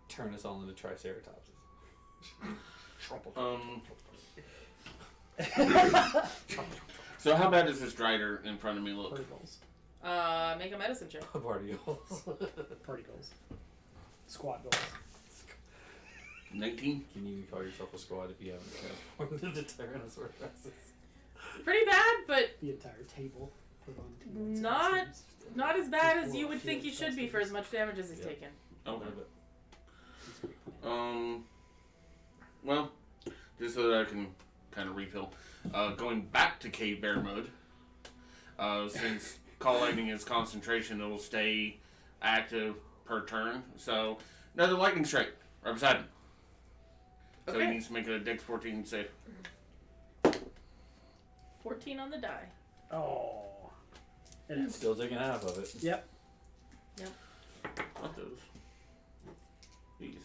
Speaker 6: Turn us all into Triceratopses.
Speaker 7: So how bad does this Drider in front of me look?
Speaker 1: Party goals.
Speaker 2: Make a medicine check.
Speaker 6: Party goals.
Speaker 1: Party goals. Squad goals.
Speaker 7: 19.
Speaker 6: Can you call yourself a squad if you haven't transformed into Tyrannosaurus Rexes?
Speaker 2: Pretty bad, but
Speaker 1: The entire table put on T-Rex
Speaker 2: Not-
Speaker 1: costumes.
Speaker 2: not as bad as you would think he should be for as much damage as he's
Speaker 6: Yeah.
Speaker 2: taken.
Speaker 7: Okay.
Speaker 1: It's a great plan.
Speaker 7: Well, just so that I can kind of refill. Going back to cave bear mode. Since call lightning is concentration, it will stay active per turn. So another lightning strike right beside him. So
Speaker 2: Okay.
Speaker 7: he needs to make a Dex 14 save.
Speaker 2: 14 on the die.
Speaker 1: Oh. It is.
Speaker 6: Still taking half of it.
Speaker 1: Yep.
Speaker 7: Not those. These.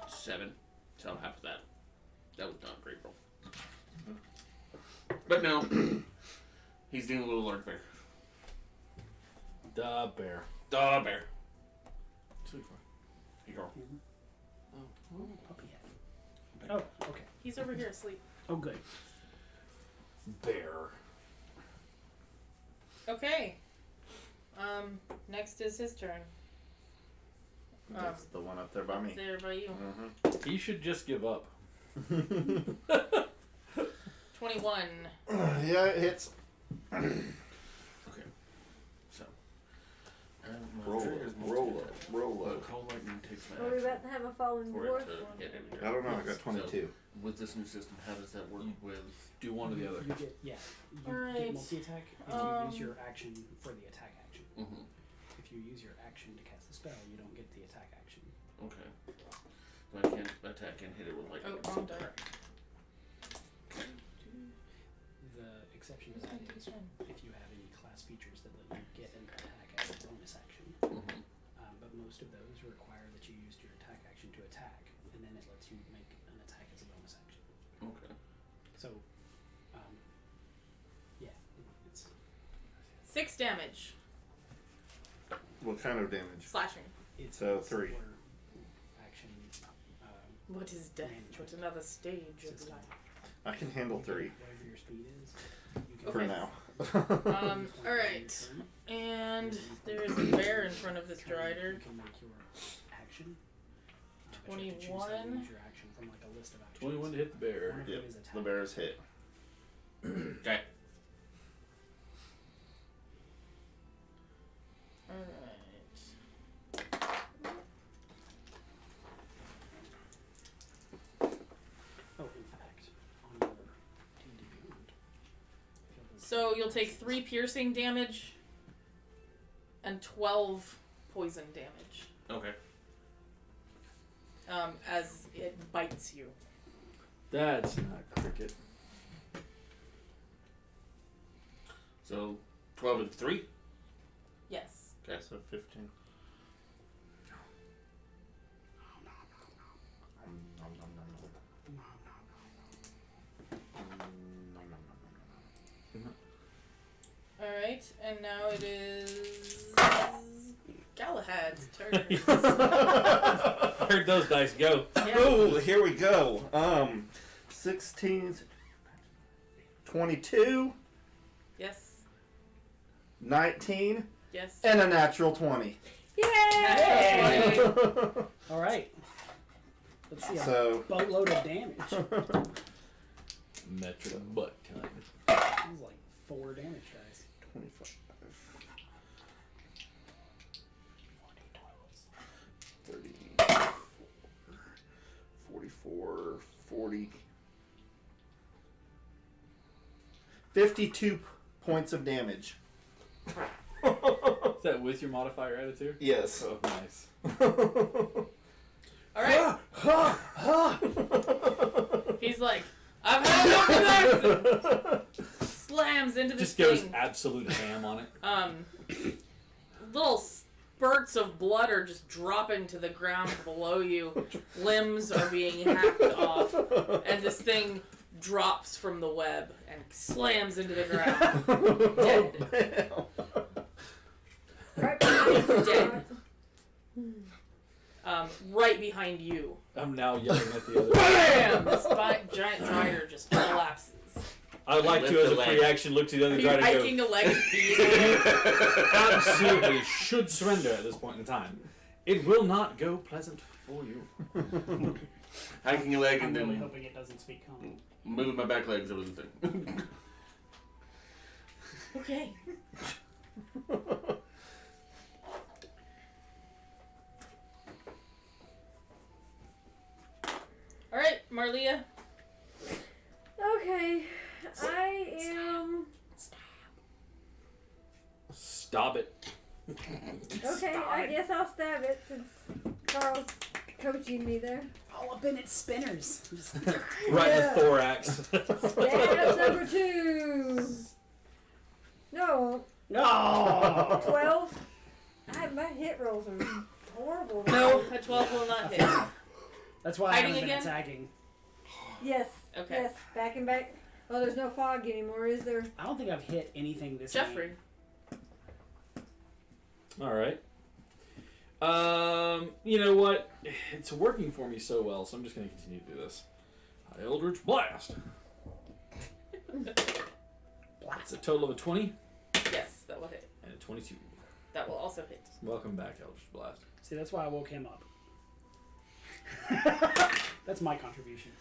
Speaker 7: Seven. So half of that. That was not a great roll. But no. He's dealing with a little large bear.
Speaker 6: The bear.
Speaker 7: The bear.
Speaker 6: Sweet fun.
Speaker 7: Here you go.
Speaker 1: Oh, puppy head. Oh, okay.
Speaker 2: He's over here asleep.
Speaker 1: Oh, good.
Speaker 6: Bear.
Speaker 2: Okay. Next is his turn.
Speaker 5: That's the one up there by me.
Speaker 2: There by you.
Speaker 5: Mm-hmm.
Speaker 6: He should just give up.
Speaker 2: 21.
Speaker 5: Yeah, it hits.
Speaker 7: Okay. So.
Speaker 5: Roll it.
Speaker 7: Cold lightning takes my
Speaker 3: Are we
Speaker 7: action
Speaker 3: about to have a fallen
Speaker 7: for
Speaker 3: dwarf?
Speaker 7: it to get in
Speaker 5: I
Speaker 7: here.
Speaker 5: don't know. I got 22.
Speaker 7: With this new system, how does that work with?
Speaker 6: Do one or the other.
Speaker 1: You get, you
Speaker 2: Alright.
Speaker 1: get multi-attack if you use your action for the attack action.
Speaker 7: Mm-hmm.
Speaker 1: If you use your action to cast the spell, you don't get the attack action.
Speaker 7: Okay. So I can't attack and hit it with lightning.
Speaker 2: Oh, wrong die.
Speaker 1: The exception to that is if you have any class features that let you get an attack as a bonus action.
Speaker 7: Mm-hmm.
Speaker 1: But most of those require that you used your attack action to attack, and then it lets you make an attack as a bonus action.
Speaker 7: Okay.
Speaker 1: So, yeah, it's
Speaker 2: 6 damage.
Speaker 5: What kind of damage?
Speaker 2: Slashing.
Speaker 1: it's
Speaker 5: So,
Speaker 1: a
Speaker 5: 3.
Speaker 1: simpler action.
Speaker 2: What is death? What's another stage of
Speaker 1: System.
Speaker 2: life?
Speaker 5: I can handle 3
Speaker 1: Whatever your speed is, you can
Speaker 5: for
Speaker 2: Okay.
Speaker 5: now.
Speaker 2: Alright. And there's a bear in front of this drider.
Speaker 1: You can make your action. But you have to choose how to
Speaker 2: 21.
Speaker 1: use your action from like a list of actions.
Speaker 6: 21 to hit the bear.
Speaker 1: One of
Speaker 5: Yep,
Speaker 1: them is attack.
Speaker 5: the bear is hit.
Speaker 7: Okay.
Speaker 2: Alright.
Speaker 1: Oh, in fact, on your D&D Beyond, feel the-
Speaker 2: So you'll take 3 piercing damage and 12 poison damage
Speaker 7: Okay.
Speaker 2: as it bites you.
Speaker 6: That's not cricket.
Speaker 7: So 12 and 3.
Speaker 2: Yes.
Speaker 7: Okay.
Speaker 5: So 15.
Speaker 2: Alright, and now it is Galahad's turn.
Speaker 6: Heard those dice go.
Speaker 2: Yeah.
Speaker 5: Oh, here we go. 16, 22,
Speaker 2: Yes.
Speaker 5: 19,
Speaker 2: Yes.
Speaker 5: and a natural 20.
Speaker 2: Yay!
Speaker 1: All right. Let's see a
Speaker 5: So,
Speaker 1: boatload of damage.
Speaker 6: Metric butt time.
Speaker 1: That was like 4 damage dice.
Speaker 5: 25, 34, 44, 40, 52 points of damage.
Speaker 6: Is that with your modifier added too?
Speaker 5: Yes.
Speaker 6: Oh, nice.
Speaker 2: Alright. He's like, I've had enough of this! Slams into this
Speaker 6: Just goes
Speaker 2: thing.
Speaker 6: absolute ham on it.
Speaker 2: Little spurts of blood are just dropping to the ground below you. Limbs are being hacked off. And this thing drops from the web and slams into the ground. Dead.
Speaker 3: Right behind you.
Speaker 2: Dead. Right behind you.
Speaker 6: I'm now yelling at the other.
Speaker 2: Bam! This giant drider just collapses.
Speaker 6: I would like to,
Speaker 7: Lift
Speaker 6: as
Speaker 7: the
Speaker 6: a
Speaker 7: leg.
Speaker 6: free action, look to the
Speaker 2: Are
Speaker 6: other
Speaker 2: you
Speaker 6: guy and
Speaker 2: hiking
Speaker 6: go,
Speaker 2: a leg and beating it?
Speaker 6: absolutely should surrender at this point in time. It will not go pleasant for you.
Speaker 7: Hiking your leg
Speaker 1: I'm
Speaker 7: and
Speaker 1: really
Speaker 7: then
Speaker 1: hoping it doesn't speak common.
Speaker 7: moving my back legs over the thing.
Speaker 2: Okay. Alright, Marlia.
Speaker 3: Okay, I am.
Speaker 6: Stop it.
Speaker 3: Okay, I guess I'll stab it since Carl's coaching me there.
Speaker 1: all up in its spinners. Just
Speaker 6: Right in
Speaker 3: Yeah.
Speaker 6: the thorax.
Speaker 3: Stab number 2. No,
Speaker 1: oh.
Speaker 3: 12. My hit rolls are horrible.
Speaker 2: No, a 12 will not hit.
Speaker 1: That's why I
Speaker 2: Hiding
Speaker 1: haven't been
Speaker 2: again?
Speaker 1: attacking.
Speaker 3: Yes.
Speaker 2: Okay.
Speaker 3: Yes. Back and back. Oh, there's no fog anymore, is there?
Speaker 1: I don't think I've hit anything this
Speaker 2: Jeffrey.
Speaker 1: game.
Speaker 6: All right. You know what? It's working for me so well, so I'm just going to continue to do this. Eldritch Blast. That's a total of a 20
Speaker 2: Yes, that will hit.
Speaker 6: and a 22.
Speaker 2: That will also hit.
Speaker 6: Welcome back, Eldritch Blast.
Speaker 1: See, that's why I woke him up. That's my contribution.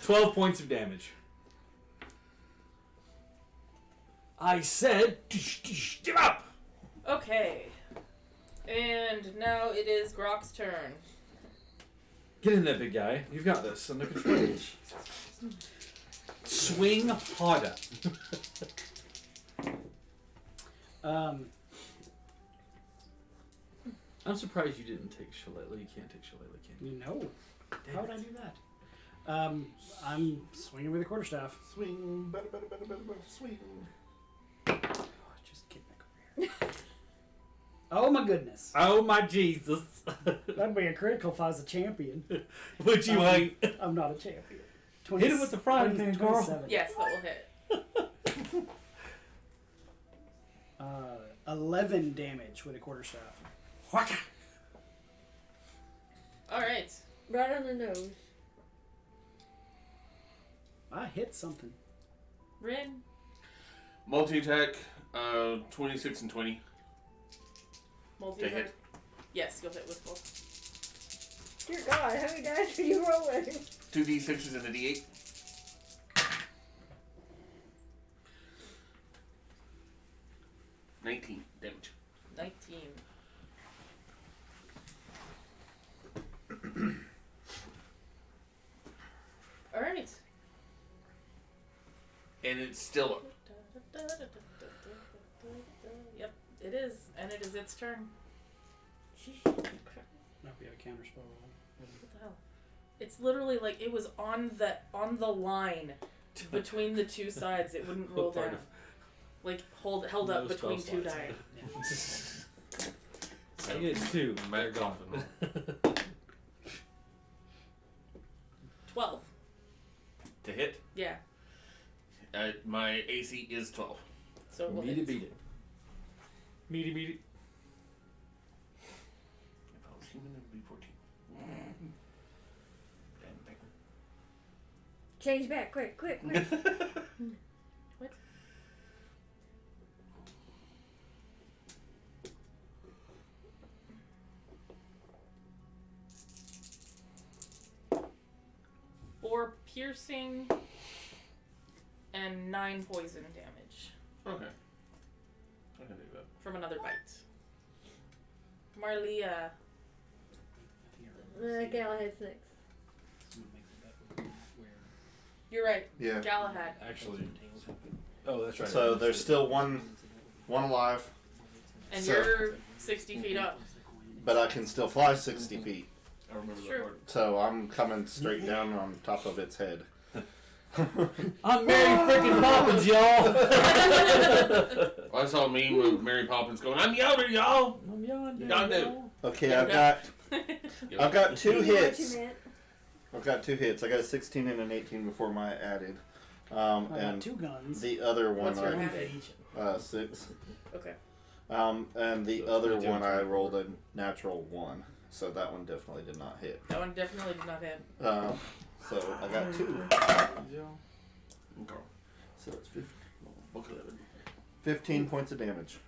Speaker 6: 12 points of damage. I said, give up!
Speaker 2: Okay. And now it is Grok's turn.
Speaker 6: Get in there, big guy. You've got this under control. Swing harder. I'm surprised you didn't take Shillelagh. You can't take Shillelagh, can you?
Speaker 1: No. How would I do that? I'm swinging with a quarterstaff.
Speaker 5: Swing, better, swing.
Speaker 1: Oh, just get back over here. Oh my goodness.
Speaker 6: Oh my Jesus.
Speaker 1: That'd be a critical if I was a champion.
Speaker 6: Would you ain't?
Speaker 1: I'm not a champion.
Speaker 6: Hit him with the frying pan, Carl.
Speaker 1: 27.
Speaker 2: Yes, that will hit.
Speaker 1: 11 damage with a quarterstaff.
Speaker 2: Alright.
Speaker 3: Right on the nose.
Speaker 1: I hit something.
Speaker 2: Rin.
Speaker 7: Multi-attack, 26 and 20.
Speaker 2: Multi
Speaker 7: To hit.
Speaker 2: Yes, you'll hit with both.
Speaker 3: Dear God, how many dice are you rolling?
Speaker 7: 2 D6s and a D8. $19 damage.
Speaker 2: 19. Alright.
Speaker 7: And it's still up.
Speaker 2: Yep, it is. And it is its turn.
Speaker 1: Might be a counter spell roll.
Speaker 2: What the hell? It's literally like it was on the line between the two sides. It wouldn't roll
Speaker 6: Part
Speaker 2: down.
Speaker 6: of-
Speaker 2: Like held up
Speaker 6: No
Speaker 2: between
Speaker 6: spell
Speaker 2: two
Speaker 6: slots.
Speaker 2: die.
Speaker 6: I get 2.
Speaker 7: Matt Goffin.
Speaker 2: 12.
Speaker 7: To hit.
Speaker 2: Yeah.
Speaker 7: My AC is 12.
Speaker 2: So it will
Speaker 6: Meaty
Speaker 2: hit.
Speaker 6: beat it. Meaty beat it.
Speaker 7: If I was human, it would be 14. Damn thing.
Speaker 3: Change back, quick.
Speaker 2: What? Four piercing and 9 poison damage
Speaker 7: Okay. I can do that.
Speaker 2: from another bite. Marlia.
Speaker 3: Galahad's next.
Speaker 2: You're right.
Speaker 5: Yeah.
Speaker 2: Galahad.
Speaker 6: Actually. Oh, that's right.
Speaker 5: So there's still one alive,
Speaker 2: And
Speaker 5: So-
Speaker 2: you're 60 feet up.
Speaker 5: but I can still fly 60 feet.
Speaker 7: I remember
Speaker 2: Sure.
Speaker 7: that part.
Speaker 5: So I'm coming straight down on top of its head.
Speaker 6: I'm Mary freaking Poppins, y'all.
Speaker 7: I saw a meme of Mary Poppins going, "I'm Yoda, y'all."
Speaker 6: I'm yawning.
Speaker 7: Yondu.
Speaker 5: Okay,
Speaker 2: Yeah,
Speaker 5: I've got 2
Speaker 3: You know what
Speaker 5: hits.
Speaker 3: you meant.
Speaker 5: I've got 2 hits. I got a 16 and an 18 before my added.
Speaker 1: I got
Speaker 5: And
Speaker 1: 2 guns.
Speaker 5: the other one
Speaker 2: What's your
Speaker 1: One
Speaker 5: I
Speaker 1: for
Speaker 2: added?
Speaker 1: each.
Speaker 5: 6.
Speaker 2: Okay.
Speaker 5: And the
Speaker 6: So
Speaker 5: other
Speaker 6: 22
Speaker 5: one
Speaker 6: and
Speaker 5: I
Speaker 6: 24.
Speaker 5: rolled a natural 1, so that one definitely did not hit.
Speaker 2: That one definitely did not hit.
Speaker 5: So I got 2.
Speaker 7: Okay.
Speaker 5: So it's
Speaker 7: Book 11.
Speaker 5: 15 points of damage.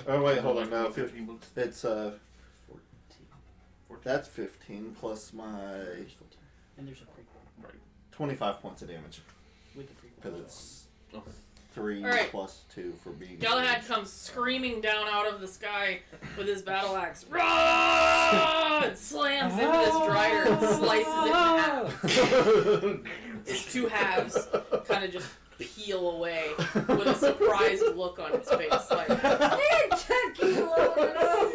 Speaker 5: Oh wait, hold on. No,
Speaker 7: 15 books.
Speaker 5: it's
Speaker 1: 14.
Speaker 5: that's 15 plus my
Speaker 1: And there's a prequel.
Speaker 7: Right.
Speaker 5: 25 points of damage
Speaker 1: With the prequel.
Speaker 5: because it's
Speaker 7: Okay.
Speaker 5: 3
Speaker 2: Alright.
Speaker 5: plus 2 for being.
Speaker 2: Galahad comes screaming down out of the sky with his battle axe. Run! And slams into this dryer and slices it in half. Its 2 halves kind of just peel away with a surprised look on its face. Like,
Speaker 3: It took you long enough.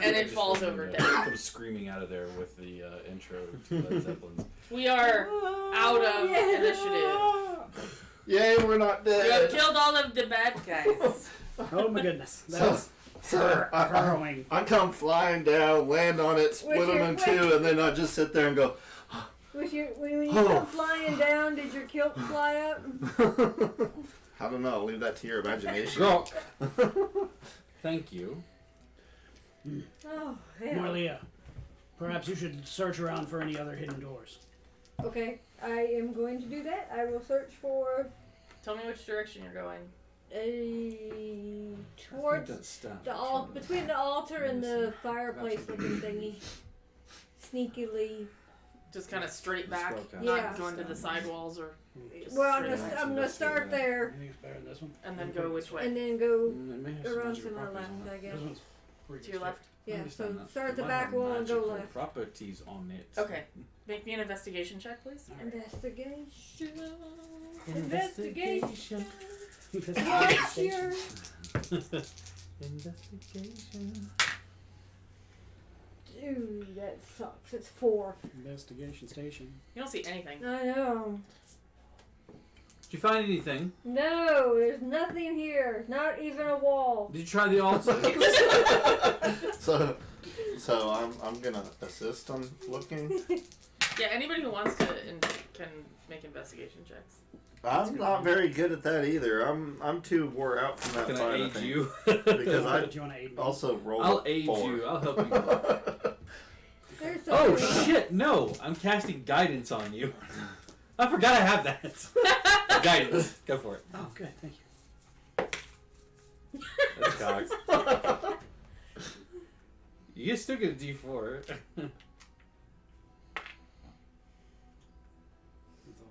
Speaker 2: and it falls over dead.
Speaker 6: Comes screaming out of there with the intro to Led Zeppelin's.
Speaker 2: We are out of initiative.
Speaker 5: Yay, we're not
Speaker 2: You have
Speaker 5: dead.
Speaker 2: killed all of the bad guys.
Speaker 1: Oh my goodness. That
Speaker 5: So-
Speaker 1: was
Speaker 5: So
Speaker 1: harrowing.
Speaker 5: I come flying down, land on it, split
Speaker 3: With
Speaker 5: them
Speaker 3: your
Speaker 5: in two, and then I just sit there and go,
Speaker 3: When you come flying down, did your kilt fly up?
Speaker 5: I don't know, leave that to your imagination.
Speaker 6: Girl, thank you.
Speaker 3: Oh, hell.
Speaker 1: Morlia, perhaps you should search around for any other hidden doors.
Speaker 3: Okay, I am going to do that. I will search for
Speaker 2: Tell me which direction you're going.
Speaker 3: towards between the altar and the fireplace looking thingy. Sneakily.
Speaker 2: Just kind of straight back,
Speaker 3: Yeah.
Speaker 2: not going to the sidewalls or. Just
Speaker 3: Well,
Speaker 2: straight back.
Speaker 3: I'm gonna start there
Speaker 1: Anything's better than this one?
Speaker 2: And then go which way?
Speaker 3: and then go
Speaker 6: Mm,
Speaker 3: around to my left, I guess.
Speaker 1: This one's pretty
Speaker 2: To your left.
Speaker 3: Yeah, so
Speaker 6: Understand that.
Speaker 3: start at the
Speaker 6: Might
Speaker 3: back
Speaker 6: have
Speaker 3: wall and go
Speaker 6: magical
Speaker 3: left.
Speaker 6: Properties on it.
Speaker 2: Okay. Make me an investigation check, please.
Speaker 3: Investigation.
Speaker 6: Investigation.
Speaker 3: What's your
Speaker 6: Investigation.
Speaker 3: dude? That sucks. It's 4.
Speaker 1: Investigation station.
Speaker 2: You don't see anything.
Speaker 3: I know.
Speaker 6: Did you find anything?
Speaker 3: No, there's nothing here. Not even a wall.
Speaker 6: Did you try the altar?
Speaker 5: So I'm gonna assist on looking.
Speaker 2: Yeah, anybody who wants to can make investigation checks.
Speaker 5: I'm not very good at that either. I'm too wore out from that
Speaker 6: Can
Speaker 5: fight.
Speaker 6: I
Speaker 5: I
Speaker 6: aid
Speaker 5: think.
Speaker 6: you?
Speaker 5: Because I
Speaker 1: Do you want to aid me?
Speaker 5: also rolled
Speaker 6: I'll
Speaker 5: a
Speaker 6: aid
Speaker 5: 4.
Speaker 6: you. I'll help you.
Speaker 3: There's
Speaker 6: Oh
Speaker 3: something.
Speaker 6: shit! No, I'm casting guidance on you. I forgot I have that. Guidance. Go for it.
Speaker 1: Oh, good. Thank you.
Speaker 6: That's cocked. You still get a D4.
Speaker 1: That's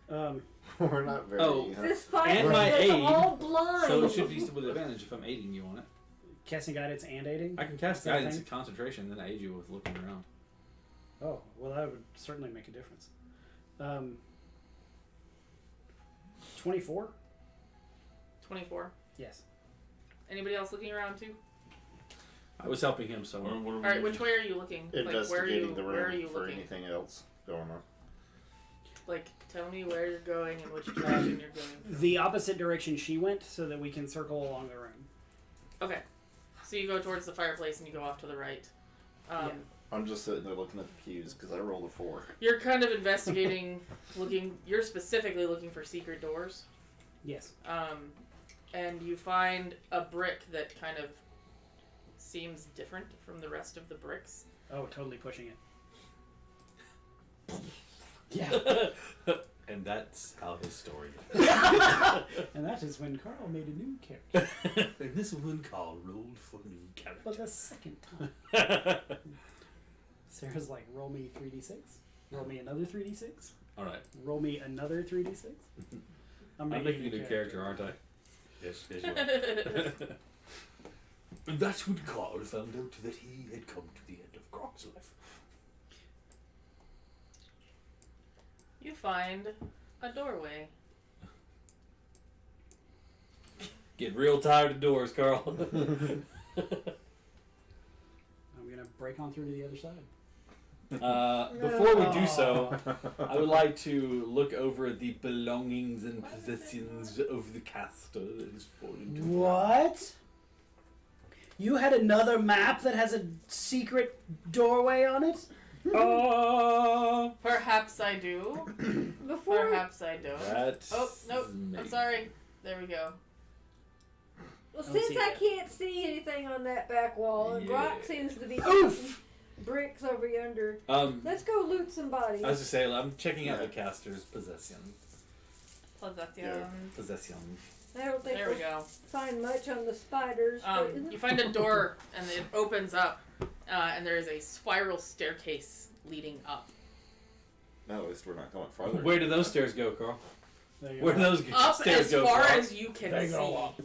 Speaker 1: awful.
Speaker 5: We're not very.
Speaker 6: Oh.
Speaker 3: This fight
Speaker 6: And
Speaker 3: was
Speaker 6: my
Speaker 3: just
Speaker 6: aid,
Speaker 3: all blind.
Speaker 6: So it should be with advantage if I'm aiding you on it.
Speaker 1: Casting guidance and aiding?
Speaker 6: I can cast
Speaker 1: Is that a
Speaker 6: guidance
Speaker 1: thing?
Speaker 6: and concentration, then I aid you with looking around.
Speaker 1: Oh, well, that would certainly make a difference. 24?
Speaker 2: 24.
Speaker 1: Yes.
Speaker 2: Anybody else looking around too?
Speaker 6: I was helping him, so.
Speaker 7: What are we
Speaker 2: All right, which way are you looking? Like, where are
Speaker 5: Investigating
Speaker 2: you?
Speaker 5: the
Speaker 2: Where are
Speaker 5: room
Speaker 2: you
Speaker 5: for
Speaker 2: looking?
Speaker 5: anything else going on.
Speaker 2: Like, tell me where you're going and which direction you're going.
Speaker 1: The opposite direction she went so that we can circle along the room.
Speaker 2: Okay, so you go towards the fireplace and you go off to the right.
Speaker 1: Yeah.
Speaker 5: I'm just sitting there looking at the pews because I rolled a 4.
Speaker 2: You're kind of investigating, looking. You're specifically looking for secret doors.
Speaker 1: Yes.
Speaker 2: And you find a brick that kind of seems different from the rest of the bricks.
Speaker 1: Oh, totally pushing it. Yeah.
Speaker 6: And that's how his story
Speaker 1: And that is when Carl made a new character.
Speaker 6: And this one Carl rolled for new character.
Speaker 1: For the second time. Sarah's like, roll me 3d6. Roll me another 3d6.
Speaker 6: Alright.
Speaker 1: Roll me another 3d6.
Speaker 6: I'm making a new character, aren't I? Yes, yes, you are. And that's when Carl found out that he had come to the end of Grog's life.
Speaker 2: You find a doorway.
Speaker 6: Get real tired of doors, Carl.
Speaker 1: I'm gonna break on through to the other side.
Speaker 6: Before we do so, I would like to look over the belongings and possessions of the caster that has fallen to
Speaker 1: What? You had another map that has a secret doorway on it?
Speaker 2: Perhaps I do.
Speaker 3: Before
Speaker 2: Perhaps I don't.
Speaker 6: That's
Speaker 2: Oh, nope. I'm
Speaker 6: maybe.
Speaker 2: sorry. There we go.
Speaker 3: Well,
Speaker 1: don't
Speaker 3: since
Speaker 1: see
Speaker 3: I
Speaker 1: that.
Speaker 3: can't see anything on that back wall, and Brock
Speaker 6: Yeah.
Speaker 3: seems to be
Speaker 1: Oof!
Speaker 3: bricks over yonder. Let's go loot somebody.
Speaker 6: I was to say, I'm checking out the caster's possessions.
Speaker 2: Possession.
Speaker 6: Possessions.
Speaker 3: I don't think
Speaker 2: There we go.
Speaker 3: find much on the spiders.
Speaker 2: You find a door and it opens up, and there is a spiral staircase leading up.
Speaker 5: No, at least we're not going farther.
Speaker 6: Where do those stairs go, Carl?
Speaker 1: There you go.
Speaker 6: Where do those
Speaker 2: Up
Speaker 6: stairs
Speaker 2: as
Speaker 6: go,
Speaker 2: far
Speaker 6: Carl?
Speaker 2: as you can
Speaker 1: They
Speaker 2: see.
Speaker 1: go up.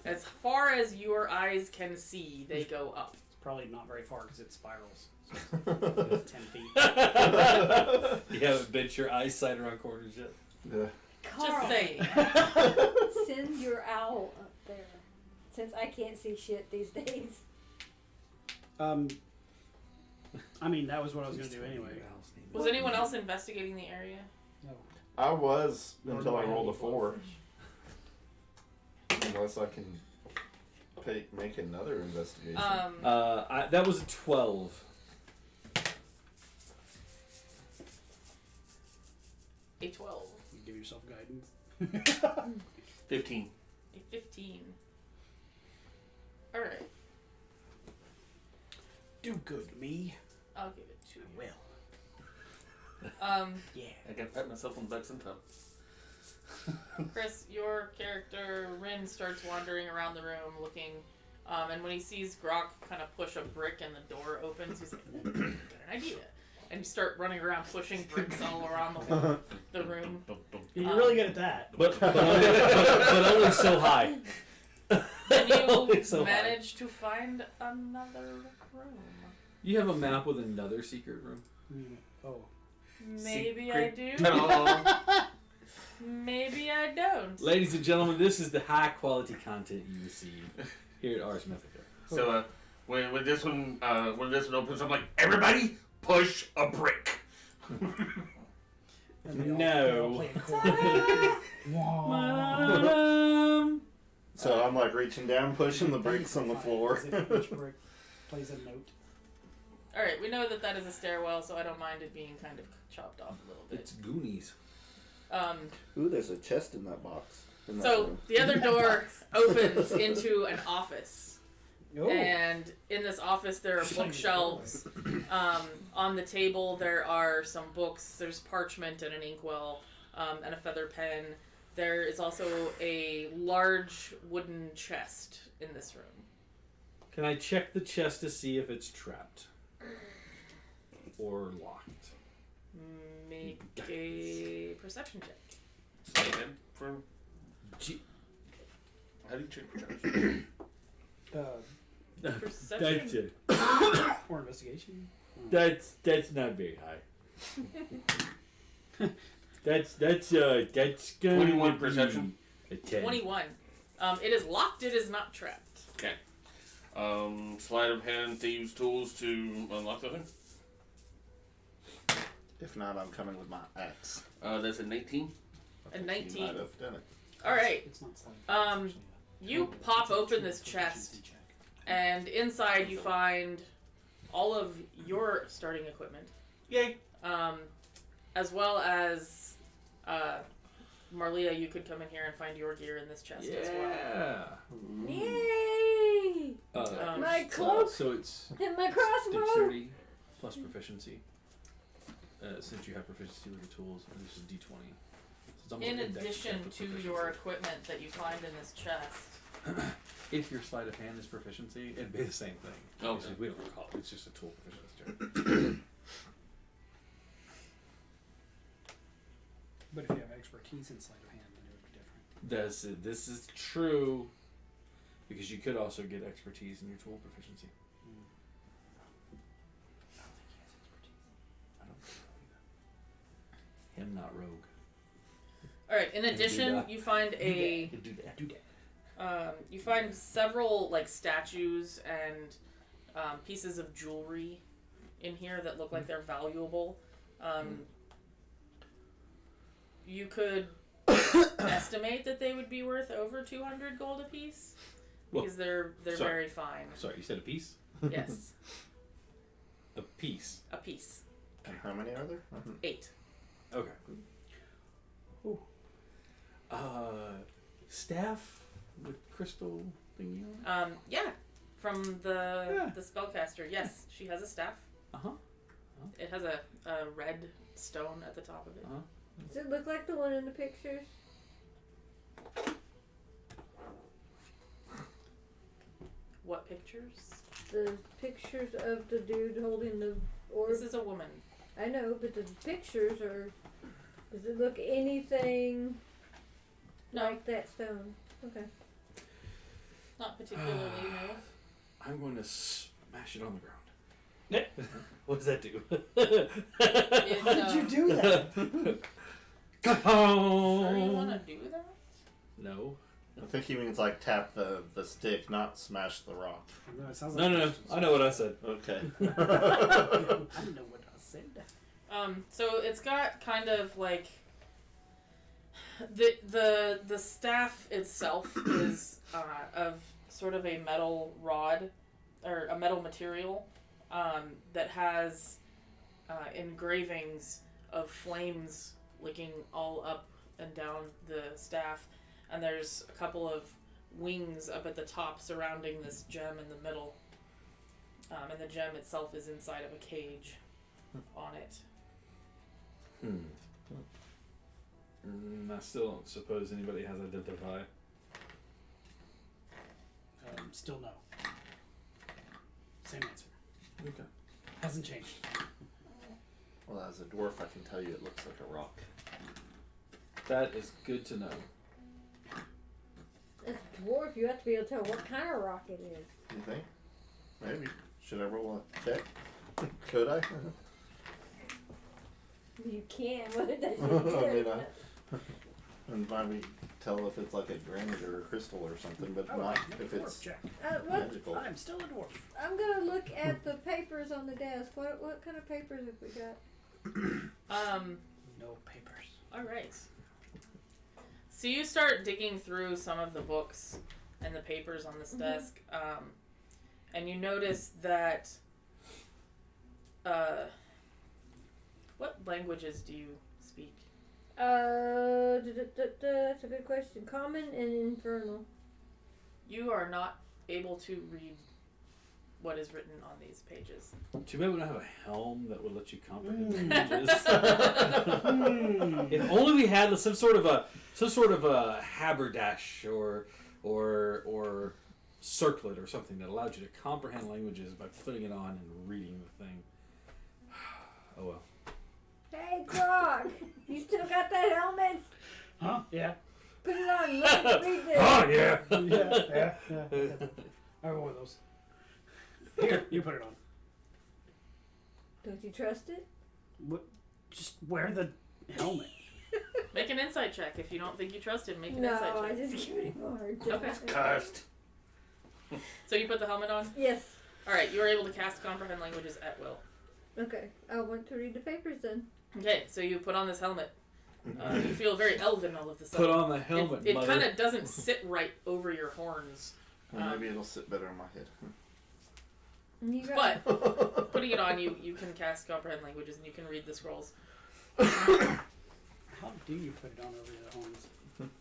Speaker 2: As far as your eyes can see, they go up.
Speaker 1: It's probably not very far because it spirals. So it's 10 feet.
Speaker 6: You haven't bent your eyesight around corners yet.
Speaker 5: Yeah.
Speaker 3: Carl,
Speaker 2: Just saying.
Speaker 3: send your owl up there. since I can't see shit these days.
Speaker 1: I mean, that was what I was going to do anyway.
Speaker 2: Was anyone else investigating the area?
Speaker 1: No.
Speaker 5: I was
Speaker 1: Nor
Speaker 5: until
Speaker 1: do
Speaker 5: I
Speaker 1: have
Speaker 5: rolled a
Speaker 1: any
Speaker 5: 4. Unless I can make another investigation.
Speaker 6: That was a 12.
Speaker 2: A 12.
Speaker 1: You give yourself guidance.
Speaker 7: 15.
Speaker 2: A 15. Alright.
Speaker 1: Do good to me.
Speaker 2: I'll give it to you.
Speaker 1: Well. Yeah.
Speaker 7: I can pat myself on the back sometime.
Speaker 2: Chris, your character, Rin, starts wandering around the room looking, and when he sees Grok kind of push a brick and the door opens, he's like, "Ooh, got an idea." And you start running around pushing bricks all around the room.
Speaker 1: You're really good at that.
Speaker 6: But only so high.
Speaker 2: And you
Speaker 6: Only so high.
Speaker 2: manage to find another room.
Speaker 6: You have a map with another secret room?
Speaker 1: Oh.
Speaker 2: Maybe I do.
Speaker 7: Ta-da.
Speaker 2: Maybe I don't.
Speaker 6: Ladies and gentlemen, this is the high quality content you receive here at Ars Mythica.
Speaker 7: So when this one opens, I'm like, everybody push a brick.
Speaker 1: And they all
Speaker 6: No.
Speaker 1: play a chord. Wah.
Speaker 5: So I'm like reaching down, pushing the bricks on the floor.
Speaker 1: As if each brick plays a note.
Speaker 2: Alright, we know that is a stairwell, so I don't mind it being kind of chopped off a little bit.
Speaker 6: It's Goonies.
Speaker 5: Ooh, there's a chest in that box. In that
Speaker 2: So
Speaker 5: room.
Speaker 2: the other door opens into an office.
Speaker 1: Oh.
Speaker 2: And in this office, there are bookshelves. On the table, there are some books. There's parchment and an inkwell and a feather pen. There is also a large wooden chest in this room.
Speaker 6: Can I check the chest to see if it's trapped? Or locked?
Speaker 2: Make a perception check.
Speaker 7: So again, for how do you check for
Speaker 2: Perception?
Speaker 6: That's it.
Speaker 1: Or investigation.
Speaker 6: That's not very high. that's gonna
Speaker 7: 21
Speaker 6: be
Speaker 7: perception.
Speaker 6: A 10.
Speaker 2: 21. It is locked. It is not trapped.
Speaker 7: Okay. Sleight of hand, thieves' tools to unlock the thing.
Speaker 5: If not, I'm coming with my axe.
Speaker 7: That's a 19.
Speaker 2: A
Speaker 5: You
Speaker 2: 19.
Speaker 5: might have done it.
Speaker 2: All right.
Speaker 1: It's not slide.
Speaker 2: You pop open this chest, and inside you find all of your starting equipment.
Speaker 6: Yay!
Speaker 2: As well as Marlia, you could come in here and find your gear in this chest as well.
Speaker 6: Yeah.
Speaker 3: Yay! My cloak
Speaker 6: So it's
Speaker 3: and my crossbow.
Speaker 6: dexterity plus proficiency. Since you have proficiency with the tools, and this is D20. So it's almost
Speaker 2: In
Speaker 6: like a dex
Speaker 2: addition
Speaker 6: check with
Speaker 2: to
Speaker 6: proficiency.
Speaker 2: your equipment that you find in this chest.
Speaker 6: If your sleight of hand is proficiency, it'd be the same thing.
Speaker 7: Okay.
Speaker 6: Obviously, we don't call it. It's just a tool proficiency check.
Speaker 1: But if you have expertise in sleight of hand, then it would be different.
Speaker 6: This is true, because you could also get expertise in your tool proficiency.
Speaker 1: I don't think he has expertise.
Speaker 6: I don't. Him not rogue.
Speaker 2: All right. In
Speaker 6: Can do
Speaker 2: addition,
Speaker 6: that.
Speaker 2: you find a.
Speaker 6: Do that.
Speaker 1: Do that.
Speaker 2: You find several like statues and pieces of jewelry in here that look like they're valuable. You could estimate that they would be worth over 200 gold apiece because they're
Speaker 6: sorry.
Speaker 2: very fine.
Speaker 6: Sorry, you said a piece?
Speaker 2: Yes,
Speaker 6: A piece.
Speaker 2: a piece.
Speaker 5: How many are there?
Speaker 2: 8.
Speaker 6: Okay. Ooh. Staff with crystal thingy on it?
Speaker 2: Yeah, from the spellcaster. Yes, she has a staff.
Speaker 6: Uh-huh.
Speaker 2: It has a red stone at the top of it.
Speaker 6: Uh-huh.
Speaker 3: Does it look like the one in the pictures?
Speaker 2: What pictures?
Speaker 3: The pictures of the dude holding the orb.
Speaker 2: This is a woman.
Speaker 3: I know, but the pictures are. Does it look anything
Speaker 2: No.
Speaker 3: like that stone? Okay.
Speaker 2: Not particularly, no.
Speaker 6: I'm going to smash it on the ground. What does that do?
Speaker 2: It,
Speaker 1: How did you do that?
Speaker 2: Sure you want to do that?
Speaker 6: No.
Speaker 5: I think he means like tap the stick, not smash the rock.
Speaker 1: No, it sounds
Speaker 6: No, no, no. I know what I said.
Speaker 5: Okay.
Speaker 1: I know what I said.
Speaker 2: So it's got kind of like the staff itself is of sort of a metal rod or a metal material that has engravings of flames licking all up and down the staff, and there's a couple of wings up at the top surrounding this gem in the middle, and the gem itself is inside of a cage on it.
Speaker 6: I still don't suppose anybody has identify.
Speaker 1: Still no. Same answer.
Speaker 6: Okay.
Speaker 1: Hasn't changed.
Speaker 5: Well, as a dwarf, I can tell you it looks like a rock.
Speaker 6: That is good to know.
Speaker 3: As a dwarf, you have to be able to tell what kind of rock it is.
Speaker 5: You think? Maybe. Should I roll a check? Could I?
Speaker 3: You can, but it doesn't
Speaker 5: I mean,
Speaker 3: good.
Speaker 5: and maybe tell if it's like a granite or a crystal or something, but
Speaker 1: Oh,
Speaker 5: not
Speaker 1: make
Speaker 5: if
Speaker 1: a dwarf
Speaker 5: it's
Speaker 1: check.
Speaker 3: What?
Speaker 5: magical.
Speaker 1: I'm still a dwarf.
Speaker 3: I'm gonna look at the papers on the desk. What kind of papers have we got?
Speaker 1: No papers.
Speaker 2: All right. So you start digging through some of the books and the papers on this desk, and you notice that. What languages do you speak?
Speaker 3: That's a good question. Common and infernal.
Speaker 2: You are not able to read what is written on these pages.
Speaker 6: Too bad we don't have a helm that would let you comprehend languages. If only we had some sort of a haberdash or circlet or something that allowed you to comprehend languages by putting it on and reading the thing. Oh well.
Speaker 3: Hey, Grog! You still got that helmet?
Speaker 1: Huh? Yeah.
Speaker 3: Put it on. Let me read this.
Speaker 6: Oh yeah.
Speaker 1: yeah. I have one of those. Here, you put it on.
Speaker 3: Don't you trust it?
Speaker 1: What? Just wear the helmet.
Speaker 2: Make an insight check. If you don't think you trust him, make an
Speaker 3: No,
Speaker 2: insight
Speaker 3: I
Speaker 2: check.
Speaker 3: just give him a hard time.
Speaker 2: Okay.
Speaker 7: Cursed.
Speaker 2: So you put the helmet on?
Speaker 3: Yes.
Speaker 2: Alright, you are able to cast comprehend languages at will.
Speaker 3: Okay. I want to read the papers then.
Speaker 2: Okay, so you put on this helmet. You feel very elven all of a sudden.
Speaker 6: Put on the helmet,
Speaker 2: It
Speaker 6: mother.
Speaker 2: kind of doesn't sit right over your horns.
Speaker 5: Well, maybe it'll sit better on my head.
Speaker 3: You got
Speaker 2: But putting it on, you can cast comprehend languages and you can read the scrolls.
Speaker 1: How do you put it on over your horns?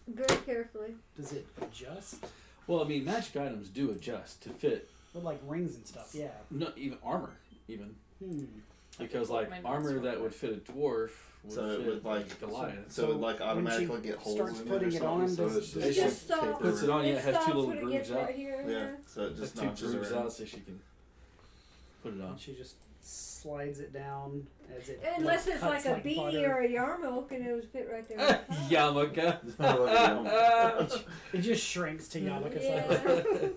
Speaker 3: very carefully.
Speaker 1: Does it adjust?
Speaker 6: Well, I mean, magic items do adjust to fit.
Speaker 1: With like rings and stuff, yeah.
Speaker 6: No, even armor, even because
Speaker 2: My
Speaker 6: like
Speaker 2: notes
Speaker 6: armor
Speaker 2: were
Speaker 6: that
Speaker 2: right.
Speaker 6: would fit a dwarf would
Speaker 5: So it
Speaker 6: fit
Speaker 5: would, like-
Speaker 6: Goliath.
Speaker 5: So it would like
Speaker 1: when
Speaker 5: automatically
Speaker 1: she
Speaker 5: get holes
Speaker 1: starts
Speaker 5: in
Speaker 1: putting
Speaker 5: it
Speaker 1: it
Speaker 5: or
Speaker 1: on,
Speaker 5: something. So
Speaker 1: does-
Speaker 5: it's
Speaker 3: It
Speaker 5: just
Speaker 3: just
Speaker 5: like
Speaker 3: stops.
Speaker 6: Puts it on, yeah, it has two
Speaker 3: stops
Speaker 6: little
Speaker 3: when it
Speaker 6: grooves
Speaker 3: gets
Speaker 6: out.
Speaker 3: right here.
Speaker 5: Yeah. So it
Speaker 6: Just
Speaker 5: just
Speaker 6: two
Speaker 5: notches
Speaker 6: grooves
Speaker 5: around.
Speaker 6: out so she can put it on.
Speaker 1: And she just slides it down as it.
Speaker 3: Unless
Speaker 1: like,
Speaker 3: it's
Speaker 1: cuts
Speaker 3: like a bee
Speaker 1: butter.
Speaker 3: or a yarmulke and it would fit right there. on top.
Speaker 6: Yamaka.
Speaker 1: It just shrinks to yarmulke size.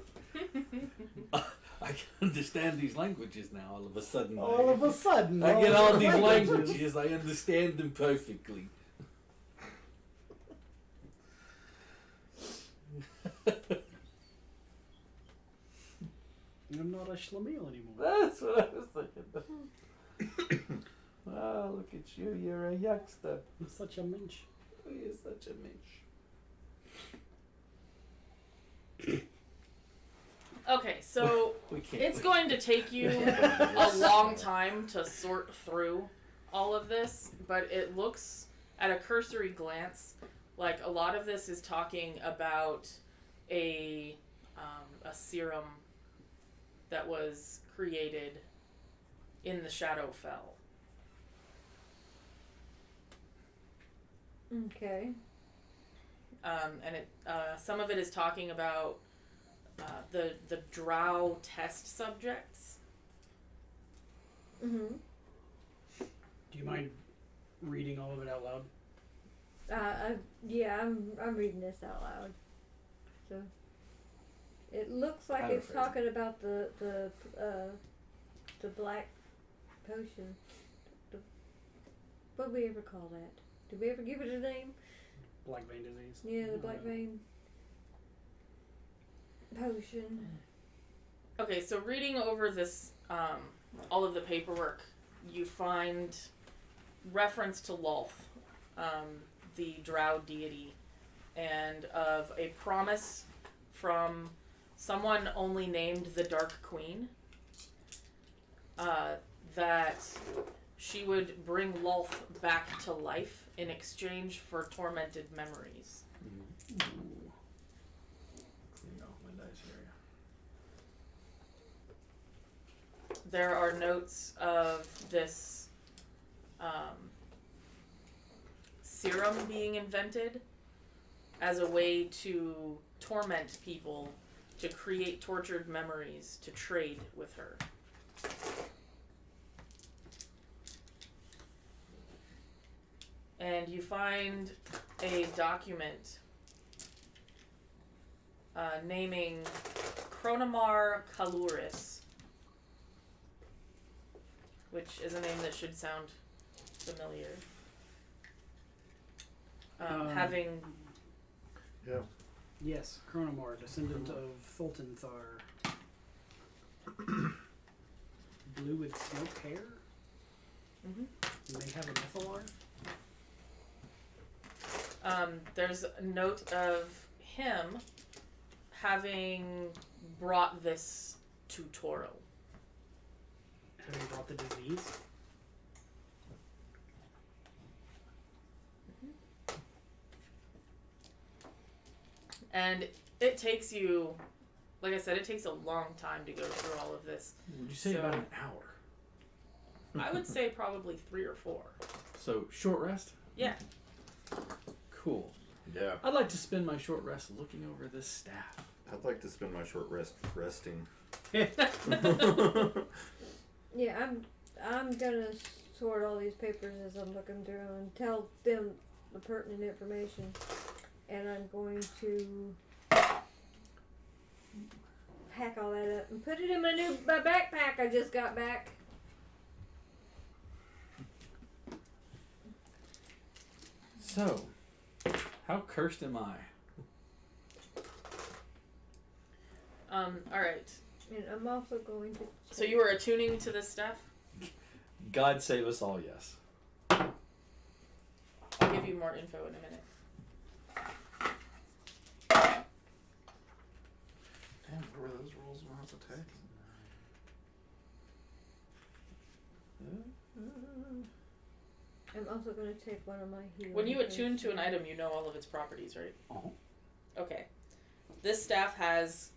Speaker 3: Yeah.
Speaker 6: I can understand these languages now. All of a sudden,
Speaker 1: All of a sudden,
Speaker 6: I get all these
Speaker 1: languages.
Speaker 6: languages. I understand them perfectly.
Speaker 1: You're not a schlemiel anymore.
Speaker 6: That's what I was thinking. Oh, look at you. You're a youngster.
Speaker 1: You're such a mensch.
Speaker 6: Oh, you're such a mensch.
Speaker 2: Okay, so
Speaker 6: We can't.
Speaker 2: it's going to take you a long time to sort through all of this, but it looks at a cursory glance like a lot of this is talking about a serum that was created in the Shadowfell.
Speaker 3: Okay.
Speaker 2: And it some of it is talking about the drow test subjects.
Speaker 3: Mhm.
Speaker 1: Do you mind reading all of it out loud?
Speaker 3: Yeah, I'm reading this out loud. So it looks like it's
Speaker 6: Paraphrasing.
Speaker 3: talking about the black potion. What do we ever call that? Did we ever give it a name?
Speaker 1: Black vein disease.
Speaker 3: Yeah, the black vein. potion.
Speaker 2: Okay, so reading over this, all of the paperwork, you find reference to Lolth, the drow deity, and of a promise from someone only named the Dark Queen, that she would bring Lolth back to life in exchange for tormented memories.
Speaker 6: Ooh. Clean off my dice area.
Speaker 2: There are notes of this serum being invented as a way to torment people, to create tortured memories, to trade with her. And you find a document naming Chronomar Kaluris, which is a name that should sound familiar. Having
Speaker 5: Yeah.
Speaker 1: Yes, Chronomar, descendant of Thultanthar. Blue with smoked hair?
Speaker 2: Mhm.
Speaker 1: You may have a methylar?
Speaker 2: there's a note of him having brought this to Toro.
Speaker 1: Having brought the disease?
Speaker 2: And it takes you, like I said, it takes a long time to go through all of this.
Speaker 6: Would you say
Speaker 2: So-
Speaker 6: about an hour?
Speaker 2: I would say probably 3 or 4.
Speaker 6: So, short rest?
Speaker 2: Yeah.
Speaker 6: Cool.
Speaker 5: Yeah.
Speaker 6: I'd like to spend my short rest looking over this staff.
Speaker 5: I'd like to spend my short rest resting.
Speaker 3: Yeah, I'm gonna sort all these papers as I'm looking through them and tell them the pertinent information, and I'm going to pack all that up and put it in my backpack I just got back.
Speaker 6: So, how cursed am I?
Speaker 2: Alright.
Speaker 3: And I'm also going to.
Speaker 2: So you were attuning to this stuff?
Speaker 6: God save us all, yes.
Speaker 2: I'll give you more info in a minute.
Speaker 5: Damn, what were those rolls when I was attacking?
Speaker 3: I'm also going to take one of my healing.
Speaker 2: When you attune
Speaker 3: potions.
Speaker 2: to an item, you know all of its properties, right?
Speaker 6: Uh-huh.
Speaker 2: Okay. This staff has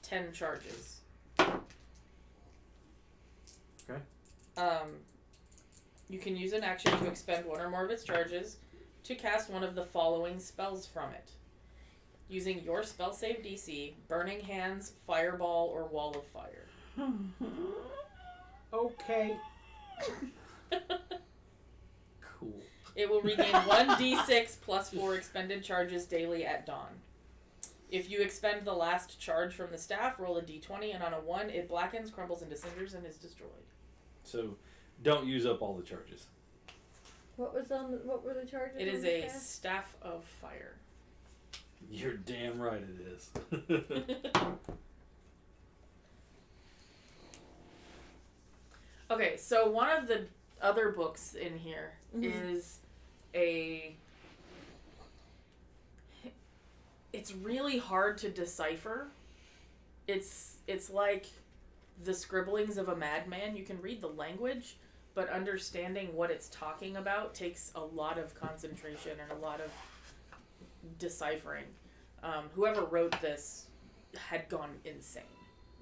Speaker 2: 10 charges.
Speaker 6: Okay.
Speaker 2: You can use an action to expend one or more of its charges to cast one of the following spells from it. Using your spell save DC, Burning Hands, Fireball, or Wall of Fire.
Speaker 1: Okay.
Speaker 6: Cool.
Speaker 2: It will regain 1d6 plus 4 expended charges daily at dawn. If you expend the last charge from the staff, roll a d20, and on a 1, it blackens, crumbles into cinders, and is destroyed.
Speaker 6: So, don't use up all the charges.
Speaker 3: What were the charges?
Speaker 2: It
Speaker 3: on
Speaker 2: is
Speaker 3: the
Speaker 2: a
Speaker 3: staff?
Speaker 2: Staff of Fire.
Speaker 6: You're damn right it is.
Speaker 2: Okay, so one of the other books in here is it's really hard to decipher. It's like the scribblings of a madman. You can read the language, but understanding what it's talking about takes a lot of concentration and a lot of deciphering. Whoever wrote this had gone insane.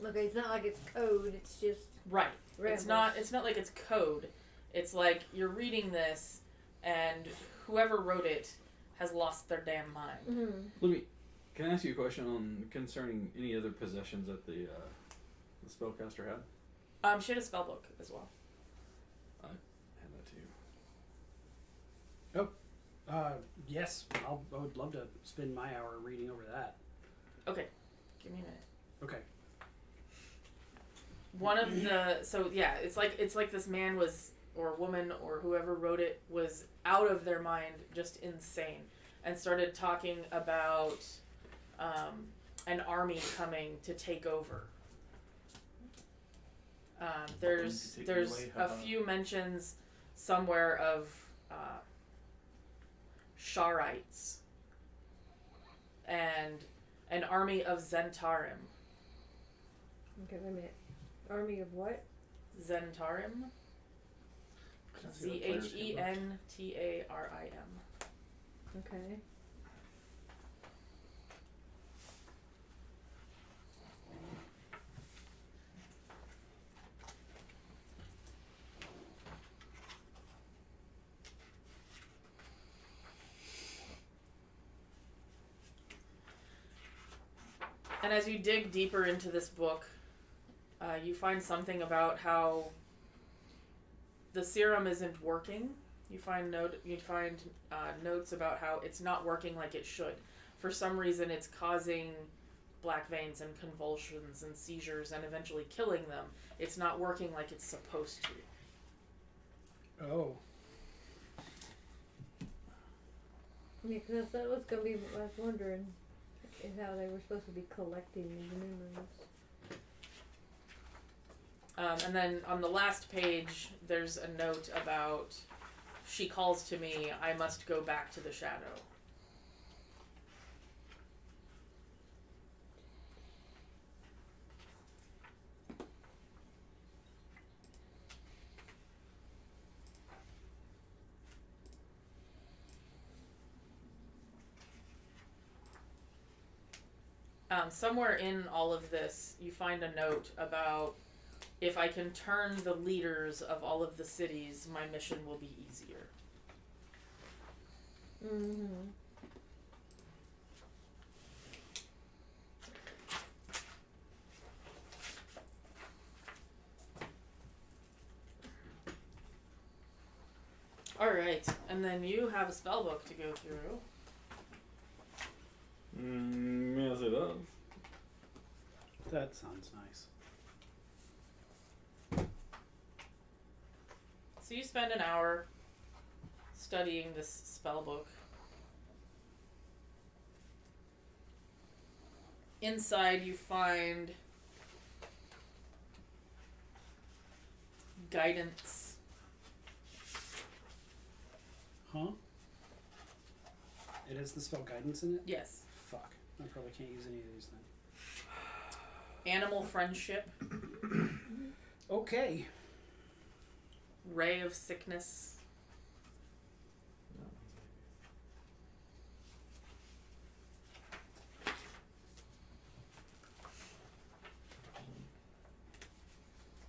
Speaker 3: Okay, it's not like it's code. It's just
Speaker 2: Right.
Speaker 3: rambles.
Speaker 2: It's not like it's code. It's like you're reading this and whoever wrote it has lost their damn mind.
Speaker 3: Mm-hmm.
Speaker 6: Can I ask you a question on concerning any other possessions that the spellcaster had?
Speaker 2: She had a spell book as well.
Speaker 6: Hand that to you.
Speaker 1: Yes, I would love to spend my hour reading over that.
Speaker 2: Okay. Give me a minute.
Speaker 1: Okay.
Speaker 2: One of the it's like this man was, or woman, or whoever wrote it was out of their mind, just insane, and started talking about an army coming to take over. There's
Speaker 7: Coming to take me away,
Speaker 2: a
Speaker 7: haha.
Speaker 2: few mentions somewhere of Sharites and an army of Zentarim.
Speaker 3: Okay, wait a minute. Army of what?
Speaker 2: Zentarim.
Speaker 7: Can I see the player's handbook?
Speaker 2: Zentarim.
Speaker 3: Okay.
Speaker 2: And as you dig deeper into this book, you find something about how the serum isn't working. You find notes about how it's not working like it should. For some reason, it's causing black veins and convulsions and seizures and eventually killing them. It's not working like it's supposed to.
Speaker 1: Oh.
Speaker 3: Yeah, because that was going to be what I was wondering, is how they were supposed to be collecting these memories.
Speaker 2: And then on the last page, there's a note about, she calls to me, I must go back to the shadow. Somewhere in all of this, you find a note about, if I can turn the leaders of all of the cities, my mission will be easier.
Speaker 3: Mm-hmm.
Speaker 2: Alright, and then you have a spell book to go through.
Speaker 6: Yes, it does.
Speaker 1: That sounds nice.
Speaker 2: So you spend an hour studying this spell book. Inside you find guidance.
Speaker 1: Huh? It has the spell guidance in it?
Speaker 2: Yes.
Speaker 1: Fuck. I probably can't use any of these then.
Speaker 2: Animal friendship.
Speaker 1: Okay.
Speaker 2: Ray of sickness.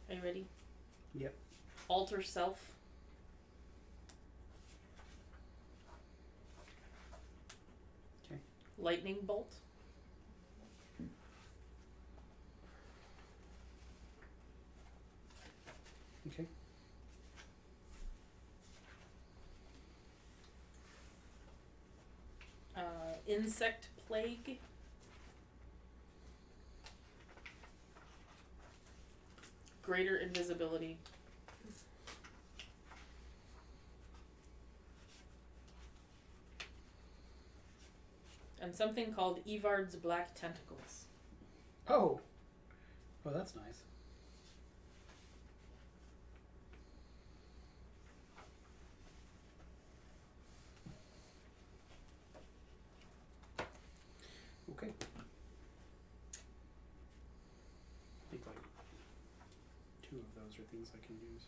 Speaker 2: Are you ready?
Speaker 1: Yep.
Speaker 2: Alter self.
Speaker 1: Okay.
Speaker 2: Lightning bolt.
Speaker 1: Okay.
Speaker 2: Insect plague. Greater invisibility. And something called Evard's Black Tentacles.
Speaker 1: Oh. Oh, that's nice. Okay. I think like 2 of those are things I can use.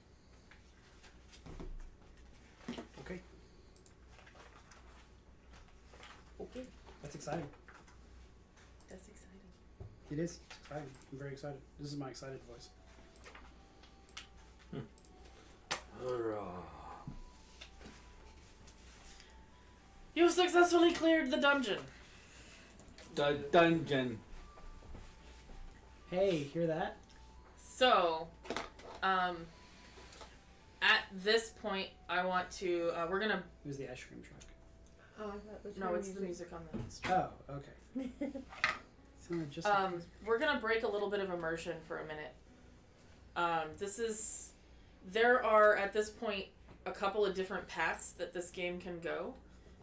Speaker 1: Okay.
Speaker 2: Okay.
Speaker 1: That's exciting.
Speaker 2: That's exciting.
Speaker 1: It is. It's exciting. I'm very excited. This is my excited voice.
Speaker 6: Hurrah.
Speaker 2: You have successfully cleared the dungeon.
Speaker 6: The dungeon.
Speaker 1: Hey, hear that?
Speaker 2: So, at this point, I want to. We're gonna.
Speaker 1: It was the ice cream truck.
Speaker 3: Oh, I thought it was
Speaker 2: No,
Speaker 3: her
Speaker 2: it's the music on the street.
Speaker 1: Oh, okay. Sounded just like
Speaker 2: We're gonna break a little bit of immersion for a minute. There are at this point a couple of different paths that this game can go.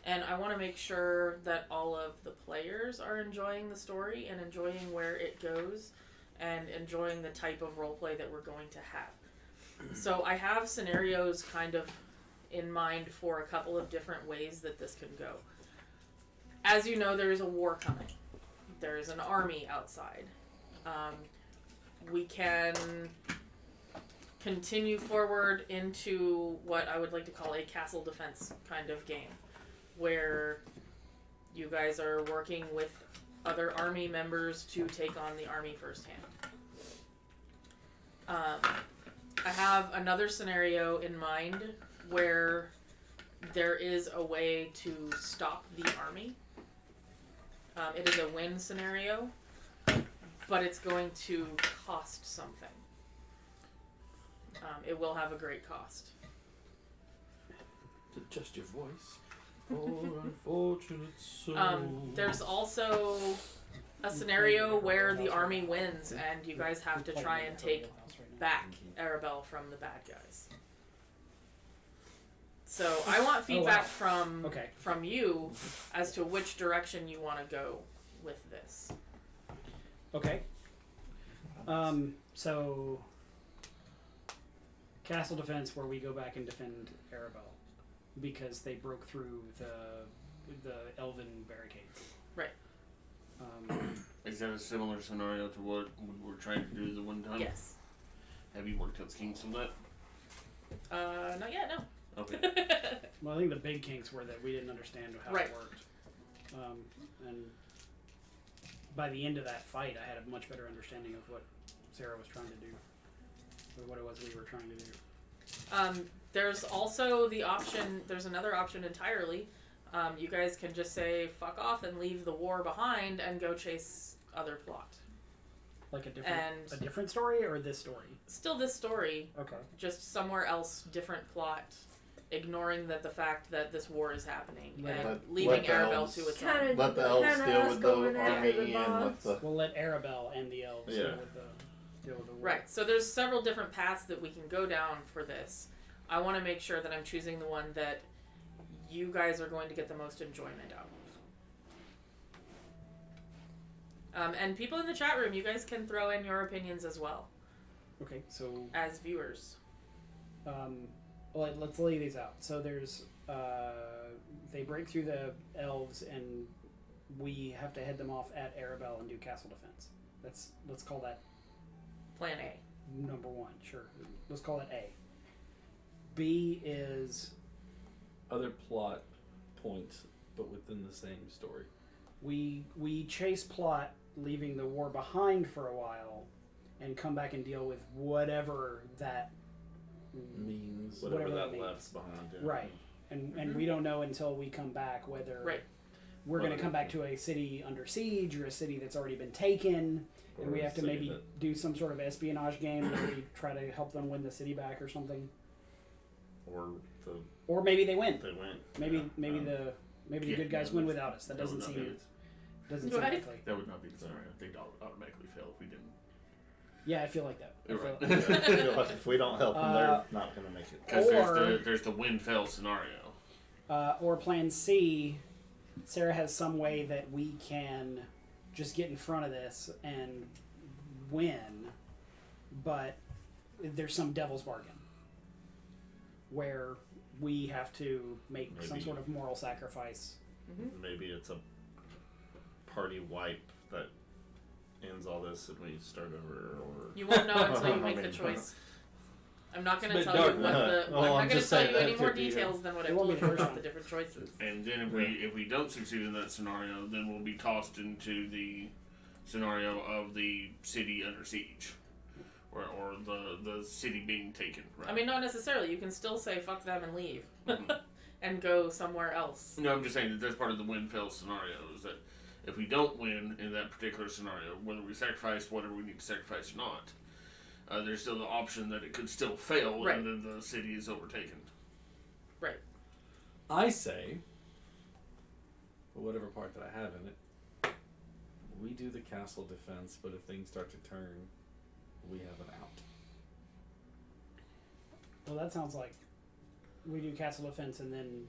Speaker 2: And I want to make sure that all of the players are enjoying the story and enjoying where it goes and enjoying the type of roleplay that we're going to have. So I have scenarios kind of in mind for a couple of different ways that this can go. As you know, there is a war coming. There is an army outside. We can continue forward into what I would like to call a castle defense kind of game, where you guys are working with other army members to take on the army firsthand. I have another scenario in mind where there is a way to stop the army. It is a win scenario, but it's going to cost something. It will have a great cost.
Speaker 6: Adjust your voice. Poor unfortunate soul.
Speaker 2: There's also a scenario where the army wins and you guys have to try and take back Arabelle from the bad guys. So I want feedback from you as to which direction you want to go with this.
Speaker 1: Okay. So castle defense, where we go back and defend Arabelle because they broke through the elven barricades.
Speaker 2: Right.
Speaker 7: Is that a similar scenario to what we were trying to do the one time?
Speaker 2: Yes.
Speaker 7: Have you worked out the kinks of that?
Speaker 2: Not yet, no.
Speaker 7: Okay.
Speaker 1: Well, I think the big kinks were that we didn't understand how
Speaker 2: Right.
Speaker 1: it worked. And by the end of that fight, I had a much better understanding of what Sarah was trying to do, or what it was we were trying to do.
Speaker 2: There's also the option, there's another option entirely. You guys can just say, fuck off and leave the war behind and go chase other plot.
Speaker 1: Like a
Speaker 2: And-
Speaker 1: different story, or this story?
Speaker 2: Still this story,
Speaker 1: Okay.
Speaker 2: just somewhere else, different plot, ignoring that the fact that this war is happening
Speaker 1: Right.
Speaker 2: and
Speaker 5: Let
Speaker 2: leaving
Speaker 5: the
Speaker 2: Arabelle
Speaker 5: elves-
Speaker 2: to its
Speaker 3: Kinda-
Speaker 2: own.
Speaker 5: Let the elves
Speaker 3: Kinda
Speaker 5: deal
Speaker 3: us
Speaker 5: with
Speaker 3: going
Speaker 5: the
Speaker 3: after
Speaker 5: army
Speaker 3: the
Speaker 5: and with
Speaker 3: boss.
Speaker 5: the.
Speaker 1: We'll let Arabelle and the elves
Speaker 5: Yeah.
Speaker 1: deal with the war.
Speaker 2: Right, so there's several different paths that we can go down for this. I want to make sure that I'm choosing the one that you guys are going to get the most enjoyment out of. And people in the chat room, you guys can throw in your opinions as well,
Speaker 1: Okay, so
Speaker 2: as viewers.
Speaker 1: well, let's lay these out. So there's they break through the elves, and we have to head them off at Arabelle and do castle defense. Let's call that
Speaker 2: Plan A.
Speaker 1: number one. Sure, let's call it A. B is
Speaker 6: Other plot points, but within the same story.
Speaker 1: we chase plot, leaving the war behind for a while, and come back and deal with whatever that
Speaker 6: Means
Speaker 5: Whatever that
Speaker 1: means.
Speaker 5: left's behind. Yeah.
Speaker 1: Right. And we don't know until we come back whether
Speaker 2: Right.
Speaker 1: we're going to come back to a city under siege or a city that's already been taken, and we have to maybe do some sort of espionage game where we try to help them win the city back or something. Or maybe they win.
Speaker 5: They went.
Speaker 1: Maybe
Speaker 5: yeah.
Speaker 1: the
Speaker 7: Yeah,
Speaker 1: good guys
Speaker 7: yeah,
Speaker 1: win
Speaker 7: that's-
Speaker 1: without us. That doesn't
Speaker 7: would not
Speaker 1: seem
Speaker 7: be-
Speaker 2: Right.
Speaker 1: likely.
Speaker 7: That would not be the scenario. They'd automatically fail if we didn't.
Speaker 1: Yeah, I feel like that. I
Speaker 7: You're
Speaker 1: feel
Speaker 7: right.
Speaker 1: like-
Speaker 5: I feel like if we don't help them, they're not going to make it.
Speaker 7: Because
Speaker 1: Or-
Speaker 7: there's the win-fail scenario.
Speaker 1: Or plan C, Sarah has some way that we can just get in front of this and win, but there's some devil's bargain where we have to make some
Speaker 5: Maybe.
Speaker 1: sort of moral sacrifice.
Speaker 5: Maybe it's a party wipe that ends all this and we start over, or
Speaker 2: You won't know until you
Speaker 5: I
Speaker 2: make the
Speaker 5: mean,
Speaker 2: choice. I'm not going
Speaker 6: It's
Speaker 2: to
Speaker 6: a bit
Speaker 2: tell you
Speaker 6: dark,
Speaker 2: what
Speaker 5: huh?
Speaker 2: the.
Speaker 5: Well,
Speaker 2: I'm
Speaker 5: I'm
Speaker 2: not going to
Speaker 5: just
Speaker 2: tell
Speaker 5: saying
Speaker 2: you any
Speaker 5: that
Speaker 2: more
Speaker 5: could be
Speaker 2: details than what
Speaker 1: It
Speaker 2: I
Speaker 1: won't
Speaker 2: told
Speaker 1: be
Speaker 2: you
Speaker 1: the first
Speaker 2: about
Speaker 1: one.
Speaker 2: the different choices.
Speaker 7: And then if we don't succeed in that scenario, then we'll be tossed into the scenario of the city under siege, or the city being taken. Right?
Speaker 2: I mean, not necessarily. You can still say fuck them and leave,
Speaker 7: Mhm.
Speaker 2: and go somewhere else.
Speaker 7: No, I'm just saying that that's part of the win-fail scenario. Is that if we don't win in that particular scenario, whether we sacrifice whatever we need to sacrifice or not, there's still the option that it could still fail,
Speaker 2: Right.
Speaker 7: and then the city is overtaken.
Speaker 6: I say, for whatever part that I have in it, we do the castle defense, but if things start to turn, we have an out.
Speaker 1: Well, that sounds like we do castle defense and then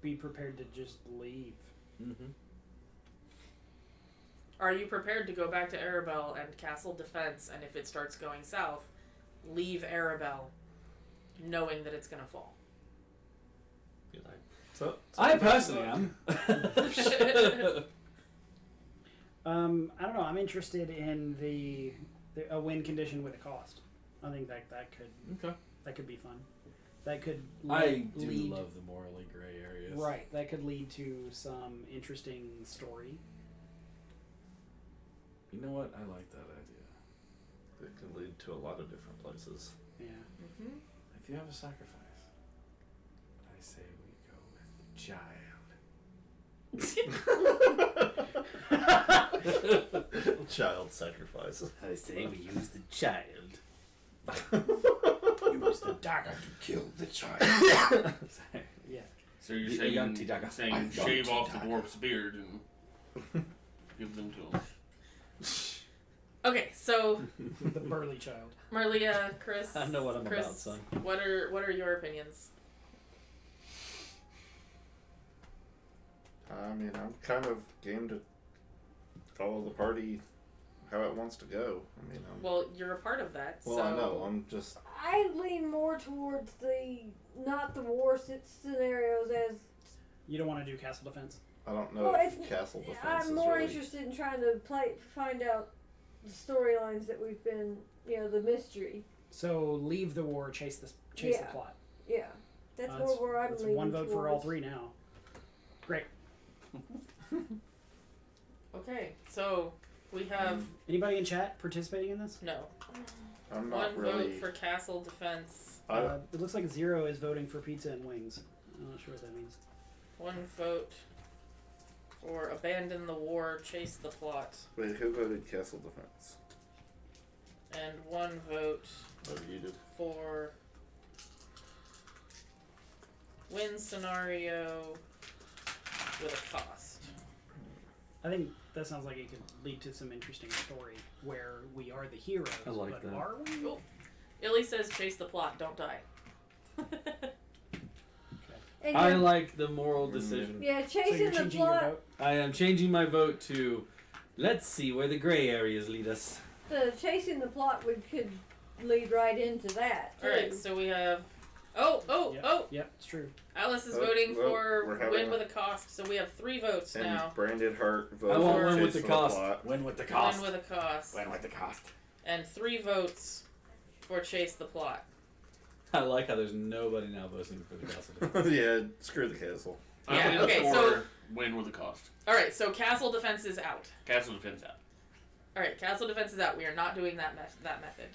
Speaker 1: be prepared to just leave.
Speaker 6: Mm-hmm.
Speaker 2: Are you prepared to go back to Arabelle and castle defense, and if it starts going south, leave Arabelle, knowing that it's gonna fall?
Speaker 5: So
Speaker 6: I personally am.
Speaker 1: I don't know. I'm interested in a win condition with a cost. I think that could be fun. That could
Speaker 6: I do
Speaker 1: lead,
Speaker 6: love the morally gray areas.
Speaker 1: right. That could lead to some interesting story.
Speaker 6: You know what? I like that idea.
Speaker 5: it can lead to a lot of different places.
Speaker 1: Yeah.
Speaker 2: Mm-hmm.
Speaker 6: If you have a sacrifice, I say we go with child.
Speaker 5: Child sacrifice.
Speaker 6: I say we use the child.
Speaker 5: Use the dagger to kill the child.
Speaker 1: Yeah.
Speaker 7: So you're
Speaker 6: The young Tidaka.
Speaker 7: saying shave off the dwarf's beard and give them to him.
Speaker 2: Okay, so
Speaker 1: The burly child.
Speaker 2: Marlia, Chris,
Speaker 6: I know what I'm
Speaker 2: Chris,
Speaker 6: about, son.
Speaker 2: What are your opinions?
Speaker 5: I mean, I'm kind of game to follow the party how it wants to go. I mean,
Speaker 2: Well, you're a part of that.
Speaker 5: well,
Speaker 2: so
Speaker 5: I know. I'm just.
Speaker 3: I lean more towards not the war scenarios as.
Speaker 1: You don't want to do castle defense.
Speaker 5: I don't know
Speaker 3: Well,
Speaker 5: if
Speaker 3: it's,
Speaker 5: castle defense
Speaker 3: I'm
Speaker 5: is
Speaker 3: more
Speaker 5: really.
Speaker 3: interested in trying to find out the storylines that we've been, the mystery.
Speaker 1: So leave the war, chase the
Speaker 3: Yeah.
Speaker 1: plot.
Speaker 3: Yeah, that's
Speaker 1: Uh,
Speaker 3: more where I'm
Speaker 1: That's
Speaker 3: leaning
Speaker 1: one vote for all
Speaker 3: towards.
Speaker 1: three now. Great.
Speaker 2: Okay, so we have
Speaker 1: Anybody in chat participating in this?
Speaker 2: no
Speaker 5: I'm not
Speaker 2: one
Speaker 5: really.
Speaker 2: vote for castle defense,
Speaker 1: It looks like 0 is voting for pizza and wings. I'm not sure what that means.
Speaker 2: one vote for abandon the war, chase the plot,
Speaker 5: Wait, who voted castle defense?
Speaker 2: and one vote
Speaker 5: Oh, you did.
Speaker 2: for win scenario with a cost.
Speaker 1: I think that sounds like it could lead to some interesting story where we are the heroes.
Speaker 6: I like
Speaker 1: but
Speaker 6: that.
Speaker 1: are we?
Speaker 2: Oh, Illy says chase the plot, don't die.
Speaker 3: And
Speaker 6: I
Speaker 3: you're-
Speaker 6: like the moral decision.
Speaker 3: yeah,
Speaker 1: So you're
Speaker 3: chasing the
Speaker 1: changing your
Speaker 3: plot.
Speaker 1: vote?
Speaker 6: I am changing my vote to let's see where the gray areas lead us.
Speaker 3: The chasing the plot could lead right into that. Too.
Speaker 2: Alright, so we have
Speaker 1: Yep. Yep, it's true.
Speaker 2: Alice is
Speaker 5: Oh,
Speaker 2: voting
Speaker 5: well,
Speaker 2: for
Speaker 5: we're having
Speaker 2: win
Speaker 5: a-
Speaker 2: with a cost, so we have 3 votes
Speaker 5: And
Speaker 2: now.
Speaker 5: Branded Heart
Speaker 6: I
Speaker 5: voted
Speaker 6: want
Speaker 5: for
Speaker 6: win with
Speaker 5: Chase
Speaker 6: the
Speaker 5: for
Speaker 6: cost.
Speaker 5: Plot.
Speaker 6: Win with the
Speaker 2: Win
Speaker 6: cost.
Speaker 2: with a cost.
Speaker 6: Win with the cost.
Speaker 2: And 3 votes for chase the plot.
Speaker 6: I like how there's nobody now voting for the castle.
Speaker 5: Yeah, screw the castle.
Speaker 2: Yeah,
Speaker 7: I'm
Speaker 2: okay,
Speaker 7: for
Speaker 2: so-
Speaker 7: win with a cost.
Speaker 2: Alright, so castle defense is out.
Speaker 7: Castle defense out.
Speaker 2: Alright, castle defense is out. We are not doing that method.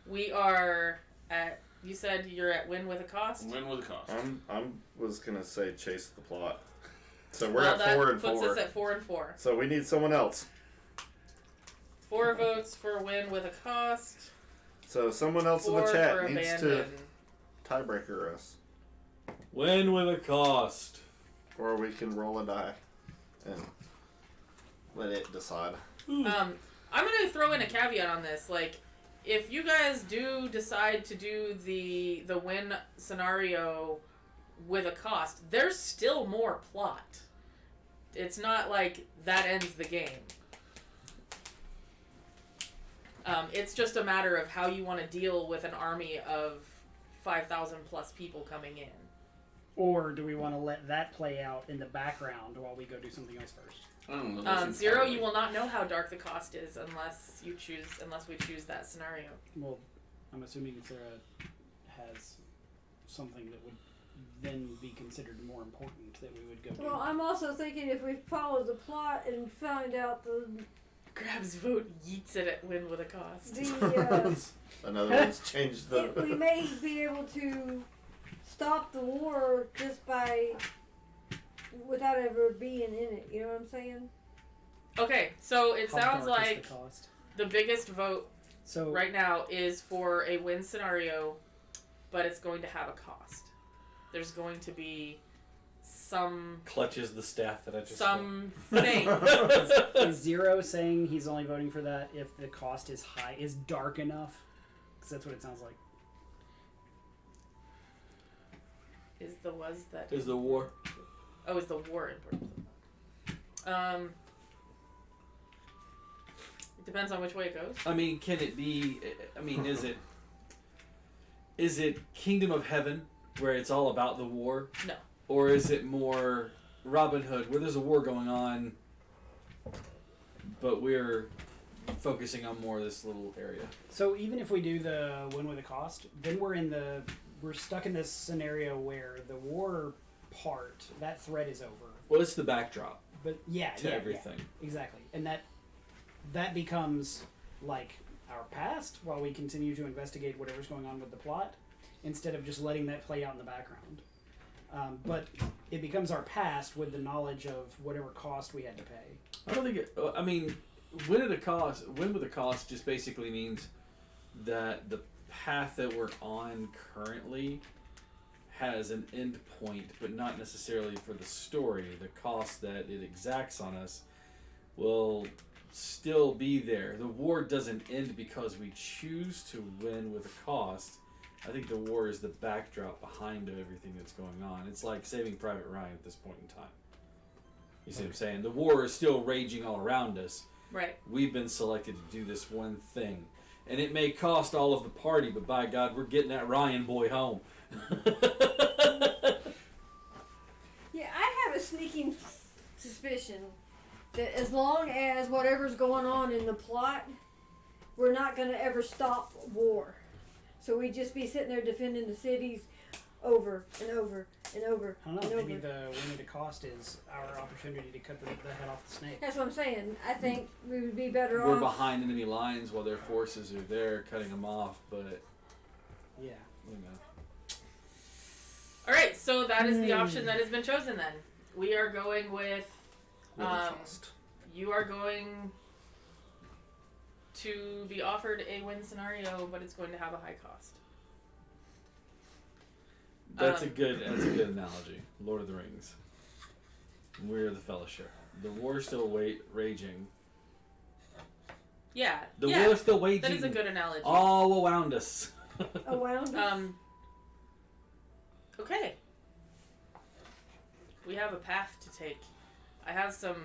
Speaker 2: We are at, you said you're at win with a cost?
Speaker 7: Win with a cost.
Speaker 5: I'm was gonna say chase the plot. So we're
Speaker 2: Well,
Speaker 5: at
Speaker 2: that
Speaker 5: 4 and
Speaker 2: puts
Speaker 5: 4.
Speaker 2: us at 4 and 4.
Speaker 5: So we need someone else.
Speaker 2: 4 votes for win with a cost.
Speaker 5: So someone else in
Speaker 2: 4
Speaker 5: the
Speaker 2: for
Speaker 5: chat needs
Speaker 2: abandon.
Speaker 5: to tiebreaker us,
Speaker 6: Win with a cost.
Speaker 5: or we can roll a die and let it decide.
Speaker 2: I'm gonna throw in a caveat on this. Like, if you guys do decide to do the win scenario with a cost, there's still more plot. It's not like that ends the game. It's just a matter of how you want to deal with an army of 5,000 plus people coming in.
Speaker 1: Or do we want to let that play out in the background while we go do something else first?
Speaker 7: I don't know. that seems
Speaker 2: 0,
Speaker 7: kinda
Speaker 2: you
Speaker 7: like-
Speaker 2: will not know how dark the cost is unless we choose that scenario.
Speaker 1: Well, I'm assuming Sarah has something that would then be considered more important that we would go do.
Speaker 3: Well, I'm also thinking if we follow the plot and find out
Speaker 2: Grabs vote, yeets it at win with a cost.
Speaker 5: Another one's changed the.
Speaker 3: we may be able to stop the war just without ever being in it. You know what I'm saying?
Speaker 2: Okay, so it
Speaker 1: How
Speaker 2: sounds
Speaker 1: dark is
Speaker 2: like
Speaker 1: the cost?
Speaker 2: the biggest vote
Speaker 1: So
Speaker 2: right now is for a win scenario, but it's going to have a cost. There's going to be some
Speaker 6: Clutches the staff that I just.
Speaker 2: thing.
Speaker 1: is 0 saying he's only voting for that if the cost is high, is dark enough? Because that's what it sounds like.
Speaker 2: Is the was that
Speaker 6: Is the war?
Speaker 2: Oh, is the war important? It depends on which way it goes.
Speaker 6: I mean, can it be? I mean, is it Kingdom of Heaven where it's all about the war?
Speaker 2: No.
Speaker 6: Or is it more Robin Hood where there's a war going on, but we're focusing on more of this little area?
Speaker 1: So even if we do the win with a cost, then we're stuck in this scenario where the war part, that threat is over.
Speaker 6: Well, it's the backdrop
Speaker 1: But yeah,
Speaker 6: to
Speaker 1: yeah,
Speaker 6: everything.
Speaker 1: yeah, exactly, and that becomes like our past while we continue to investigate whatever's going on with the plot, instead of just letting that play out in the background. But it becomes our past with the knowledge of whatever cost we had to pay.
Speaker 6: I don't think it. I mean, win with a cost just basically means that the path that we're on currently has an end point, but not necessarily for the story. The cost that it exacts on us will still be there. The war doesn't end because we choose to win with a cost. I think the war is the backdrop behind everything that's going on. It's like Saving Private Ryan at this point in time. You see what I'm saying? The war is still raging all around us.
Speaker 2: Right.
Speaker 6: We've been selected to do this one thing. And it may cost all of the party, but by God, we're getting that Ryan boy home.
Speaker 3: Yeah, I have a sneaking suspicion that as long as whatever's going on in the plot, we're not going to ever stop war. So we'd just be sitting there defending the cities over and over and over
Speaker 1: I don't
Speaker 3: and
Speaker 1: know.
Speaker 3: over.
Speaker 1: Maybe the win with the cost is our opportunity to cut the head off the snake.
Speaker 3: That's what I'm saying. I think we would be better
Speaker 6: We're
Speaker 3: off.
Speaker 6: behind enemy lines while their forces are there cutting them off, but,
Speaker 1: Yeah.
Speaker 6: you know.
Speaker 2: All right, so that is the option that has been chosen. Then we are going with.
Speaker 5: With a cost.
Speaker 2: You are going to be offered a win scenario, but it's going to have a high cost.
Speaker 6: That's a good analogy. Lord of the Rings. We're the Fellowship. The war's still raging.
Speaker 2: Yeah.
Speaker 6: The
Speaker 2: yeah,
Speaker 6: war's still waging.
Speaker 2: that is a good analogy.
Speaker 6: all around us.
Speaker 3: Around us.
Speaker 2: Okay. We have a path to take. I have some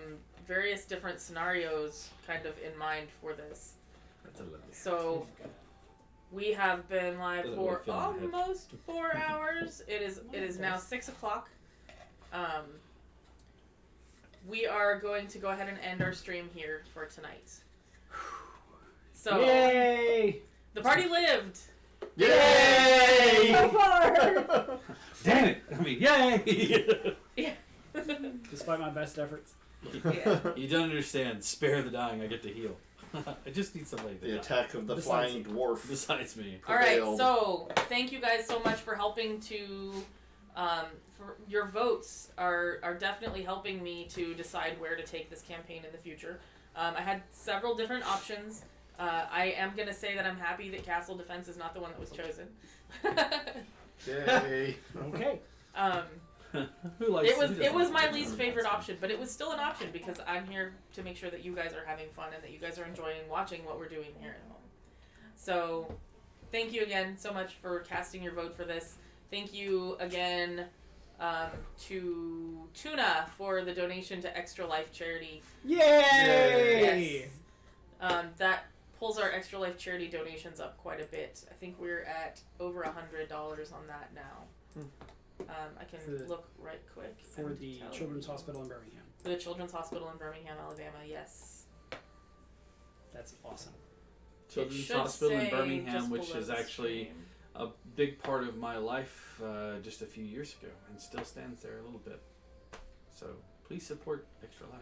Speaker 2: various different scenarios kind of in mind for this.
Speaker 6: That's a lovely.
Speaker 2: So we have been live
Speaker 6: Doesn't
Speaker 2: for
Speaker 6: really fit in my head.
Speaker 2: almost 4 hours. It is now 6 o'clock. We are going to go ahead and end our stream here for tonight. So
Speaker 1: Yay!
Speaker 2: the party lived.
Speaker 6: Yay!
Speaker 3: So far.
Speaker 6: Damn it! I mean, yay!
Speaker 2: Yeah.
Speaker 1: Despite my best efforts.
Speaker 2: Yeah.
Speaker 6: You don't understand. Spare the dying. I get to heal. I just need somebody to
Speaker 5: The
Speaker 6: die.
Speaker 5: attack of the
Speaker 1: Besides
Speaker 5: flying dwarf.
Speaker 6: Besides me.
Speaker 2: All right,
Speaker 5: prevailed.
Speaker 2: so thank you guys so much for helping to, for your votes are definitely helping me to decide where to take this campaign in the future. I had several different options. I am gonna say that I'm happy that Castle Defense is not the one that was chosen.
Speaker 5: Yay.
Speaker 1: Okay.
Speaker 6: Who likes
Speaker 2: It was my least favorite option, but it was still an option because I'm here to make sure that you guys are having fun and that you guys are enjoying watching what we're doing here at home. So, thank you again so much for casting your vote for this. Thank you again to Tuna for the donation to Extra Life Charity.
Speaker 1: Yay!
Speaker 2: Yes. That pulls our Extra Life Charity donations up quite a bit. I think we're at over $100 on that now. I can
Speaker 1: For the-
Speaker 2: look right quick.
Speaker 1: For
Speaker 2: and
Speaker 1: the
Speaker 2: tell
Speaker 1: Children's
Speaker 2: you.
Speaker 1: Hospital in Birmingham.
Speaker 2: For the Children's Hospital in Birmingham, Alabama, yes.
Speaker 1: That's awesome.
Speaker 2: It
Speaker 6: Children's
Speaker 2: should
Speaker 6: Hospital in
Speaker 2: say
Speaker 6: Birmingham,
Speaker 2: just
Speaker 6: which
Speaker 2: below
Speaker 6: is
Speaker 2: the
Speaker 6: actually
Speaker 2: stream.
Speaker 6: a big part of my life just a few years ago and still stands there a little bit. So please support Extra Life.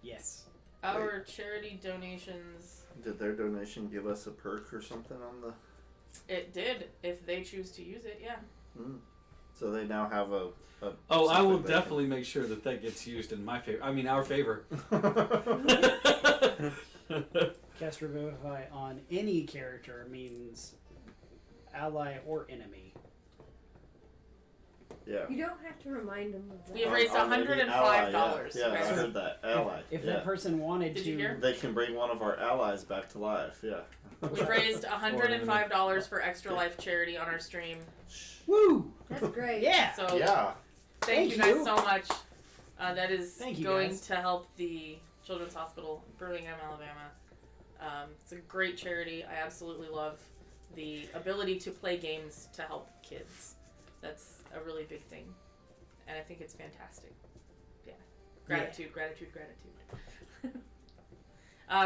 Speaker 1: Yes.
Speaker 2: Our charity donations,
Speaker 5: Did their donation give us a perk or something on the?
Speaker 2: it did, if they choose to use it, yeah.
Speaker 5: So they now have a
Speaker 6: Oh, I will
Speaker 5: something they
Speaker 6: definitely make sure that gets used in my favor. I mean, our favor.
Speaker 1: Cast Revivify on any character means ally or enemy.
Speaker 5: Yeah.
Speaker 3: You don't have to remind them of that.
Speaker 2: We have raised
Speaker 5: On any
Speaker 2: $105.
Speaker 5: ally, yeah, I
Speaker 2: okay?
Speaker 5: heard that. Ally.
Speaker 1: If
Speaker 5: yeah.
Speaker 1: that person wanted
Speaker 2: Did
Speaker 1: to,
Speaker 2: you hear?
Speaker 5: They can bring one of our allies back to life. Yeah.
Speaker 2: We've raised $105 for Extra Life Charity on our stream.
Speaker 1: woo!
Speaker 3: That's great.
Speaker 1: Yeah.
Speaker 2: So
Speaker 5: Yeah.
Speaker 2: Thank you guys so much. That is
Speaker 1: Thank you,
Speaker 2: going
Speaker 1: guys.
Speaker 2: to help the Children's Hospital in Birmingham, Alabama. It's a great charity. I absolutely love the ability to play games to help kids. That's a really big thing, and I think it's fantastic. Yeah, gratitude.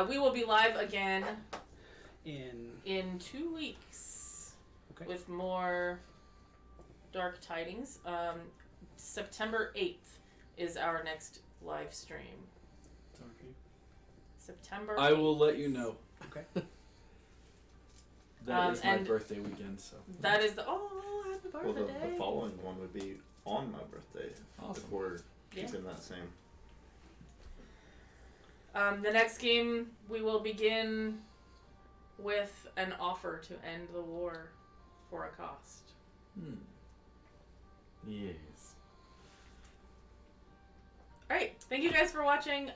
Speaker 2: We will be live again in 2 weeks with more Dark Tidings. September 8th is our next live stream. September 8th.
Speaker 6: I will let you know.
Speaker 1: Okay.
Speaker 6: That is my birthday weekend, so.
Speaker 2: That is happy
Speaker 5: Well,
Speaker 2: birthday.
Speaker 5: the following one would be on my birthday.
Speaker 6: Awesome.
Speaker 5: If we're keeping that same.
Speaker 2: The next game we will begin with an offer to end the war for a cost.
Speaker 6: Yes.
Speaker 2: All right, thank you guys for watching.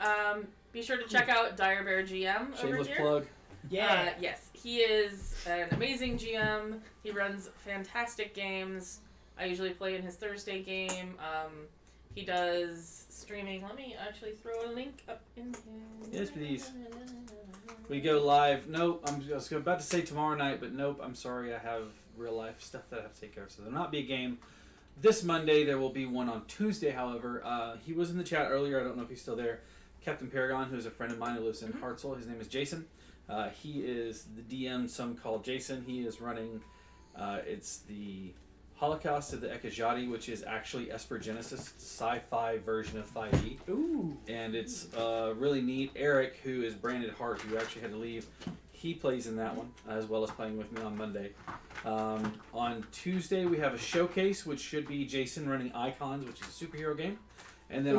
Speaker 2: Be sure to check out Dire Bear GM over
Speaker 6: Shameless
Speaker 2: here.
Speaker 6: plug.
Speaker 1: Yeah.
Speaker 2: Yes, he is an amazing GM. He runs fantastic games. I usually play in his Thursday game. He does streaming. Let me actually throw a link up in here.
Speaker 6: Yes, please. We go live. Nope, I was about to say tomorrow night, but nope, I'm sorry. I have real life stuff that I have to take care of. So there'll not be a game this Monday. There will be one on Tuesday, however. He was in the chat earlier. I don't know if he's still there. Captain Paragon, who's a friend of mine who lives in Hartselle. His name is Jason. He is the DM, some call Jason. He is running, it's the Holocaust of the Ekajati, which is actually Esper Genesis, sci-fi version of 5e.
Speaker 1: Ooh.
Speaker 6: And it's really neat. Eric, who is Branded Hart, who actually had to leave, he plays in that one, as well as playing with me on Monday. On Tuesday, we have a showcase, which should be Jason running Icons, which is a superhero game. And then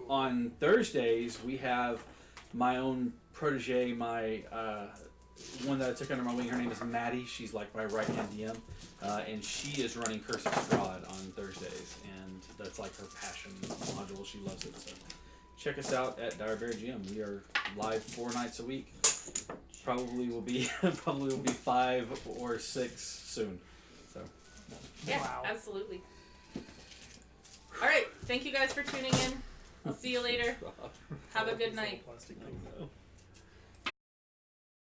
Speaker 6: on Thursdays, we have my own protege, my one that I took under my wing. Her name is Maddie. She's like my right-hand DM. And she is running Curse of Strahd on Thursdays. And that's like her passion module. She loves it. So check us out at Dire Bear GM. We are live 4 nights a week. Probably will be 5 or 6 soon. So
Speaker 2: Yeah,
Speaker 1: Wow.
Speaker 2: absolutely. All right, thank you guys for tuning in. I'll see you later. Have a good night.
Speaker 1: Plastic
Speaker 6: I know.